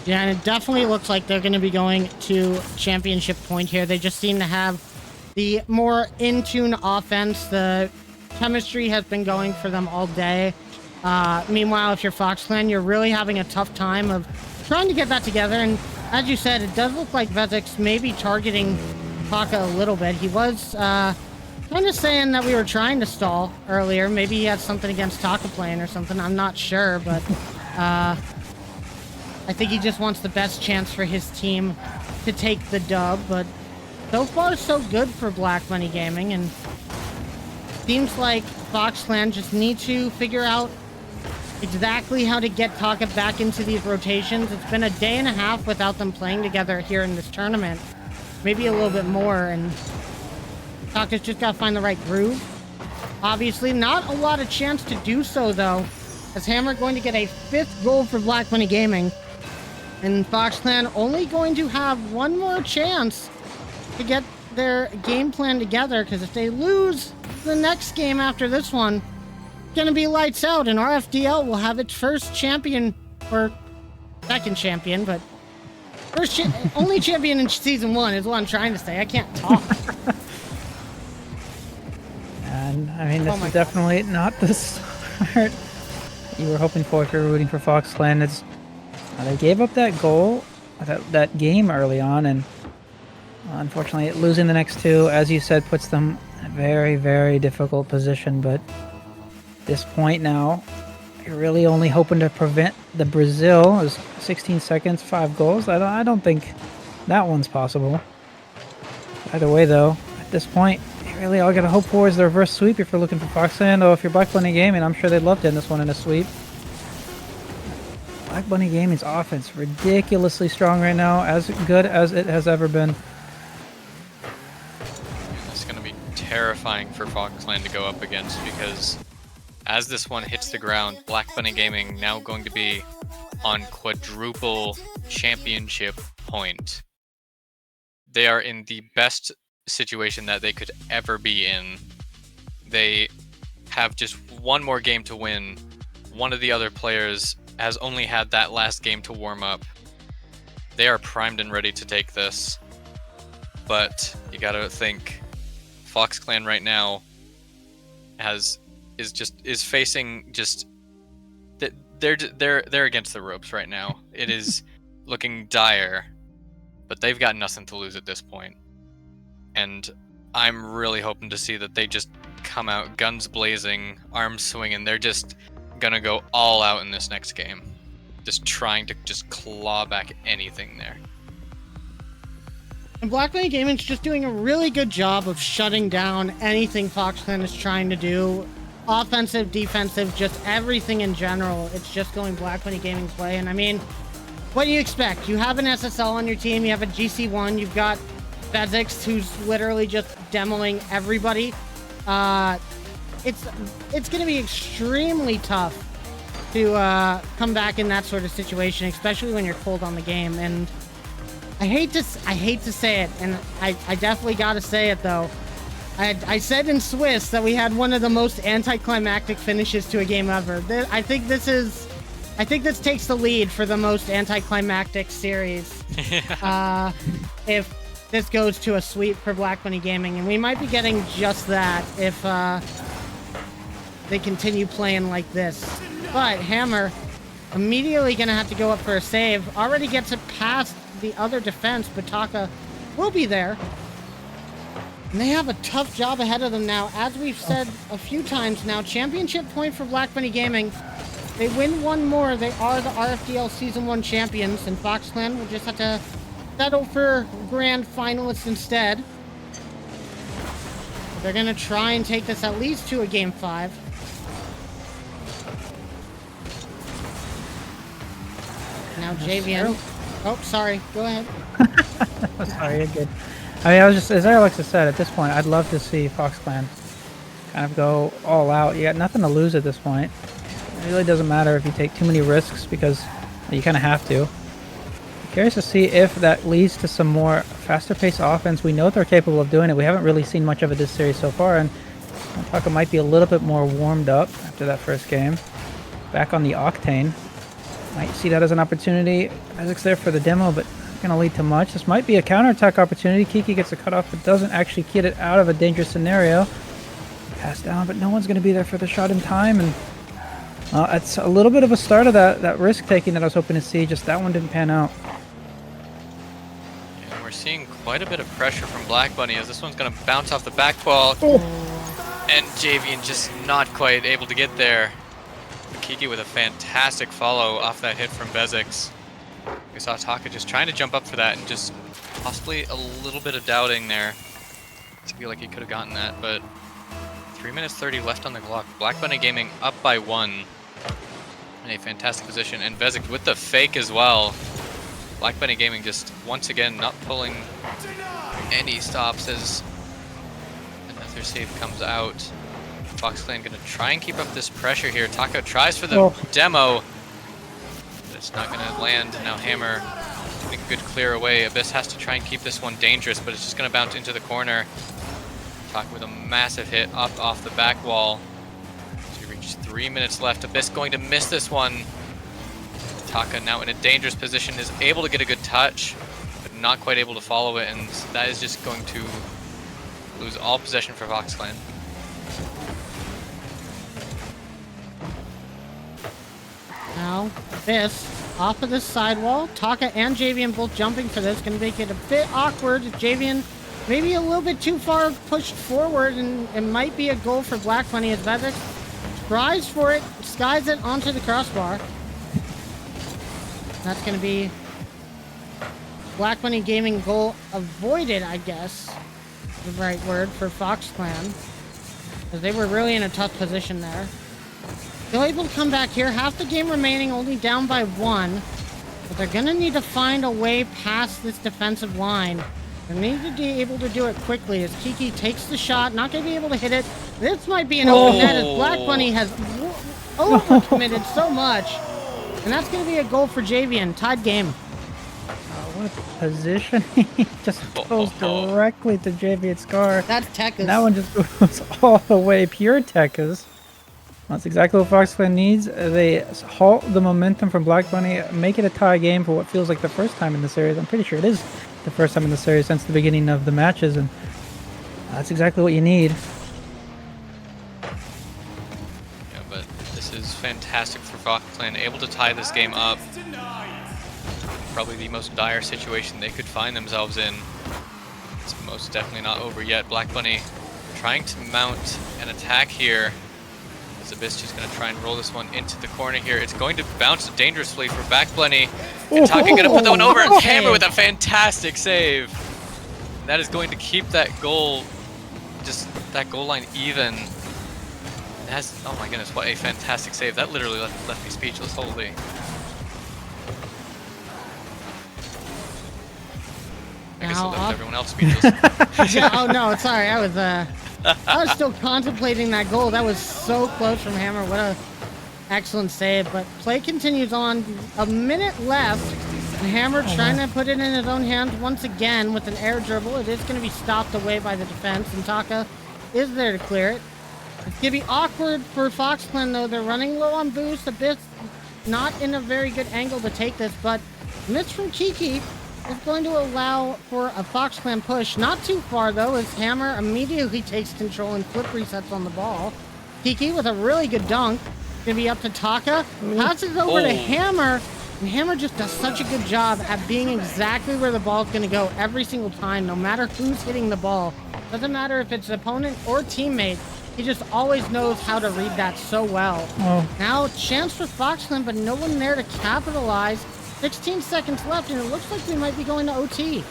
Yeah, and it definitely looks like they're going to be going to championship point here. They just seem to have the more in-tune offense. The chemistry has been going for them all day. Meanwhile, if you're Fox Clan, you're really having a tough time of trying to get that together. And as you said, it does look like Vezix may be targeting Taka a little bit. He was kind of saying that we were trying to stall earlier. Maybe he had something against Taka playing or something. I'm not sure, but I think he just wants the best chance for his team to take the dub. But so far, so good for Black Bunny Gaming, and seems like Fox Clan just need to figure out exactly how to get Taka back into these rotations. It's been a day and a half without them playing together here in this tournament. Maybe a little bit more, and Taka's just got to find the right groove. Obviously, not a lot of chance to do so, though, as Hammer going to get a 5th goal for Black Bunny Gaming. And Fox Clan only going to have 1 more chance to get their game plan together, because if they lose the next game after this one, it's going to be lights out, and RFDL will have its first champion, or second champion, but only champion in Season 1 is what I'm trying to say. I can't talk. And I mean, this is definitely not the start you were hoping for if you're rooting for Fox Clan. It's they gave up that goal, that game early on, and unfortunately, losing the next 2, as you said, puts them in a very, very difficult position. But at this point now, you're really only hoping to prevent the Brazil. Is 16 seconds, 5 goals. I don't think that one's possible. Either way, though, at this point, really all I gotta hope for is the reverse sweep if you're looking for Fox Clan, or if you're Black Bunny Gaming, I'm sure they'd love to end this one in a sweep. Black Bunny Gaming's offense ridiculously strong right now, as good as it has ever been. It's going to be terrifying for Fox Clan to go up against, because as this one hits the ground, Black Bunny Gaming now going to be on quadruple championship point. They are in the best situation that they could ever be in. They have just 1 more game to win. One of the other players has only had that last game to warm up. They are primed and ready to take this. But you gotta think, Fox Clan right now is facing just they're against the ropes right now. It is looking dire, but they've got nothing to lose at this point. And I'm really hoping to see that they just come out guns blazing, arms swinging. They're just gonna go all out in this next game. Just trying to just claw back anything there. And Black Bunny Gaming's just doing a really good job of shutting down anything FoxClan is trying to do. Offensive, defensive, just everything in general. It's just going Black Bunny Gaming's way. And I mean, what do you expect? You have an SSL on your team, you have a GC1, you've got Bezix, who's literally just demoing everybody. It's going to be extremely tough to come back in that sort of situation, especially when you're cold on the game. And I hate to say it, and I definitely got to say it though. I said in Swiss that we had one of the most anticlimactic finishes to a game ever. I think this takes the lead for the most anticlimactic series. If this goes to a sweep for Black Bunny Gaming, and we might be getting just that if they continue playing like this. But Hammer immediately gonna have to go up for a save. Already gets it past the other defense, but Taka will be there. And they have a tough job ahead of them now. As we've said a few times now, championship point for Black Bunny Gaming. They win one more, they are the RFDL Season 1 champions, and FoxClan will just have to settle for grand finalists instead. They're gonna try and take this at least to a Game 5. Now Javian. Oh, sorry. Go ahead. Sorry, you're good. I mean, I was just, as Alexa said, at this point, I'd love to see FoxClan kind of go all out. You got nothing to lose at this point. It really doesn't matter if you take too many risks because you kind of have to. Curious to see if that leads to some more faster paced offense. We know they're capable of doing it. We haven't really seen much of it this series so far, and Taka might be a little bit more warmed up after that first game. Back on the Octane. Might see that as an opportunity. Isaac's there for the demo, but not going to lead to much. This might be a counterattack opportunity. Kiki gets a cutoff, but doesn't actually get it out of a dangerous scenario. Pass down, but no one's going to be there for the shot in time, and it's a little bit of a start of that risk-taking that I was hoping to see. Just that one didn't pan out. Yeah, we're seeing quite a bit of pressure from Black Bunny as this one's going to bounce off the back wall. And Javian just not quite able to get there. Kiki with a fantastic follow off that hit from Bezix. We saw Taka just trying to jump up for that and just possibly a little bit of doubting there. I feel like he could have gotten that, but 3 minutes 30 left on the clock. Black Bunny Gaming up by 1 in a fantastic position, and Bezix with the fake as well. Black Bunny Gaming just once again not pulling any stops as another save comes out. FoxClan gonna try and keep up this pressure here. Taka tries for the demo, but it's not gonna land. Now Hammer doing a good clear away. Abyss has to try and keep this one dangerous, but it's just gonna bounce into the corner. Taka with a massive hit up off the back wall. So we reach 3 minutes left. Abyss going to miss this one. Taka now in a dangerous position, is able to get a good touch, but not quite able to follow it, and that is just going to lose all possession for FoxClan. Now, this off of this sidewall. Taka and Javian both jumping for this. Gonna make it a bit awkward. Javian maybe a little bit too far pushed forward, and it might be a goal for Black Bunny as Bezix tries for it, skies it onto the crossbar. That's gonna be Black Bunny Gaming goal avoided, I guess, the right word for FoxClan, because they were really in a tough position there. They're able to come back here. Half the game remaining, only down by 1. But they're going to need to find a way past this defensive line. They need to be able to do it quickly as Kiki takes the shot. Not going to be able to hit it. This might be an open net as Black Bunny has overcommitted so much. And that's going to be a goal for Javian. Tied game. What positioning. Just goes directly to Javian's car. That's Tekka's. And that one just goes all the way. Pure Tekka's. That's exactly what FoxClan needs. They halt the momentum from Black Bunny, make it a tie game for what feels like the first time in the series. I'm pretty sure it is the first time in the series since the beginning of the matches, and that's exactly what you need. Yeah, but this is fantastic for FoxClan, able to tie this game up. Probably the most dire situation they could find themselves in. It's most definitely not over yet. Black Bunny trying to mount an attack here. Abyss just going to try and roll this one into the corner here. It's going to bounce dangerously for back Blenny. And Taka going to put that one over. And Hammer with a fantastic save. And that is going to keep that goal, just that goal line even. It has, oh my goodness, what a fantastic save. That literally left me speechless. Holy. I guess it left everyone else speechless. Yeah, oh no, sorry. I was still contemplating that goal. That was so close from Hammer. What a excellent save. But play continues on. A minute left. And Hammer trying to put it in his own hands once again with an air dribble. It is going to be stopped away by the defense. And Taka is there to clear it. It's going to be awkward for Fox Clan though. They're running low on boost. Abyss not in a very good angle to take this. But miss from Kiki is going to allow for a Fox Clan push. Not too far though, as Hammer immediately takes control and flip resets on the ball. Kiki with a really good dunk. Gonna be up to Taka. Passes over to Hammer. And Hammer just does such a good job at being exactly where the ball's gonna go every single time, no matter who's hitting the ball. Doesn't matter if it's opponent or teammate. He just always knows how to read that so well. Now, chance for Fox Clan, but no one there to capitalize. 16 seconds left, and it looks like we might be going to OT.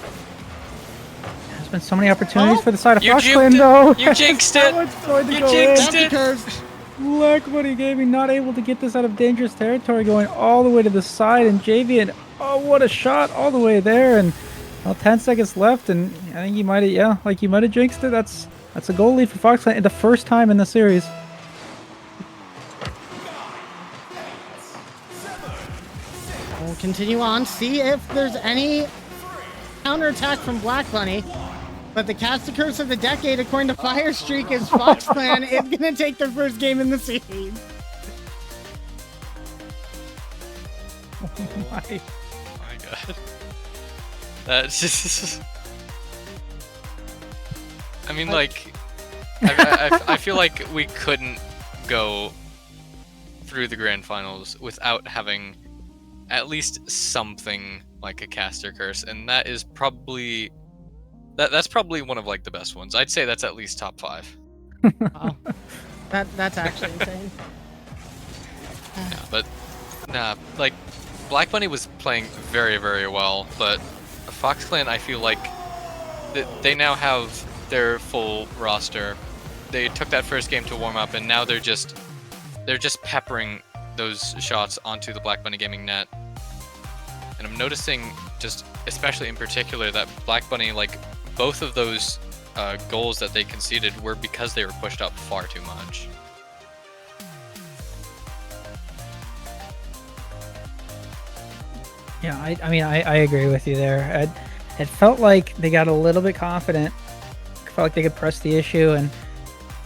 There's been so many opportunities for the side of You Fox juked Clan, it. though. You jinxed it. You jinxed it. Because Black Bunny Gaming not able to get this out of dangerous territory, going all the way to the side, and JV, oh, what a shot all the way there, and well, 10 seconds left, and I think you might have, jinxed it. That's a goal lead for Fox Clan, the first time in the series. we'll continue on, see if there's any counterattack from Black Bunny. But the cast the curse of the decade, according to Fire Streak, is Fox Clan is going to take their first game in the series. Oh my. My god. That's just... I mean, like... I feel like we couldn't go through the grand finals without having at least something like a caster curse, and that is probably... That's probably one of like the best ones. I'd say that's at least top 5. Wow. That's actually insane. Yeah, but nah, like Black Bunny was playing very, very well, but Fox Clan, I feel like they now have their full roster. They took that first game to warm up, and now they're just peppering those shots onto the Black Bunny Gaming net. And I'm noticing, just especially in particular, that Black Bunny, like, both of those goals that they conceded were because they were pushed up far too much. Yeah, I mean, I agree with you there. It felt like they got a little bit confident. Felt like they could press the issue, and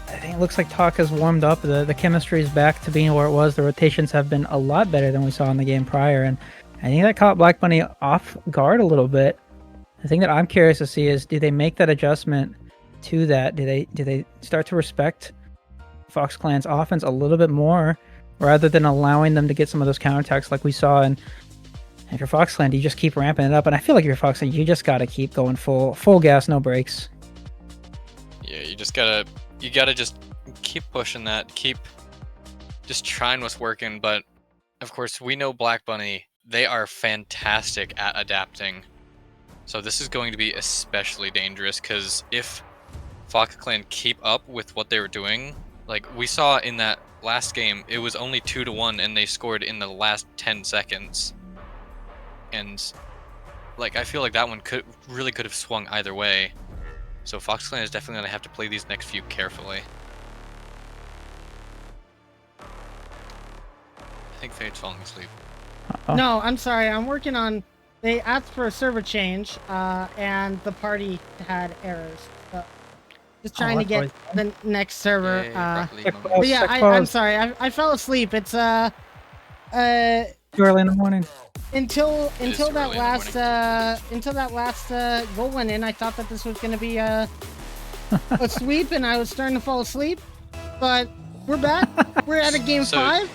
I think it looks like Taka's warmed up. The chemistry is back to being where it was. The rotations have been a lot better than we saw in the game prior, and I think that caught Black Bunny off guard a little bit. The thing that I'm curious to see is, do they make that adjustment to that? Do they start to respect Fox Clan's offense a little bit more, rather than allowing them to get some of those counterattacks like we saw? And if you're Fox Clan, you just keep ramping it up. And I feel like if you're Fox Clan, you just got to keep going full gas, no brakes. Yeah, you gotta just keep pushing that, keep just trying what's working. But of course, we know Black Bunny, they are fantastic at adapting. So this is going to be especially dangerous, because if Fox Clan keep up with what they were doing, like we saw in that last game, it was only 2-1 and they scored in the last 10 seconds. And like I feel like that one could have swung either way. So Fox Clan is definitely going to have to play these next few carefully. I think Fade's falling asleep. No, I'm sorry. I'm working on... They asked for a server change, and the party had errors. So just trying to get the next server. Yay, broccoli moment. But yeah, I'm sorry. I fell asleep. It's Too early in the morning. until too that early in the last goal went in. I thought that this was gonna be a sweep, and I was starting to fall asleep. But we're back. We're at a game So, 5.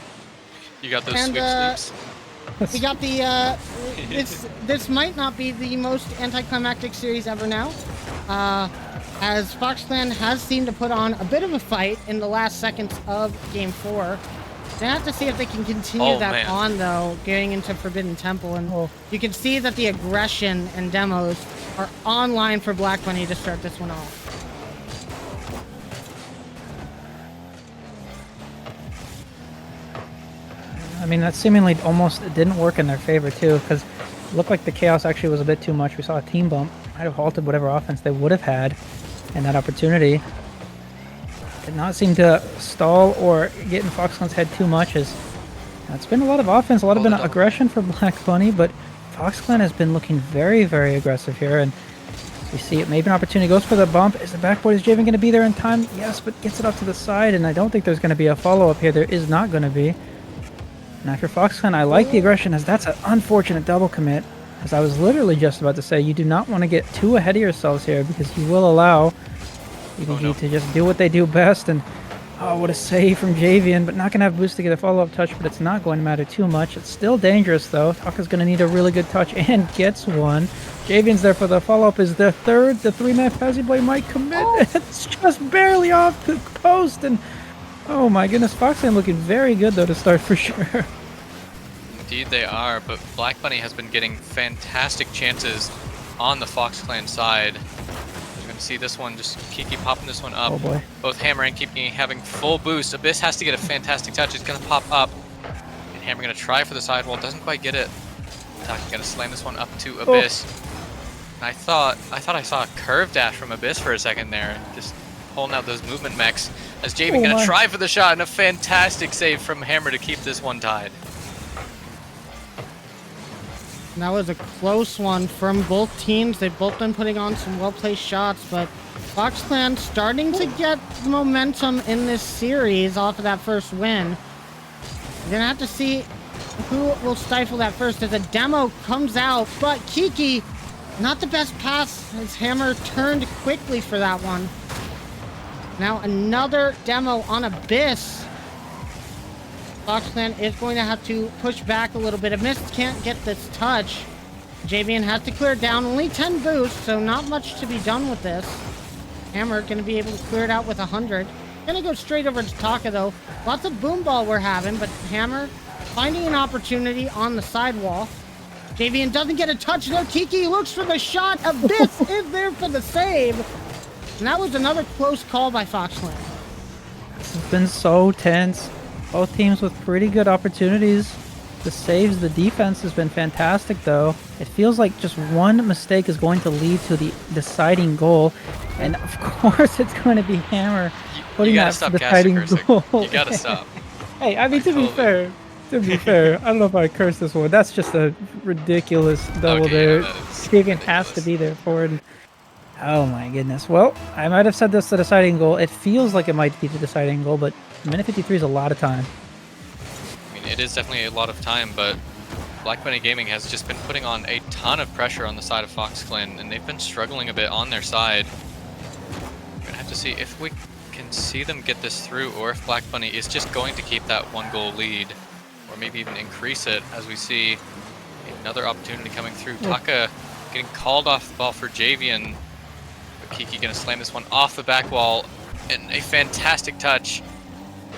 You got those And, sweep sleeps? We got the this might not be the most anticlimactic series ever now. as Fox Clan has seemed to put on a bit of a fight in the last seconds of Game 4. They have to see if they can continue that on, though, getting into Forbidden Temple. And you can see that the aggression and demos are online for Black Bunny to start this one off. I mean, that seemingly almost didn't work in their favor, too, because it looked like the chaos actually was a bit too much. We saw a team bump. Might have halted whatever offense they would have had in that opportunity. Did not seem to stall or get in Fox Clan's head too much. It's been a lot of offense, a lot of aggression for Black Bunny, but Fox Clan has been looking very, very aggressive here. And we see it, maybe an opportunity goes for the bump. Is the backboard, is Javen going to be there in time? Yes, but gets it up to the side, and I don't think there's going to be a follow-up here. There is not going to be. Now, if you're Fox Clan, I like the aggression, as that's an unfortunate double commit. As I was literally just about to say, you do not want to get too ahead of yourselves here, because you will allow EDG to just do what they do best. And oh, what a save from Javian, but not going to have boost to get a follow-up touch, but it's not going to matter too much. It's still dangerous, though. Taka's going to need a really good touch and gets one. Javian's there for the follow-up. Is the third. The three-man Pezzy Blade might commit. It's just barely off the post, and oh my goodness, Foxland looking very good, though, to start for sure. Indeed they are, but Black Bunny has been getting fantastic chances on the Fox Clan side. You're going to see this one, just Kiki popping this one up. Oh boy. Both Hammer and Kiki having full boost. Abyss has to get a fantastic touch. It's going to pop up. And Hammer going to try for the sidewall. Doesn't quite get it. Taki going to slam this one up to Abyss. And I thought I saw a curve dash from Abyss for a second there. Just pulling out those movement mechs. As Javen going to try for the shot, and a fantastic save from Hammer to keep this one tied. And that was a close one from both teams. They've both been putting on some well-placed shots, but Fox Clan starting to get momentum in this series off of that first win. You're gonna have to see who will stifle that first as a demo comes out, but Kiki, not the best pass as Hammer turned quickly for that one. Now another demo on Abyss. Fox Clan is going to have to push back a little bit. Abyss can't get this touch. Javian has to clear it down. Only 10 boosts, so not much to be done with this. Hammer going to be able to clear it out with 100. Going to go straight over to Taka, though. Lots of boom ball we're having, but Hammer finding an opportunity on the sidewall. Javian doesn't get a touch there. Kiki looks for the shot. Abyss is there for the save. And that was another close call by Fox Clan. This has been so tense. Both teams with pretty good opportunities. The saves, the defense has been fantastic, though. It feels like just one mistake is going to lead to the deciding goal. And of course, it's going to be Hammer putting that deciding goal. You gotta stop. Hey, I mean, to be fair, I don't know if I curse this one. That's just a ridiculous double there. Steven has to be there for it. Oh my goodness. Well, I might have said this the deciding goal. It feels like it might be the deciding goal, but a minute 53 is a lot of time. I mean, it is definitely a lot of time, but Black Bunny Gaming has just been putting on a ton of pressure on the side of Fox Clan, and they've been struggling a bit on their side. We're gonna have to see if we can see them get this through, or if Black Bunny is just going to keep that one goal lead, or maybe even increase it, as we see another opportunity coming through. Taka getting called off the ball for Javian. Kiki gonna slam this one off the back wall, and a fantastic touch.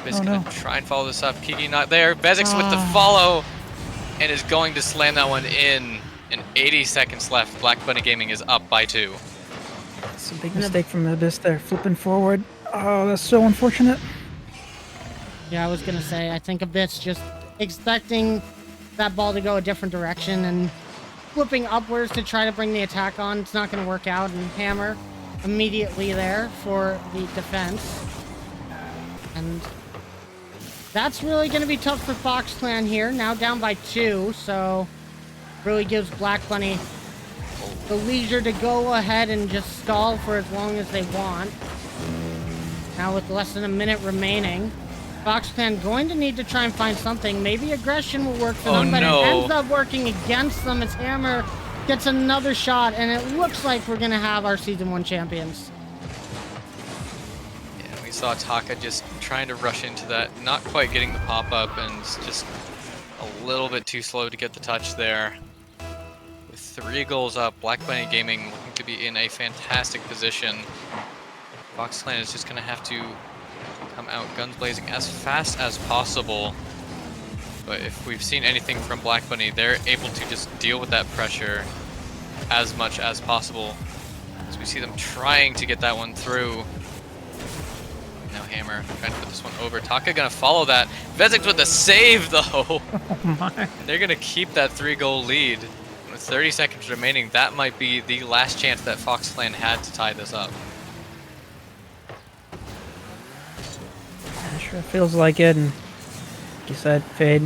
Is gonna try and follow this up. Kiki not there. Bezix with the follow, and is going to slam that one in. And 80 seconds left. Black Bunny Gaming is up by 2. It's a big mistake from Abyss there, flipping forward. Oh, that's so unfortunate. Yeah, I was gonna say, I think Abyss just expecting that ball to go a different direction and flipping upwards to try to bring the attack on. It's not gonna work out, and Hammer immediately there for the defense. And that's really going to be tough for Fox Clan here. Now down by 2, so really gives Black Bunny the leisure to go ahead and just stall for as long as they want. Now with less than a minute remaining, Fox Clan going to need to try and find something. Maybe aggression will work for them, but it ends up working against them as Hammer gets another shot, and it looks like we're going to have our Season 1 champions. Yeah, we saw Taka just trying to rush into that, not quite getting the pop-up, and just a little bit too slow to get the touch there. With 3 goals up, Black Bunny Gaming looking to be in a fantastic position. Fox Clan is just going to have to come out guns blazing as fast as possible. But if we've seen anything from Black Bunny, they're able to just deal with that pressure as much as possible. As we see them trying to get that one through. Now Hammer trying to put this one over. Taka gonna follow that. Vezix with the save though. Oh my. They're gonna keep that 3-goal lead. With 30 seconds remaining, that might be the last chance that Fox Clan had to tie this up. It sure feels like it. And like you said, Fade,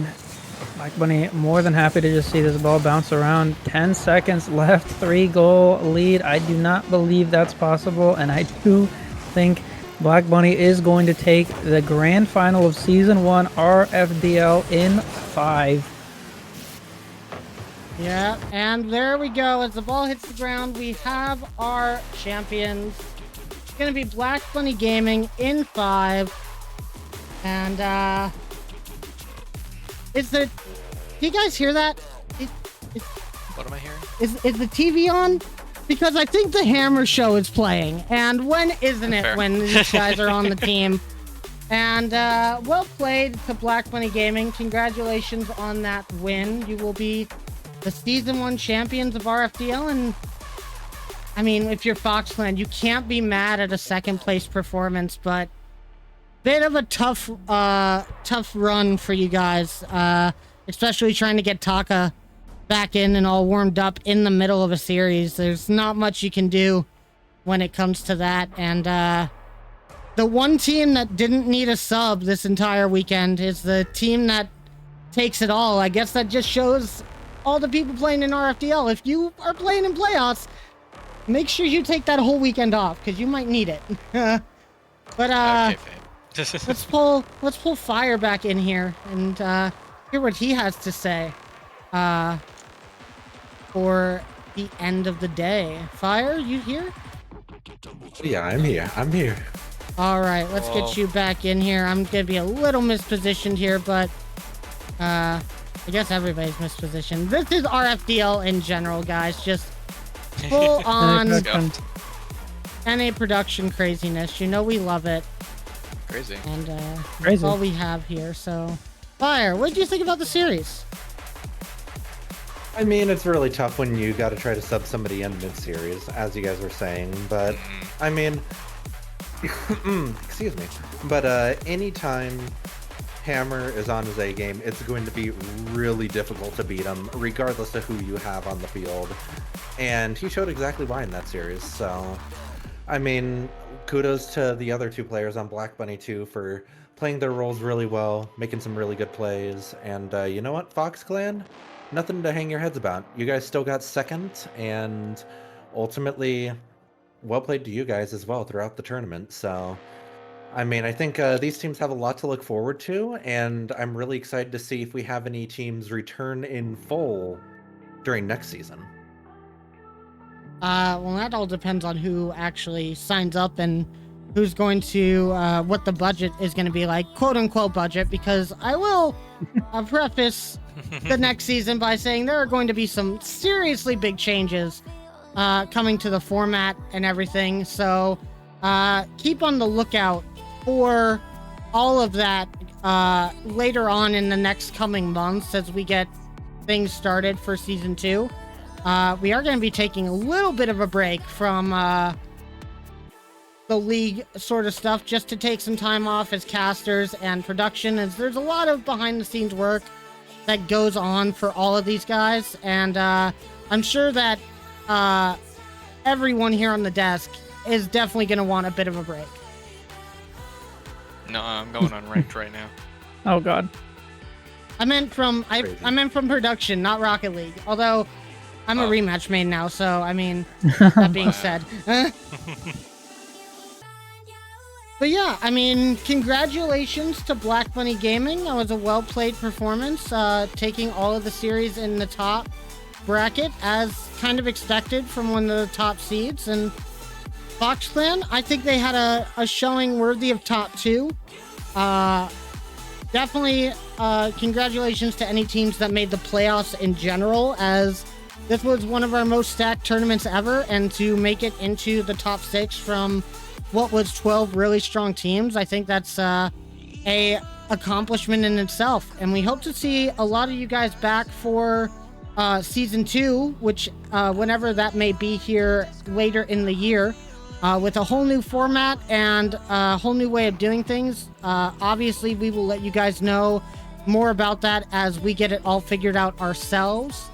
Black Bunny more than happy to just see this ball bounce around. 10 seconds left, 3-goal lead. I do not believe that's possible, and I do think Black Bunny is going to take the grand final of Season 1 RFDL in 5. Yeah, and there we go. As the ball hits the ground, we have our champions. It's going to be Black Bunny Gaming in 5. And, do you guys hear that? What am I hearing? Is the TV on? Because I think the Hammer Show is playing. And when isn't it Fair. when these guys are on the team? And well played to Black Bunny Gaming. Congratulations on that win. You will be the Season 1 champions of RFDL. And I mean, if you're Fox Clan, you can't be mad at a second place performance, but bit of a tough run for you guys, especially trying to get Taka back in and all warmed up in the middle of a series. There's not much you can do when it comes to that. And the one team that didn't need a sub this entire weekend is the team that takes it all. I guess that just shows all the people playing in RFDL. If you are playing in playoffs, make sure you take that whole weekend off because you might need it. But Okay, let's pull Fire back in here and hear what he has to say for the end of the day. Fire, you here? Yeah, I'm here. I'm here. All right, let's get you back in here. I'm gonna be a little mispositioned here, but I guess everybody's mispositioned. This is RFDL in general, guys. Just full on NA production craziness. You know we love it. Crazy. And Crazy. that's all we have here. So, Fire, what do you think about the series? I mean, it's really tough when you got to try to sub somebody in mid-series, as you guys were saying. But I mean, excuse me. But anytime Hammer is on his A game, it's going to be really difficult to beat him, regardless of who you have on the field. And he showed exactly why in that series. So, I mean, kudos to the other two players on Black Bunny too for playing their roles really well, making some really good plays. And you know what, Fox Clan? Nothing to hang your heads about. You guys still got second, and ultimately, well played to you guys as well throughout the tournament. So, I mean, I think these teams have a lot to look forward to, and I'm really excited to see if we have any teams return in full during next season. Well, that all depends on who actually signs up and who's going to, what the budget is going to be like, quote unquote budget, because I will preface the next season by saying there are going to be some seriously big changes coming to the format and everything. So keep on the lookout for all of that later on in the next coming months as we get things started for Season 2. We are going to be taking a little bit of a break from the league sort of stuff just to take some time off as casters and production, as there's a lot of behind the scenes work that goes on for all of these guys. And I'm sure that everyone here on the desk is definitely going to want a bit of a break. No, I'm going on ranked right now. Oh god. I meant from production, not Rocket League. Although I'm a rematch main now, so I mean, that being said. But yeah, I mean, congratulations to Black Bunny Gaming. That was a well-played performance, taking all of the series in the top bracket as kind of expected from one of the top seeds. And Fox Clan, I think they had a showing worthy of top 2. Definitely congratulations to any teams that made the playoffs in general, as this was one of our most stacked tournaments ever, and to make it into the top 6 from what was 12 really strong teams. I think that's a accomplishment in itself, and we hope to see a lot of you guys back for season 2, which whenever that may be here later in the year, with a whole new format and a whole new way of doing things. Obviously, we will let you guys know more about that as we get it all figured out ourselves.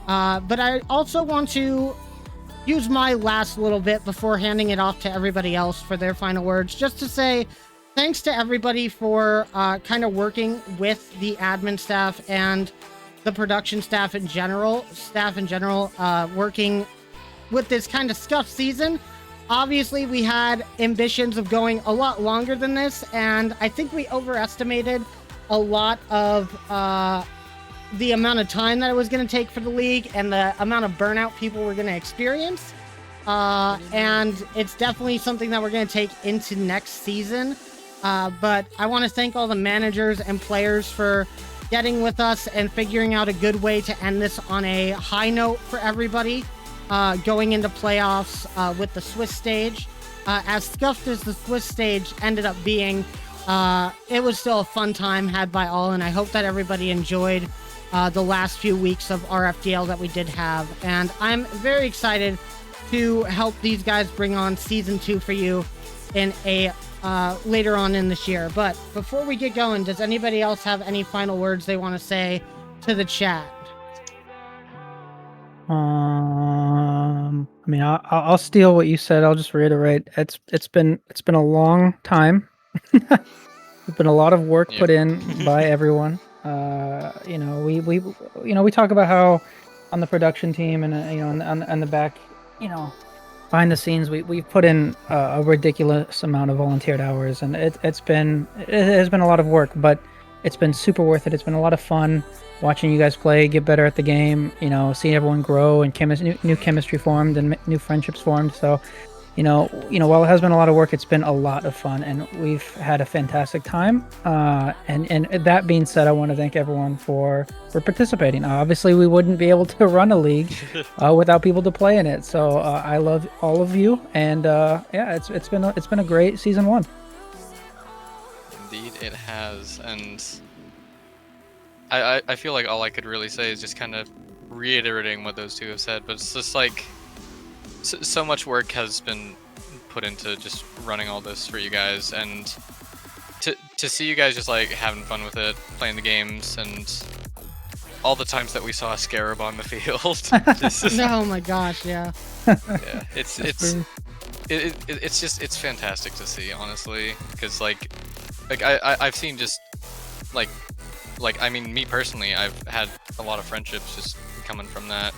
But I also want to use my last little bit before handing it off to everybody else for their final words, just to say thanks to everybody for kind of working with the admin staff and the production staff in general, working with this kind of scuffed season. Obviously, we had ambitions of going a lot longer than this, and I think we overestimated a lot of the amount of time that it was going to take for the league and the amount of burnout people were going to experience. And it's definitely something that we're going to take into next season. But I want to thank all the managers and players for getting with us and figuring out a good way to end this on a high note for everybody, going into playoffs with the Swiss stage. As scuffed as the Swiss stage ended up being, it was still a fun time had by all, and I hope that everybody enjoyed the last few weeks of RFDL that we did have. And I'm very excited to help these guys bring on season 2 for you in a later on in this year. But before we get going, does anybody else have any final words they want to say to the chat? I mean, I'll steal what you said. I'll just reiterate. It's been a long time. There's been a lot of work put in by everyone. We talk about how on the production team and on the back, behind the scenes, we've put in a ridiculous amount of volunteered hours, and it has been a lot of work, but it's been super worth it. It's been a lot of fun watching you guys play, get better at the game, seeing everyone grow and new chemistry formed and new friendships formed. So, while it has been a lot of work, it's been a lot of fun, and we've had a fantastic time. And that being said, I want to thank everyone for participating. Obviously, we wouldn't be able to run a league without people to play in it. So I love all of you, and it's been a great season 1. Indeed, it has, and I feel like all I could really say is just kind of reiterating what those two have said, but it's just like so much work has been put into just running all this for you guys, and to see you guys just like having fun with it, playing the games, and all the times that we saw a scarab on the field. Oh my gosh, yeah. Yeah, it's fantastic to see, honestly, because like I've seen just like I mean, me personally, I've had a lot of friendships just coming from that,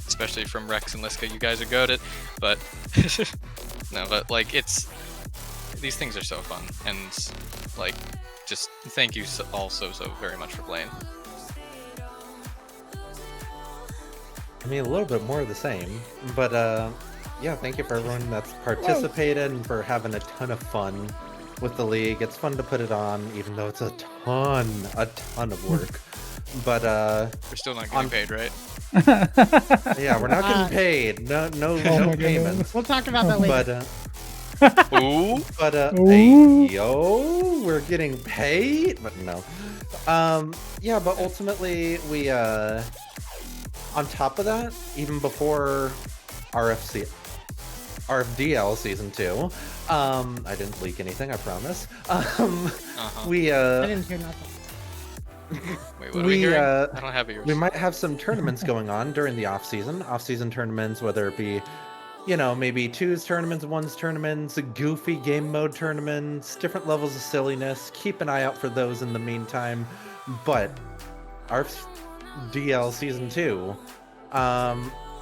especially from Rex and Liska. You guys are goated, but no, but like these things are so fun, and like just thank you all so very much for playing. I mean, a little bit more of the same, but yeah, thank you for everyone that's participated and for having a ton of fun with the league. It's fun to put it on, even though it's a ton of work. But we're still not getting paid, right? Yeah, we're not getting paid. No payments. We'll talk about that later. Hey, yo, we're getting paid, but no. Yeah, but ultimately we on top of that, even before RFDL season 2, I didn't leak anything, I promise. We I didn't hear nothing. Wait, what are we hearing? I don't have ears. We might have some tournaments going on during the off-season tournaments, whether it be, maybe 2's tournaments, 1's tournaments, goofy game mode tournaments, different levels of silliness. Keep an eye out for those in the meantime. But RFDL season 2,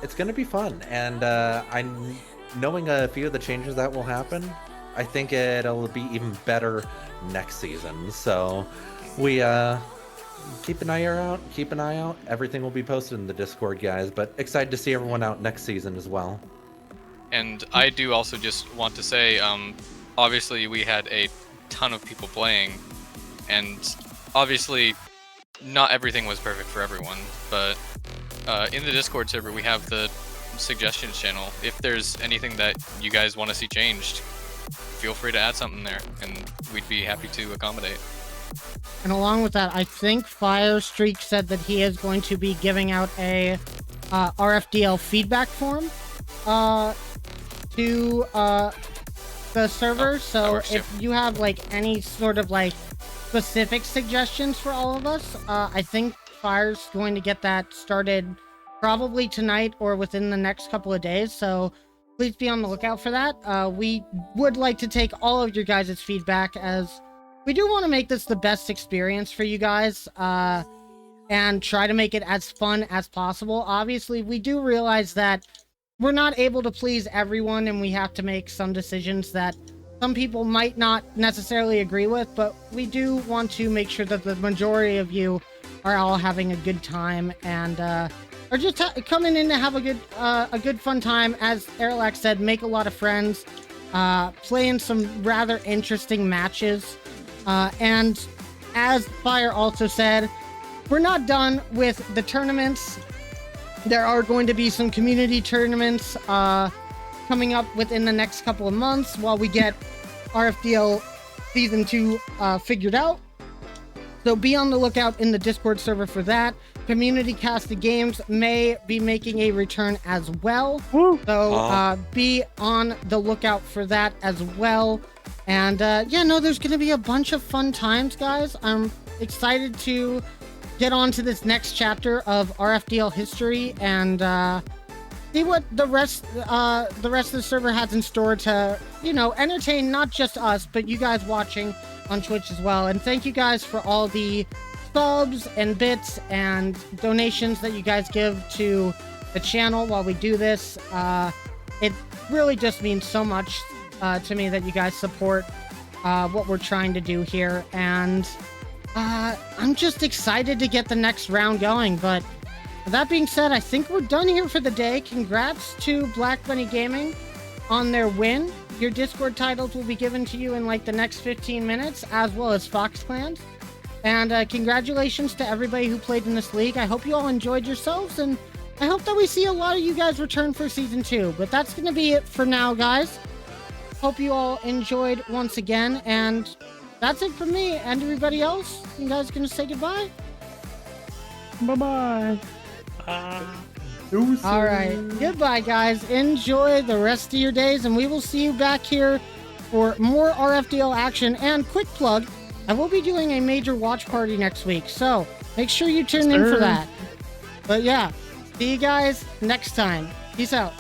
it's going to be fun, and I'm knowing a few of the changes that will happen. I think it'll be even better next season. So we keep an eye out. Everything will be posted in the Discord, guys, but excited to see everyone out next season as well. And I do also just want to say, obviously we had a ton of people playing, and obviously not everything was perfect for everyone, but in the Discord server we have the suggestions channel. If there's anything that you guys want to see changed, feel free to add something there, and we'd be happy to accommodate. And along with that, I think Firestreak said that he is going to be giving out a RFDL feedback form to the server. That So works too. if you have like any sort of like specific suggestions for all of us, I think Fire's going to get that started probably tonight or within the next couple of days. So please be on the lookout for that. We would like to take all of your guys' feedback, as we do want to make this the best experience for you guys, and try to make it as fun as possible. Obviously, we do realize that we're not able to please everyone, and we have to make some decisions that some people might not necessarily agree with, but we do want to make sure that the majority of you are all having a good time and are just coming in to have a good fun time. As Erlac said, make a lot of friends, play in some rather interesting matches, and as Fire also said, we're not done with the tournaments. There are going to be some community tournaments coming up within the next couple of months while we get RFDL Season 2 figured out. So be on the lookout in the Discord server for that. Community casted games may be making a return as well. So be on the lookout for that as well. And yeah, no, there's going to be a bunch of fun times, guys. I'm excited to get on to this next chapter of RFDL history and see what the rest of the server has in store to, you know, entertain not just us, but you guys watching on Twitch as well. And thank you guys for all the subs and bits and donations that you guys give to the channel while we do this. It really just means so much to me that you guys support what we're trying to do here. And I'm just excited to get the next round going. But that being said, I think we're done here for the day. Congrats to Black Bunny Gaming on their win. Your Discord titles will be given to you in like the next 15 minutes, as well as Fox Clans. And congratulations to everybody who played in this league. I hope you all enjoyed yourselves, and I hope that we see a lot of you guys return for Season 2. But that's going to be it for now, guys. Hope you all enjoyed once again, and that's it from me. And everybody else, you guys going to say goodbye? Bye-bye. All right. Goodbye, guys. Enjoy the rest of your days, and we will see you back here for more RFDL action. And quick plug, I will be doing a major watch party next week, so make sure you tune in for that. But yeah, see you guys next time. Peace out.